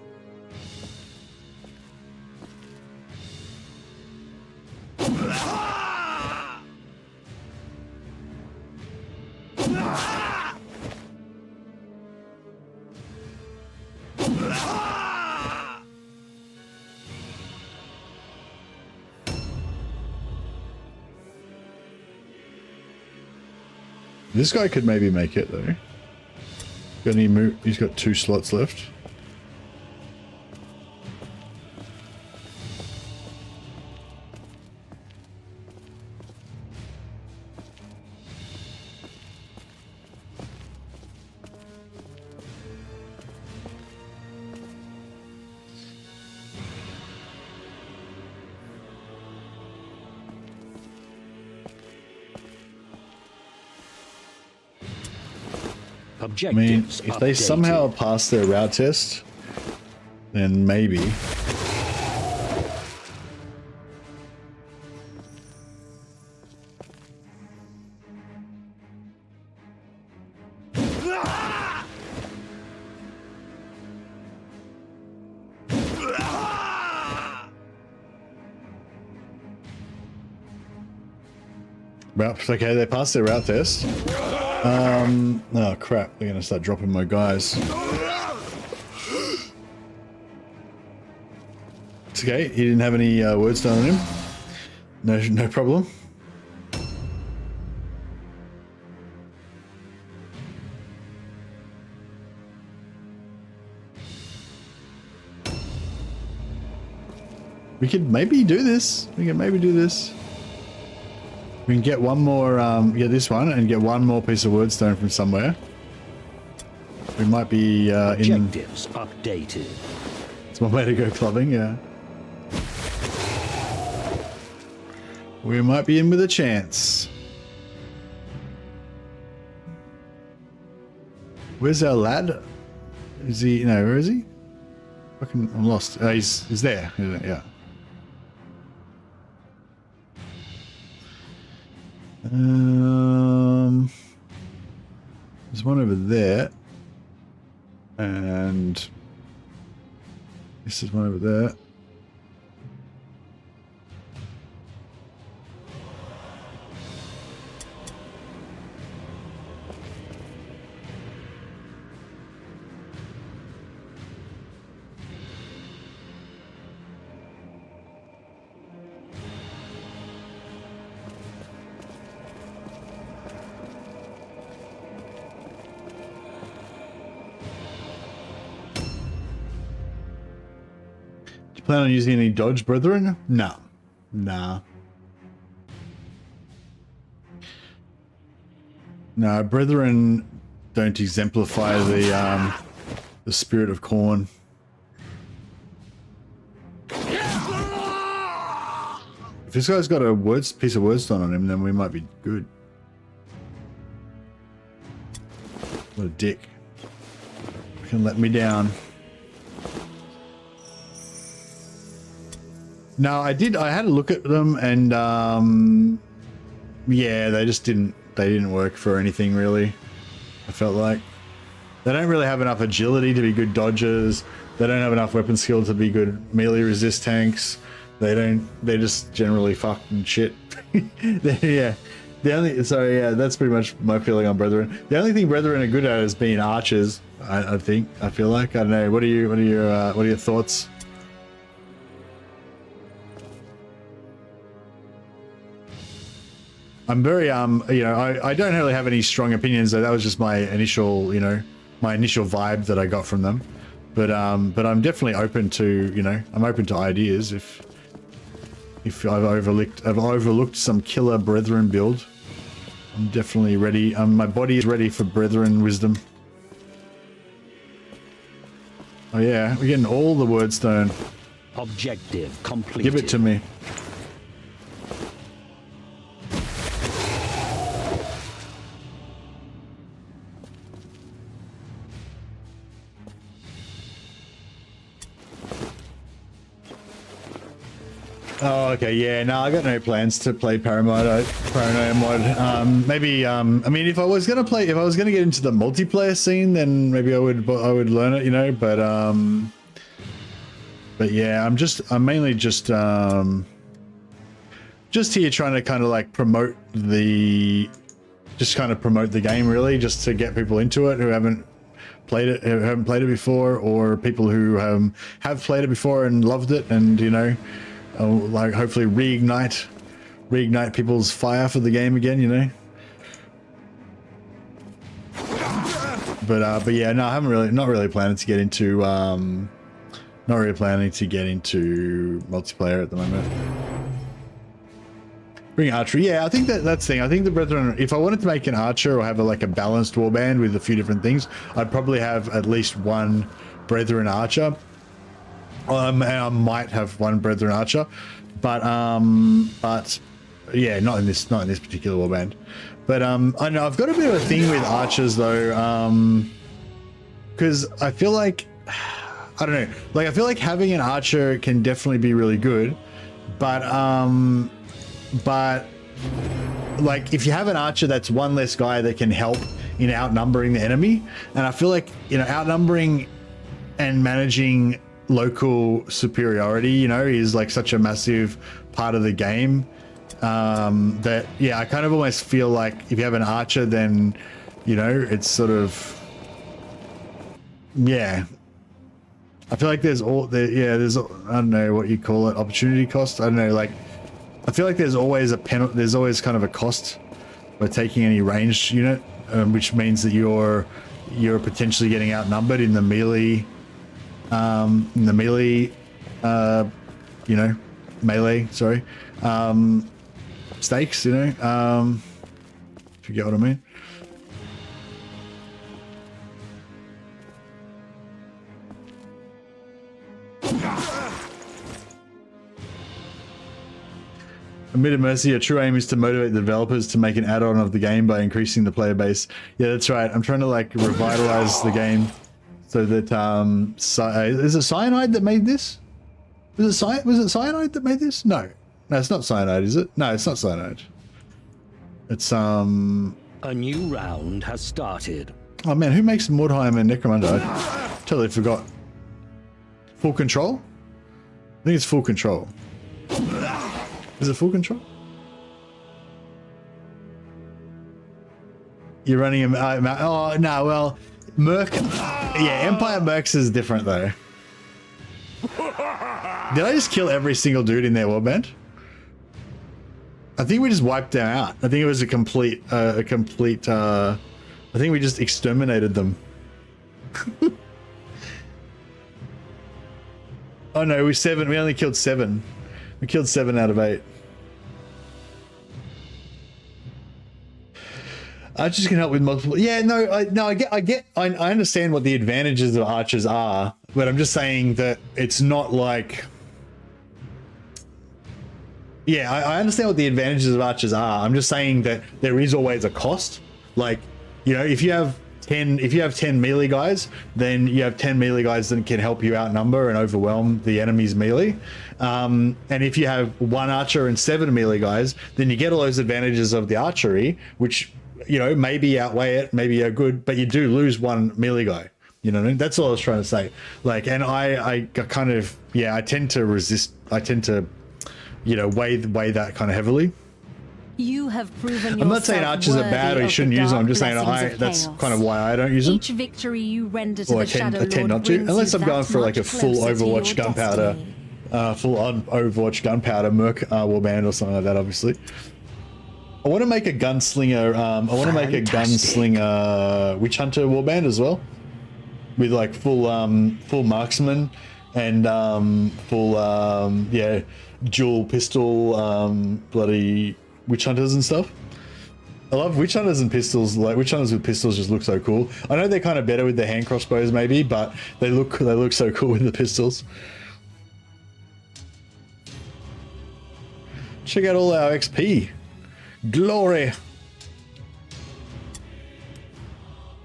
This guy could maybe make it though. Got any move? He's got 2 slots left. I mean, if they somehow pass their route test, then maybe. Well, okay, they passed their route test. Oh crap, they're gonna start dropping my guys. It's okay, he didn't have any words done on him. No problem. We could maybe do this. We can maybe do this. We can get one more, get this one and get one more piece of wordstone from somewhere. We might be
Objectives updated.
It's one way to go clubbing, yeah. We might be in with a chance. Where's our lad? Is he? No, where is he? Fucking, I'm lost. He's there. Yeah. There's one over there, and this is one over there. Plan on using any dodge, brethren? No. Nah. No, brethren don't exemplify the spirit of Khorne. If this guy's got a piece of wordstone on him, then we might be good. What a dick. Can let me down. No, I had a look at them, and yeah, they just didn't work for anything really. I felt like they don't really have enough agility to be good dodgers. They don't have enough weapon skill to be good melee resist tanks. They're just generally fucking shit. Yeah. That's pretty much my feeling on Brethren. The only thing Brethren are good at is being archers. I feel like. I don't know. What are your thoughts? I'm very you know, I don't really have any strong opinions. That was just my initial, you know, vibe that I got from them. But I'm definitely open to, you know, I'm open to ideas if I've overlooked some killer Brethren build. I'm definitely ready. My body is ready for Brethren wisdom. Oh yeah, we're getting all the wordstone.
Objective completed.
Give it to me. Oh, okay, yeah, no, I got no plans to play Paranoia mod. Maybe, I mean, if I was gonna get into the multiplayer scene, then maybe I would learn it, you know, but yeah, I'm mainly just here trying to kind of like promote the game, really, just to get people into it who haven't played it before, or people who have played it before and loved it, and, you know, like hopefully reignite people's fire for the game again, you know. But yeah, no, I haven't not really planning to get into multiplayer at the moment. Bring archery, yeah, I think that's the thing. I think the Brethren, if I wanted to make an archer or have a balanced warband with a few different things, I'd probably have at least one Brethren archer. And I might have one Brethren archer, but yeah, not in this particular warband. But I know I've got a bit of a thing with archers though, because I feel like, I don't know, like I feel like having an archer can definitely be really good, but like if you have an archer, that's one less guy that can help in outnumbering the enemy, and I feel like, you know, outnumbering and managing local superiority, you know, is like such a massive part of the game, that, yeah, I kind of almost feel like if you have an archer, then, you know, it's sort of, yeah, I feel like there's I don't know what you call it, opportunity cost, I don't know, like I feel like there's always there's always kind of a cost by taking any ranged unit, which means that you're potentially getting outnumbered in the melee you know, melee, sorry, stakes, you know, if you get what I mean. Admitted Mercy, a true aim is to motivate the developers to make an add-on of the game by increasing the player base. Yeah, that's right. I'm trying to like revitalize the game so that is it Cyanide that made this? Was it Cyanide that made this? No, it's not Cyanide, is it? No, it's not Cyanide. It's A
new round has started.
Oh man, who makes Mordheim and Necromunda? I totally forgot. Full Control? I think it's Full Control. Is it Full Control? You're running a... oh, no, well... Merc... yeah, Empire Mercs is different, though. Did I just kill every single dude in their warband? I think we just wiped them out. I think it was a complete... I think we just exterminated them. Oh no, we only killed 7. We killed 7 out of 8. Archers can help with multiple. Yeah, no, I understand what the advantages of archers are, but I'm just saying that it's not like, Yeah, I understand what the advantages of archers are. I'm just saying that there is always a cost. Like, you know, if you have 10 melee guys, then you have 10 melee guys that can help you outnumber and overwhelm the enemy's melee. And if you have 1 archer and 7 melee guys, then you get all those advantages of the archery, which, you know, maybe outweigh it, maybe are good, but you do lose 1 melee guy. You know what I mean? That's all I was trying to say. Like, and I kind of, yeah, I tend to resist. I tend to, you know, weigh that kind of heavily.
You have proven
I'm not saying archers are bad or you shouldn't use them. I'm just saying that's kind of why I don't use them.
Each victory you render to
Or I
the
tend,
Shadow
I tend
Lord
not to,
brings
unless
you
I'm going
that
for like a
much
full
closer to
Overwatch
your
gunpowder,
destiny.
full on Overwatch gunpowder merc warband or something like that. Obviously, I want to make a gunslinger. I want to make a gunslinger witch hunter warband as well, with like full marksman and full yeah, dual pistol bloody witch hunters and stuff. I love witch hunters and pistols. Like witch hunters with pistols just look so cool. I know they're kind of better with their hand crossbows maybe, but they look so cool with the pistols. Check out all our XP. Glory.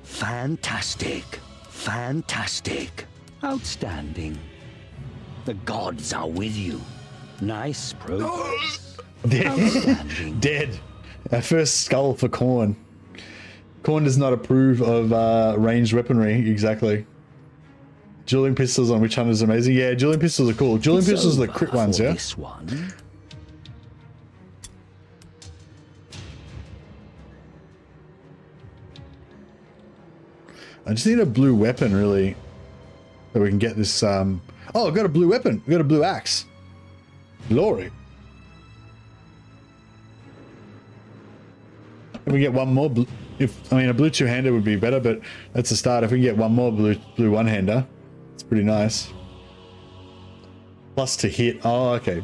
Fantastic. Fantastic. Outstanding. The gods are with you. Nice progress. Outstanding.
Dead. Our first skull for Khorne. Khorne does not approve of ranged weaponry. Exactly. Dueling pistols on witch hunters is amazing. Yeah, dueling pistols are cool. Dueling pistols are the crit ones, yeah?
This one.
I just need a blue weapon, really. So we can get this, Oh, I've got a blue weapon. We've got a blue axe. Glory. If we get one more blue... I mean, a blue two-hander would be better, but that's a start. If we can get one more blue one-hander, it's pretty nice. Plus to hit. Oh, okay.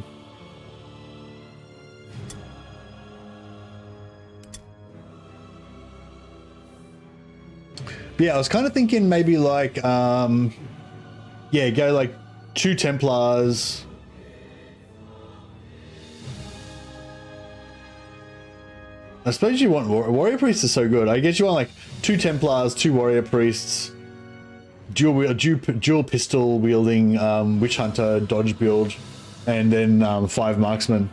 But yeah, I was kind of thinking maybe like, yeah, go like 2 Templars. I suppose you want warrior priests are so good. I guess you want like 2 Templars, 2 warrior priests, dual pistol wielding witch hunter dodge build, and then 5 marksmen,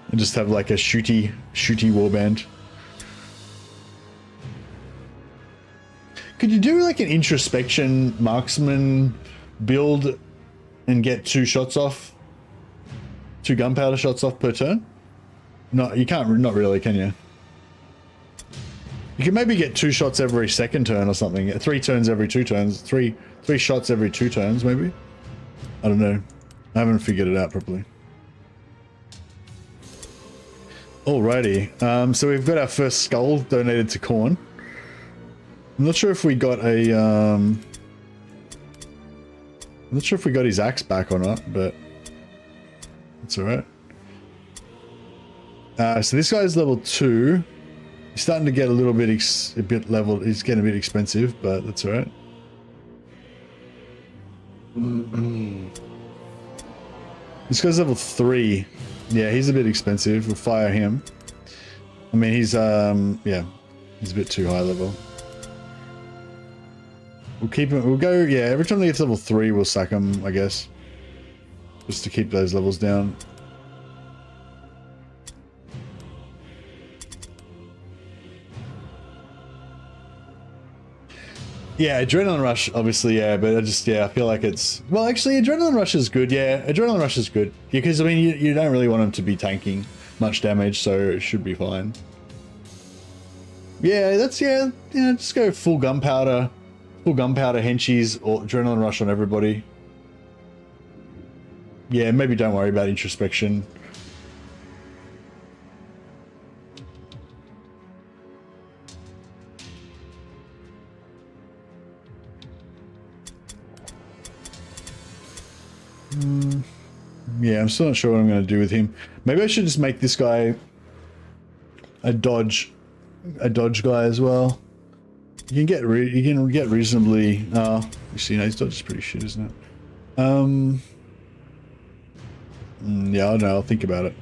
and just have like a shooty warband. Could you do like an introspection marksman build and get 2 shots off, 2 gunpowder shots off per turn? No, you can't. Not really, can you? You can maybe get 2 shots every second turn or something. 3 turns every 2 turns. 3 shots every 2 turns, maybe. I don't know. I haven't figured it out properly. Alrighty. So we've got our first skull donated to Khorne. I'm not sure if we got a. I'm not sure if we got his axe back or not, but it's alright. So this guy's level 2. He's starting to get a little bit leveled. He's getting a bit expensive, but that's all right. This guy's level 3. Yeah, he's a bit expensive. We'll fire him. I mean, he's yeah, he's a bit too high level. We'll keep him. We'll go. Yeah, every time they get to level 3, we'll sack him, I guess, just to keep those levels down. Yeah, Adrenaline Rush, obviously, yeah, but I feel like it's... Well, actually, Adrenaline Rush is good, yeah. Adrenaline Rush is good. Because, I mean, you don't really want him to be tanking much damage, so it should be fine. Yeah, just go full gunpowder henchies, or Adrenaline Rush on everybody. Yeah, maybe don't worry about introspection. Yeah, I'm still not sure what I'm going to do with him. Maybe I should just make this guy a dodge guy as well. You can get reasonably. Oh, you see, his dodge is pretty shit, isn't it? Yeah, I don't know. I'll think about it.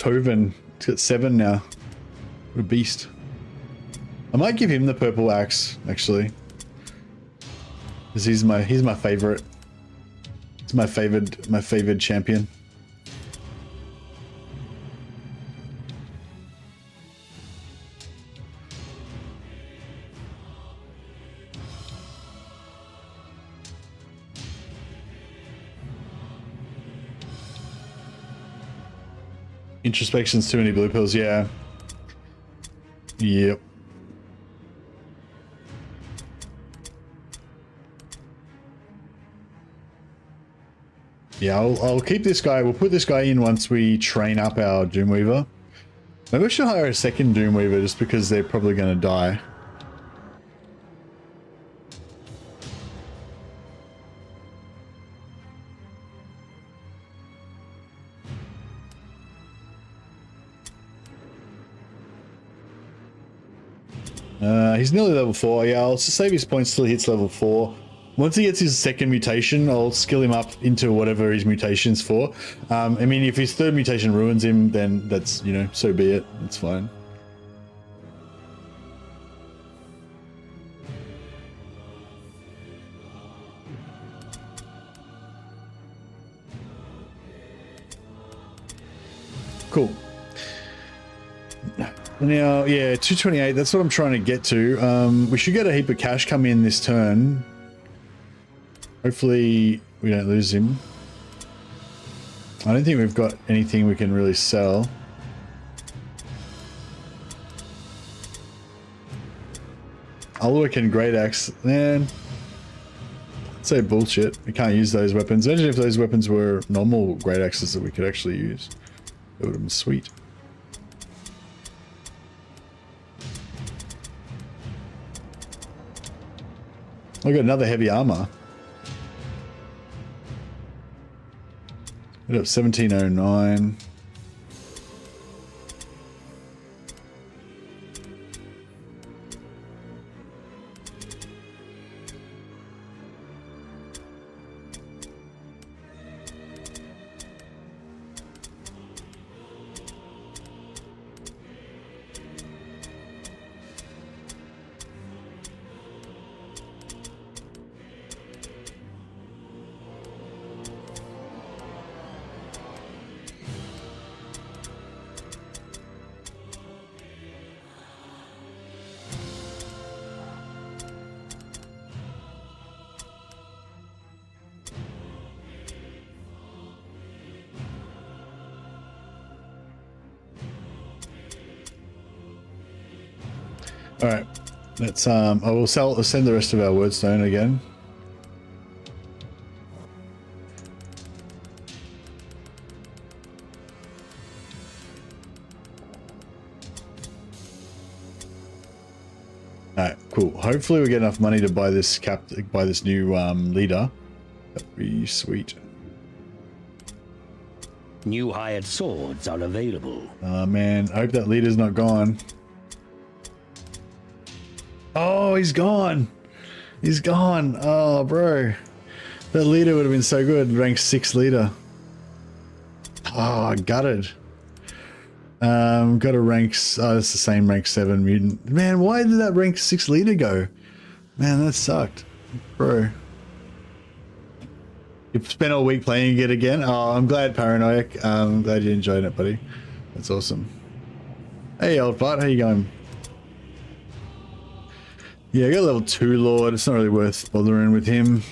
Toven. He's got 7 now. What a beast. I might give him the purple axe, actually. Because he's my favorite. It's my favored champion. Introspection's too many blue pills, yeah. Yep. Yeah, I'll keep this guy. We'll put this guy in once we train up our Doomweaver. Maybe we should hire a second Doomweaver just because they're probably going to die. He's nearly level 4. Yeah, I'll just save his points till he hits level 4. Once he gets his second mutation, I'll skill him up into whatever his mutation's for. I mean, if his third mutation ruins him, then that's, you know, so be it. It's fine. Cool. Now, yeah, 228, that's what I'm trying to get to. We should get a heap of cash come in this turn. Hopefully we don't lose him. I don't think we've got anything we can really sell. Alwick and Great Axe, man. I'd say bullshit. We can't use those weapons. Imagine if those weapons were normal Great Axes that we could actually use. It would have been sweet. I got another heavy armor. We're up 1709. All right, let's I will send the rest of our wordstone again. All right, cool. Hopefully we get enough money to buy this new leader. That'd be sweet.
New hired swords are available.
Oh man, I hope that leader's not gone. Oh, he's gone. He's gone. Oh, bro. That leader would have been so good. Rank 6 leader. Oh, gutted. Got a rank... Oh, it's the same rank 7 mutant. Man, why did that rank 6 leader go? Man, that sucked. Bro. You've spent all week playing it again? Oh, I'm glad, Paranoiac. I'm glad you enjoyed it, buddy. That's awesome. Hey, old bot. How you going? Yeah, I got level 2 Lord. It's not really worth bothering with him.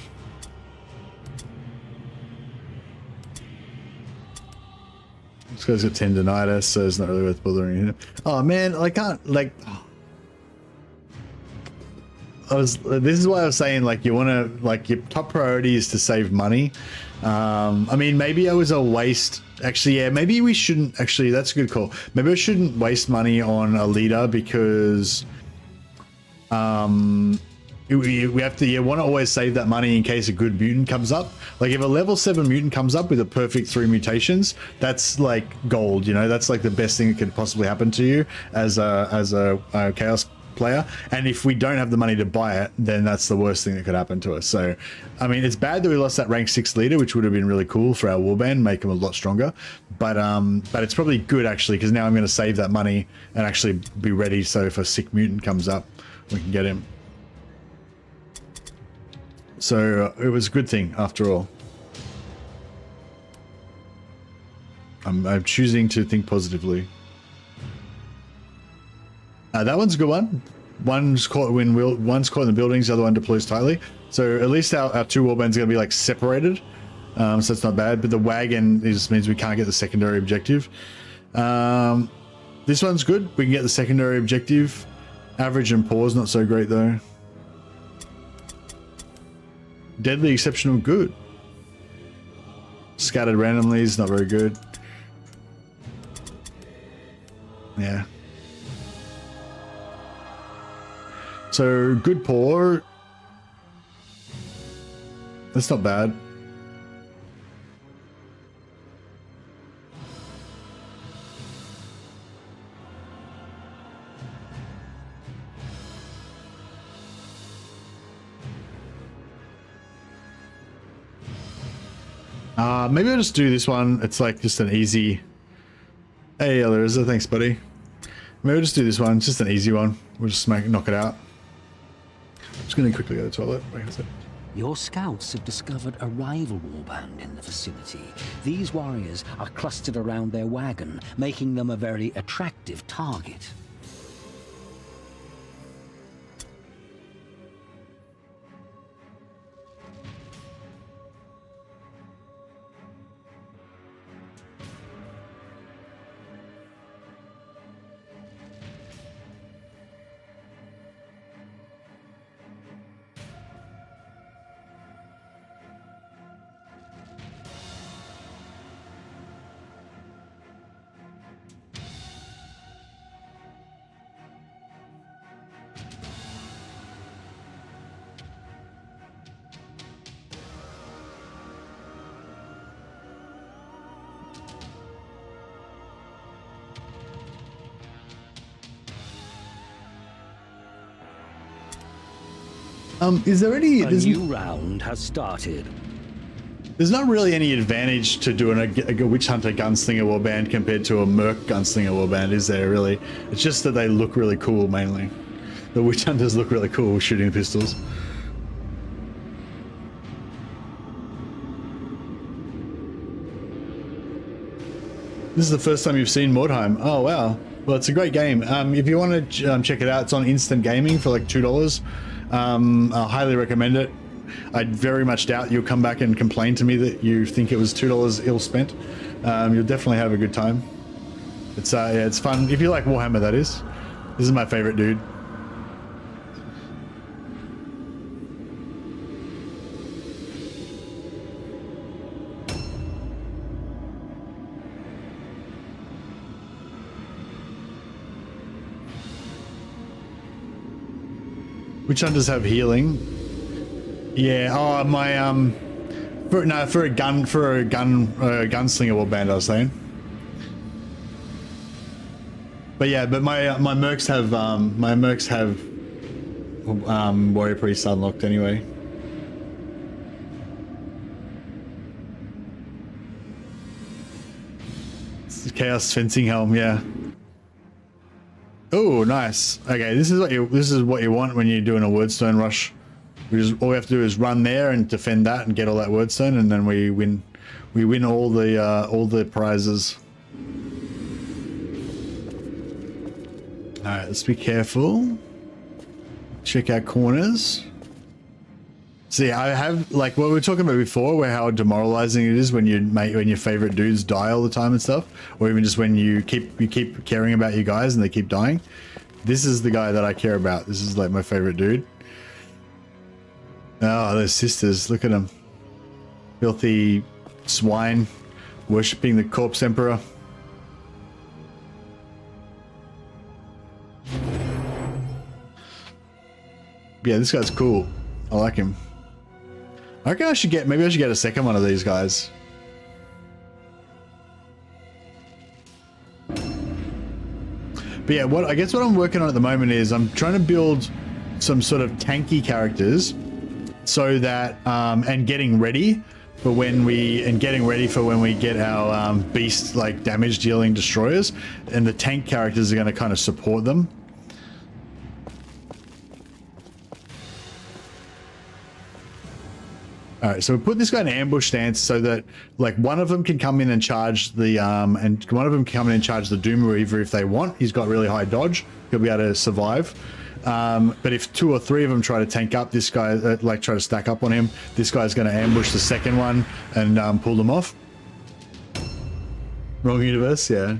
This guy's got tendinitis, so it's not really worth bothering him. Oh man, I can't like. This is why I was saying like you want to like your top priority is to save money. I mean, maybe it was a waste. Actually, yeah, maybe we shouldn't. Actually, that's a good call. Maybe we shouldn't waste money on a leader because. We have to want to always save that money in case a good mutant comes up. Like if a level 7 mutant comes up with a perfect 3 mutations, that's like gold, you know. That's like the best thing that could possibly happen to you as a chaos player, and if we don't have the money to buy it, then that's the worst thing that could happen to us. So I mean, it's bad that we lost that rank 6 leader, which would have been really cool for our warband, make them a lot stronger, but it's probably good actually, because now I'm going to save that money and actually be ready, so if a sick mutant comes up we can get him. So it was a good thing after all. I'm choosing to think positively. That one's a good one. One's caught in the buildings, the other one deploys tightly. So at least our 2 warbands are going to be like separated. So it's not bad. But the wagon means we can't get the secondary objective. This one's good. We can get the secondary objective. Average and poor is not so great though. Deadly, exceptional, good. Scattered randomly is not very good. Yeah. So good, poor. That's not bad. Maybe I'll just do this one. It's like just an easy. Hey, Larissa, thanks, buddy. Maybe I'll just do this one. It's just an easy one. We'll just knock it out. I'm just going to quickly go to the toilet. Wait a sec.
Your scouts have discovered a rival warband in the vicinity. These warriors are clustered around their wagon, making them a very attractive target.
Is there any...
A new round has started.
There's not really any advantage to doing a Witch Hunter Gunslinger Warband compared to a Merc Gunslinger Warband, is there really? It's just that they look really cool, mainly. The Witch Hunters look really cool shooting pistols. This is the first time you've seen Mordheim. Oh, wow. Well, it's a great game. If you want to check it out, it's on Instant Gaming for like $2. I highly recommend it. I very much doubt you'll come back and complain to me that you think it was $2 ill spent. You'll definitely have a good time. It's yeah, it's fun. If you like Warhammer, that is. This is my favorite dude. Which hunters have healing? Yeah. Oh, my for a gunslinger warband, I was saying. But yeah, but my mercs have warrior priest unlocked anyway. It's the chaos fencing helm, yeah. Oh, nice. Okay, this is what you want when you're doing a wordstone rush. All we have to do is run there and defend that and get all that wordstone, and then we win. We win all the prizes. All right, let's be careful. Check our corners. See, I have like what we were talking about before, where how demoralizing it is when your favorite dudes die all the time and stuff, or even just when you keep caring about your guys and they keep dying. This is the guy that I care about. This is like my favorite dude. Oh, those sisters! Look at them, filthy swine, worshipping the corpse emperor. Yeah, this guy's cool. I like him. I reckon maybe I should get a second one of these guys. But But yeah, what I'm working on at the moment is I'm trying to build some sort of tanky characters so that and getting ready for when we get our beast like damage dealing destroyers, and the tank characters are going to kind of support them. All right, so we put this guy in ambush stance so that like one of them can come in and charge the Doom Reaver if they want. He's got really high dodge. He'll be able to survive. But if 2 or 3 of them try to tank up this guy, like try to stack up on him, this guy's going to ambush the second one and pull them off. Wrong universe, yeah.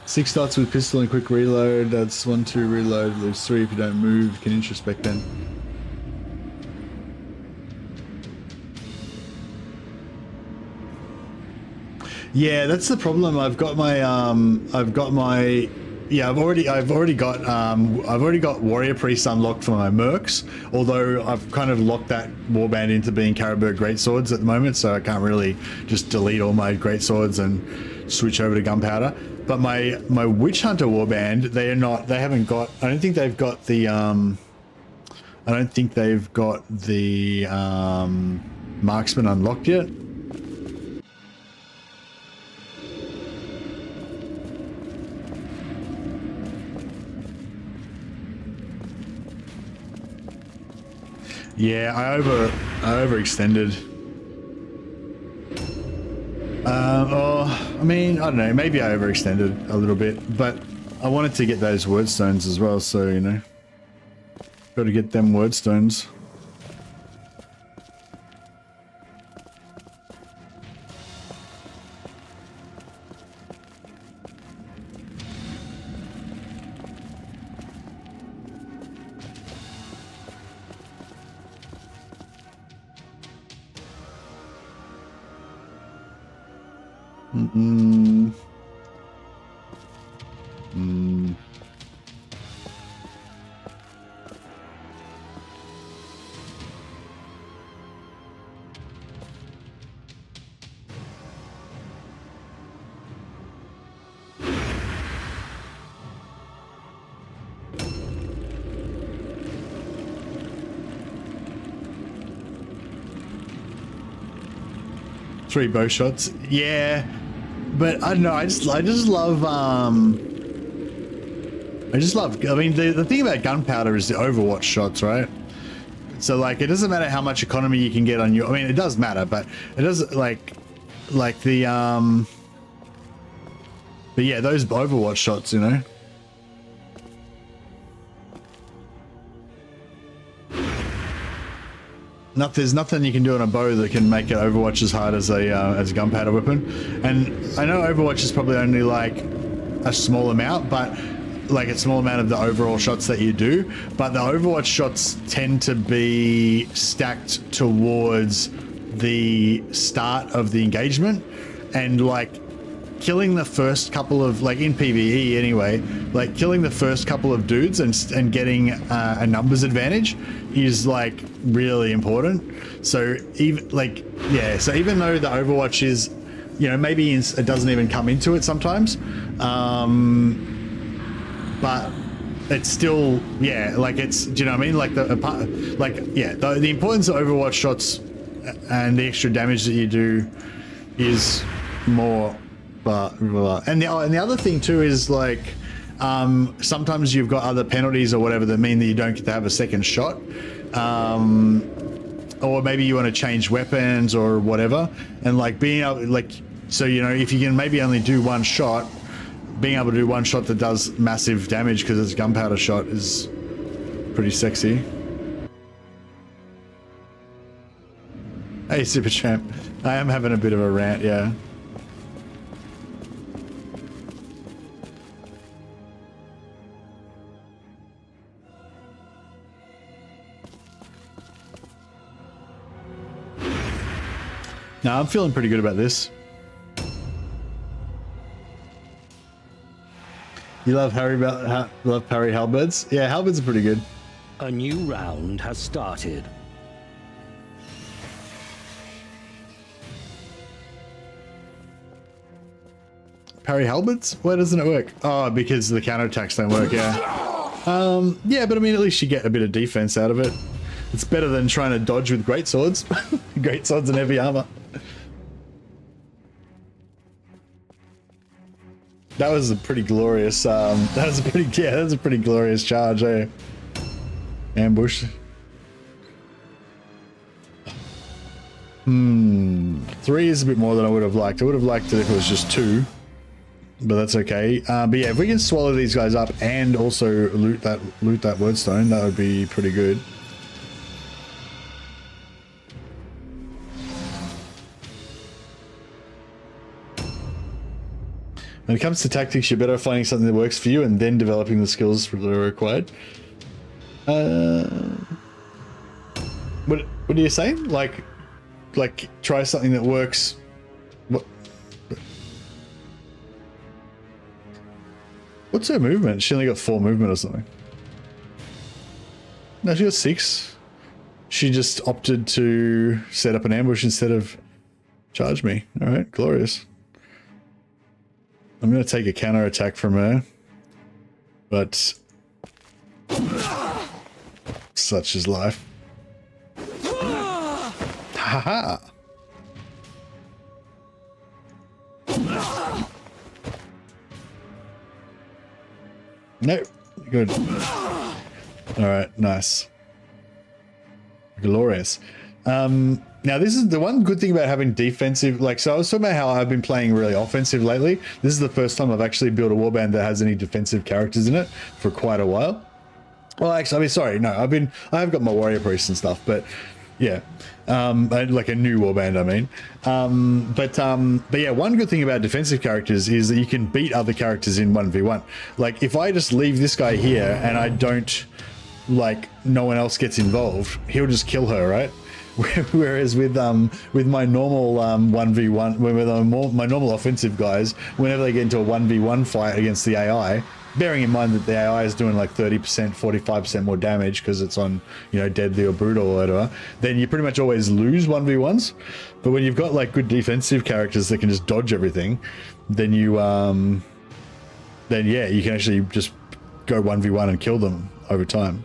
6 dots with pistol and quick reload. That's 1, 2 reload. Leaves 3 if you don't move. You can introspect then. Yeah, that's the problem. I've already got Warrior Priest unlocked for my mercs, although I've kind of locked that warband into being Caribou Greatswords at the moment, so I can't really just delete all my Greatswords and switch over to Gunpowder. But my Witch Hunter warband, they haven't got, I don't think they've got the Marksman unlocked yet. Yeah, I overextended. I mean, I don't know, maybe I overextended a little bit, but I wanted to get those wordstones as well, so, you know, got to get them wordstones. Three bow shots, yeah, but I don't know. I just love. I mean, the thing about Gunpowder is the Overwatch shots, right? So like, it doesn't matter how much economy you can get on your. I mean, it does matter, but it doesn't like the But yeah, those Overwatch shots, you know. There's nothing you can do on a bow that can make it Overwatch as hard as a gunpowder weapon. And I know Overwatch is probably only like a small amount, but like a small amount of the overall shots that you do. But the Overwatch shots tend to be stacked towards the start of the engagement, and like killing the first couple of, like in PvE anyway, like killing the first couple of dudes and getting a numbers advantage is like really important. So even like, yeah, so even though the Overwatch is, you know, maybe it doesn't even come into it sometimes, but it's still, yeah, like it's, do you know what I mean? Like the importance of Overwatch shots and the extra damage that you do is more. And the other thing too is like sometimes you've got other penalties or whatever that mean that you don't get to have a second shot, or maybe you want to change weapons or whatever, and like being able, like, so you know, if you can maybe only do one shot, being able to do one shot that does massive damage because it's a gunpowder shot is pretty sexy. Hey Super Champ, I am having a bit of a rant, yeah. No, I'm feeling pretty good about this. You love parry halberds? Yeah, halberds are pretty good.
A new round has started.
parry halberds? Why doesn't it work? Oh, because the counterattacks don't work, yeah. Yeah, but I mean, at least you get a bit of defense out of it. It's better than trying to dodge with great swords. Great swords and heavy armor. That was a pretty glorious, that was a pretty glorious charge, eh? Ambush. 3 is a bit more than I would have liked. I would have liked it if it was just 2, but that's okay. But yeah, if we can swallow these guys up and also loot that wordstone, that would be pretty good. When it comes to tactics, you're better finding something that works for you and then developing the skills that are required. What are you saying? Like try something that works. What's her movement? She only got 4 movement or something. No, she got 6. She just opted to set up an ambush instead of charge me. All right, glorious. I'm going to take a counter attack from her, but such is life. Haha. Nope. Good. All right. Nice. Glorious. Now this is the one good thing about having defensive, like, so I was talking about how I've been playing really offensive lately. This is the first time I've actually built a warband that has any defensive characters in it for quite a while. Well, actually, I mean, sorry, no, I have got my warrior priests and stuff, but yeah, like a new warband, I mean. But yeah, one good thing about defensive characters is that you can beat other characters in 1v1. Like, if I just leave this guy here and I don't, like, no one else gets involved, he'll just kill her, right? Whereas with my normal 1v1, with my normal offensive guys, whenever they get into a 1v1 fight against the AI, bearing in mind that the AI is doing like 30%, 45% more damage because it's on, you know, deadly or brutal or whatever, then you pretty much always lose 1v1s. But when you've got like good defensive characters that can just dodge everything, then you then yeah, you can actually just go 1v1 and kill them over time.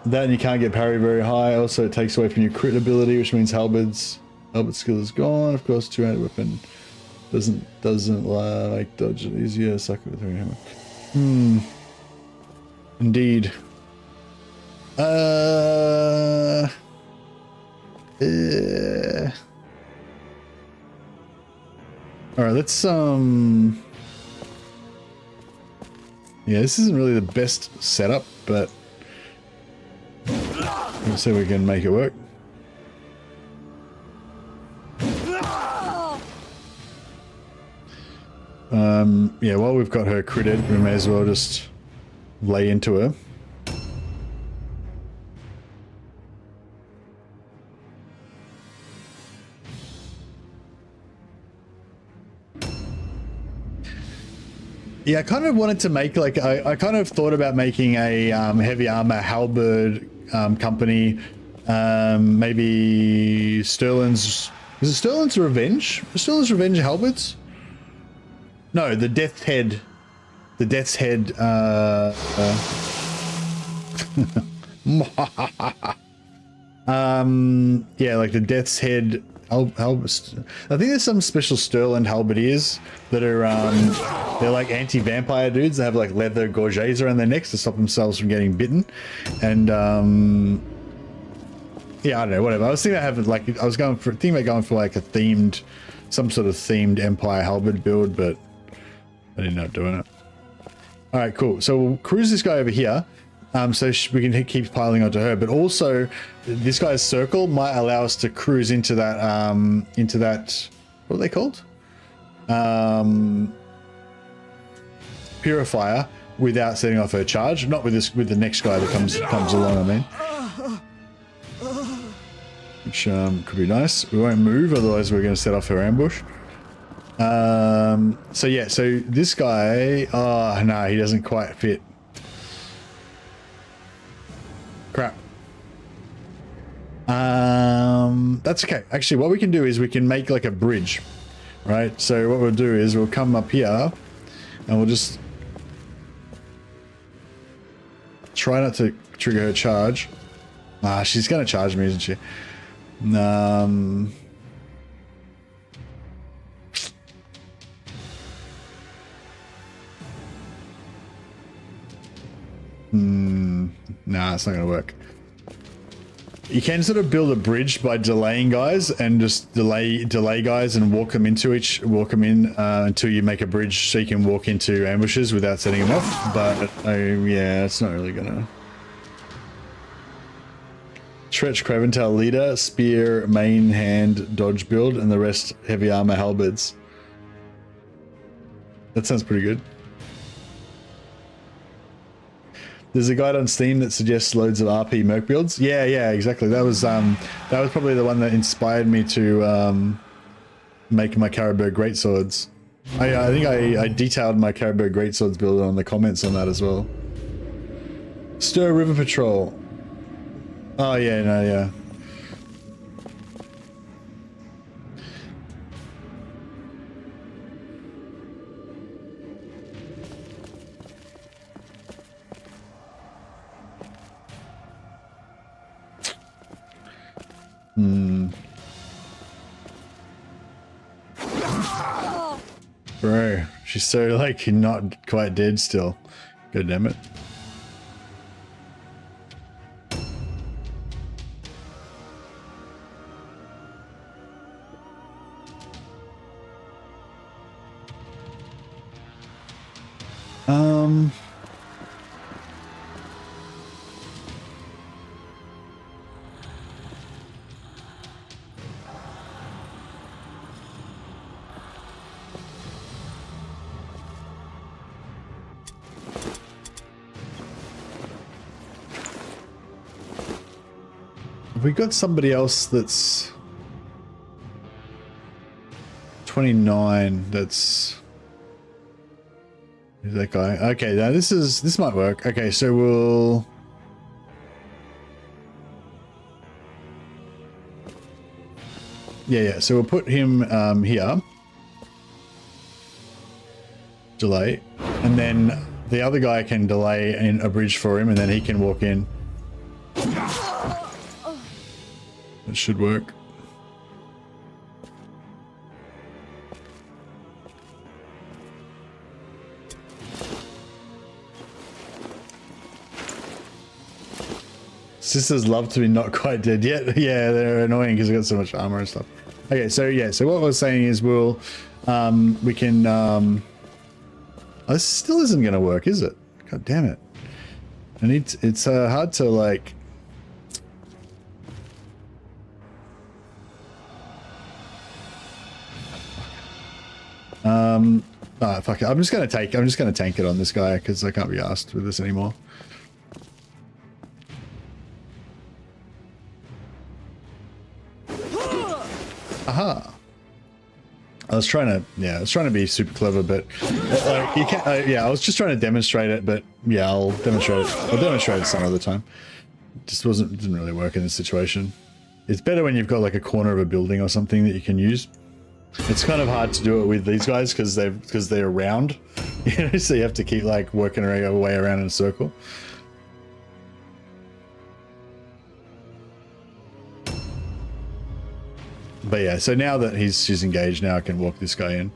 That, and you can't get parry very high. Also, it takes away from your crit ability, which means halberd skill is gone. Of course, two-handed weapon doesn't like dodge it easier. Suck it with three-handed. Indeed. All right, let's yeah, this isn't really the best setup, but let's see if we can make it work. Yeah, while we've got her critted, we may as well just lay into her. Yeah, I kind of wanted to make, like, I kind of thought about making a heavy armor halberd company. Maybe Sterling's... Is it Sterling's Revenge? Sterling's Revenge halberds? No, the Death's Head. The Death's Head... yeah, like the Death's Head... I think there's some special Sterling halberdiers that are they're like anti-vampire dudes. They have like leather gorgets around their necks to stop themselves from getting bitten. And yeah, I don't know, whatever. I was thinking about having like, thinking about going for like a themed, some sort of themed Empire halberd build, but I didn't end up doing it. All right, cool. So we'll cruise this guy over here. So we can keep piling onto her, but also this guy's circle might allow us to cruise into that, what are they called? Purifier without setting off her charge. Not with this, with the next guy that comes along, I mean. Which could be nice. We won't move, otherwise we're going to set off her ambush. So yeah, so this guy, oh no, he doesn't quite fit. Crap. That's okay. Actually, what we can do is we can make like a bridge, right? So what we'll do is we'll come up here and we'll just try not to trigger her charge. Ah, she's going to charge me, isn't she? Nah, it's not going to work. You can sort of build a bridge by delaying guys and just delay guys and walk them in until you make a bridge so you can walk into ambushes without setting them off. But yeah, it's not really gonna. Tretch Cravental leader, spear, main hand, dodge build, and the rest heavy armor halberds. That sounds pretty good. There's a guide on Steam that suggests loads of RP merc builds. Yeah, exactly. That was probably the one that inspired me to make my Caribou Greatswords. I think I detailed my Caribou Greatswords build on the comments on that as well. Stir River Patrol. Oh yeah, no, yeah. Bro, she's so like not quite dead still. God damn it. We got somebody else that's 29. That's who's that guy? Okay, now this might work. Okay, so we'll yeah. So we'll put him here. Delay, and then the other guy can delay in a bridge for him, and then he can walk in. It should work. Sisters love to be not quite dead yet. Yeah, they're annoying because they've got so much armor and stuff. Okay, so yeah, so what we're saying is we'll we can oh, this still isn't gonna work, is it? God damn it. I need it's hard to like oh, fuck it. I'm just gonna tank it on this guy because I can't be asked with this anymore. Aha! I was trying to be super clever, but you can't. Yeah, I was just trying to demonstrate it, but yeah, I'll demonstrate it. I'll demonstrate it some other time. It just didn't really work in this situation. It's better when you've got like a corner of a building or something that you can use. It's kind of hard to do it with these guys because they're round, you know, so you have to keep like working your way around in a circle. But yeah, so now that she's engaged, now I can walk this guy in.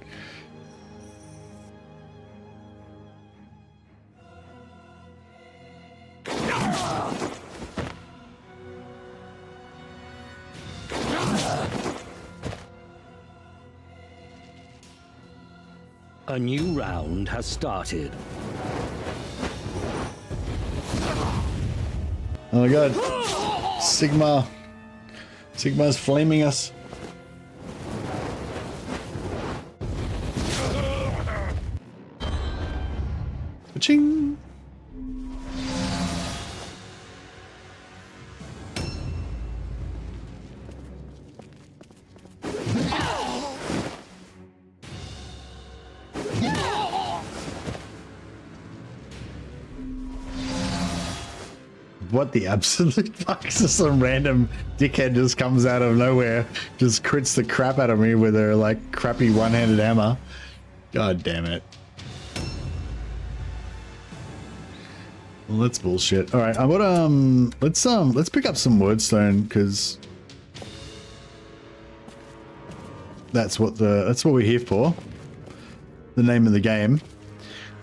A new round has started.
Oh my god. Sigma's flaming us. Ching. what the absolute fuck? Some random dickhead just comes out of nowhere, just crits the crap out of me with her like crappy one-handed hammer. God damn it. Well, that's bullshit. All right, I want let's pick up some wordstone because that's what we're here for. The name of the game.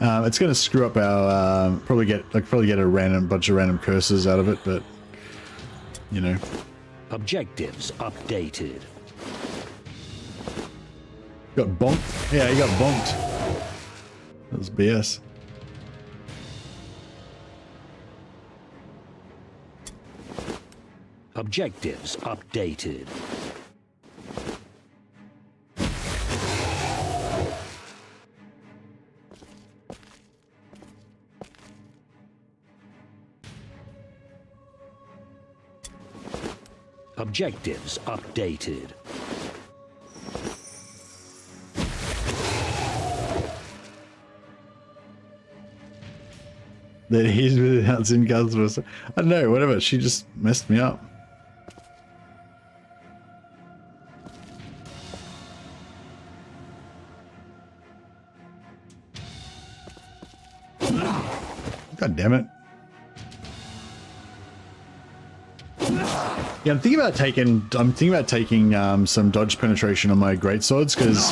It's going to screw up our probably get a bunch of random curses out of it, but you know.
Objectives updated.
Got bonked. Yeah, he got bonked. That was BS.
Objectives updated. Objectives updated.
That he's without in customers. I don't know, whatever. She just messed me up. God damn it. Yeah, I'm thinking about taking some dodge penetration on my greatswords because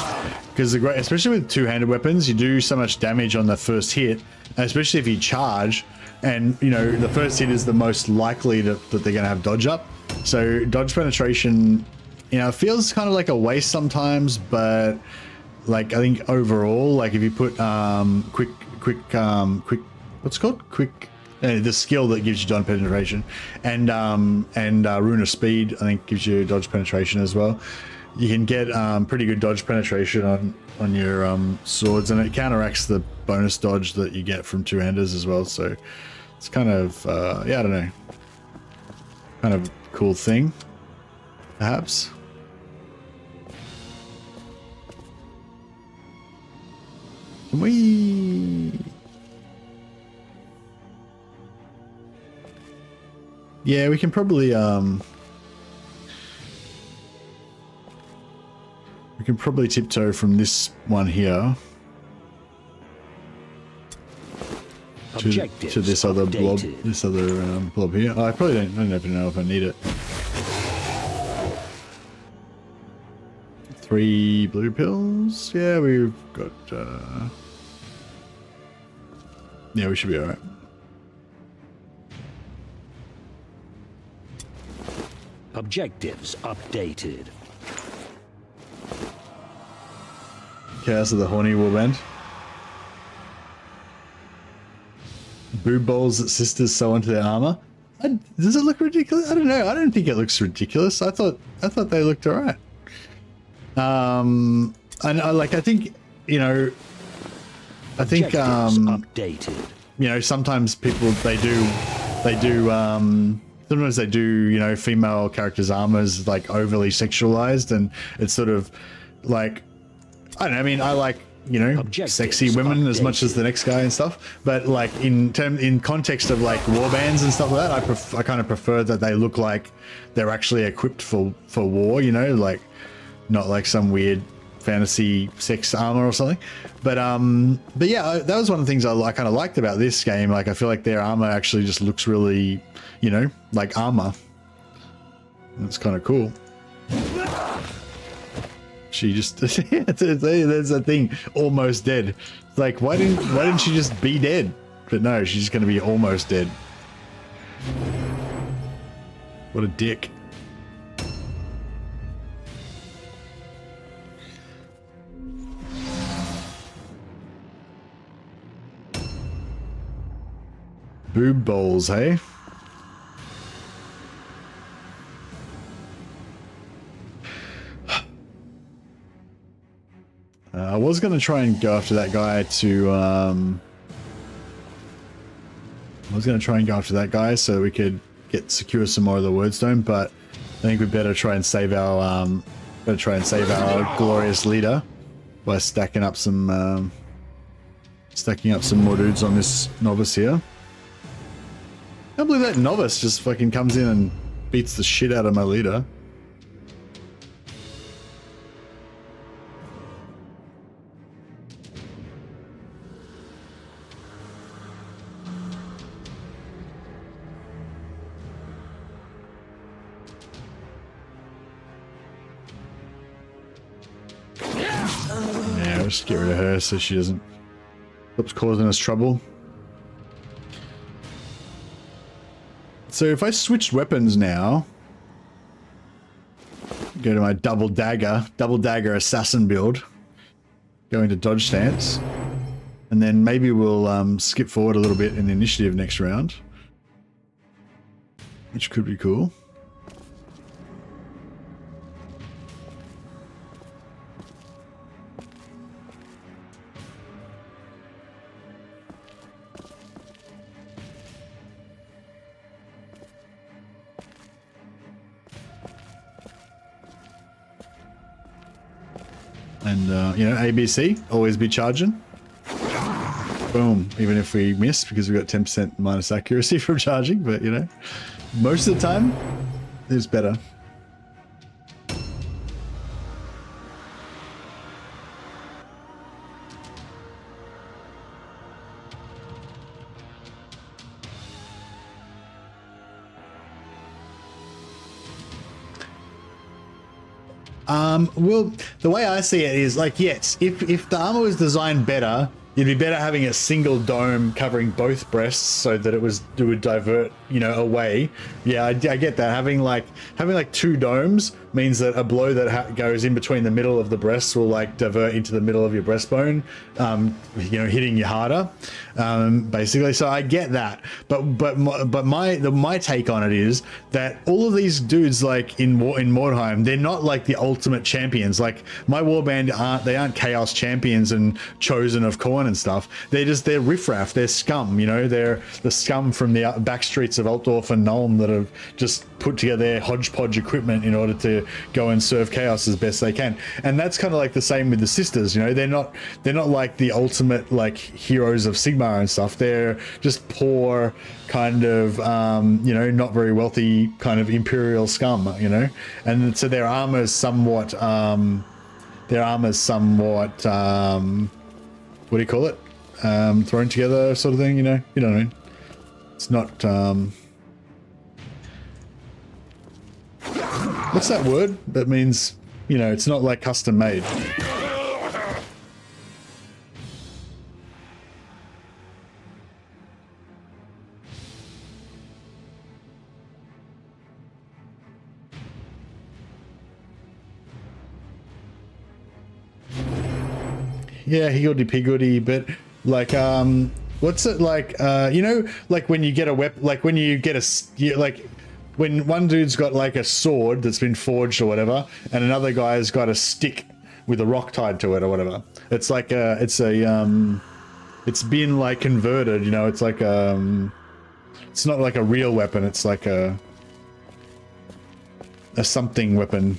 especially with two-handed weapons, you do so much damage on the first hit, especially if you charge, and you know the first hit is the most likely that they're going to have dodge up. So dodge penetration, you know, it feels kind of like a waste sometimes, but like I think overall, like if you put quick, what's it called? Quick. The skill that gives you dodge penetration, and Rune of Speed, I think, gives you dodge penetration as well. You can get pretty good dodge penetration on your swords, and it counteracts the bonus dodge that you get from two-handers as well. So it's kind of yeah, I don't know, kind of cool thing, perhaps. Can we? Yeah, we can probably tiptoe from this one here to this other blob, blob here. Oh, I don't even know if I need it. 3 blue pills. Yeah, we've got. Yeah, we should be all right.
Objectives updated.
Chaos of the Horny Warband. Boob balls that sisters sew onto their armor. Does it look ridiculous? I don't know. I don't think it looks ridiculous. I thought they looked alright. And I think, you know,
updated.
You know, sometimes people they do sometimes they do, you know, female characters' armors like overly sexualized, and it's sort of like, I don't know, I mean, I like, you know, sexy women as much as the next guy and stuff, but like in context of like warbands and stuff like that, I kind of prefer that they look like they're actually equipped for war, you know, like not like some weird fantasy sex armor or something. But yeah, that was one of the things I kind of liked about this game. Like I feel like their armor actually just looks really, you know, like armor. It's kind of cool. She just there's a thing, almost dead. It's like why didn't she just be dead? But no, she's just gonna be almost dead. What a dick. Boob bowls, hey? I was going to try and go after that guy so we could secure some more of the wordstone, but I think we better try and save our glorious leader by stacking up some more dudes on this novice here. Can't believe that novice just fucking comes in and beats the shit out of my leader. Yeah, we'll just get rid of her so she doesn't stops causing us trouble. So if I switched weapons now, go to my double dagger assassin build, go into dodge stance, and then maybe we'll skip forward a little bit in the initiative next round, which could be cool. And, you know, ABC, always be charging. Boom. Even if we miss, because we've got 10% minus accuracy from charging, but, you know, most of the time, it's better. Well, the way I see it is like, yes, if the armor was designed better, it'd be better having a single dome covering both breasts so that it would divert, you know, away. Yeah, I get that. Having like two domes means that a blow that goes in between the middle of the breasts will like divert into the middle of your breastbone, you know, hitting you harder, basically. So I get that, but my take on it is that all of these dudes, like in Mordheim, they're not like the ultimate champions. Like my warband aren't chaos champions and chosen of Khorne and stuff. They're riffraff, they're scum, you know, they're the scum from the back streets of Altdorf and Nuln that have just put together their hodgepodge equipment in order to go and serve chaos as best they can. And that's kind of like the same with the sisters, you know, they're not like the ultimate like heroes of Sigmar and stuff. They're just poor kind of you know, not very wealthy kind of imperial scum, you know, and so their armor's somewhat what do you call it, thrown together sort of thing, you know what I mean. It's not what's that word that means, you know, it's not like custom made. Yeah, higgledy-piggledy, but like, what's it like, you know, like when you get a weapon, like when you get like when one dude's got like a sword that's been forged or whatever, and another guy's got a stick with a rock tied to it or whatever. It's like it's been like converted, you know, it's like, it's not like a real weapon, it's like a something weapon.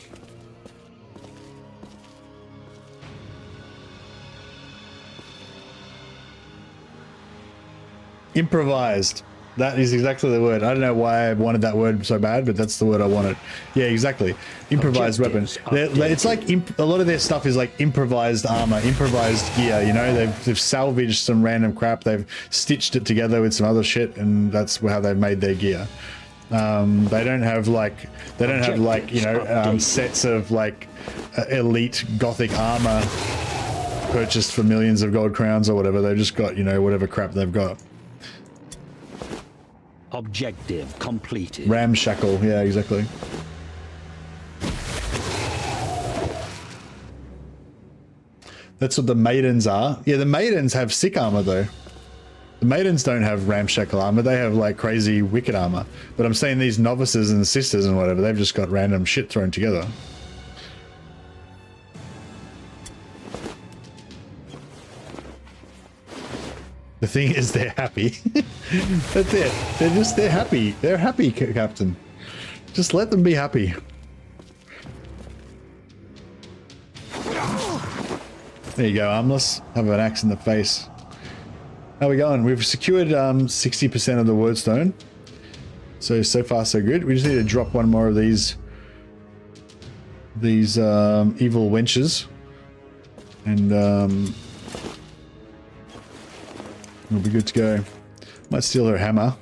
Improvised. That is exactly the word. I don't know why I wanted that word so bad, but that's the word I wanted. Yeah, exactly. Improvised weapons. It's like a lot of their stuff is like improvised armor, improvised gear. You know, they've salvaged some random crap. They've stitched it together with some other shit, and that's how they've made their gear. They don't have like you know, sets of like elite gothic armor purchased for millions of gold crowns or whatever. They've just got, you know, whatever crap they've got.
Objective completed.
Ramshackle, yeah, exactly. That's what the maidens are. Yeah, the maidens have sick armor though. The maidens don't have ramshackle armor, they have like crazy wicked armor. But I'm saying these novices and sisters and whatever, they've just got random shit thrown together. The thing is, they're happy. That's it. They're happy. They're happy, Captain. Just let them be happy. There you go, armless. Have an axe in the face. How are we going? We've secured 60% of the wordstone. So far so good. We just need to drop one more of these evil wenches, and we'll be good to go. Might steal her hammer.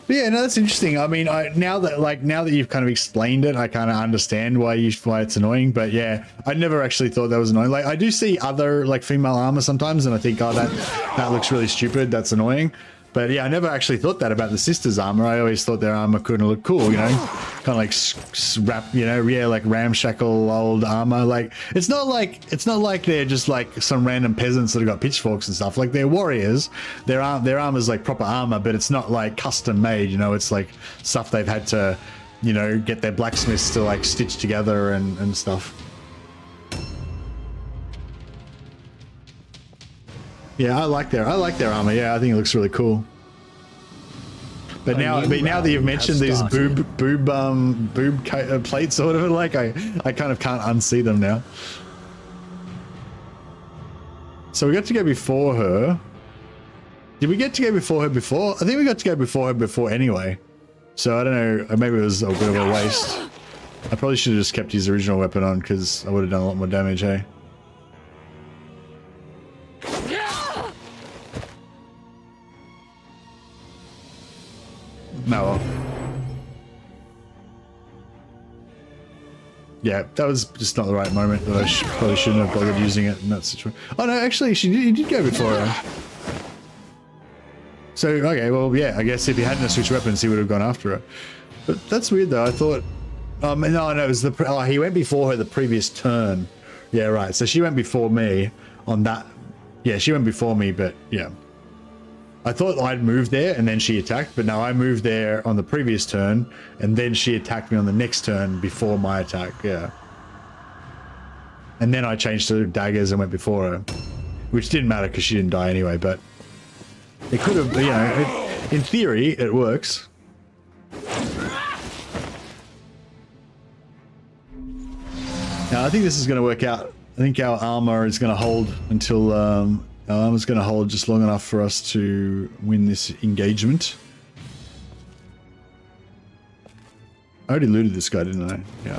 Yeah, no, that's interesting. I mean, now that you've kind of explained it, I kind of understand why it's annoying. But yeah, I never actually thought that was annoying. Like, I do see other like female armor sometimes, and I think, oh, that looks really stupid. That's annoying. But yeah, I never actually thought that about the sisters' armor. I always thought their armor couldn't look cool, you know, kind of like wrap, you know, yeah, like ramshackle old armor. Like it's not like they're just like some random peasants that have got pitchforks and stuff. Like they're warriors. Their armor's like proper armor, but it's not like custom made. You know, it's like stuff they've had to, you know, get their blacksmiths to like stitch together and stuff. Yeah, I like their armor. Yeah, I think it looks really cool. But now that you've mentioned these boob plates or whatever, like I kind of can't unsee them now. So we got to go before her. Did we get to go before her before? I think we got to go before her before anyway. So I don't know. Maybe it was a bit of a waste. I probably should have just kept his original weapon on because I would have done a lot more damage. Hey. No. Well. Yeah, that was just not the right moment. That I probably shouldn't have bothered using it in that situation. Oh no, actually, he did go before her. So okay, well, yeah, I guess if he hadn't switched weapons, he would have gone after her. But that's weird, though. I thought, no, it was he went before her the previous turn. Yeah, right. So she went before me on that. Yeah, she went before me, but yeah. I thought I'd moved there and then she attacked, but no, I moved there on the previous turn and then she attacked me on the next turn before my attack, yeah. And then I changed to daggers and went before her, which didn't matter because she didn't die anyway, but it could have, you know, in theory, it works. Now, I think this is going to work out. I think our armor is going to hold until... our armor's going to hold just long enough for us to win this engagement. I already looted this guy, didn't I? Yeah.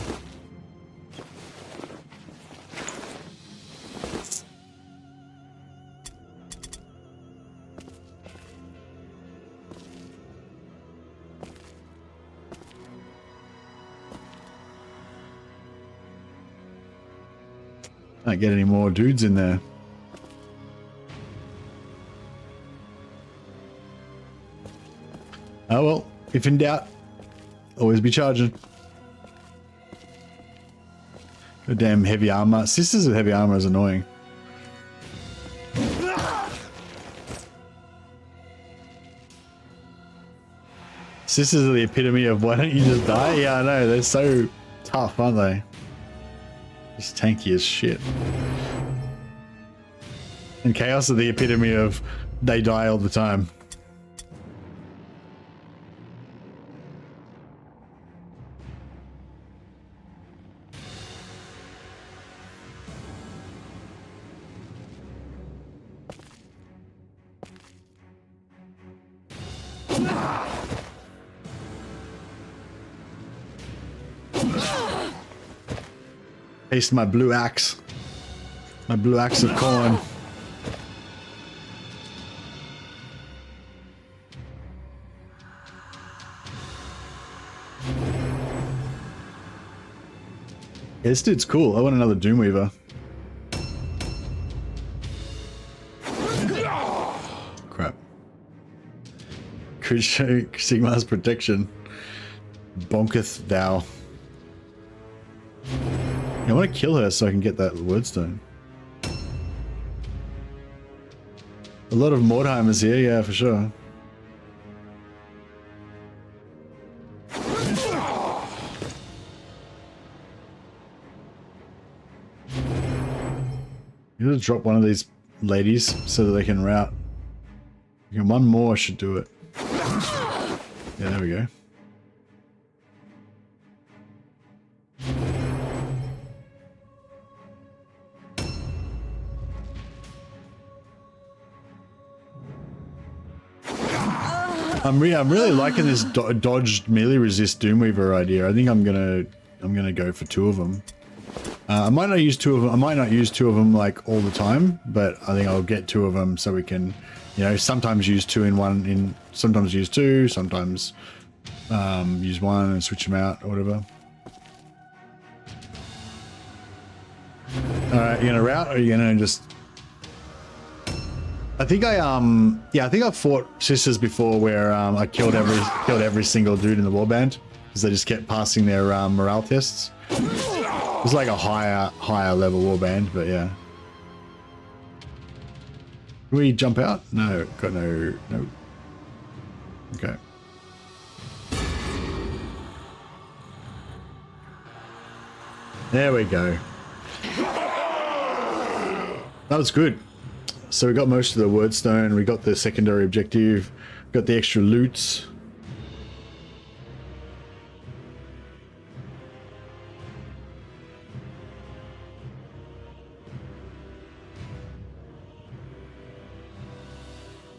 Can't get any more dudes in there. Oh well, if in doubt, always be charging. The damn heavy armor. Sisters with heavy armor is annoying. Sisters are the epitome of why don't you just die? Yeah, I know, they're so tough, aren't they? Just tanky as shit. And Chaos are the epitome of they die all the time. Taste my blue axe. My blue axe of Khorne. Yeah, this dude's cool. I want another Doomweaver. Crap. Crucial Sigmar's protection. Bonketh thou. I want to kill her so I can get that wordstone. A lot of Mordheimers here, yeah, for sure. You just drop one of these ladies so that they can route. One more should do it. Yeah, there we go. I'm really liking this dodged melee resist Doomweaver idea. I think I'm gonna go for 2 of them. I might not use 2 of them. I might not use 2 of them like all the time, but I think I'll get 2 of them so we can, you know, sometimes use 2 in one. Sometimes use 2. Sometimes use 1 and switch them out or whatever. All right, you gonna route or are you gonna just? I think I think I've fought sisters before where I killed every single dude in the warband because they just kept passing their morale tests. It was like a higher level warband, but yeah. Can we jump out? No, got no. Okay. There we go. That was good. So we got most of the wordstone, we got the secondary objective, got the extra loots.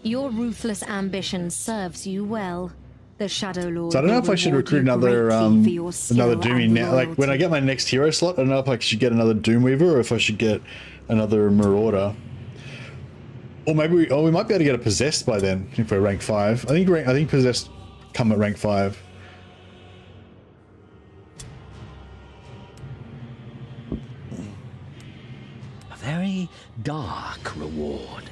Your ruthless ambition serves you well. The Shadow Lord.
So I don't know if I should recruit another Doomie now. Like when I get my next hero slot, I don't know if I should get another Doomweaver or if I should get another Marauder. Or maybe we might be able to get a Possessed by then if we're rank 5. I think Possessed come at rank 5.
A very dark reward.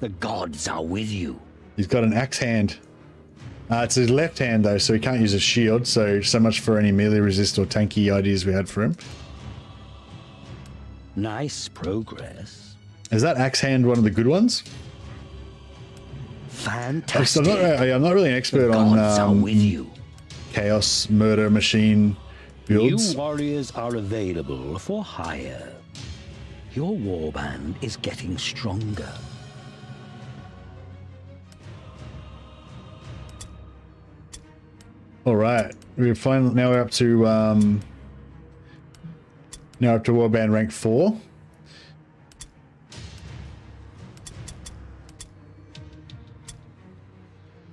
The gods are with you.
He's got an axe hand. It's his left hand though, so he can't use a shield. So much for any melee resist or tanky ideas we had for him.
Nice progress.
Is that axe hand one of the good ones?
Fantastic.
I'm not really an expert on
with you.
chaos murder machine builds.
New warriors are available for hire. Your warband is getting stronger.
All right, now we're up to warband rank 4.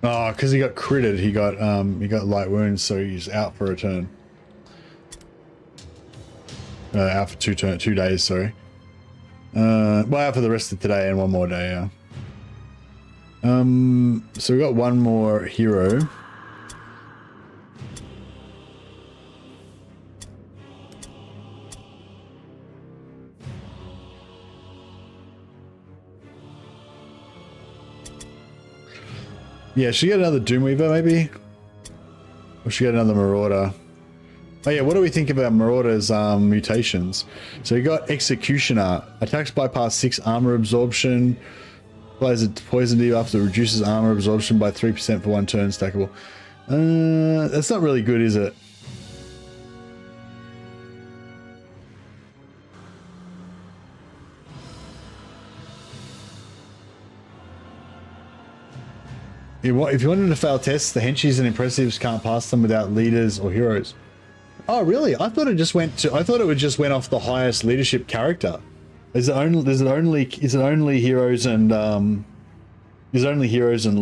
Oh, because he got critted, he got light wounds, so he's out for a turn. Out for 2 days, sorry. Well, out for the rest of today and 1 more day, yeah. So we got 1 more hero. Yeah, should get another Doomweaver maybe? Or should get another Marauder? Oh yeah, what do we think about Marauder's mutations? So you got Executioner. Attacks bypass 6 armor absorption. Applies a poison debuff that reduces armor absorption by 3% for 1 turn, stackable. That's not really good, is it? If you wanted to fail tests, the henchies and impressives can't pass them without leaders or heroes. Oh, really? I thought it just went off the highest leadership character. Is it only heroes and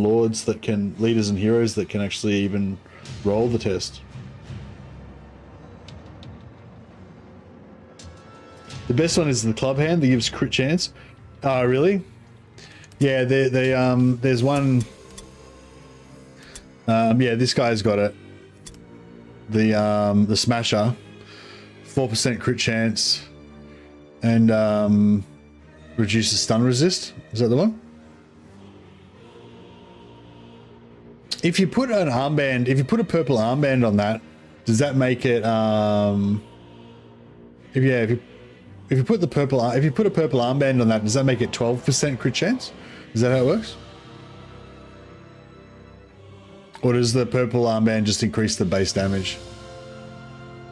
lords that can, leaders and heroes that can actually even roll the test? The best one is the club hand that gives crit chance. Oh, really? Yeah, there's one. Yeah, this guy's got it. The Smasher, 4% crit chance, and reduces stun resist. Is that the one? If you put an armband, if you put a purple armband on that, does that make it? If you put a purple armband on that, does that make it 12% crit chance? Is that how it works? Or does the purple armband just increase the base damage?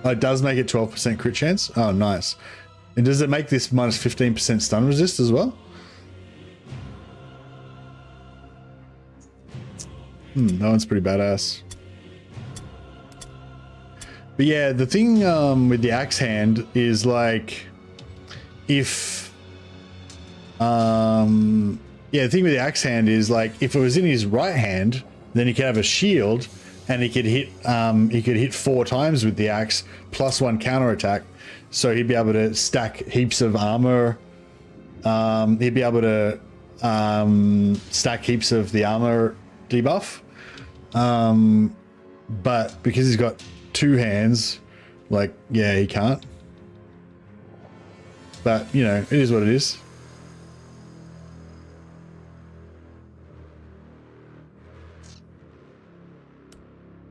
Oh, it does make it 12% crit chance? Oh, nice. And does it make this minus 15% stun resist as well? That one's pretty badass. But yeah, the thing with the axe hand is like, if yeah, the thing with the axe hand is like, if it was in his right hand, then he could have a shield, and he could hit 4 times with the axe plus 1 counter attack. So he'd be able to stack heaps of armor. He'd be able to stack heaps of the armor debuff. But because he's got 2 hands, like, yeah, he can't. But, you know, it is what it is.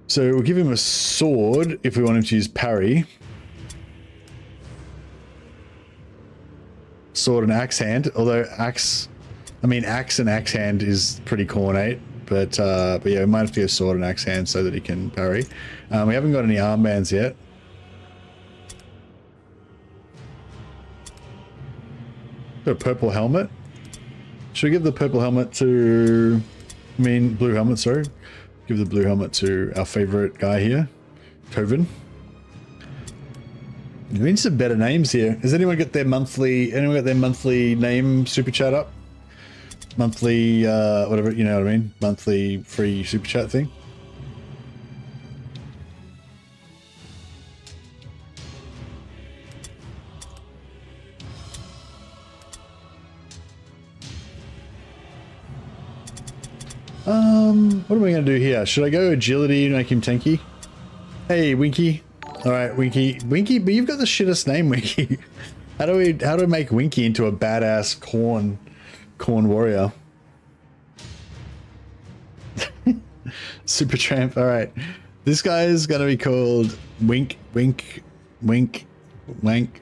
So we'll give him a sword if we want him to use parry. Sword and axe hand, although axe and axe hand is pretty cornate, but yeah, we might have to go sword and axe hand so that he can parry. We haven't got any armbands yet. Got a purple helmet. Should we give the purple helmet to, blue helmet, sorry. Give the blue helmet to our favorite guy here, Tovin. We need some better names here. Has anyone got their monthly name super chat up? Monthly, whatever, you know what I mean? Monthly free super chat thing. What am I going to do here? Should I go agility and make him tanky? Hey, Winky. All right, Winky, but you've got the shittest name, Winky. How do we make Winky into a badass Khorne warrior? Super Tramp. All right, this guy is gonna be called Wank.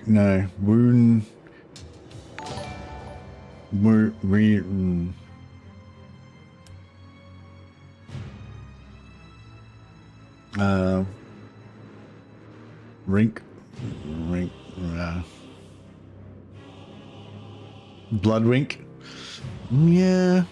No, Woon. Rink, Bloodwink. Yeah.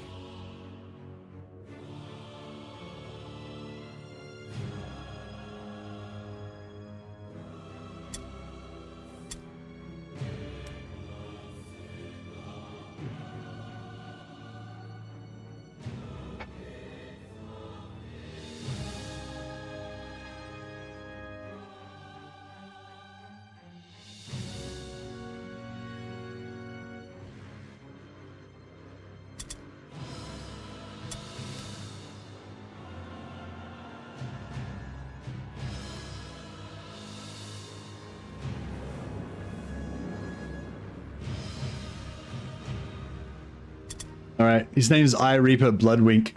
All right, his name's Eye Reaper Bloodwink,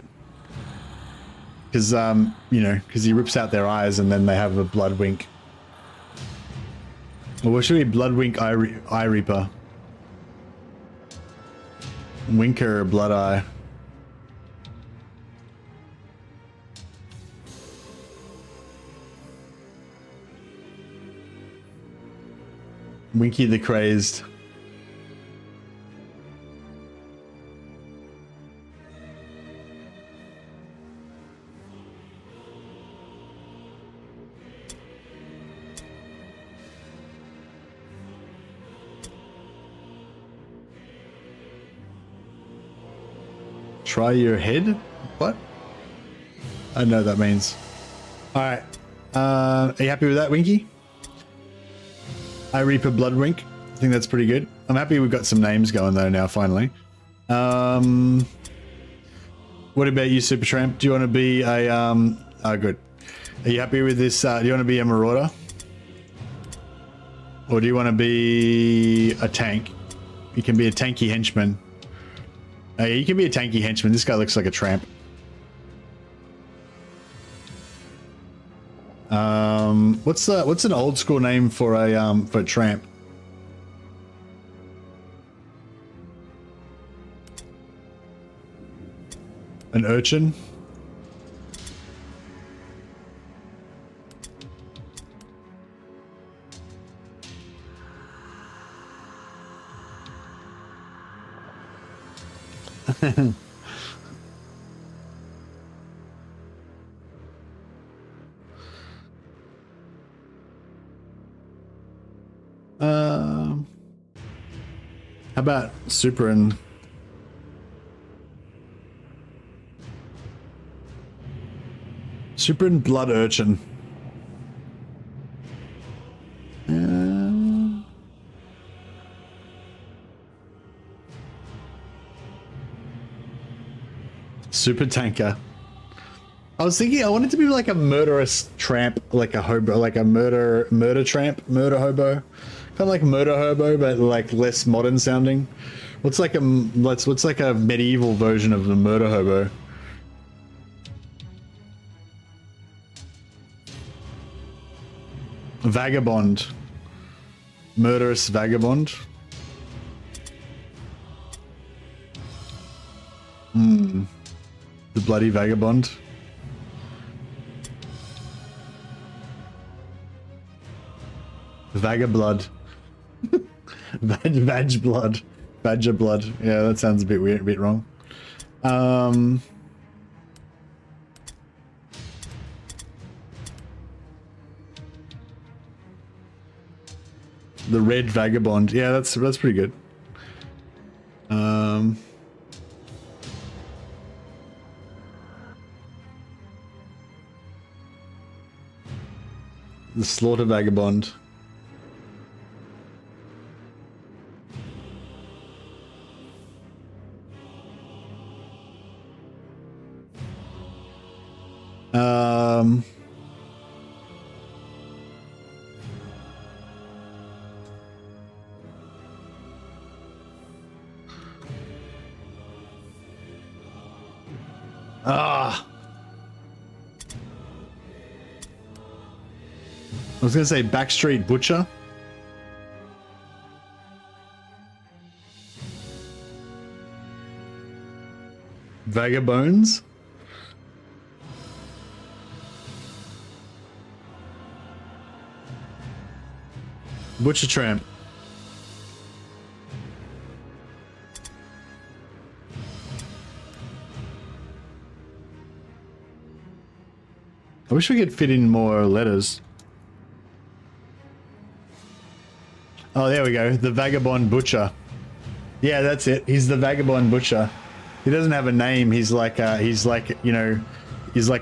because you know, because he rips out their eyes and then they have a blood wink. Or what should be Bloodwink Eye Reaper? Winker Blood Eye. Winky the Crazed. Try your head? What? I don't know what that means. Alright. Are you happy with that, Winky? I Reaper Bloodwink. I think that's pretty good. I'm happy we've got some names going though now, finally. What about you, Supertramp? Do you want to be a... oh, good. Are you happy with this? Do you want to be a Marauder? Or do you want to be a tank? You can be a tanky henchman. Oh, yeah, you can be a tanky henchman. This guy looks like a tramp. What's an old school name for a tramp? An urchin? How about Super and Blood Urchin? Super Tanker. I was thinking I wanted to be like a murderous tramp, like a hobo, like a murder tramp, murder hobo, kind of like murder hobo, but like less modern sounding. What's like a medieval version of the murder hobo? Vagabond, murderous vagabond. The bloody vagabond. Vagablood. Vag blood. Badger blood. Yeah, that sounds a bit weird, a bit wrong. The red vagabond. Yeah, that's pretty good. The slaughter vagabond. I was gonna say Backstreet Butcher. Vagabones. Butcher Tramp. I wish we could fit in more letters. Oh, there we go. The Vagabond Butcher. Yeah, that's it. He's the Vagabond Butcher. He doesn't have a name. He's like a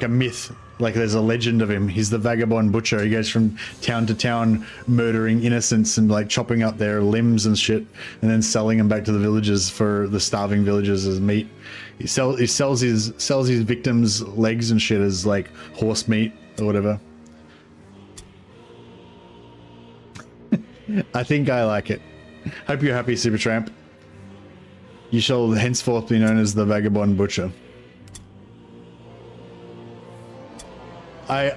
myth. Like there's a legend of him. He's the Vagabond Butcher. He goes from town to town murdering innocents and like chopping up their limbs and shit and then selling them back to the villagers for the starving villagers as meat. He sells his victims' legs and shit as like horse meat or whatever. I think I like it. Hope you're happy, Supertramp. You shall henceforth be known as the Vagabond Butcher. I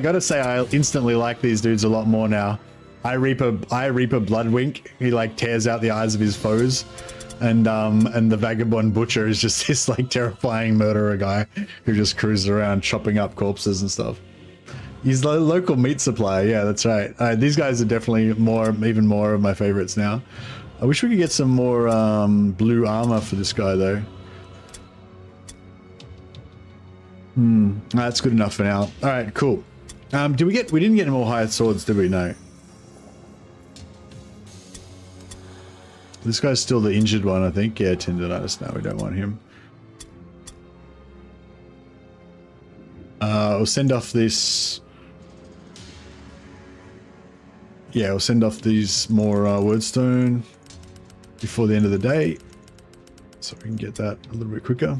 gotta say, I instantly like these dudes a lot more now. I Reaper Bloodwink. He like tears out the eyes of his foes, and the Vagabond Butcher is just this like terrifying murderer guy who just cruises around chopping up corpses and stuff. He's the local meat supplier. Yeah, that's right. These guys are definitely even more of my favorites now. I wish we could get some more blue armor for this guy though. That's good enough for now. All right, cool. We didn't get any more hired swords, did we? No. This guy's still the injured one, I think. Yeah, tendonitis. No, we don't want him. We'll send off this. Yeah, we'll send off these more wordstone before the end of the day, so we can get that a little bit quicker.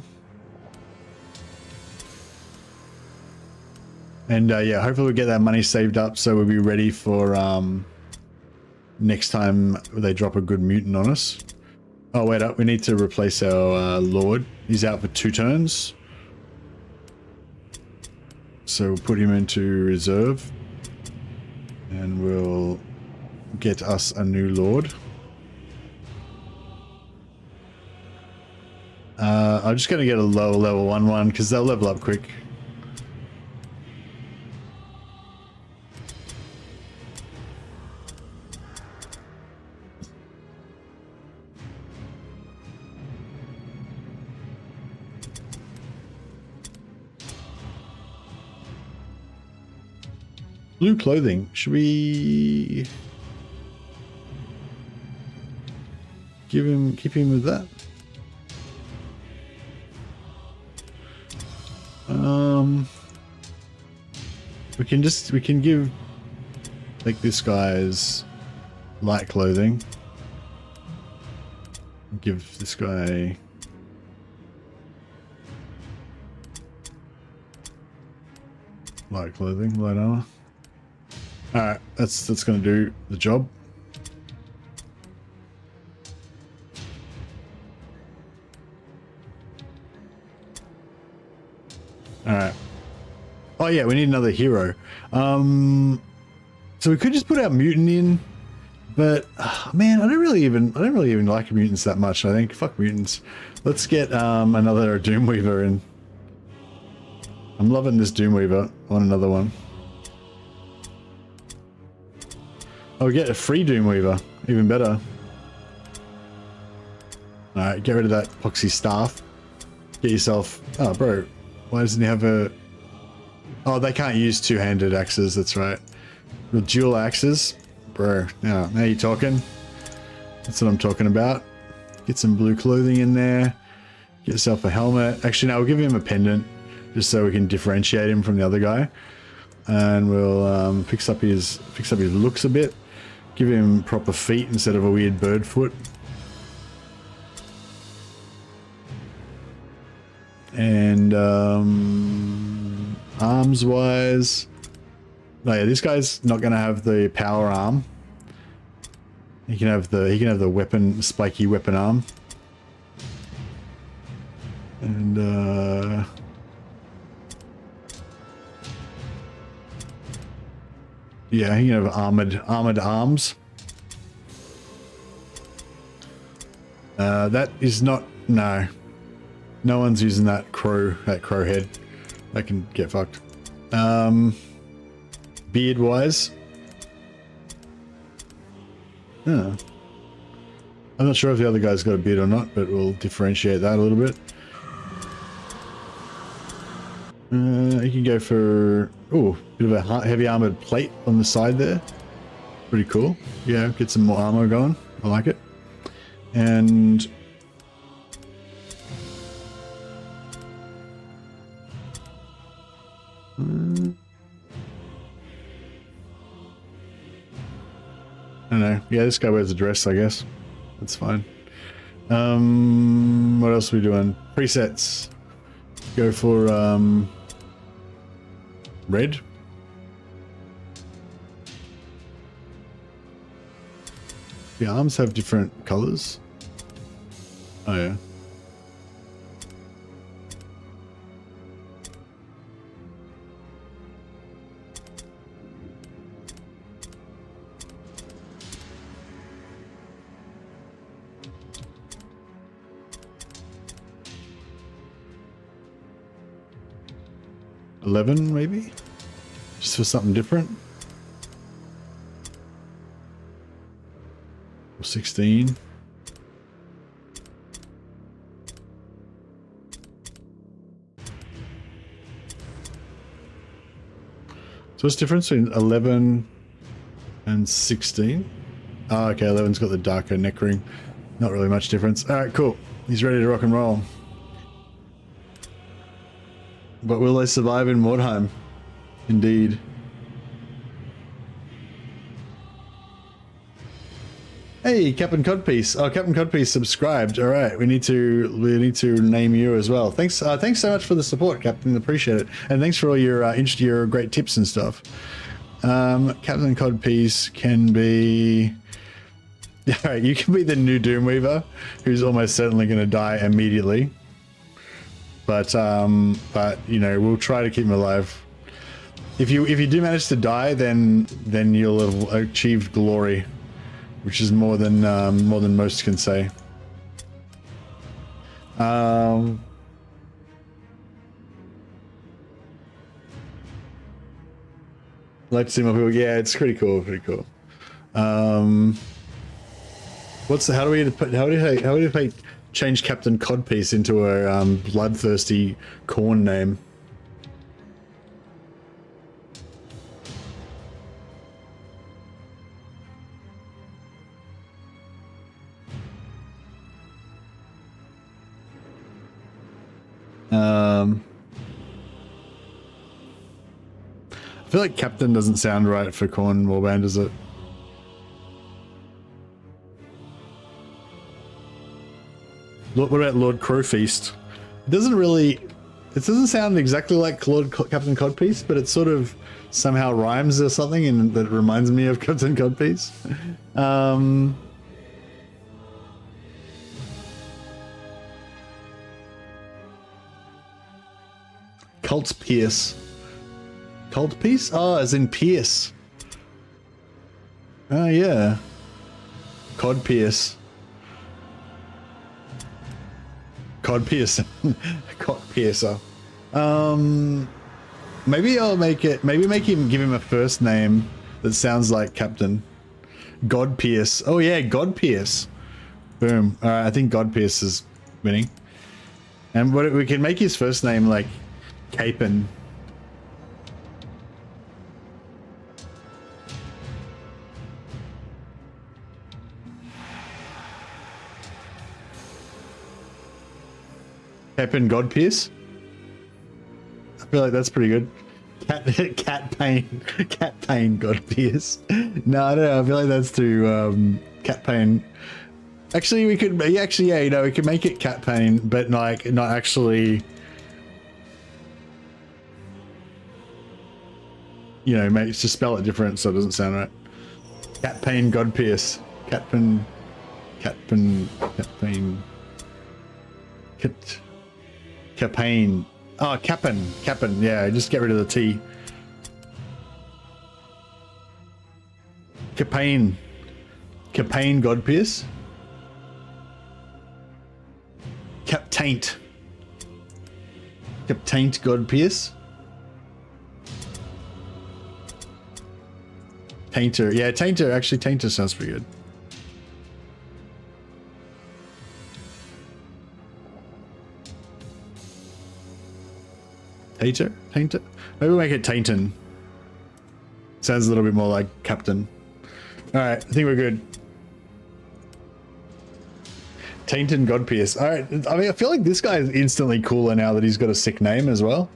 And yeah, hopefully we'll get that money saved up so we'll be ready for next time they drop a good mutant on us. Oh, wait up, we need to replace our Lord. He's out for 2 turns. So we'll put him into reserve. And we'll get us a new Lord. I'm just going to get a low level 1-1 because they'll level up quick. Blue clothing. Should we keep him with that? We can give like this guy's light clothing. Give this guy light clothing, light armor. Alright, that's gonna do the job. Alright. Oh yeah, we need another hero. So we could just put our mutant in, but man, I don't really even like mutants that much. I think fuck mutants. Let's get another Doomweaver in. I'm loving this Doomweaver. I want another one. Oh, we get a free Doomweaver. Even better. Alright, get rid of that poxy staff. Get yourself... Oh, bro. Why doesn't he have a... Oh, they can't use two-handed axes. That's right. With dual axes. Bro. Now you're talking. That's what I'm talking about. Get some blue clothing in there. Get yourself a helmet. Actually, no, we'll give him a pendant. Just so we can differentiate him from the other guy. And we'll fix up his looks a bit. Give him proper feet instead of a weird bird foot. And arms wise, oh yeah, this guy's not gonna have the power arm. He can have the weapon, spiky weapon arm. And yeah, he can have armored arms. That is not, no. No one's using that crow head. That can get fucked. Beard wise. Yeah. I'm not sure if the other guy's got a beard or not, but we'll differentiate that a little bit. You can go for, ooh, bit of a heavy armored plate on the side there. Pretty cool. Yeah, get some more armor going. I like it. And I don't know. Yeah, this guy wears a dress, I guess. That's fine. What else are we doing? Presets. Go for red. The arms have different colors. Oh yeah. $11 maybe? Just for something different? Or 16? So what's the difference between 11 and 16? Oh, okay, 11's got the darker neck ring. Not really much difference. Alright, cool. He's ready to rock and roll. But will they survive in Mordheim? Indeed. Hey, Captain Codpiece. Oh, Captain Codpiece subscribed. All right, we need to name you as well. Thanks so much for the support, Captain. Appreciate it, and thanks for all your great tips and stuff. Captain Codpiece can be. All right, you can be the new Doomweaver, who's almost certainly going to die immediately. But you know, we'll try to keep him alive. If you do manage to die, then you'll have achieved glory, which is more than most can say. Like to see more people. Yeah, it's pretty cool. Pretty cool. How do we change Captain Codpiece into a bloodthirsty Khorne name? I feel like Captain doesn't sound right for Khorne Warband, does it? What about Lord Crowfeast? It doesn't really... It doesn't sound exactly like Captain Codpiece, but it sort of somehow rhymes or something, and that reminds me of Captain Codpiece. Cult's Pierce. Cult Piece? Oh, as in Pierce. Oh, yeah. Cod Pierce. Cod Piercer. Cod Piercer. Maybe I'll make it... Maybe give him a first name that sounds like Captain. God Pierce. Oh, yeah, God Pierce. Boom. Alright, I think God Pierce is winning. And what we can make his first name like Capon. Capon Godpierce. I feel like that's pretty good. Cat Pain Godpierce. No, I don't know. I feel like that's too Cat Pain. Actually, we could. Actually, yeah, you know, we could make it Cat Pain, but like not actually. You know, just spell it different so it doesn't sound right. Cat Pain Godpierce. Capon. Capane. Oh, Capon. Yeah, just get rid of the T. Capane Godpierce. Captaint Godpierce. Tainter. Yeah, Tainter. Actually, Tainter sounds pretty good. Tainter? Maybe we'll make it Tainton. Sounds a little bit more like Captain. Alright, I think we're good. Tainton Godpierce. Alright, I mean, I feel like this guy is instantly cooler now that he's got a sick name as well.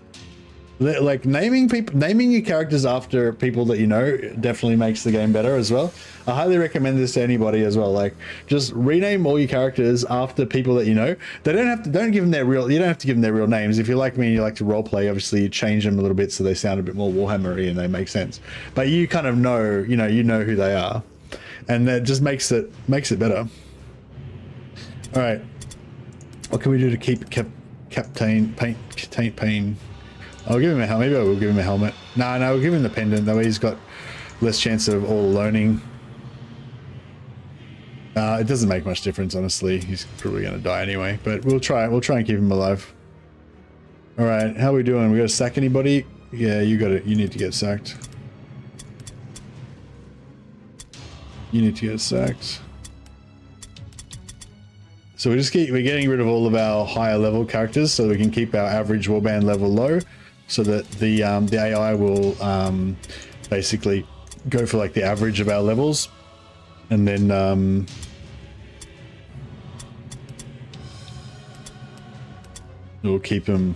Like naming your characters after people that you know definitely makes the game better as well. I highly recommend this to anybody as well. Like, just rename all your characters after people that you know. They don't give them their real. You don't have to give them their real names. If you're like me and you like to roleplay, obviously you change them a little bit so they sound a bit more Warhammery and they make sense. But you kind of know, you know who they are, and that just makes it better. All right, what can we do to keep Captain Pain? I'll give him a helmet. Maybe I will give him a helmet. No, we'll give him the pendant. That way he's got less chance of all learning. It doesn't make much difference, honestly. He's probably going to die anyway. But we'll try and keep him alive. All right, how are we doing? We got to sack anybody? Yeah, you got it. You need to get sacked. You need to get sacked. So we're getting rid of all of our higher level characters so we can keep our average warband level low. So that the AI will basically go for like the average of our levels, and then we'll keep them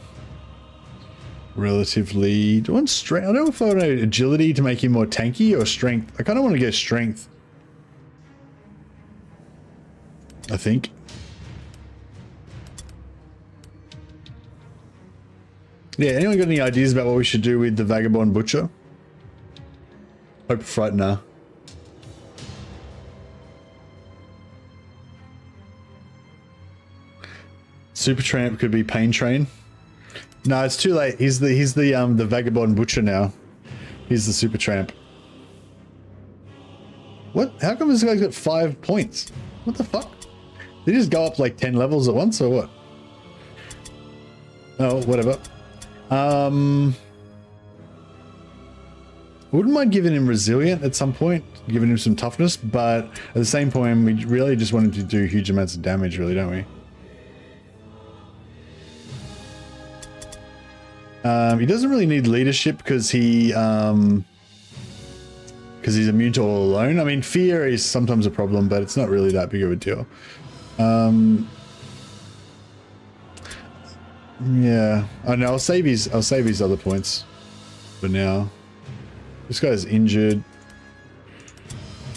relatively. Do I want strength? I don't know if I want agility to make him more tanky or strength. I kind of want to go strength. I think. Yeah, anyone got any ideas about what we should do with the Vagabond Butcher? Hope Frightener. Super Tramp could be Pain Train. No, it's too late. He's the Vagabond Butcher now. He's the Super Tramp. What? How come this guy's got 5 points? What the fuck? Did he just go up like 10 levels at once or what? Oh, whatever. Wouldn't mind giving him resilient at some point, giving him some toughness, but at the same point, we really just want him to do huge amounts of damage, really, don't we? He doesn't really need leadership because he's immune to all alone. I mean, fear is sometimes a problem, but it's not really that big of a deal. Yeah. Oh no, I'll save his other points for now. This guy's injured.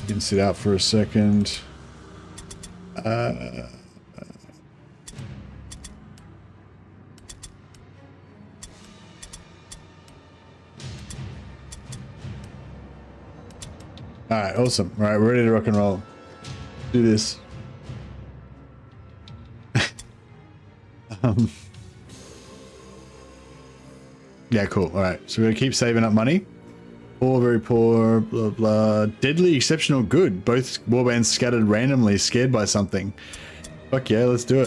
He can sit out for a second. Alright, awesome. Alright, we're ready to rock and roll. Do this. Yeah, cool. Alright, so we're gonna keep saving up money. Poor, very poor, blah blah. Deadly, exceptional, good. Both warbands scattered randomly, scared by something. Fuck yeah, let's do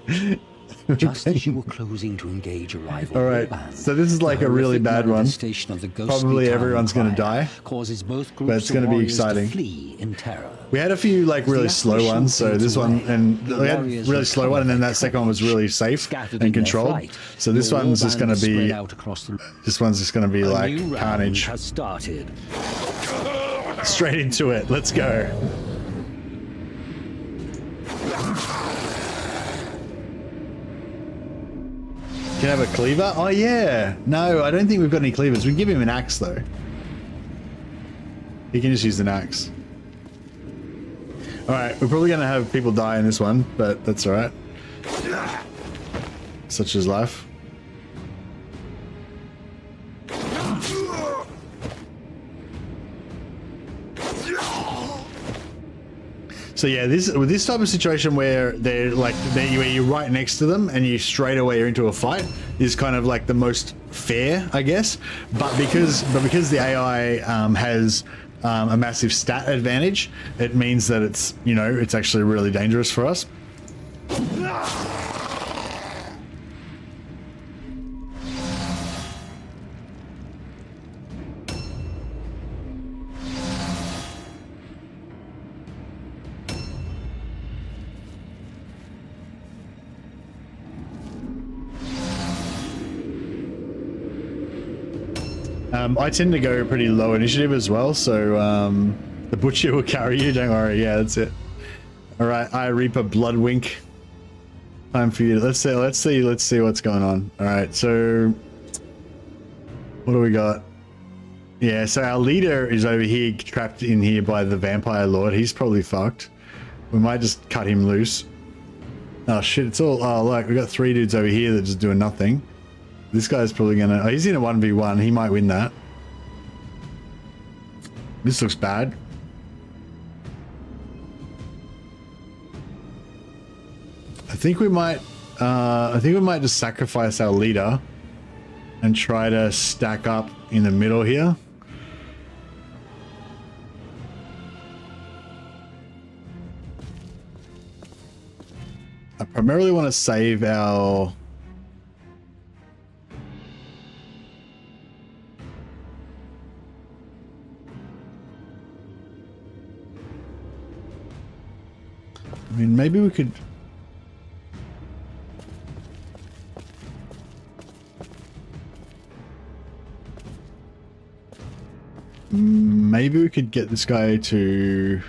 it.
Just as you were closing to engage a rival
Alright,
warband,
so this is like a really bad one.
Of the
Probably everyone's gonna die.
Causes both
But
groups
it's gonna
of
be
warriors
exciting.
To flee in terror.
We had a few like really slow ones, so this one, and we had
warriors
really slow one, and then that second one was really safe
Scattered
and
in their
controlled.
flight,
So this
your
one's just
warband
gonna
spread
be,
out across the...
this one's just gonna be
A
like
new round
carnage.
has started.
Straight into it. Let's go. Can I have a cleaver? Oh yeah. No, I don't think we've got any cleavers. We can give him an axe though. He can just use an axe. Alright, we're probably gonna have people die in this one, but that's alright. Such is life. So yeah, with this type of situation where they're like where you're right next to them and you straight away are into a fight is kind of like the most fair, I guess. But because the AI has a massive stat advantage, it means that it's, you know, it's actually really dangerous for us. I tend to go pretty low initiative as well, so the butcher will carry you, don't worry. Yeah, that's it. Alright, I Reaper Bloodwink. Time for you to, let's see what's going on. Alright, so what do we got? Yeah, so our leader is over here, trapped in here by the vampire lord. He's probably fucked. We might just cut him loose. Oh shit, it's all, oh look, we got 3 dudes over here that just doing nothing. This guy's probably gonna, oh, he's in a 1v1, he might win that. This looks bad. I think we might just sacrifice our leader and try to stack up in the middle here. I primarily want to save our... I mean, maybe we could... Maybe we could get this guy to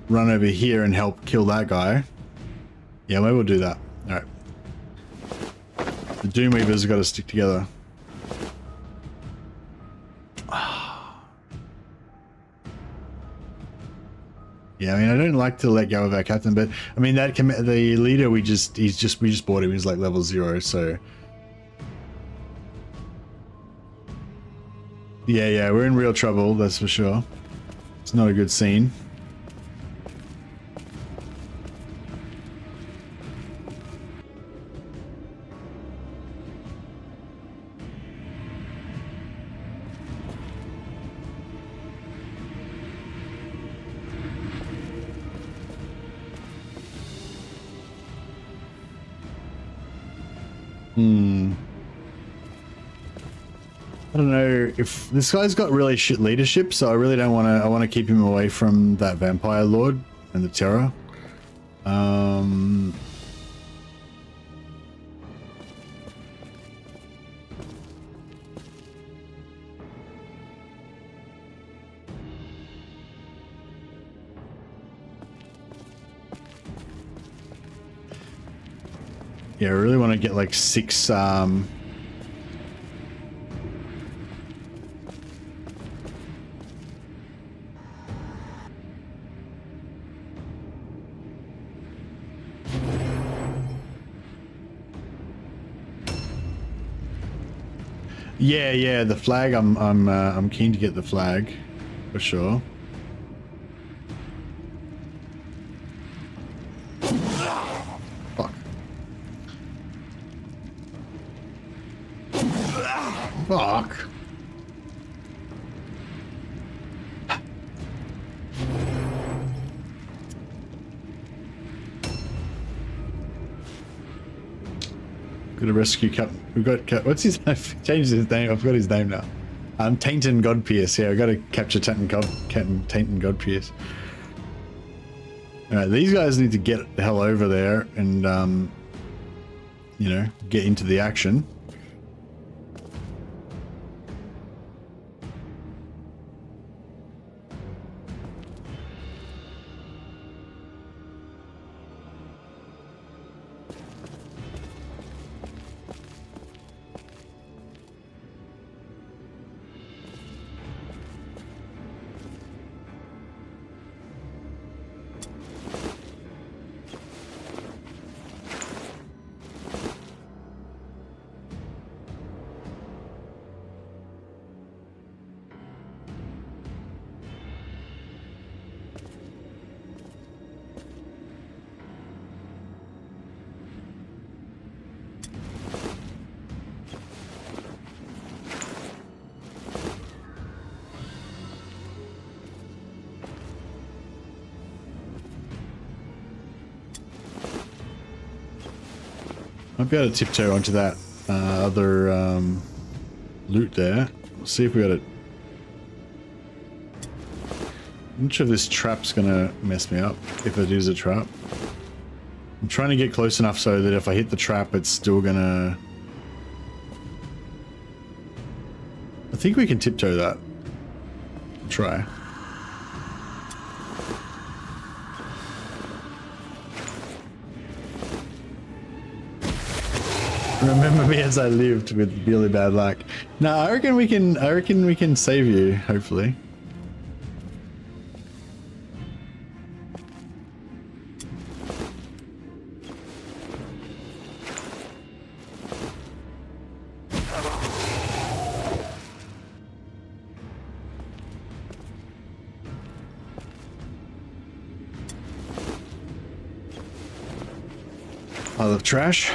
run over here and help kill that guy. Yeah, maybe we'll do that. Alright. The Doomweavers have got to stick together. Yeah, I mean, I don't like to let go of our captain, but I mean that the leader we just bought him. He's like level 0, so yeah, we're in real trouble. That's for sure. It's not a good scene. I don't know if this guy's got really shit leadership, so I really don't want to. I want to keep him away from that vampire lord and the terror. yeah, I really want to get like 6 yeah, the flag. I'm keen to get the flag for sure. Fuck. Fuck. Got a rescue captain. We've got what's his name? Changed his name. I've got his name now. Tainton Godpierce. Yeah, I've got to capture Tainton Godpierce. All right, these guys need to get the hell over there and you know, get into the action. Might be able to tiptoe onto that other loot there. We'll see if we got it. I'm not sure if this trap's gonna mess me up, if it is a trap. I'm trying to get close enough so that if I hit the trap, it's still gonna... I think we can tiptoe that. I'll try. Remember me as I lived with really bad luck. No, I reckon we can save you, hopefully. Pile of trash.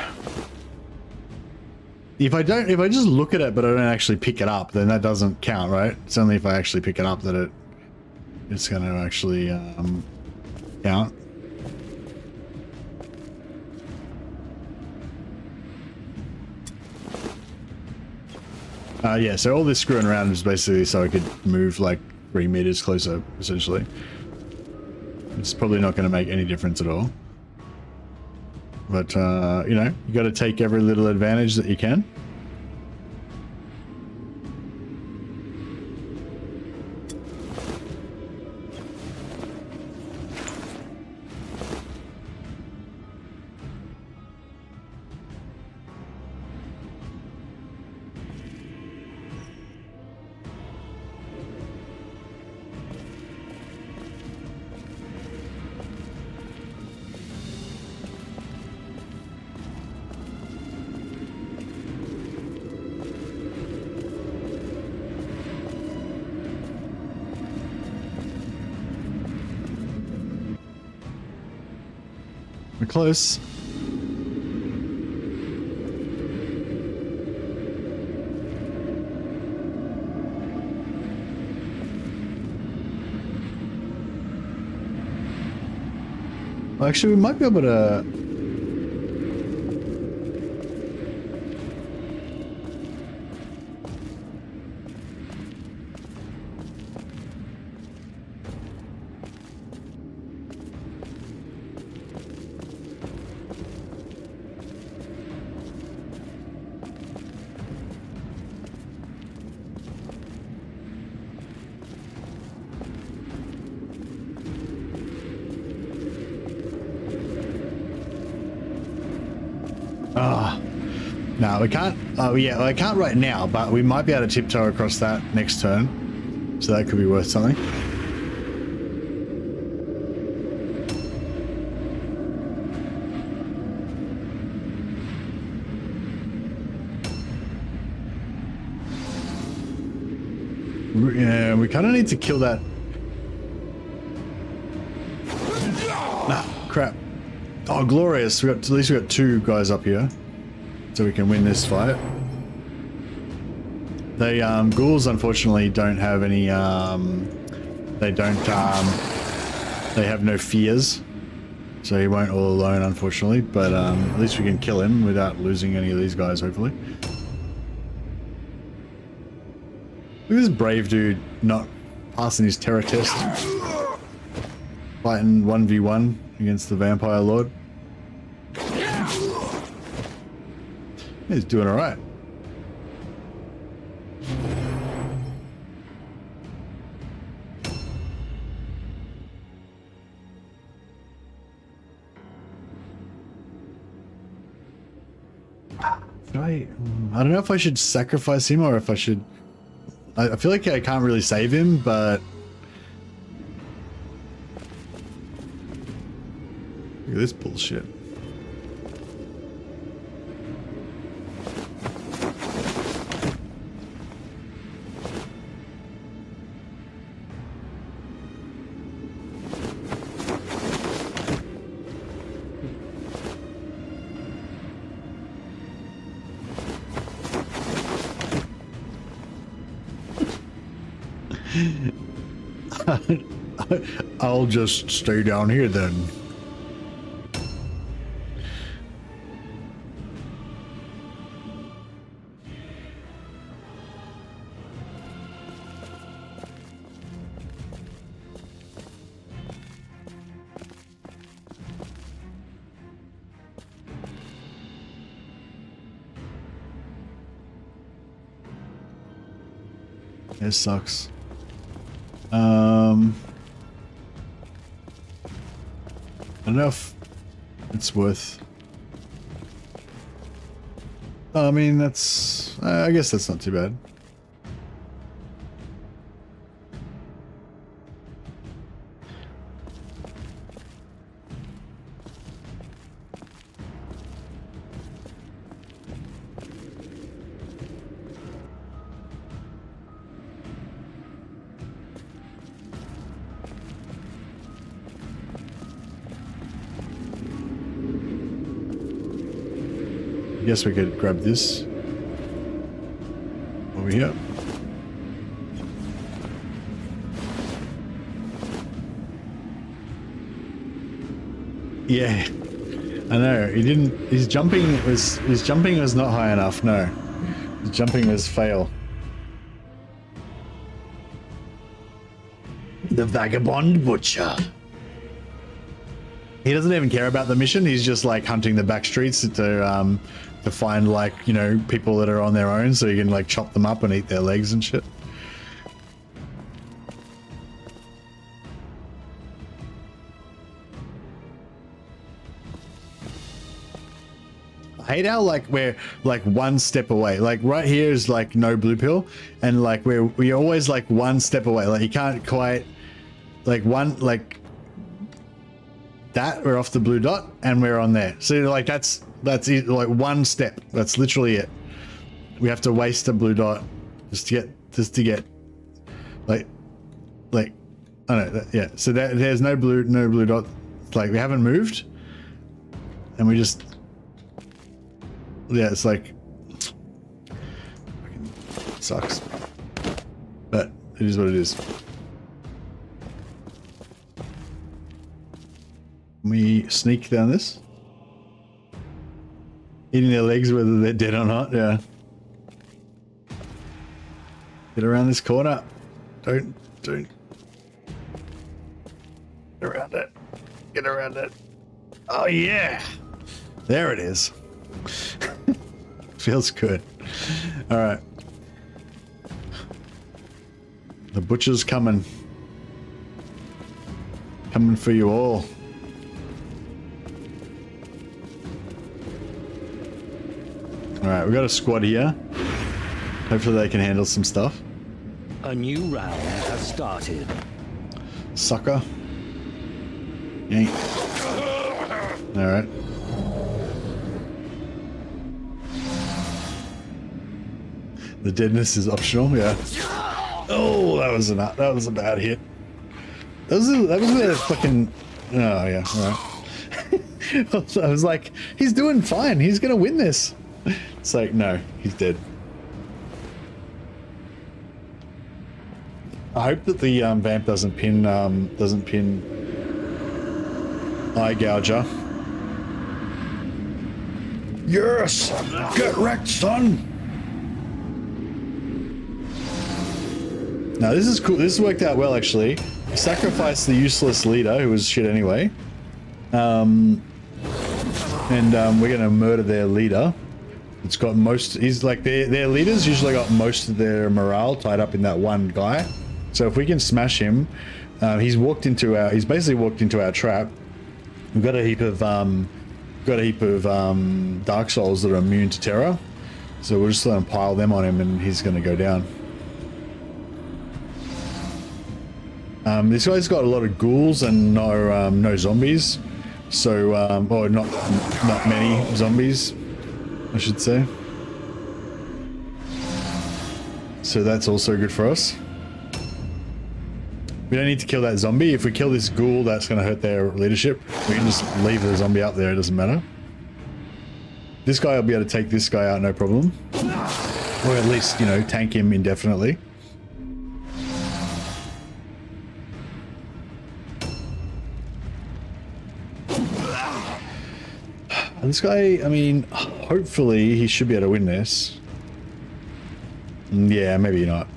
If I just look at it but I don't actually pick it up, then that doesn't count, right? It's only if I actually pick it up that it's going to actually count. Yeah, so all this screwing around is basically so I could move like 3 meters closer, essentially. It's probably not going to make any difference at all. But, you know, you got to take every little advantage that you can. We're close. Well, actually, we might be able to... Ah. No, we can't. Oh, yeah, well, I can't right now, but we might be able to tiptoe across that next turn. So that could be worth something. Yeah, we kind of need to kill that. Nah, crap. Oh, glorious. At least we got 2 guys up here. So we can win this fight. They, ghouls unfortunately don't have any, they have no fears. So he won't all alone, unfortunately. But, at least we can kill him without losing any of these guys, hopefully. Look at this brave dude not passing his terror test. Fighting 1v1 against the Vampire Lord. He's doing alright. I don't know if I should sacrifice him or if I should... I feel like I can't really save him, but... Look at this bullshit. I'll just stay down here then. This sucks. I don't know if it's worth... I mean, that's... I guess that's not too bad. I guess we could grab this over here. Yeah, I know. He didn't. His jumping was not high enough. No, his jumping was fail. The Vagabond Butcher. He doesn't even care about the mission. He's just like hunting the back streets to find, like, you know, people that are on their own so he can like chop them up and eat their legs and shit. I hate how like we're like one step away. Like right here is like no blue pill, and like we're always like one step away. Like you can't quite like one like that. We're off the blue dot and we're on there. So like that's it, like one step. That's literally it. We have to waste a blue dot just to get like I don't know. Yeah. So there's no blue dot. Like we haven't moved, and we just. Yeah, it's like fucking sucks, but it is what it is. Can we sneak down this? Eating their legs whether they're dead or not, yeah. Get around this corner. Don't. Get around it. Get around it. Oh yeah! There it is. Feels good. All right. The butcher's coming. Coming for you all. Alright, we got a squad here. Hopefully they can handle some stuff.
A new round has started.
Sucker. Yank. Alright. The deadness is optional, yeah. Oh, that was a bad hit. That was a fucking. Oh yeah, alright. I was like, he's doing fine. He's gonna win this. It's like, no, he's dead. I hope that the vamp doesn't pin eye gouger. Yes, get wrecked, son. Now this is cool. This has worked out well, actually. Sacrifice the useless leader, who was shit anyway. We're gonna murder their leader. It's got most. He's like their leaders usually got most of their morale tied up in that one guy. So if we can smash him, he's basically walked into our trap. We've got a heap of Dark Souls that are immune to terror. So we'll just let him pile them on him, and he's gonna go down. This guy's got a lot of ghouls and no zombies, so or not many zombies, I should say. So that's also good for us. We don't need to kill that zombie. If we kill this ghoul, that's going to hurt their leadership. We can just leave the zombie out there. It doesn't matter. This guy will be able to take this guy out, no problem, or at least, you know, tank him indefinitely. This guy, I mean, hopefully he should be able to win this. Yeah, maybe not.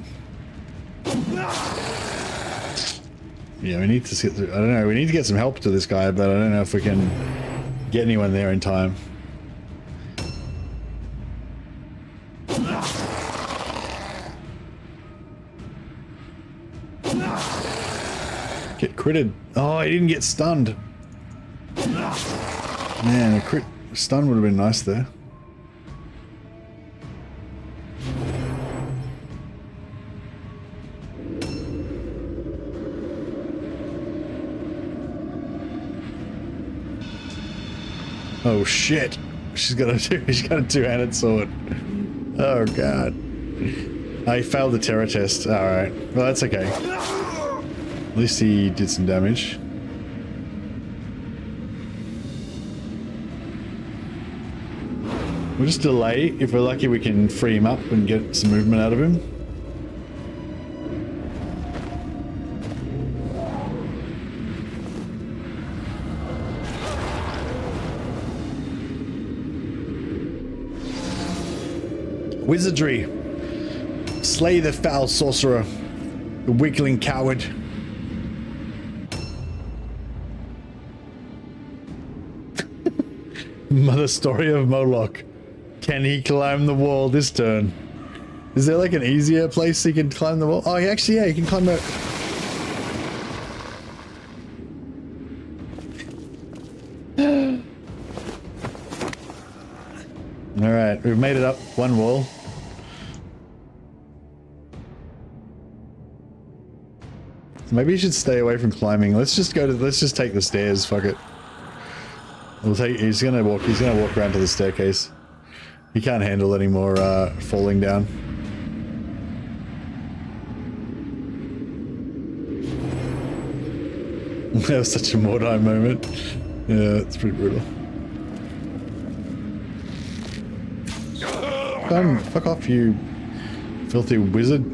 Yeah, we need to get, I don't know, we need to get some help to this guy, but I don't know if we can get anyone there in time. Get critted. Oh, he didn't get stunned. Man, a crit stun would have been nice there. Oh shit! She's got a two-handed sword. Oh god! I failed the terror test. All right. Well, that's okay. At least he did some damage. We'll just delay. If we're lucky, we can free him up and get some movement out of him. Wizardry. Slay the foul sorcerer. The wiggling coward. Mother story of Moloch. Can he climb the wall this turn? Is there like an easier place he can climb the wall? Oh, actually, yeah, he can climb that. Alright, we've made it up one wall. Maybe you should stay away from climbing. Let's just take the stairs, fuck it. He's gonna walk around to the staircase. He can't handle any more falling down. That was such a Mordheim moment. Yeah, it's pretty brutal. Fuck off, you filthy wizard.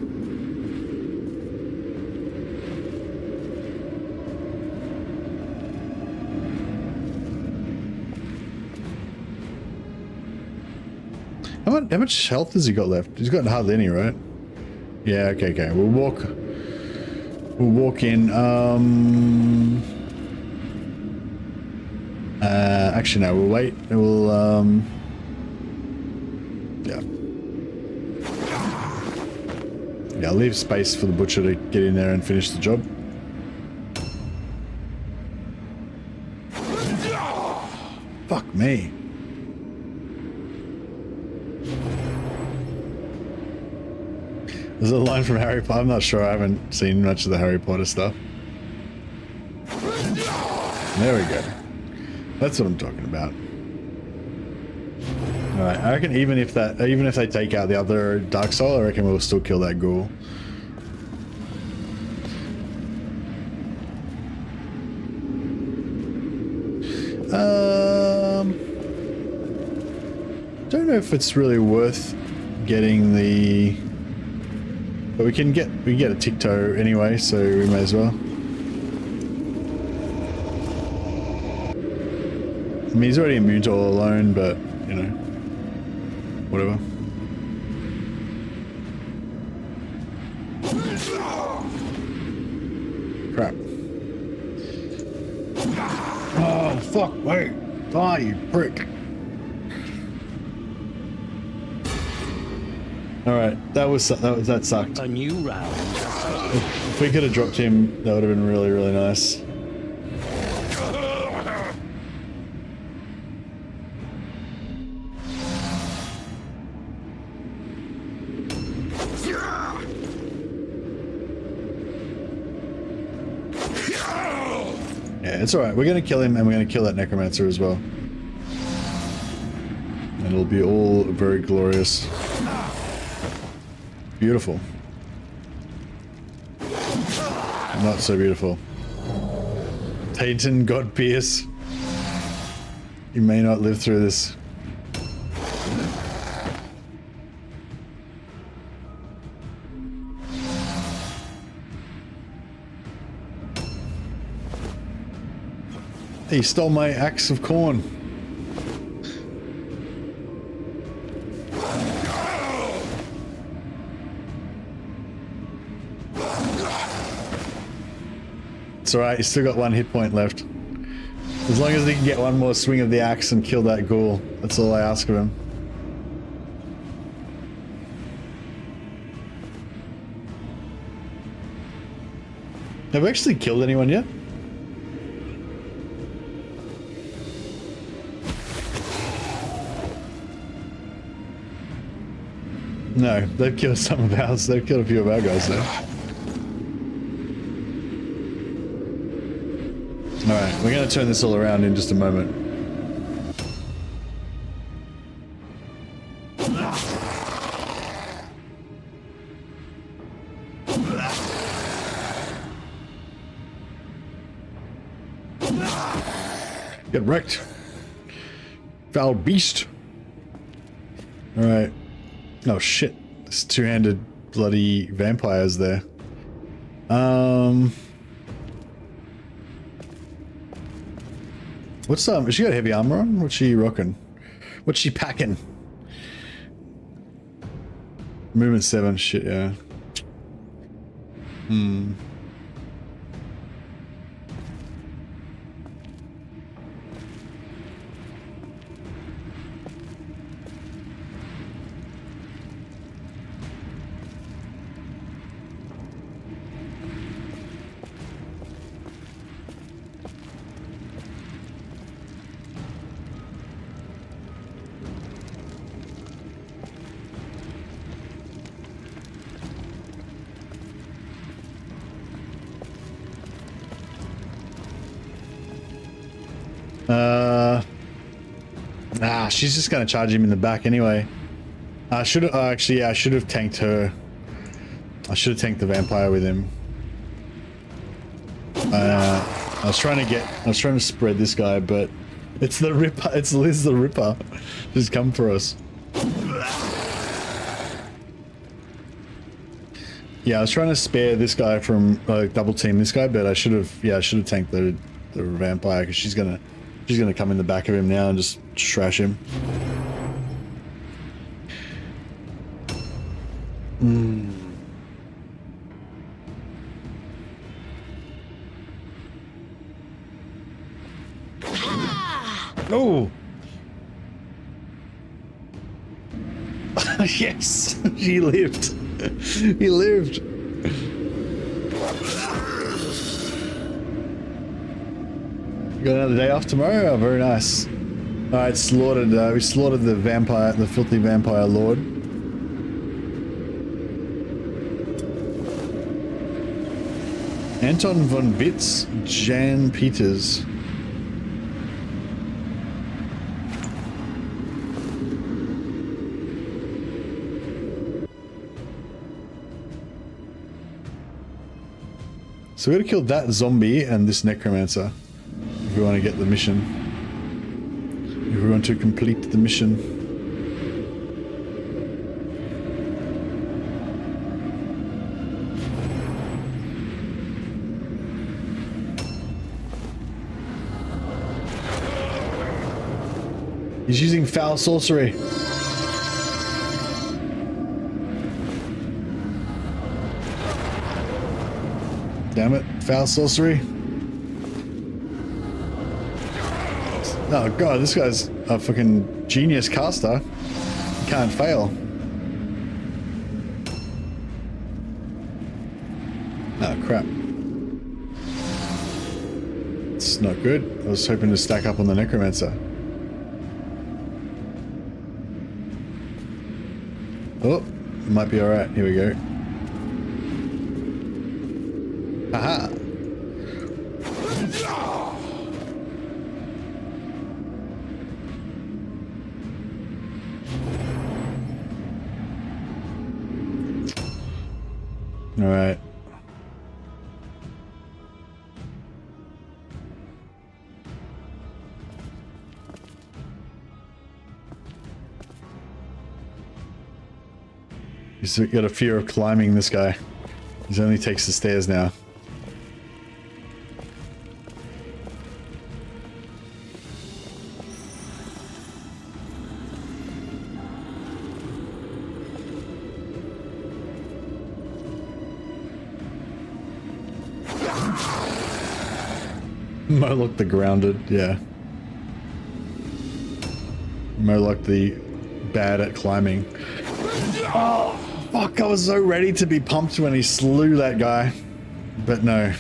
How much health has he got left? He's got hardly any, right? Yeah, okay. We'll walk in. Actually, no, we'll wait. We'll, yeah. Yeah, I'll leave space for the butcher to get in there and finish the job. Fuck me. Is it a line from Harry Potter? I'm not sure. I haven't seen much of the Harry Potter stuff. There we go. That's what I'm talking about. Alright, I reckon even if they take out the other Dark Soul, I reckon we'll still kill that ghoul. Don't know if it's really worth getting the, but we can get a Tic-Toe anyway, so we may as well. I mean, he's already immune to all alone, but you know, whatever. Crap. Oh fuck! Wait, die, you prick! All right, that sucked.
A new round.
If we could have dropped him, that would have been really, really nice. Yeah, it's alright. We're gonna kill him and we're gonna kill that Necromancer as well. And it'll be all very glorious. Beautiful. Not so beautiful. Peyton God Pierce. You may not live through this. He stole my axe of corn. It's alright, he's still got 1 hit point left. As long as he can get one more swing of the axe and kill that ghoul, that's all I ask of him. Have we actually killed anyone yet? No, they've killed some of ours. They've killed a few of our guys though. Alright, we're going to turn this all around in just a moment. Get wrecked. Foul beast. Alright. Oh shit. There's two-handed bloody vampires there. What's has she got heavy armor on? What's she rocking? What's she packing? Movement 7, shit, yeah. She's just gonna charge him in the back anyway. I should have actually, yeah, I should have tanked her. I should have tanked the vampire with him. I was trying to spread this guy, but it's the Ripper. It's Liz the Ripper. Just come for us. Yeah, I was trying to spare this guy from double team this guy, but I should have tanked the vampire because she's gonna come in the back of him now and just trash him. Oh! Yes! He lived! He lived! Got another day off tomorrow? Oh, very nice. Alright, slaughtered, we slaughtered the vampire, the filthy vampire lord. Anton von Bitz, Jan Peters. So we gotta kill that zombie and this necromancer if we want to get the mission. If we want to complete the mission. He's using foul sorcery. Damn it, foul sorcery. Oh god, this guy's a fucking genius caster. He can't fail. Oh crap. It's not good. I was hoping to stack up on the necromancer. Oh, it might be alright. Here we go. Aha! Alright. He's got a fear of climbing, this guy. He only takes the stairs now. Moloch the Grounded, yeah. Moloch the bad at climbing. Oh, fuck, I was so ready to be pumped when he slew that guy. But no.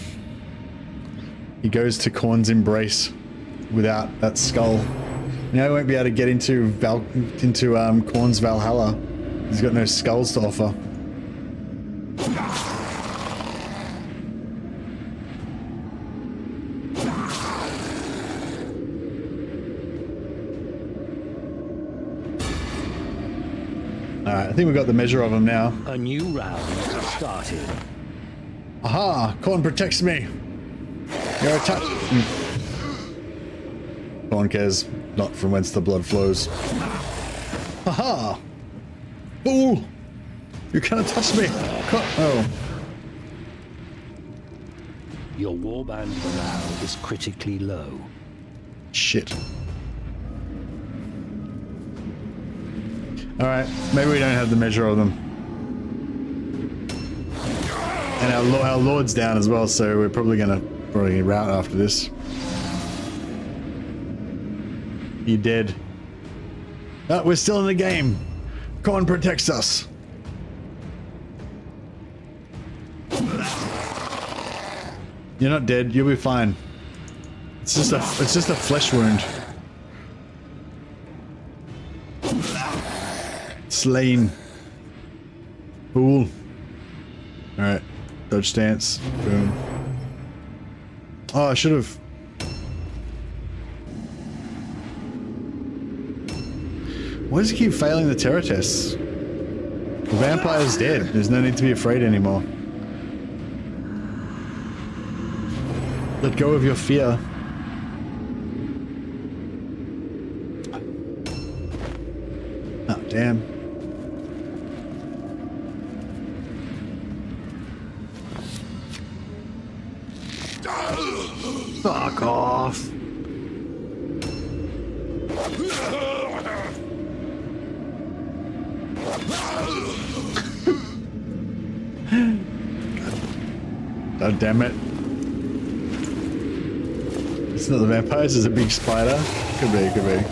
He goes to Khorne's embrace without that skull. Now he won't be able to get into Khorne's Valhalla. He's got no skulls to offer. I think we got the measure of him now.
A new round has started.
Aha! Khorne protects me! You're attacked! Khorne cares not from whence the blood flows. Aha! Fool! You cannot touch me! Oh.
Your warband morale is critically low.
Shit. Alright, maybe we don't have the measure of them. And our lord's down as well, so we're probably gonna rout after this. You're dead. Oh, we're still in the game. Khorne protects us. You're not dead, you'll be fine. It's just a flesh wound. Slain. Fool. Alright. Dodge stance. Boom. Oh, I should have. Why does he keep failing the terror tests? The vampire's dead. There's no need to be afraid anymore. Let go of your fear. Oh, damn. Fuck off. God damn it. It's not the vampires, it's a big spider. Could be, could be.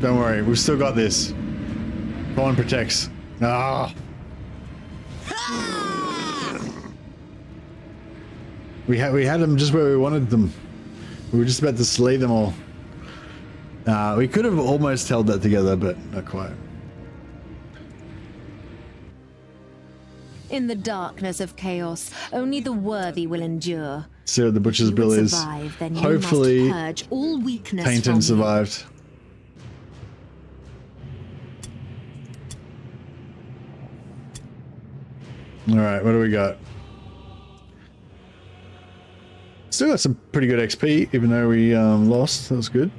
Don't worry, we've still got this. Khorne protects. Ah. We had them just where we wanted them. We were just about to slay them all. We could have almost held that together, but not quite.
In the darkness of chaos, only the worthy will endure.
See what the butcher's bill is. Hopefully,
purge all weakness
Tainton survived. Alright, what do we got? Still got some pretty good XP, even though we lost. That was good.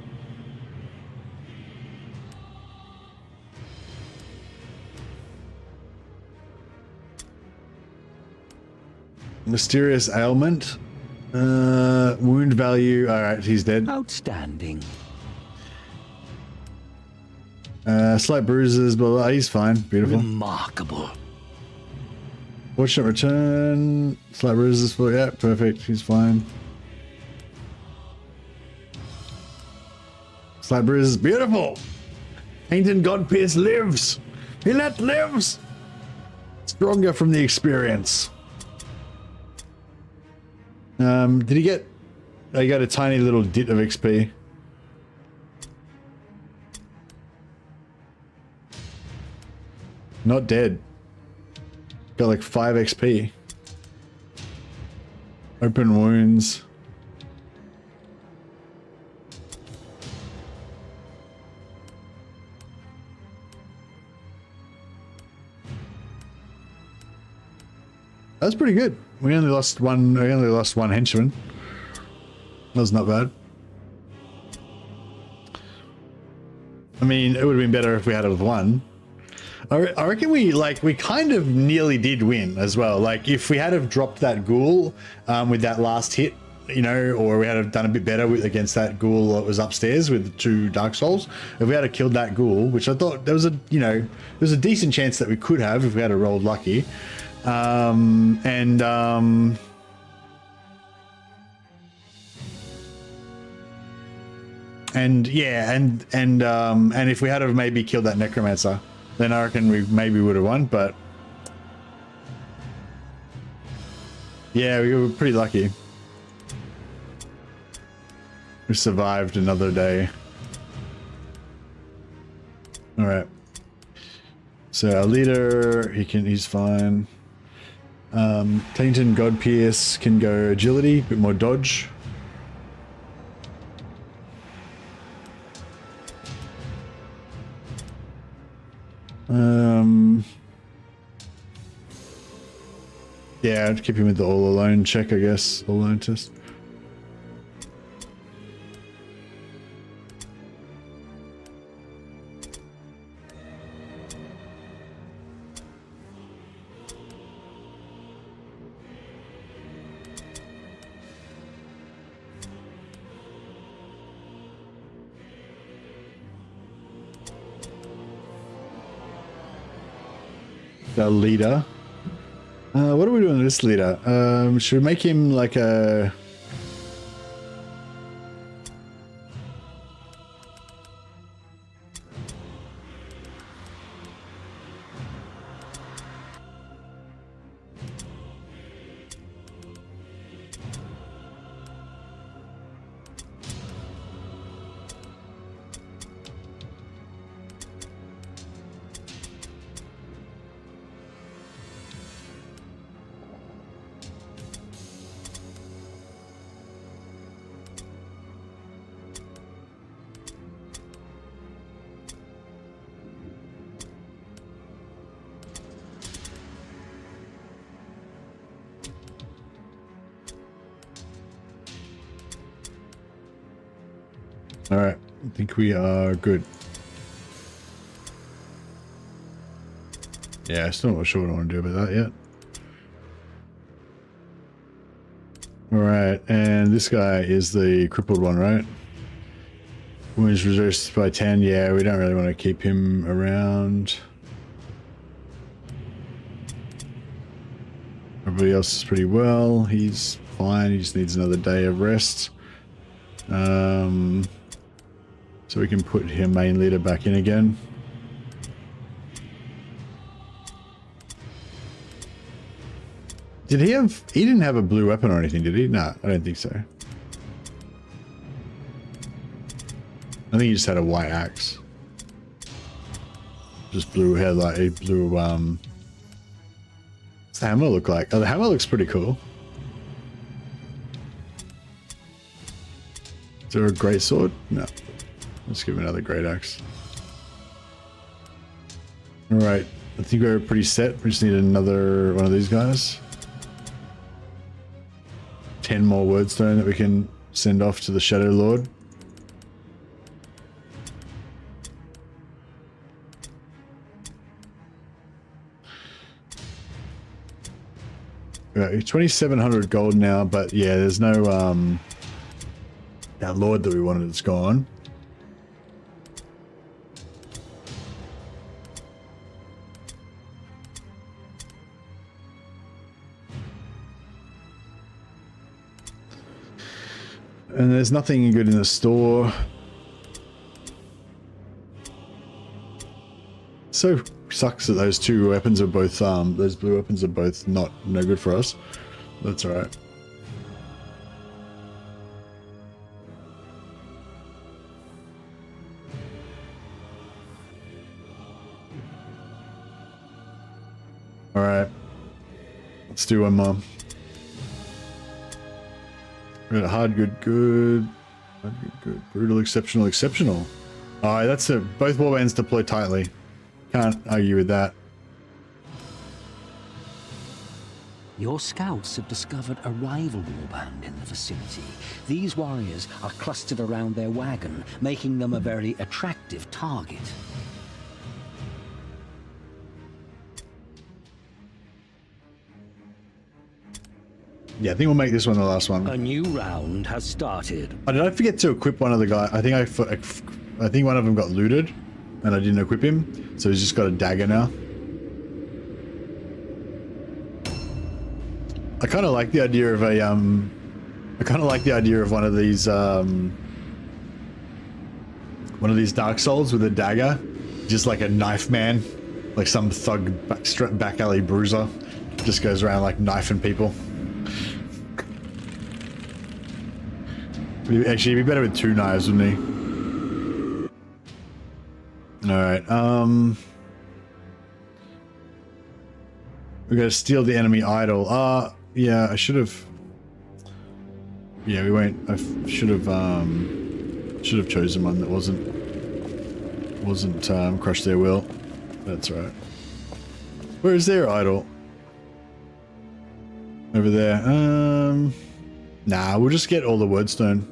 Mysterious ailment. Wound value. Alright, he's dead.
Outstanding.
Slight bruises, blah, blah. He's fine. Beautiful.
Remarkable.
Fortunate return. Slight bruises for, yeah, perfect. He's fine. Slight bruises. Beautiful. Tainton Godpierce lives. He lives. Stronger from the experience. Did he get... He got a tiny little dit of XP. Not dead. Got like 5 XP. Open wounds. That's pretty good. We only lost one henchman. That was not bad. I mean, it would have been better if we had it with one. I reckon we kind of nearly did win as well. Like if we had have dropped that ghoul with that last hit, you know, or we had have done a bit better against that ghoul that was upstairs with the 2 Dark Souls. If we had have killed that ghoul, which I thought there was a, you know, there's a decent chance that we could have if we had have rolled lucky. And yeah, and if we had have maybe killed that necromancer, then I reckon we maybe would have won. But yeah, we were pretty lucky. We survived another day. All right. So our leader, he's fine. Tainton Godpierce can go agility, a bit more dodge. Yeah, I'd keep him with the all alone check, I guess. All alone test. The leader. What are we doing with this leader? Should we make him like a... All right, I think we are good. Yeah, still not sure what I want to do about that yet. All right, and this guy is the crippled one, right? Wounds reduced by 10. Yeah, we don't really want to keep him around. Everybody else is pretty well. He's fine. He just needs another day of rest. So we can put him main leader back in again. Did he have... He didn't have a blue weapon or anything, did he? No, I don't think so. I think he just had a white axe. Just blue headlight, a blue, what's the hammer look like? Oh, the hammer looks pretty cool. Is there a great sword? No. Let's give him another great axe. Alright, I think we're pretty set. We just need another one of these guys. 10 more wordstone that we can send off to the Shadow Lord. Right, 2,700 gold now, but yeah, there's no that Lord that we wanted is gone. And there's nothing good in the store. So sucks that those two weapons are both, those blue weapons are both no good for us. That's alright. Alright. Let's do one more. Hard, good, good. Hard, good, good. Brutal, exceptional, exceptional. Alright, that's a both warbands deploy tightly. Can't argue with that.
Your scouts have discovered a rival warband in the vicinity. These warriors are clustered around their wagon, making them a very attractive target.
Yeah, I think we'll make this one the last one.
A new round has started.
Oh, did I forget to equip one of the guys? I think one of them got looted, and I didn't equip him, so he's just got a dagger now. I kind of like the idea of a I kind of like the idea of one of these Dark Souls with a dagger, just like a knife man, like some thug back alley bruiser, just goes around like knifing people. Actually, he'd be better with two knives, wouldn't he? Alright, we gotta steal the enemy idol. Yeah, I should have... Yeah, we won't... I should have chosen one that wasn't crush their will. That's right. Where is their idol? Over there. Nah, we'll just get all the wordstone.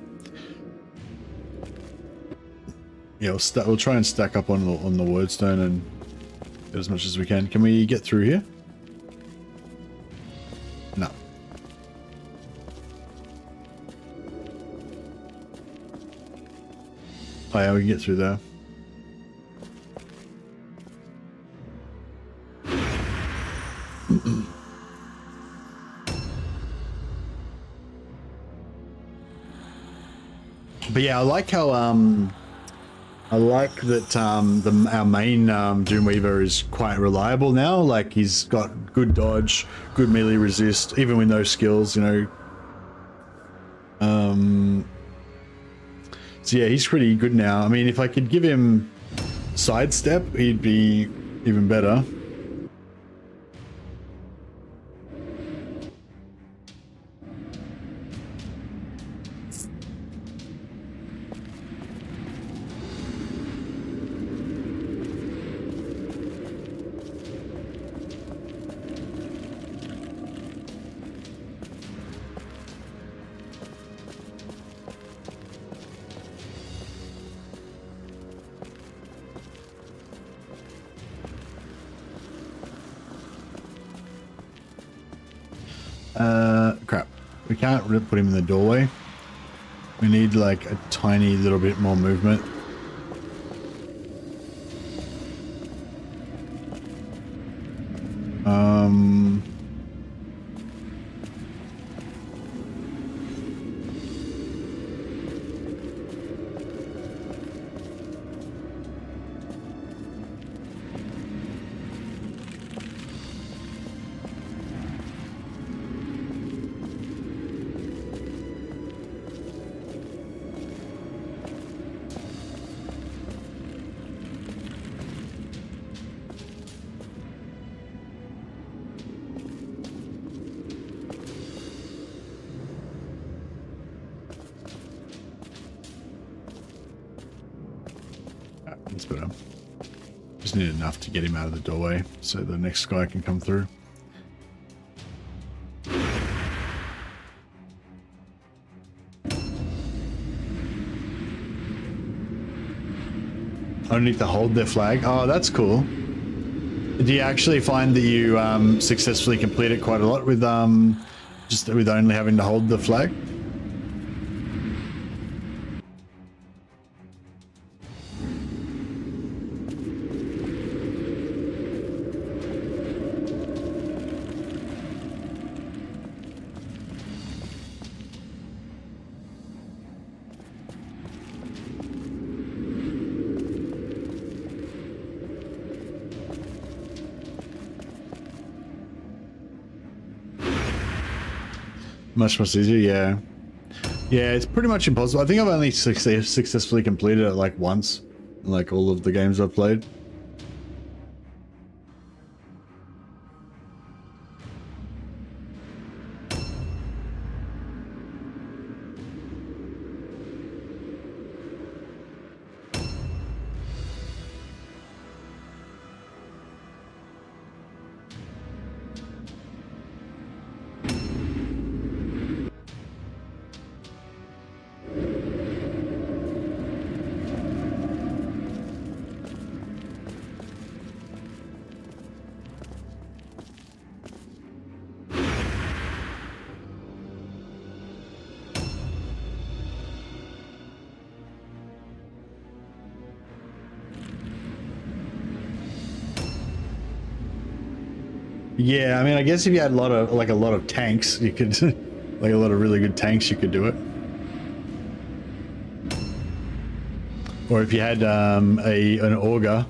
Yeah, we'll try and stack up on the wordstone and get as much as we can. Can we get through here? No. Oh yeah, we can get through there. But yeah, I like how I like that our main Doomweaver is quite reliable now. Like, he's got good dodge, good melee resist, even with no skills, you know. So yeah, he's pretty good now. I mean, if I could give him sidestep, he'd be even better. Crap. We can't really put him in the doorway. We need like a tiny little bit more movement. That's better. Just need enough to get him out of the doorway so the next guy can come through. I don't need to hold their flag. Oh, that's cool. Do you actually find that you successfully complete it quite a lot with just with only having to hold the flag? Much easier, yeah. Yeah, it's pretty much impossible. I think I've only successfully completed it like once, in like all of the games I've played. Yeah, I mean, I guess if you had a lot of tanks, you could, like a lot of really good tanks, you could do it. Or if you had an auger.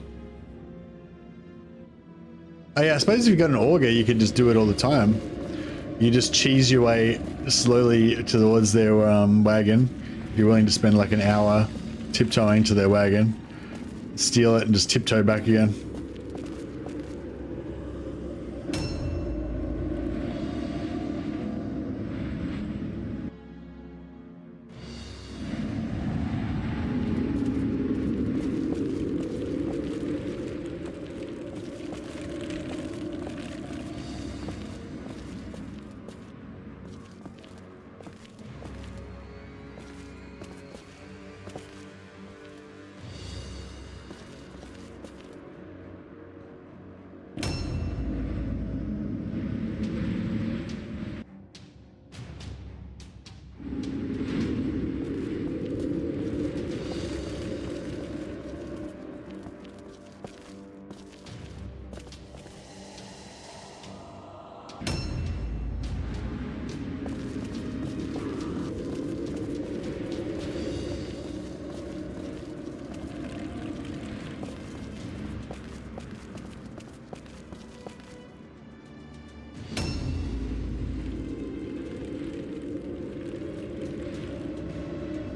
Oh yeah, I suppose if you got an auger, you could just do it all the time. You just cheese your way slowly towards their wagon. If you're willing to spend like an hour tiptoeing to their wagon, steal it and just tiptoe back again.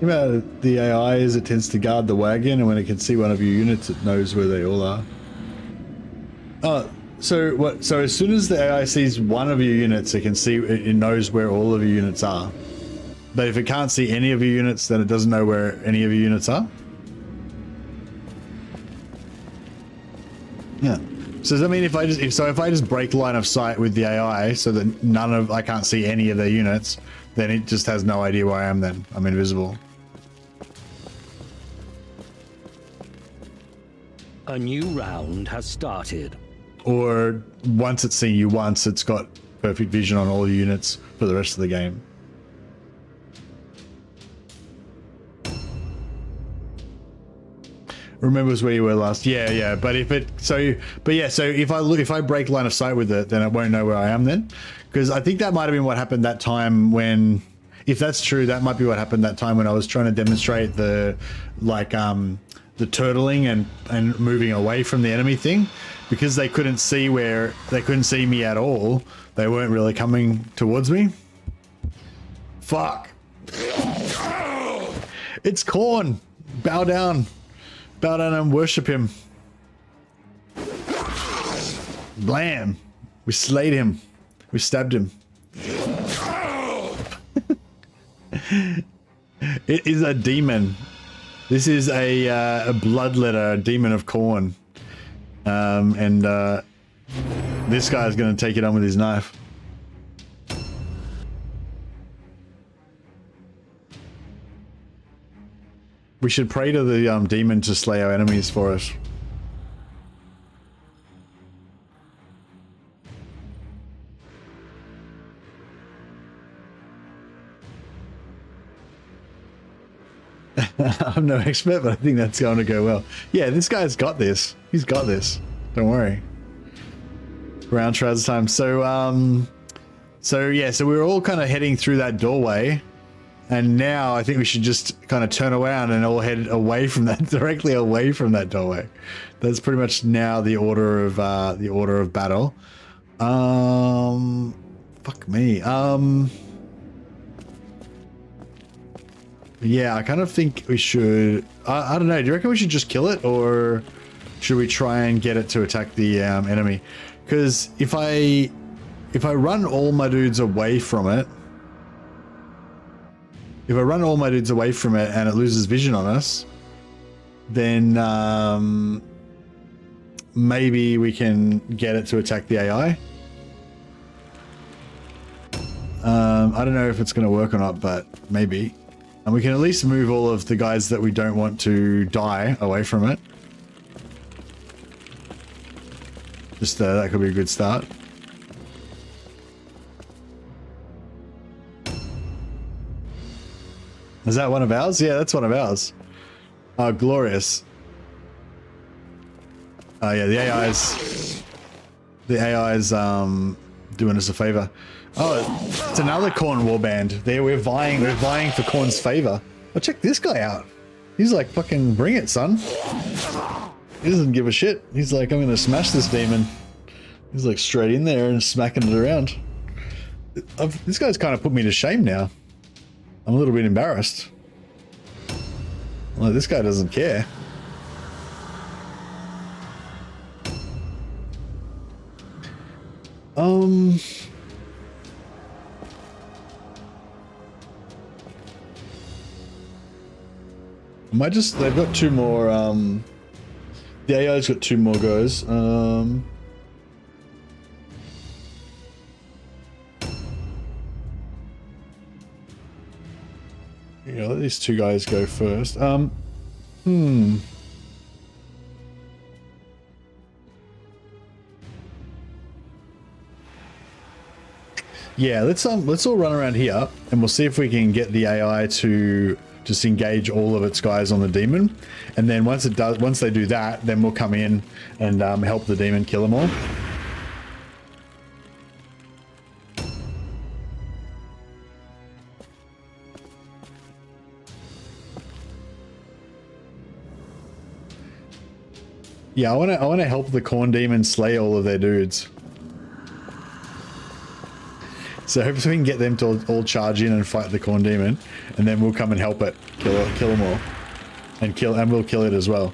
About the AI is it tends to guard the wagon, and when it can see one of your units, it knows where they all are. Oh, so what? So as soon as the AI sees one of your units, it can see, it knows where all of your units are. But if it can't see any of your units, then it doesn't know where any of your units are. Yeah. So does that mean if I just break line of sight with the AI so that I can't see any of their units, then it just has no idea where I am then? I'm invisible.
A new round has started.
Or once it's seen you once, it's got perfect vision on all units for the rest of the game. Remembers where you were last. Yeah. But if I break line of sight with it, then it won't know where I am then. Because I think that might have been what happened that time when, if that's true, that might be what happened that time when I was trying to demonstrate the the turtling and moving away from the enemy thing, because they couldn't see me at all. They weren't really coming towards me. Fuck. It's Khorne. Bow down and worship him. Blam. We slayed him. We stabbed him. It is a demon. This is a Bloodletter, Demon of Khorne. This guy's going to take it on with his knife. We should pray to the demon to slay our enemies for us. I'm no expert, but I think that's going to go well. Yeah, this guy's got this. He's got this. Don't worry. Round trouser time. So yeah, so we're all kind of heading through that doorway, and now I think we should just kind of turn around and all head away from that, directly away from that doorway. That's pretty much now the order of battle. Fuck me. Yeah, I kind of think we should. I don't know. Do you reckon we should just kill it, or should we try and get it to attack the enemy? Because if I run all my dudes away from it, and it loses vision on us, then maybe we can get it to attack the AI. I don't know if it's going to work or not, but maybe. And we can at least move all of the guys that we don't want to die away from it. Just that could be a good start. Is that one of ours? Yeah, that's one of ours. Oh, glorious. Oh yeah, the AI's doing us a favor. Oh, it's another Khorne warband. There, we're vying for Khorne's favor. Oh, check this guy out. He's like, fucking bring it, son. He doesn't give a shit. He's like, I'm gonna smash this demon. He's like straight in there and smacking it around. This guy's kind of put me to shame now. I'm a little bit embarrassed. Well, this guy doesn't care. They've got two more, the AI's got two more goes. Yeah, let these two guys go first. Yeah, let's all run around here and we'll see if we can get the AI to just engage all of its guys on the demon, and then once they do that, then we'll come in and help the demon kill them all. Yeah, I want to help the Khorne demon slay all of their dudes. So hopefully we can get them to all charge in and fight the Khorne demon, and then we'll come and help it, kill them all, and we'll kill it as well.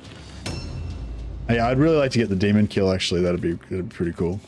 Yeah, I'd really like to get the demon kill. Actually, that'd be pretty cool.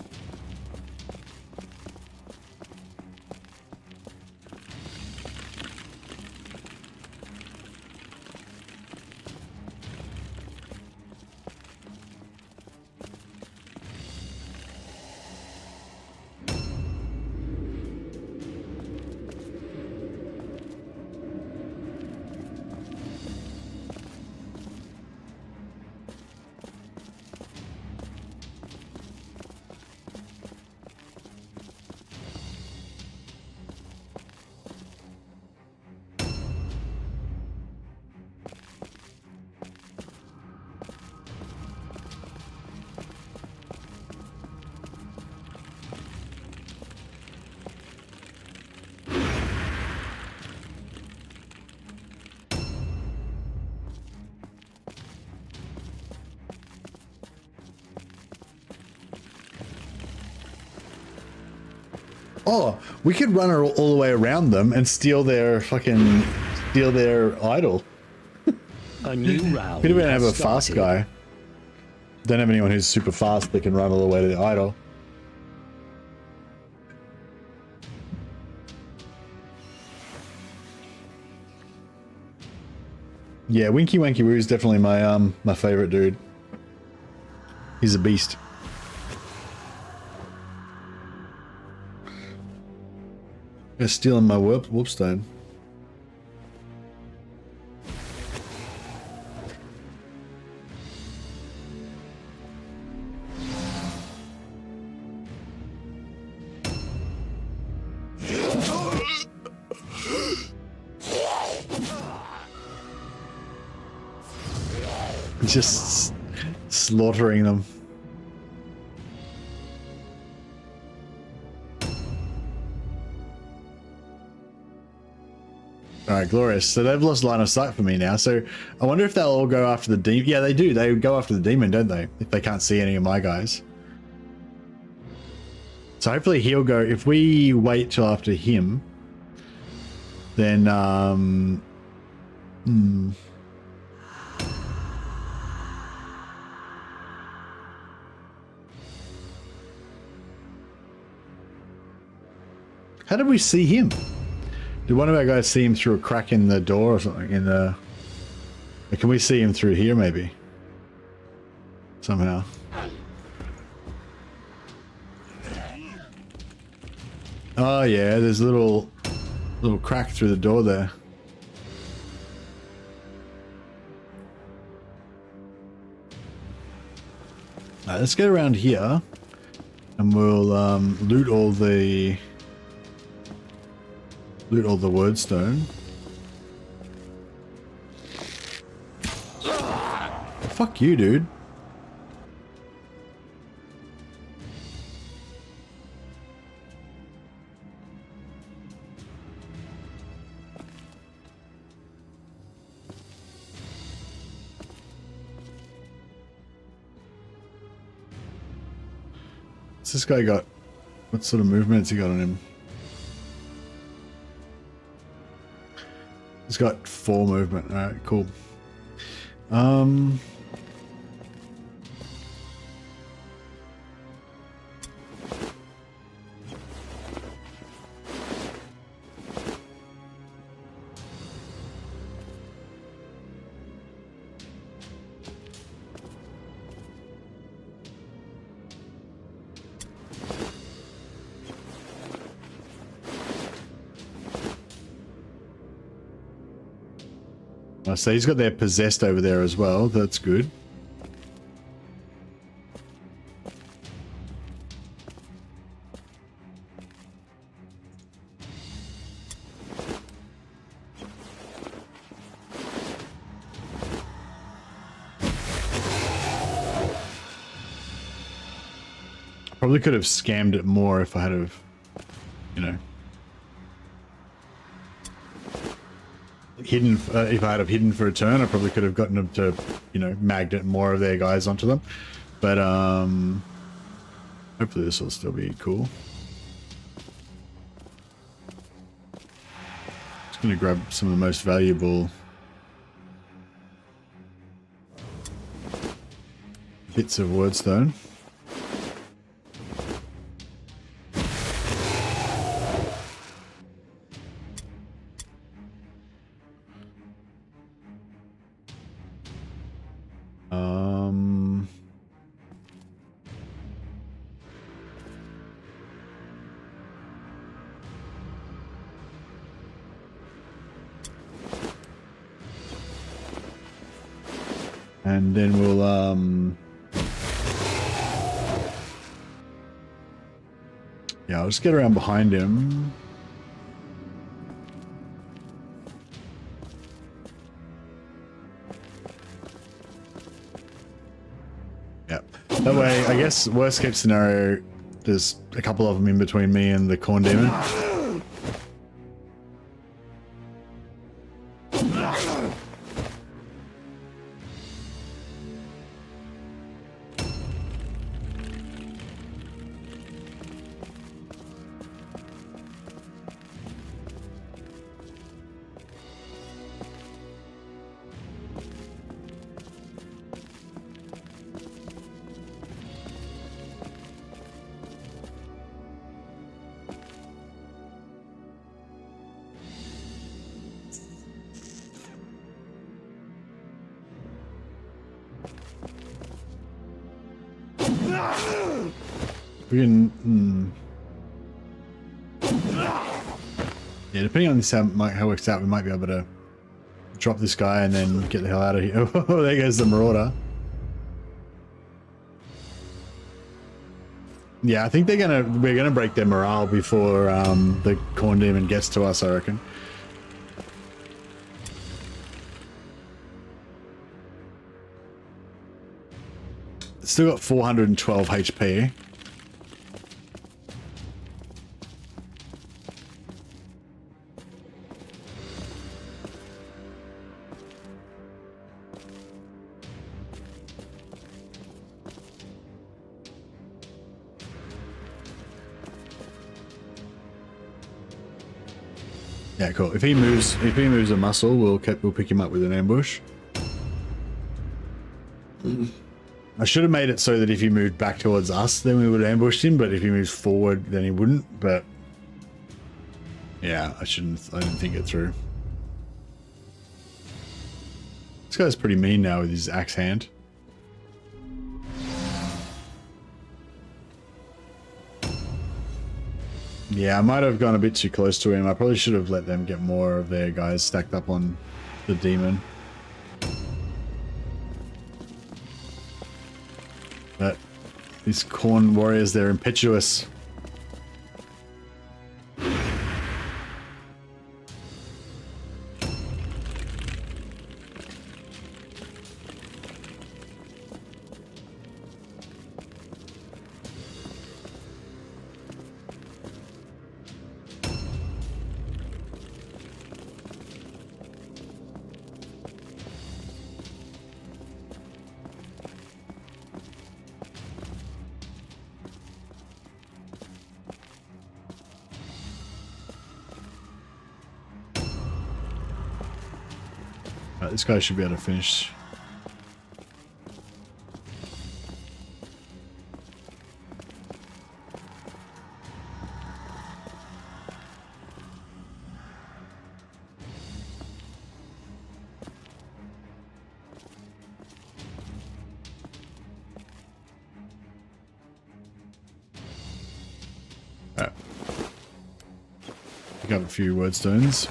Oh, we could run all the way around them and steal their idol.
A new round.
We don't have a fast guy. Don't have anyone who's super fast that can run all the way to the idol. Yeah, Winky Wanky Woo is definitely my my favorite dude. He's a beast. They're stealing my warpstone. Just slaughtering them. Alright, glorious. So they've lost line of sight for me now. So I wonder if they'll all go after the demon. Yeah, they do. They go after the demon, don't they? If they can't see any of my guys. So hopefully he'll go. If we wait till after him, then how did we see him? Did one of our guys see him through a crack in the door or something? In the, or can we see him through here maybe? Somehow. Oh yeah, there's a little crack through the door there. Alright, let's get around here and we'll loot all the wordstone. Fuck you, dude. What's this guy got? What sort of movements he got on him? He's got 4 movement. Alright, cool. So he's got their possessed over there as well. That's good. Probably could have scammed it more if I had have, you know, hidden. If I had have hidden for a turn, I probably could have gotten them to, you know, magnet more of their guys onto them. But hopefully this will still be cool. Just gonna grab some of the most valuable bits of wordstone. And then we'll yeah, I'll just get around behind him. Yep. That way, I guess worst case scenario, there's a couple of them in between me and the Khorne Daemon. We can. Yeah, depending on this how it works out, we might be able to drop this guy and then get the hell out of here. Oh, there goes the Marauder. Yeah, I think we're gonna break their morale before the Khorne Daemon gets to us, I reckon. Still got 412 HP. Yeah, cool. If he moves a muscle, we'll pick him up with an ambush. I should have made it so that if he moved back towards us, then we would ambush him. But if he moves forward, then he wouldn't. But yeah, I didn't think it through. This guy's pretty mean now with his axe hand. Yeah, I might have gone a bit too close to him. I probably should have let them get more of their guys stacked up on the demon. But these Khorne warriors, they're impetuous. This guy should be able to finish. Alright. Pick up a few wordstones.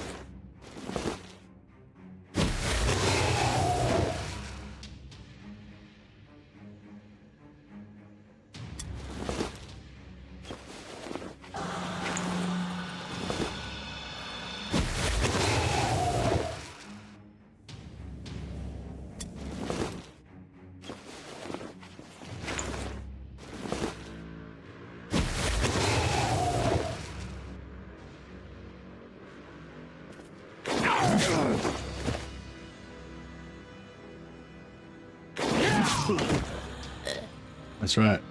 That's right.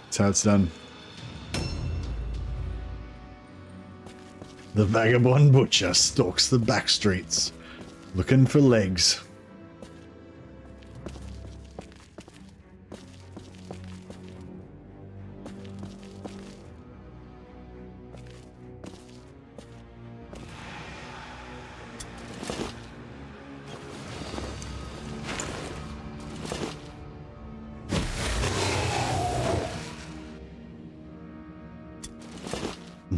That's how it's done. The vagabond butcher stalks the back streets, looking for legs.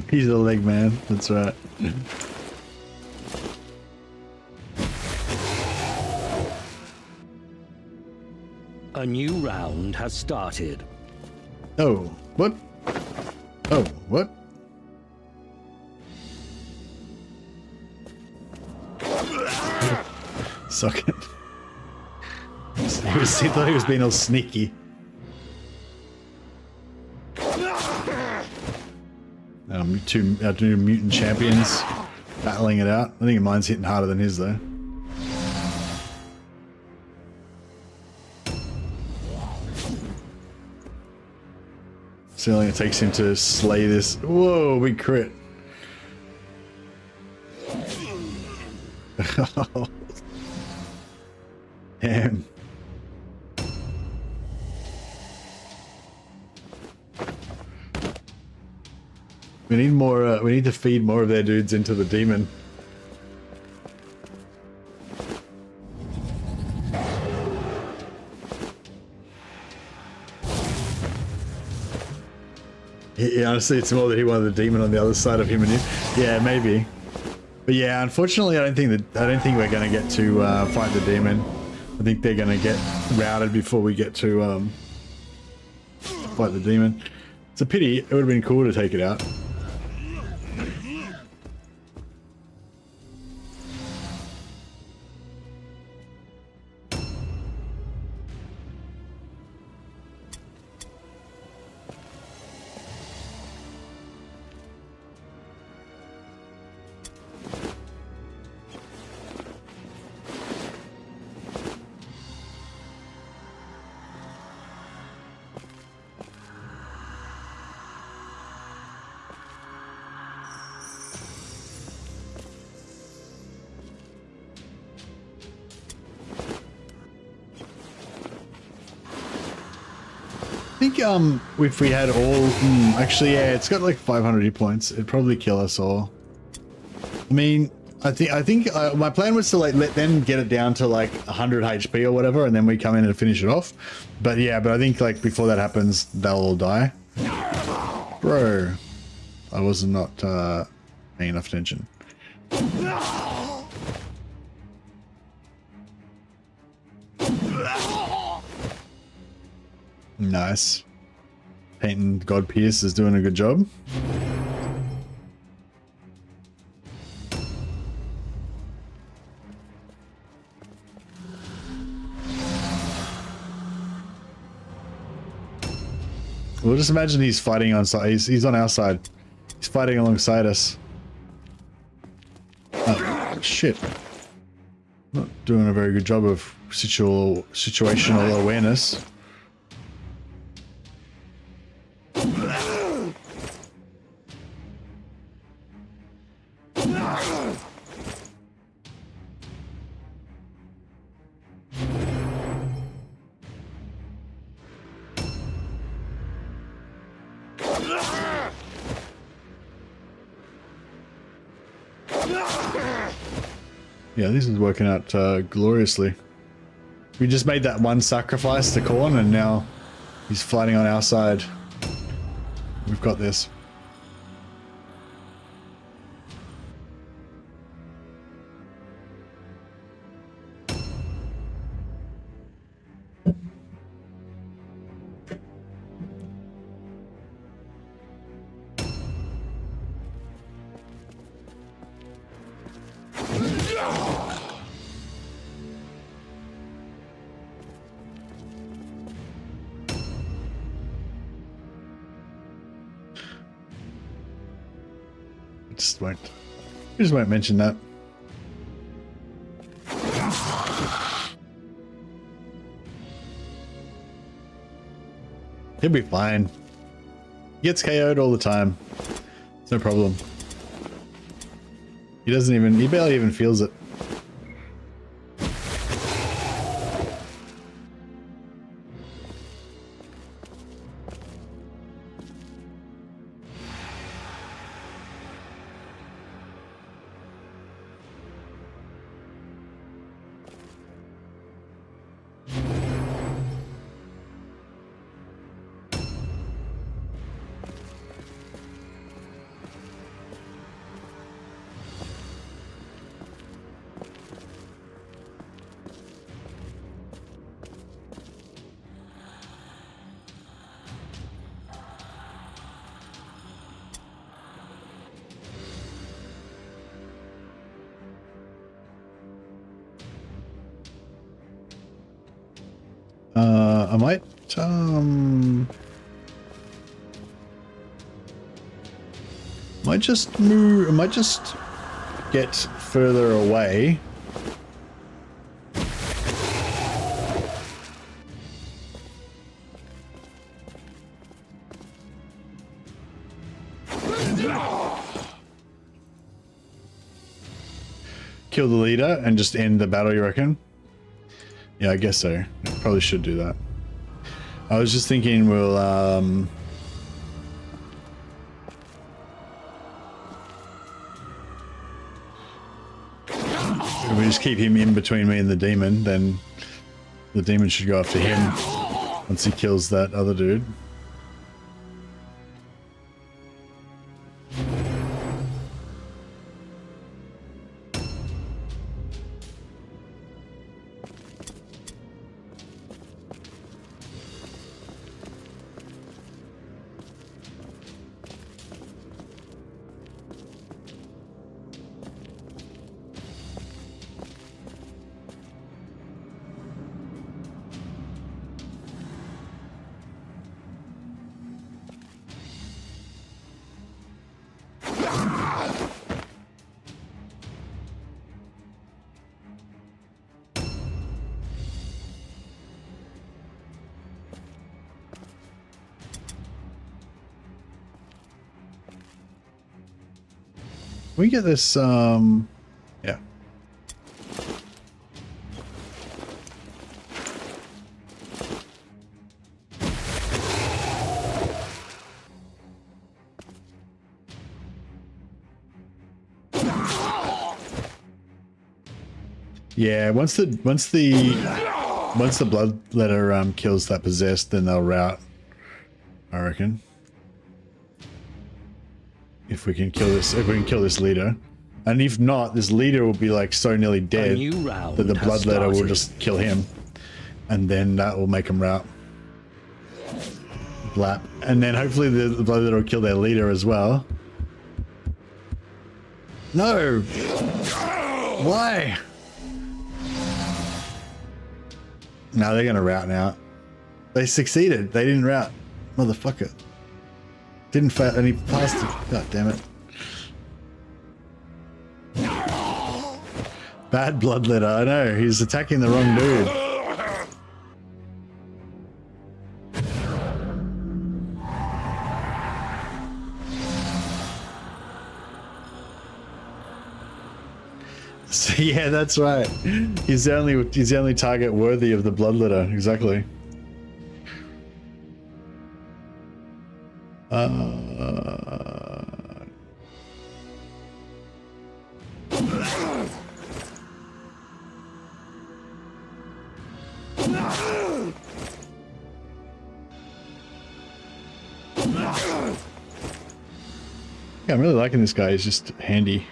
He's a leg man, that's right.
A new round has started.
Oh, what? Oh, what? Suck it. He thought he was being all sneaky. Our two mutant champions battling it out. I think mine's hitting harder than his though. See how long it takes him to slay this. Whoa, big crit. Damn. We need more, we need to feed more of their dudes into the demon. Honestly, it's more that he wanted the demon on the other side of him and you. Yeah, maybe. But yeah, unfortunately, I don't think we're going to get to fight the demon. I think they're going to get routed before we get to fight the demon. It's a pity. It would have been cool to take it out. I think if we had all actually, yeah, it's got like 500 hit points. It'd probably kill us all. I mean, I think my plan was to like let them get it down to like 100 HP or whatever, and then we come in and finish it off. But yeah, I think like before that happens, they'll all die. Bro, I was not paying enough attention. Nice. Painting God Pierce is doing a good job. Well, just imagine he's fighting on side. He's on our side. He's fighting alongside us. Oh, shit. Not doing a very good job of situational awareness. Yeah, this is working out gloriously. We just made that one sacrifice to Khorne, and now he's fighting on our side. We've got this. Just won't mention that. He'll be fine. He gets KO'd all the time. It's no problem. He barely even feels it. I might just get further away. Kill the leader and just end the battle, you reckon? Yeah, I guess so. Probably should do that. I was just thinking we'll if we just keep him in between me and the demon, then the demon should go after him once he kills that other dude. we get this, yeah. Yeah, once the bloodletter kills that possessed, then they'll rout, I reckon. If we can kill this leader. And if not, this leader will be like so nearly dead that the bloodletter will just kill him. And then that will make him rout. Blap. And then hopefully the bloodletter will kill their leader as well. No! Why? No, they're gonna rout now. They succeeded. They didn't rout. Motherfucker. Didn't fail, and he passed it. God damn it. Bad bloodletter. I know. He's attacking the wrong dude. So, yeah, that's right. He's the only target worthy of the bloodletter. Exactly. Yeah, I'm really liking this guy. He's just handy.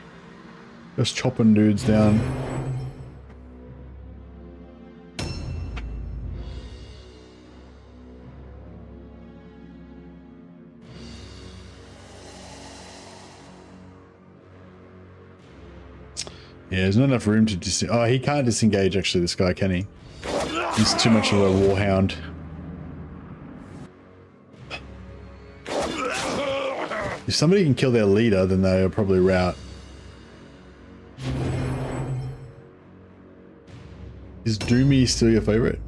Just chopping dudes down. Yeah, there's not enough room to oh, he can't disengage actually, this guy, can he? He's too much of a warhound. If somebody can kill their leader, then they'll probably rout. Is Doomy still your favorite?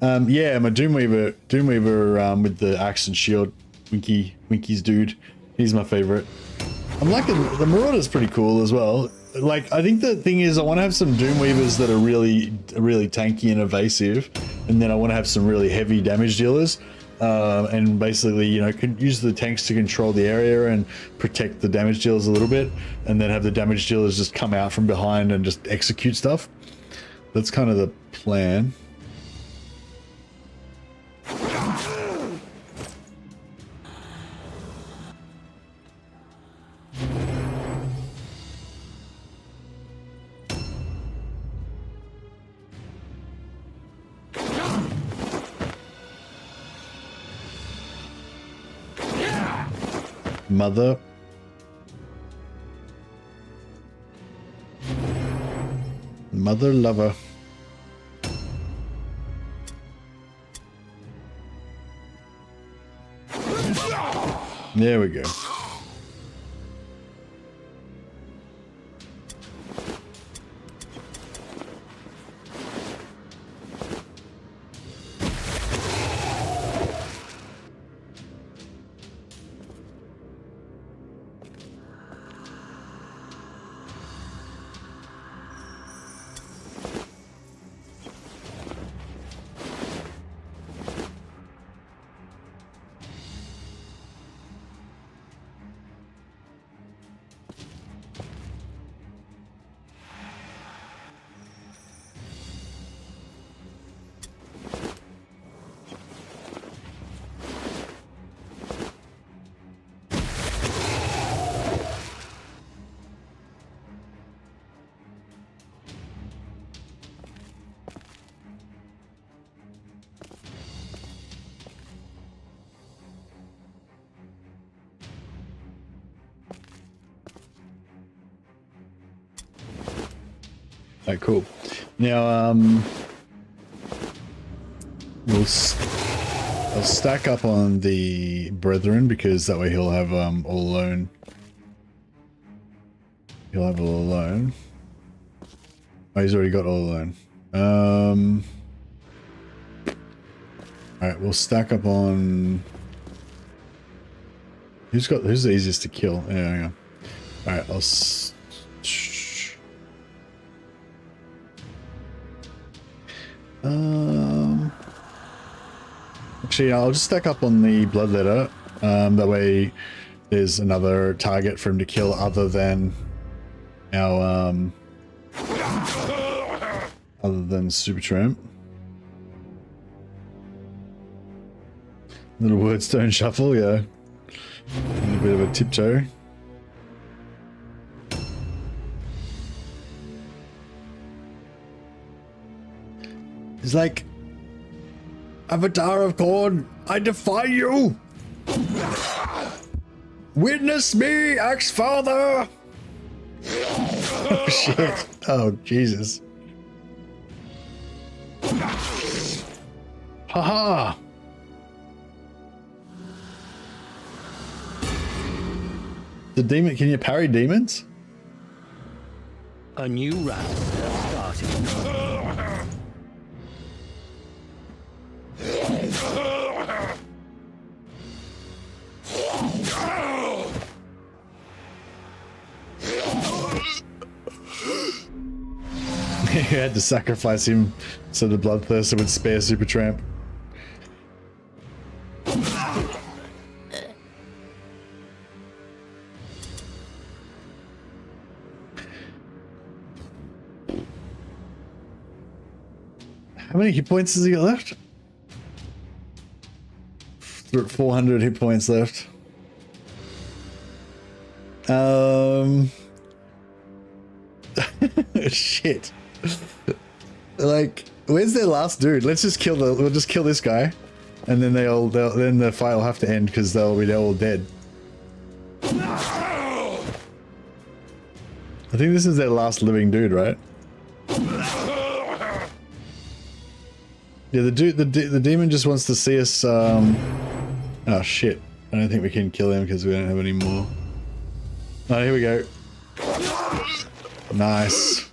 Yeah, my Doomweaver with the axe and shield, Winky's dude. He's my favorite. I'm liking the Marauder's pretty cool as well. Like, I think the thing is, I want to have some Doomweavers that are really tanky and evasive, and then I want to have some really heavy damage dealers. And basically, you know, could use the tanks to control the area and protect the damage dealers a little bit, and then have the damage dealers just come out from behind and just execute stuff. That's kind of the plan. Mother lover. There we go. Alright, cool. Now, I'll stack up on the Brethren, because that way he'll have all alone. He'll have all alone. Oh, he's already got all alone. Alright, we'll stack up on... Who's the easiest to kill? Yeah, hang Alright, actually, I'll just stack up on the Bloodletter. That way there's another target for him to kill other than our other than Supertramp. Little wordstone shuffle, yeah. And a bit of a tiptoe. It's like, Avatar of Khorne, I defy you! Witness me, Axe-Father! Oh shit. Oh Jesus. Haha! The demon, can you parry demons?
A new round has started.
You had to sacrifice him so the Bloodthirster would spare Supertramp. How many hit points has he got left? 400 hit points left. Shit. Like, where's their last dude? Let's just kill we'll just kill this guy, and then then the fight will have to end because they're all dead. I think this is their last living dude, right? Yeah, the demon just wants to see us. Oh shit! I don't think we can kill him because we don't have any more. Oh, here we go. Nice.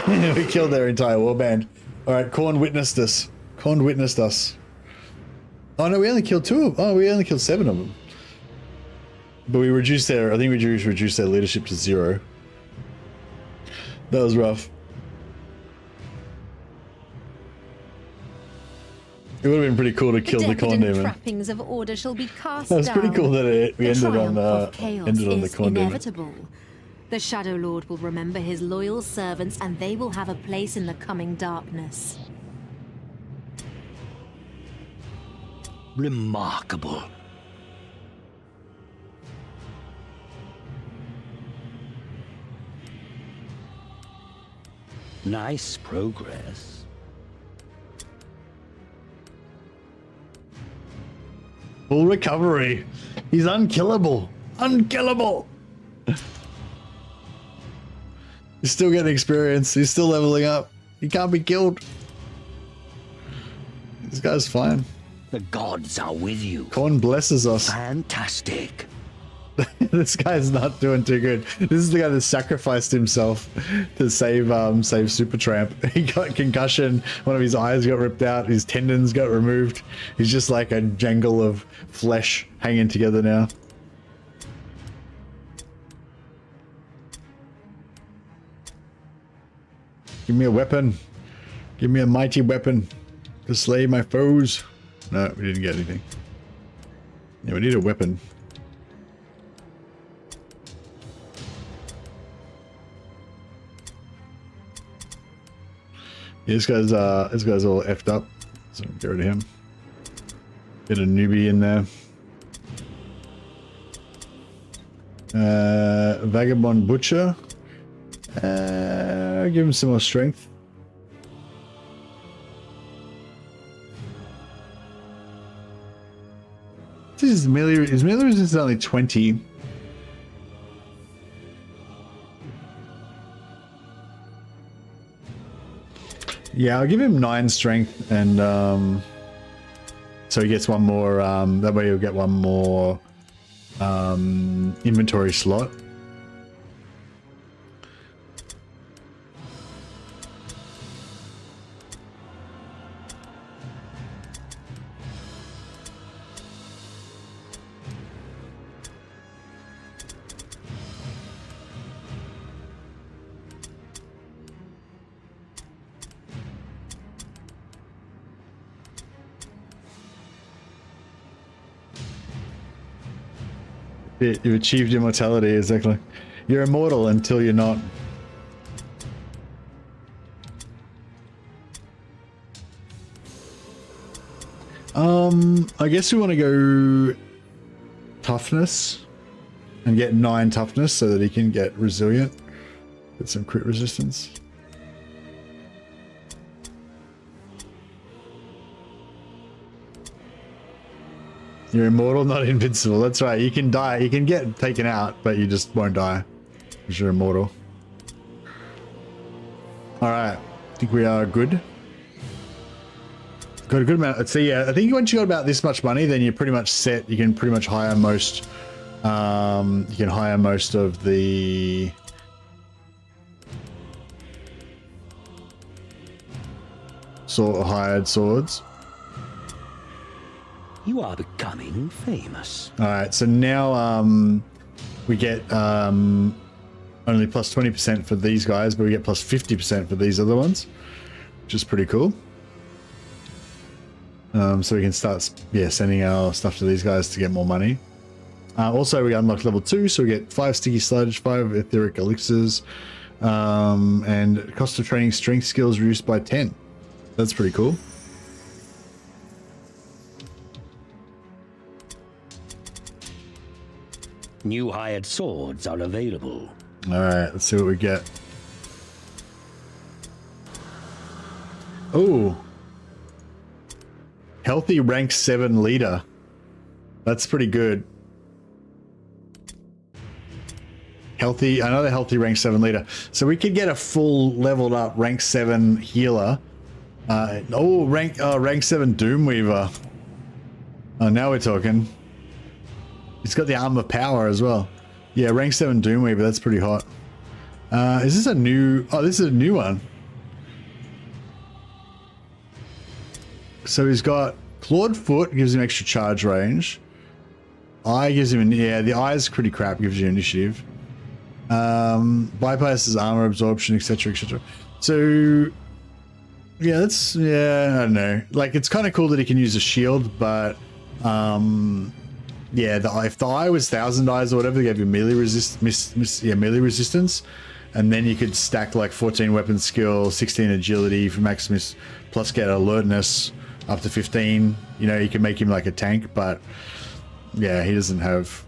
We killed their entire warband. Alright, Khorne witnessed us. Khorne witnessed us. Oh no, we only killed 2 of them. Oh, we only killed 7 of them. But we reduced their, I think we reduced their leadership to 0. That was rough. It would have been pretty cool to kill the Khorne Daemon.
Trappings of order shall be cast
That was pretty cool that we ended on the Khorne
inevitable. The Shadow Lord will remember his loyal servants, and they will have a place in the coming darkness.
Remarkable. Nice progress.
Full recovery. He's unkillable. Unkillable. He's still getting experience. He's still leveling up. He can't be killed. This guy's fine.
The gods are with you.
Khorne blesses us.
Fantastic.
This guy's not doing too good. This is the guy that sacrificed himself to save Supertramp. He got concussion. One of his eyes got ripped out. His tendons got removed. He's just like a jangle of flesh hanging together now. Give me a weapon. Give me a mighty weapon to slay my foes. No, we didn't get anything. Yeah, we need a weapon. Yeah, this guy's all effed up. So get rid of him. Get a newbie in there. Vagabond Butcher. Give him some more strength. His melee resistance is only 20. Yeah, I'll give him 9 strength, and so he gets one more. That way he'll get one more inventory slot. You've achieved immortality, exactly. You're immortal until you're not. I guess we want to go toughness and get 9 toughness so that he can get resilient. Get some crit resistance. You're immortal, not invincible. That's right. You can die. You can get taken out, but you just won't die because you're immortal. All right. I think we are good. Got a good amount. So yeah, I think once you got about this much money, then you're pretty much set. You can pretty much hire most. You can hire most of the. Hired swords.
You are becoming famous.
All right, so now we get only plus 20% for these guys, but we get plus 50% for these other ones, which is pretty cool. So we can start, sending our stuff to these guys to get more money. Also, we unlocked level 2, so we get 5 sticky sludge, 5 etheric elixirs, and cost of training strength skills reduced by 10. That's pretty cool.
New hired swords are available.
All right, let's see what we get. Oh. Healthy rank 7 leader. That's pretty good. Another healthy rank 7 leader. So we could get a full leveled up rank 7 healer. Rank 7 Doomweaver. Oh, now we're talking. He's got the armor power as well. Yeah, rank 7 Doomweaver, that's pretty hot. Is this a new... Oh, this is a new one. So he's got Clawed Foot, gives him extra charge range. Eye gives him... Yeah, the eye's pretty crap, gives you initiative. Bypasses armor absorption, etc, etc. So... Yeah, that's... Yeah, I don't know. Like, it's kind of cool that he can use a shield, but... Yeah, if the eye was 1,000 eyes or whatever, they gave you melee melee resistance, and then you could stack like 14 weapon skill, 16 agility for Maximus, plus get alertness up to 15. You know, you can make him like a tank, but yeah, he doesn't have.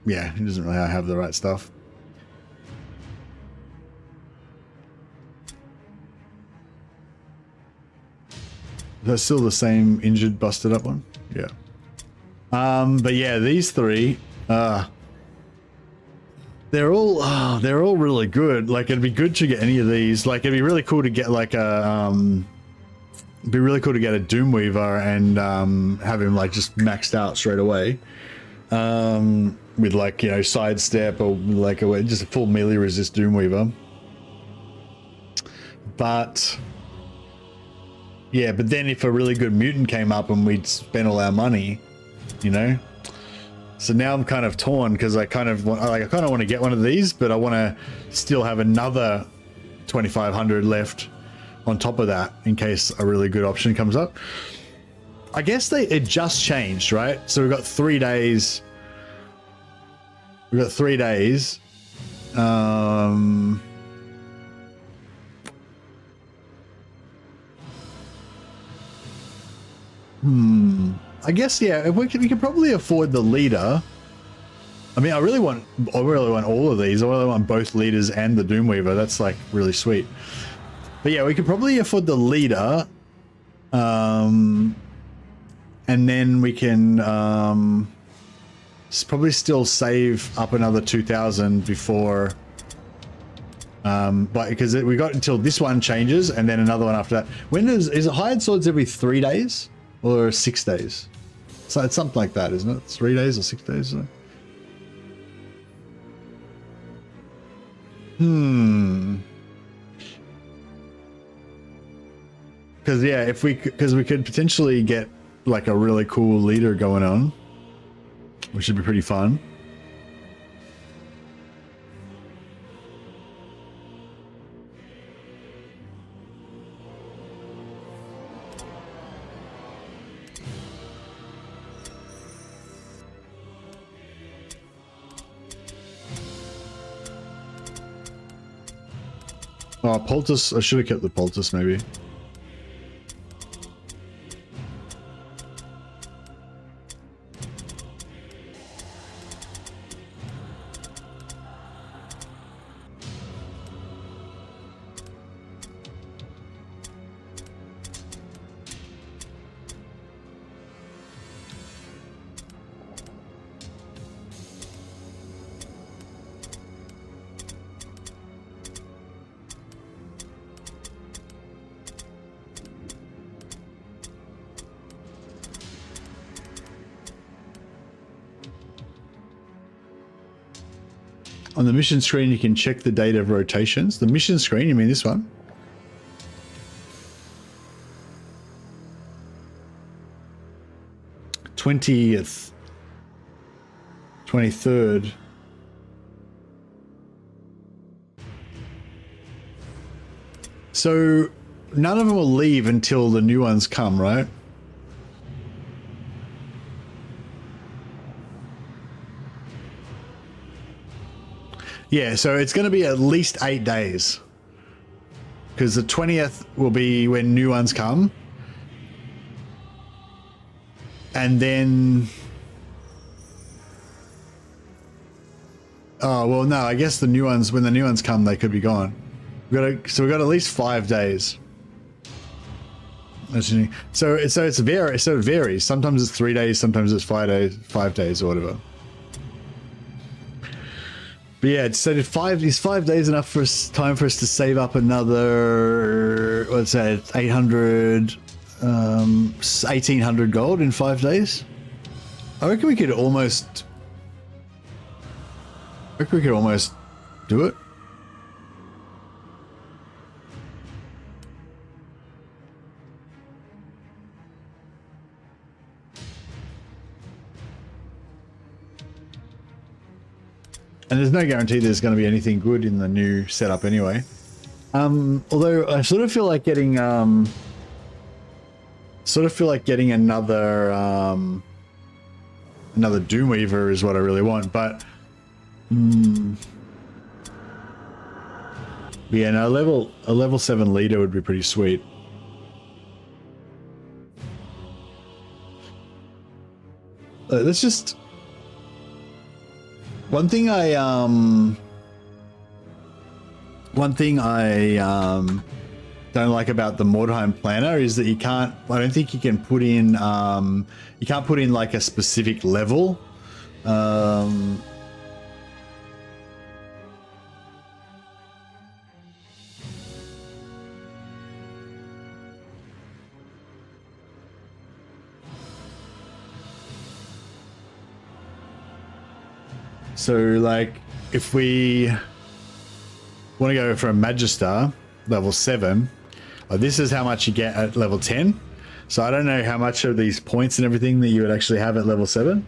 Yeah, he doesn't really have the right stuff. That's still the same injured, busted up one. Yeah. But yeah, these three, they're all really good. Like, it'd be good to get any of these. Like, it'd be really cool to get like a, it'd be really cool to get a Doomweaver and, have him like just maxed out straight away. With like, you know, sidestep or like just a full melee resist Doomweaver. But yeah, but then if a really good mutant came up and we'd spent all our money, you know, so now I'm kind of torn because I kind of want to get one of these, but I want to still have another 2,500 left on top of that in case a really good option comes up. I guess it just changed, right? So we've got 3 days. We've got 3 days. I guess, yeah, if we can probably afford the leader. I mean, I really want all of these. I really want both leaders and the Doomweaver. That's like really sweet. But yeah, we could probably afford the leader. And then we can probably still save up another 2,000 before. But because we got until this one changes and then another one after that. Is it hired swords every 3 days? Or 6 days? So it's something like that, isn't it? 3 days or 6 days? Because yeah, because we could potentially get like a really cool leader going on, which would be pretty fun. Oh, poultice. I should have kept the poultice maybe. On the mission screen, you can check the date of rotations. The mission screen, you mean this one? '20th, 23rd. So none of them will leave until the new ones come, right? Yeah, so it's going to be at least 8 days. Because the 20th will be when new ones come. And then... Oh, well, no, I guess the new ones, when the new ones come, they could be gone. So we've got at least 5 days. So it varies. Sometimes it's 3 days, sometimes it's 5 days or whatever. But yeah, so is 5 days enough for time for us to save up another, what's that, 800, 1800 gold in 5 days? I reckon we could almost do it. And there's no guarantee there's going to be anything good in the new setup anyway. Although I sort of feel like getting another Doomweaver is what I really want, but yeah, no, a level 7 leader would be pretty sweet. Let's just... One thing I don't like about the Mordheim planner is that I don't think you can put in, you can't put in like a specific level. So, like, if we want to go for a Magister, level 7, this is how much you get at level 10. So I don't know how much of these points and everything that you would actually have at level 7.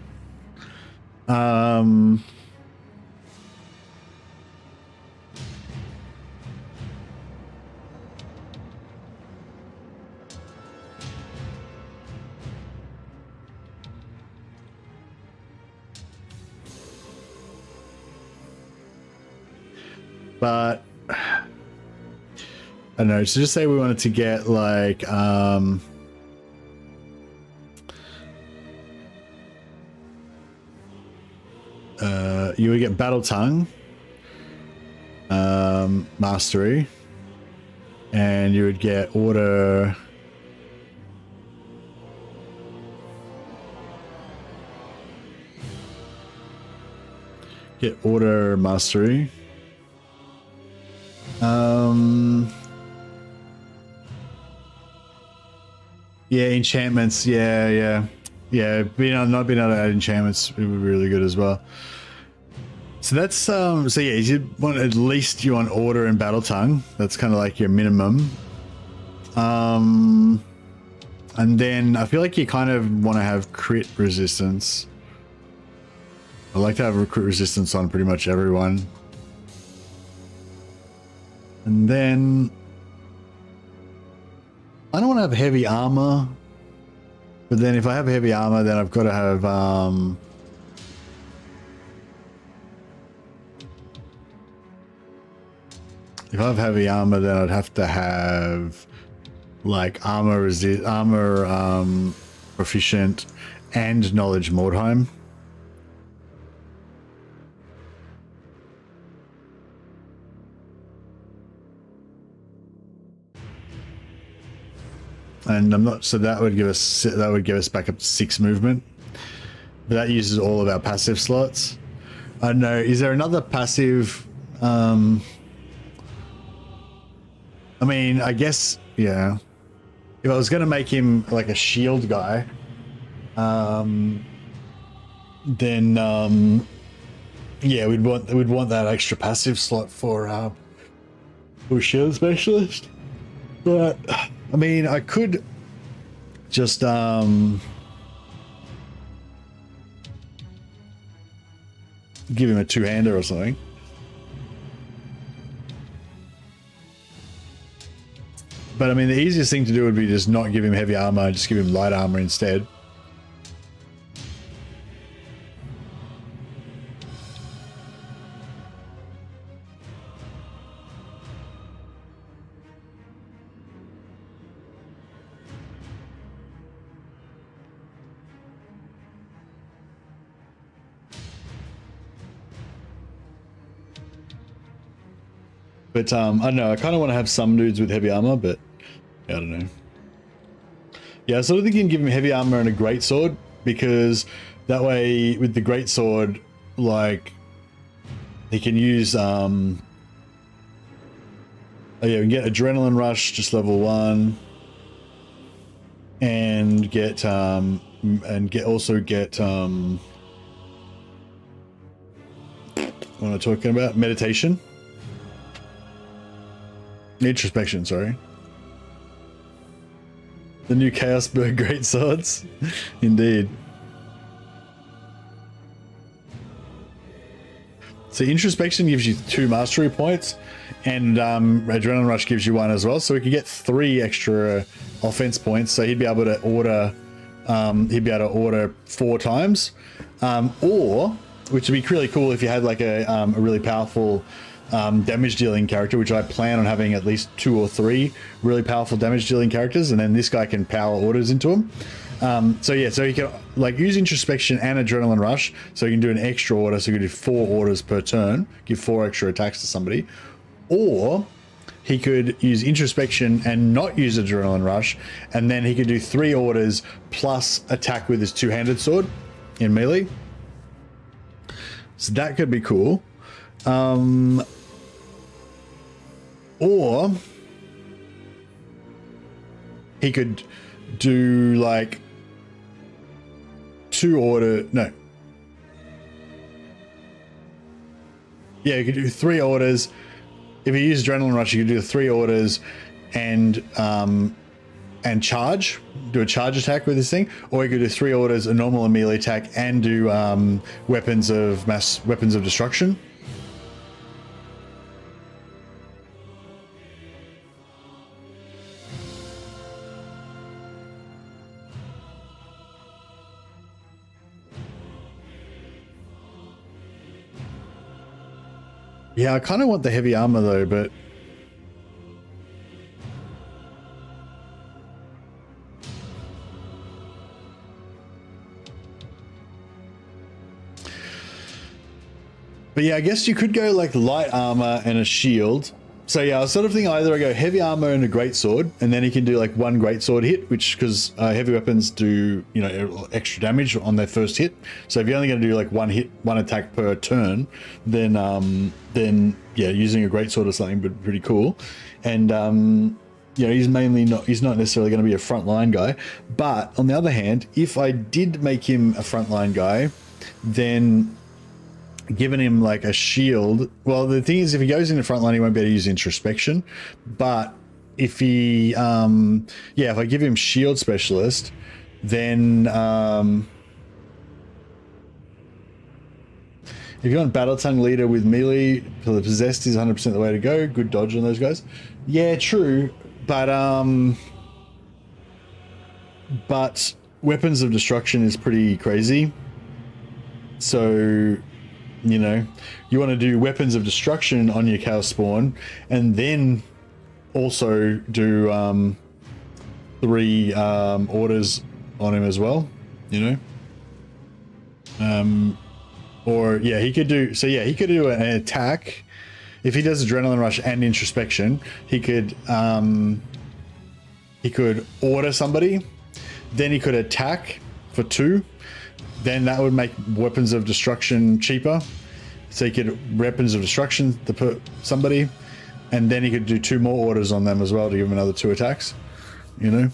But I don't know, so just say we wanted to get like you would get Battle Tongue, Mastery, and you would get Order, Mastery. Yeah, enchantments. Yeah. Not being able to add enchantments, it would be really good as well. So that's so yeah, you want Order and Battle Tongue. That's kind of like your minimum. And then I feel like you kind of want to have crit resistance. I like to have crit resistance on pretty much everyone. And then I don't want to have heavy armor, but then if I have heavy armor, then I've got to have If I have heavy armor, then I'd have to have like armor proficient and knowledge Mordheim. And I'm not, so that would give us back up to 6 movement. But that uses all of our passive slots. I don't know, is there another passive? I mean, I guess, yeah. If I was going to make him like a shield guy, then yeah, we'd want that extra passive slot for shield specialist. But I mean, I could just give him a 2-hander or something. But I mean, the easiest thing to do would be just not give him heavy armor, just give him light armor instead. But I don't know, I kind of want to have some dudes with heavy armor, but I don't know. Yeah, I sort of think you can give him heavy armor and a greatsword, because that way with the greatsword, like, he can use yeah, we can get adrenaline rush, just level 1, and get what am I talking about? Meditation. Introspection, sorry. The new Chaos Bird great swords. Indeed. So introspection gives you 2 mastery points, and adrenaline rush gives you 1 as well. So we could get 3 extra offense points. So he'd be able to order 4 times, or, which would be really cool if you had like a really powerful damage dealing character, which I plan on having at least 2 or 3 really powerful damage dealing characters, and then this guy can power orders into him. So yeah, so you can like use introspection and adrenaline rush, so you can do an extra order, so you can do 4 orders per turn, give 4 extra attacks to somebody. Or he could use introspection and not use adrenaline rush, and then he could do 3 orders plus attack with his 2-handed sword in melee. So that could be cool. Or he could do like 2 order, no. Yeah, you could do 3 orders. If you use adrenaline rush, you could do 3 orders and charge, do a charge attack with this thing, or you could do 3 orders, a normal and melee attack, and do weapons of destruction. Yeah, I kind of want the heavy armor though, but yeah, I guess you could go like light armor and a shield. So yeah, I was sort of thinking either I go heavy armor and a greatsword, and then he can do like 1 greatsword hit, which, because heavy weapons do, you know, extra damage on their first hit. So if you're only going to do like 1 hit, 1 attack per turn, then yeah, using a greatsword or something would be pretty cool. And you know, he's not necessarily going to be a frontline guy. But on the other hand, if I did make him a frontline guy, then given him like a shield, well, the thing is, if he goes into frontline, he won't be able to use introspection. But if he yeah, if I give him shield specialist, then if you want battle tongue leader with melee, possessed is 100% the way to go. Good dodge on those guys. Yeah, true, but weapons of destruction is pretty crazy. So You know, you want to do weapons of destruction on your Chaos Spawn, and then also do 3 orders on him as well. You know, or yeah, he could do. So yeah, he could do an attack if he does Adrenaline Rush and Introspection. He could order somebody, then he could attack for 2. Then that would make weapons of destruction cheaper. So he could weapons of destruction to put somebody, and then he could do 2 more orders on them as well to give him another 2 attacks, you know.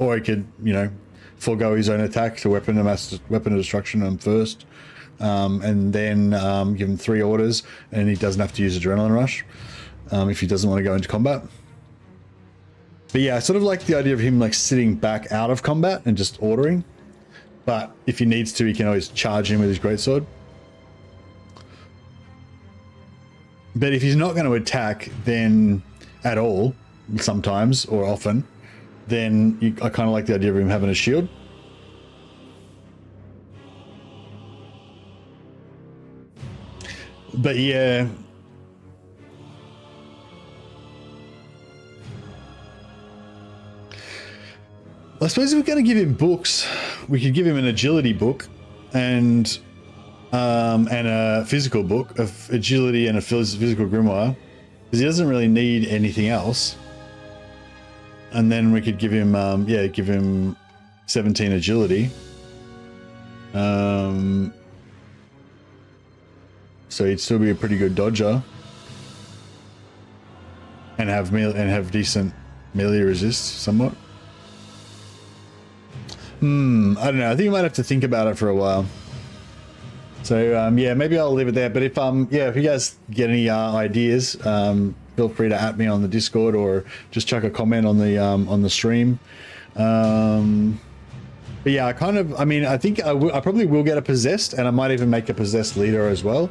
Or he could, you know, forego his own attack to weapon of destruction on first, and then give him 3 orders, and he doesn't have to use Adrenaline Rush if he doesn't want to go into combat. But yeah, I sort of like the idea of him like sitting back out of combat and just ordering. But if he needs to, he can always charge in with his greatsword. But if he's not going to attack, then at all, sometimes or often, then I kind of like the idea of him having a shield. But yeah. I suppose if we're going to give him books, we could give him an agility book and a physical book of agility and a physical grimoire, because he doesn't really need anything else. And then we could give him, give him 17 agility. So he'd still be a pretty good dodger and have decent melee resist somewhat. I don't know. I think I might have to think about it for a while. So yeah, maybe I'll leave it there. But if if you guys get any ideas, feel free to at me on the Discord or just chuck a comment on the stream. But yeah, I think I probably will get a possessed, and I might even make a possessed leader as well.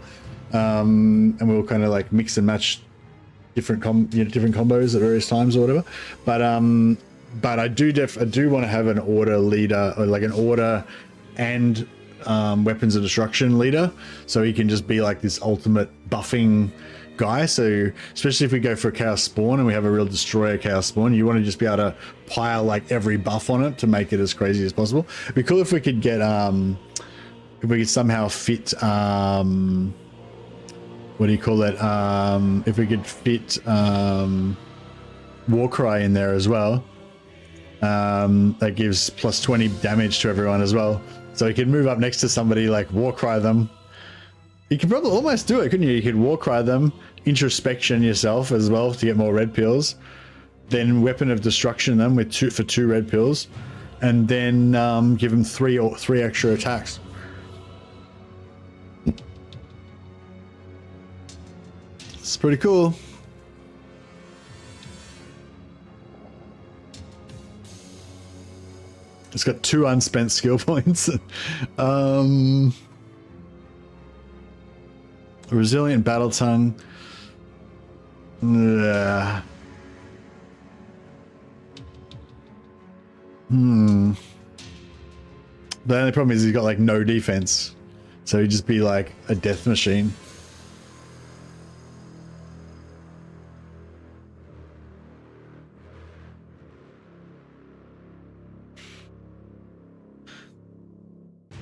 And we'll kind of like mix and match different combos at various times or whatever. But I do want to have an order leader, or like an order and weapons of destruction leader, so he can just be like this ultimate buffing guy. So especially if we go for a Chaos Spawn and we have a real destroyer Chaos Spawn, you want to just be able to pile like every buff on it to make it as crazy as possible. It'd be cool if we could get if we could somehow fit what do you call it? If we could fit Warcry in there as well. That gives plus 20 damage to everyone as well. So you can move up next to somebody, like Warcry them. You could probably almost do it, couldn't you? You could Warcry them, Introspection yourself as well to get more red pills. Then Weapon of Destruction them with 2 red pills, and then give them 3 extra attacks. It's pretty cool. It's got 2 unspent skill points. Resilient Battle Tongue. The only problem is he's got like no defense, so he'd just be like a death machine.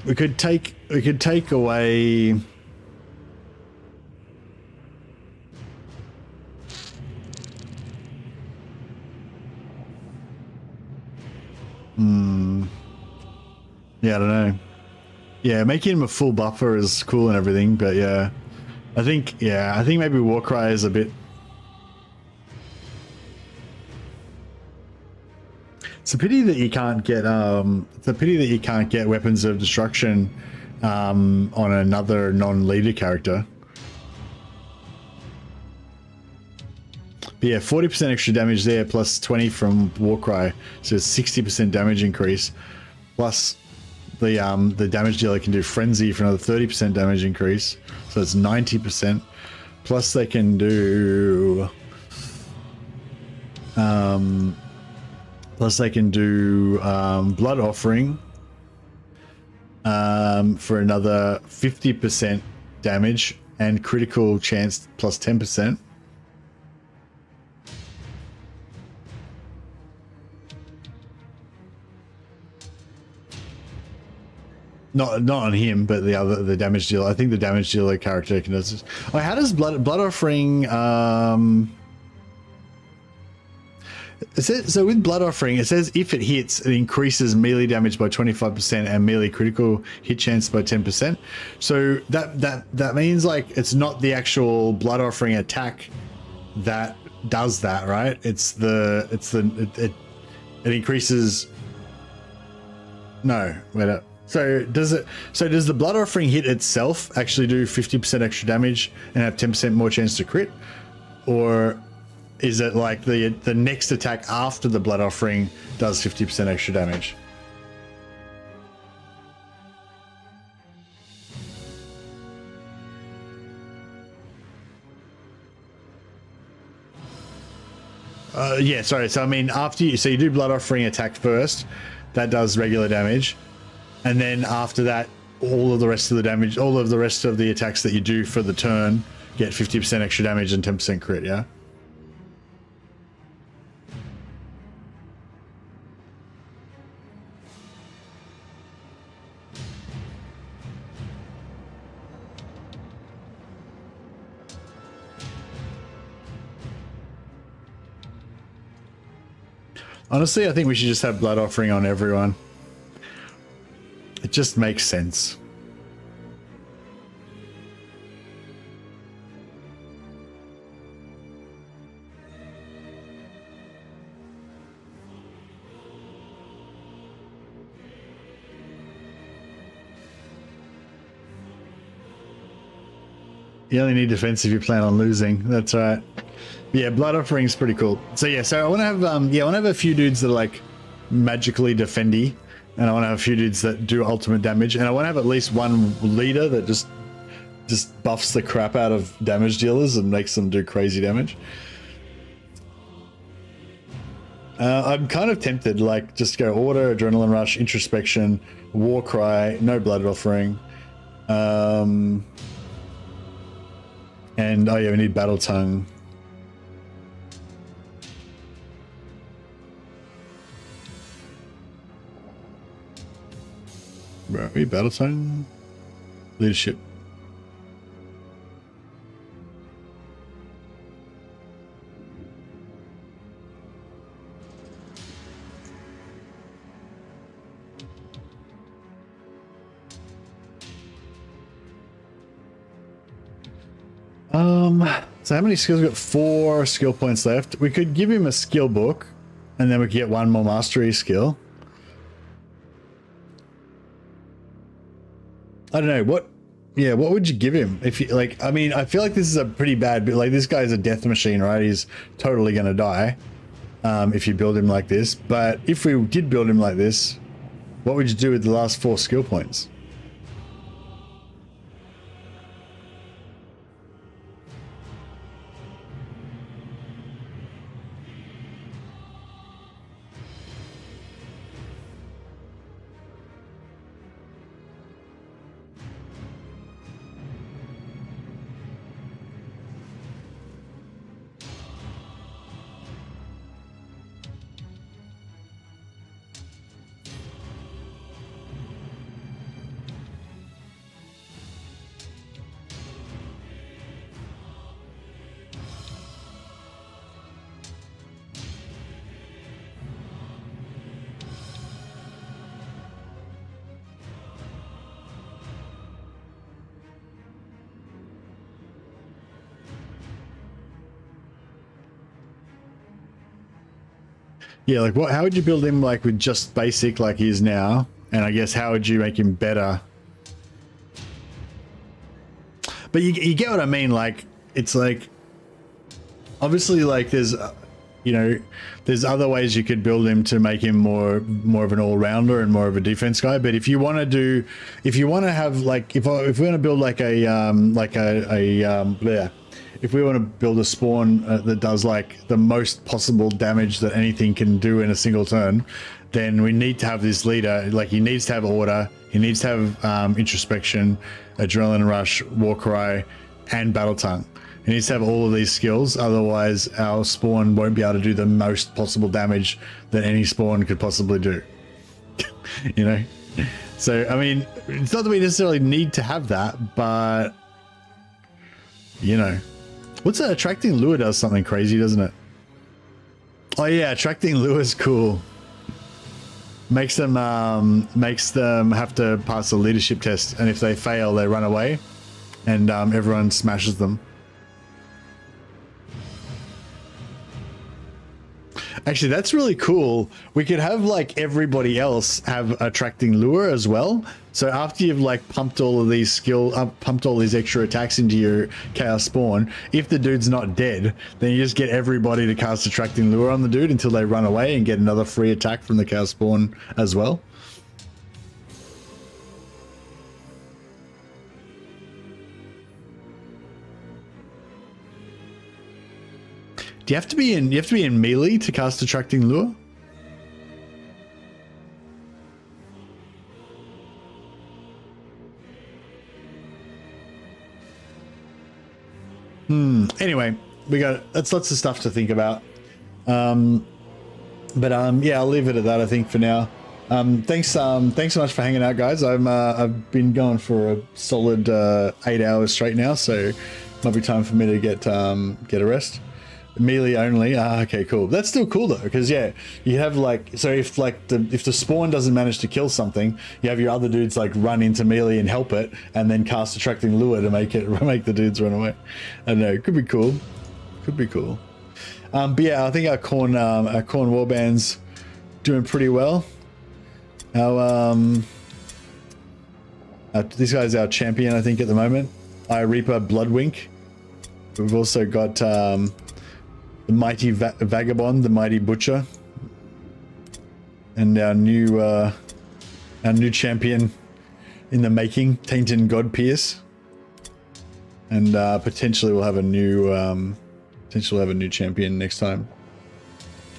We could take away yeah, I don't know. Yeah, making him a full buffer is cool and everything, but yeah. I think maybe Warcry is a bit. It's a pity that you can't get weapons of destruction on another non-leader character. But yeah, 40% extra damage there, plus 20 from Warcry, so it's 60% damage increase. Plus the damage dealer can do Frenzy for another 30% damage increase, so it's 90%. Plus they can do Blood Offering for another 50% damage and critical chance plus 10%. Not on him, but the damage dealer. I think the damage dealer character can do this. Oh, how does blood offering? It says, so with blood offering, it says if it hits, it increases melee damage by 25% and melee critical hit chance by 10%. So that means like it's not the actual blood offering attack that does that, right? It increases. No, wait up. So does the blood offering hit itself actually do 50% extra damage and have 10% more chance to crit, or is it like the next attack after the blood offering does 50% extra damage? Yeah, sorry. So I mean, after you do blood offering attack first, that does regular damage. And then after that, all of the rest of the damage, all of the rest of the attacks that you do for the turn get 50% extra damage and 10% crit, yeah? Honestly, I think we should just have blood offering on everyone. It just makes sense. You only need defense if you plan on losing. That's right. Yeah, blood offering is pretty cool. So yeah, so I want to have I want to have a few dudes that are like magically defendy. And I want to have a few dudes that do ultimate damage, and I want to have at least one leader that just buffs the crap out of damage dealers and makes them do crazy damage. I'm kind of tempted, like, just go order, adrenaline rush, introspection, war cry, no blood offering, and oh yeah, we need battle tongue. Where are we? Battle tongue? Leadership. So how many skills? We've got 4 skill points left. We could give him a skill book and then we could get 1 more mastery skill. I don't know what would you give him if you like? I mean, I feel like this is a pretty bad, like this guy's a death machine, right? He's totally gonna die if you build him like this. But if we did build him like this, what would you do with the last 4 skill points? Yeah, like what? How would you build him like with just basic like he is now? And I guess how would you make him better? But you get what I mean? Like it's like obviously like there's you know there's other ways you could build him to make him more of an all-rounder and more of a defense guy. But if you want to have like if we want to build like if we want to build a spawn that does like the most possible damage that anything can do in a single turn, then we need to have this leader. Like, he needs to have order, he needs to have introspection, adrenaline rush, war cry, and battle tongue. He needs to have all of these skills, otherwise our spawn won't be able to do the most possible damage that any spawn could possibly do. You know? So, I mean, it's not that we necessarily need to have that, but, you know. What's that? Attracting lure does something crazy, doesn't it? Oh yeah, attracting lure is cool. Makes them have to pass a leadership test, and if they fail, they run away, and everyone smashes them. Actually, that's really cool. We could have like everybody else have attracting lure as well. So after you've like pumped all of these pumped all these extra attacks into your chaos spawn, if the dude's not dead, then you just get everybody to cast attracting lure on the dude until they run away and get another free attack from the chaos spawn as well. Do you have to be in melee to cast attracting lure? Anyway, that's lots of stuff to think about. Yeah, I'll leave it at that, I think, for now. Thanks so much for hanging out, guys. I've been going for a solid 8 hours straight now, so might be time for me to get a rest. Melee only. Okay, cool. That's still cool though, because yeah, you have like, so if the spawn doesn't manage to kill something, you have your other dudes like run into melee and help it, and then cast attracting lure to make the dudes run away. I don't know. It could be cool. Could be cool. But yeah, I think our Khorne Warband's doing pretty well. This guy's our champion, I think, at the moment. Reaper Bloodwink. We've also got the mighty Vagabond, the mighty Butcher, and our new champion in the making, Tainted Godpierce, and potentially we'll have a new champion next time.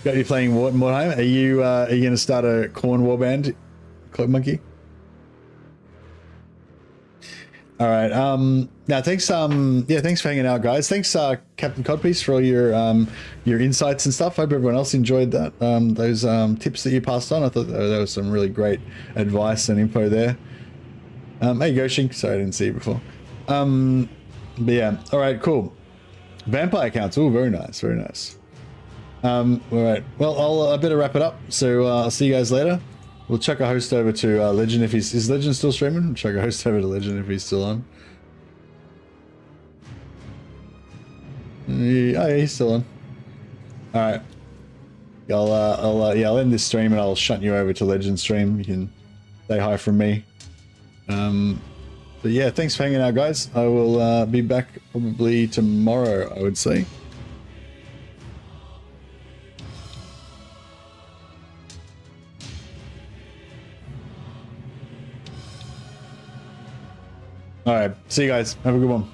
Got you playing Mordheim? Are you going to start a Khorne Warband, Cloak Monkey? All right. Now, thanks. Thanks for hanging out, guys. Thanks, Captain Codpiece, for all your insights and stuff. Hope everyone else enjoyed that. Those tips that you passed on. I thought there was some really great advice and info there. Hey, Goshing. Sorry, I didn't see you before. But yeah. All right. Cool. Vampire counts. Oh, very nice. Very nice. All right. Well, I better wrap it up. So I'll see you guys later. We'll chuck a host over to Legend if is Legend still streaming? We'll chuck a host over to Legend if he's still on. Oh yeah, he's still on. All right. I'll end this stream and I'll shunt you over to Legend stream. You can say hi from me. But yeah, thanks for hanging out, guys. I will be back probably tomorrow, I would say. All right. See you guys. Have a good one.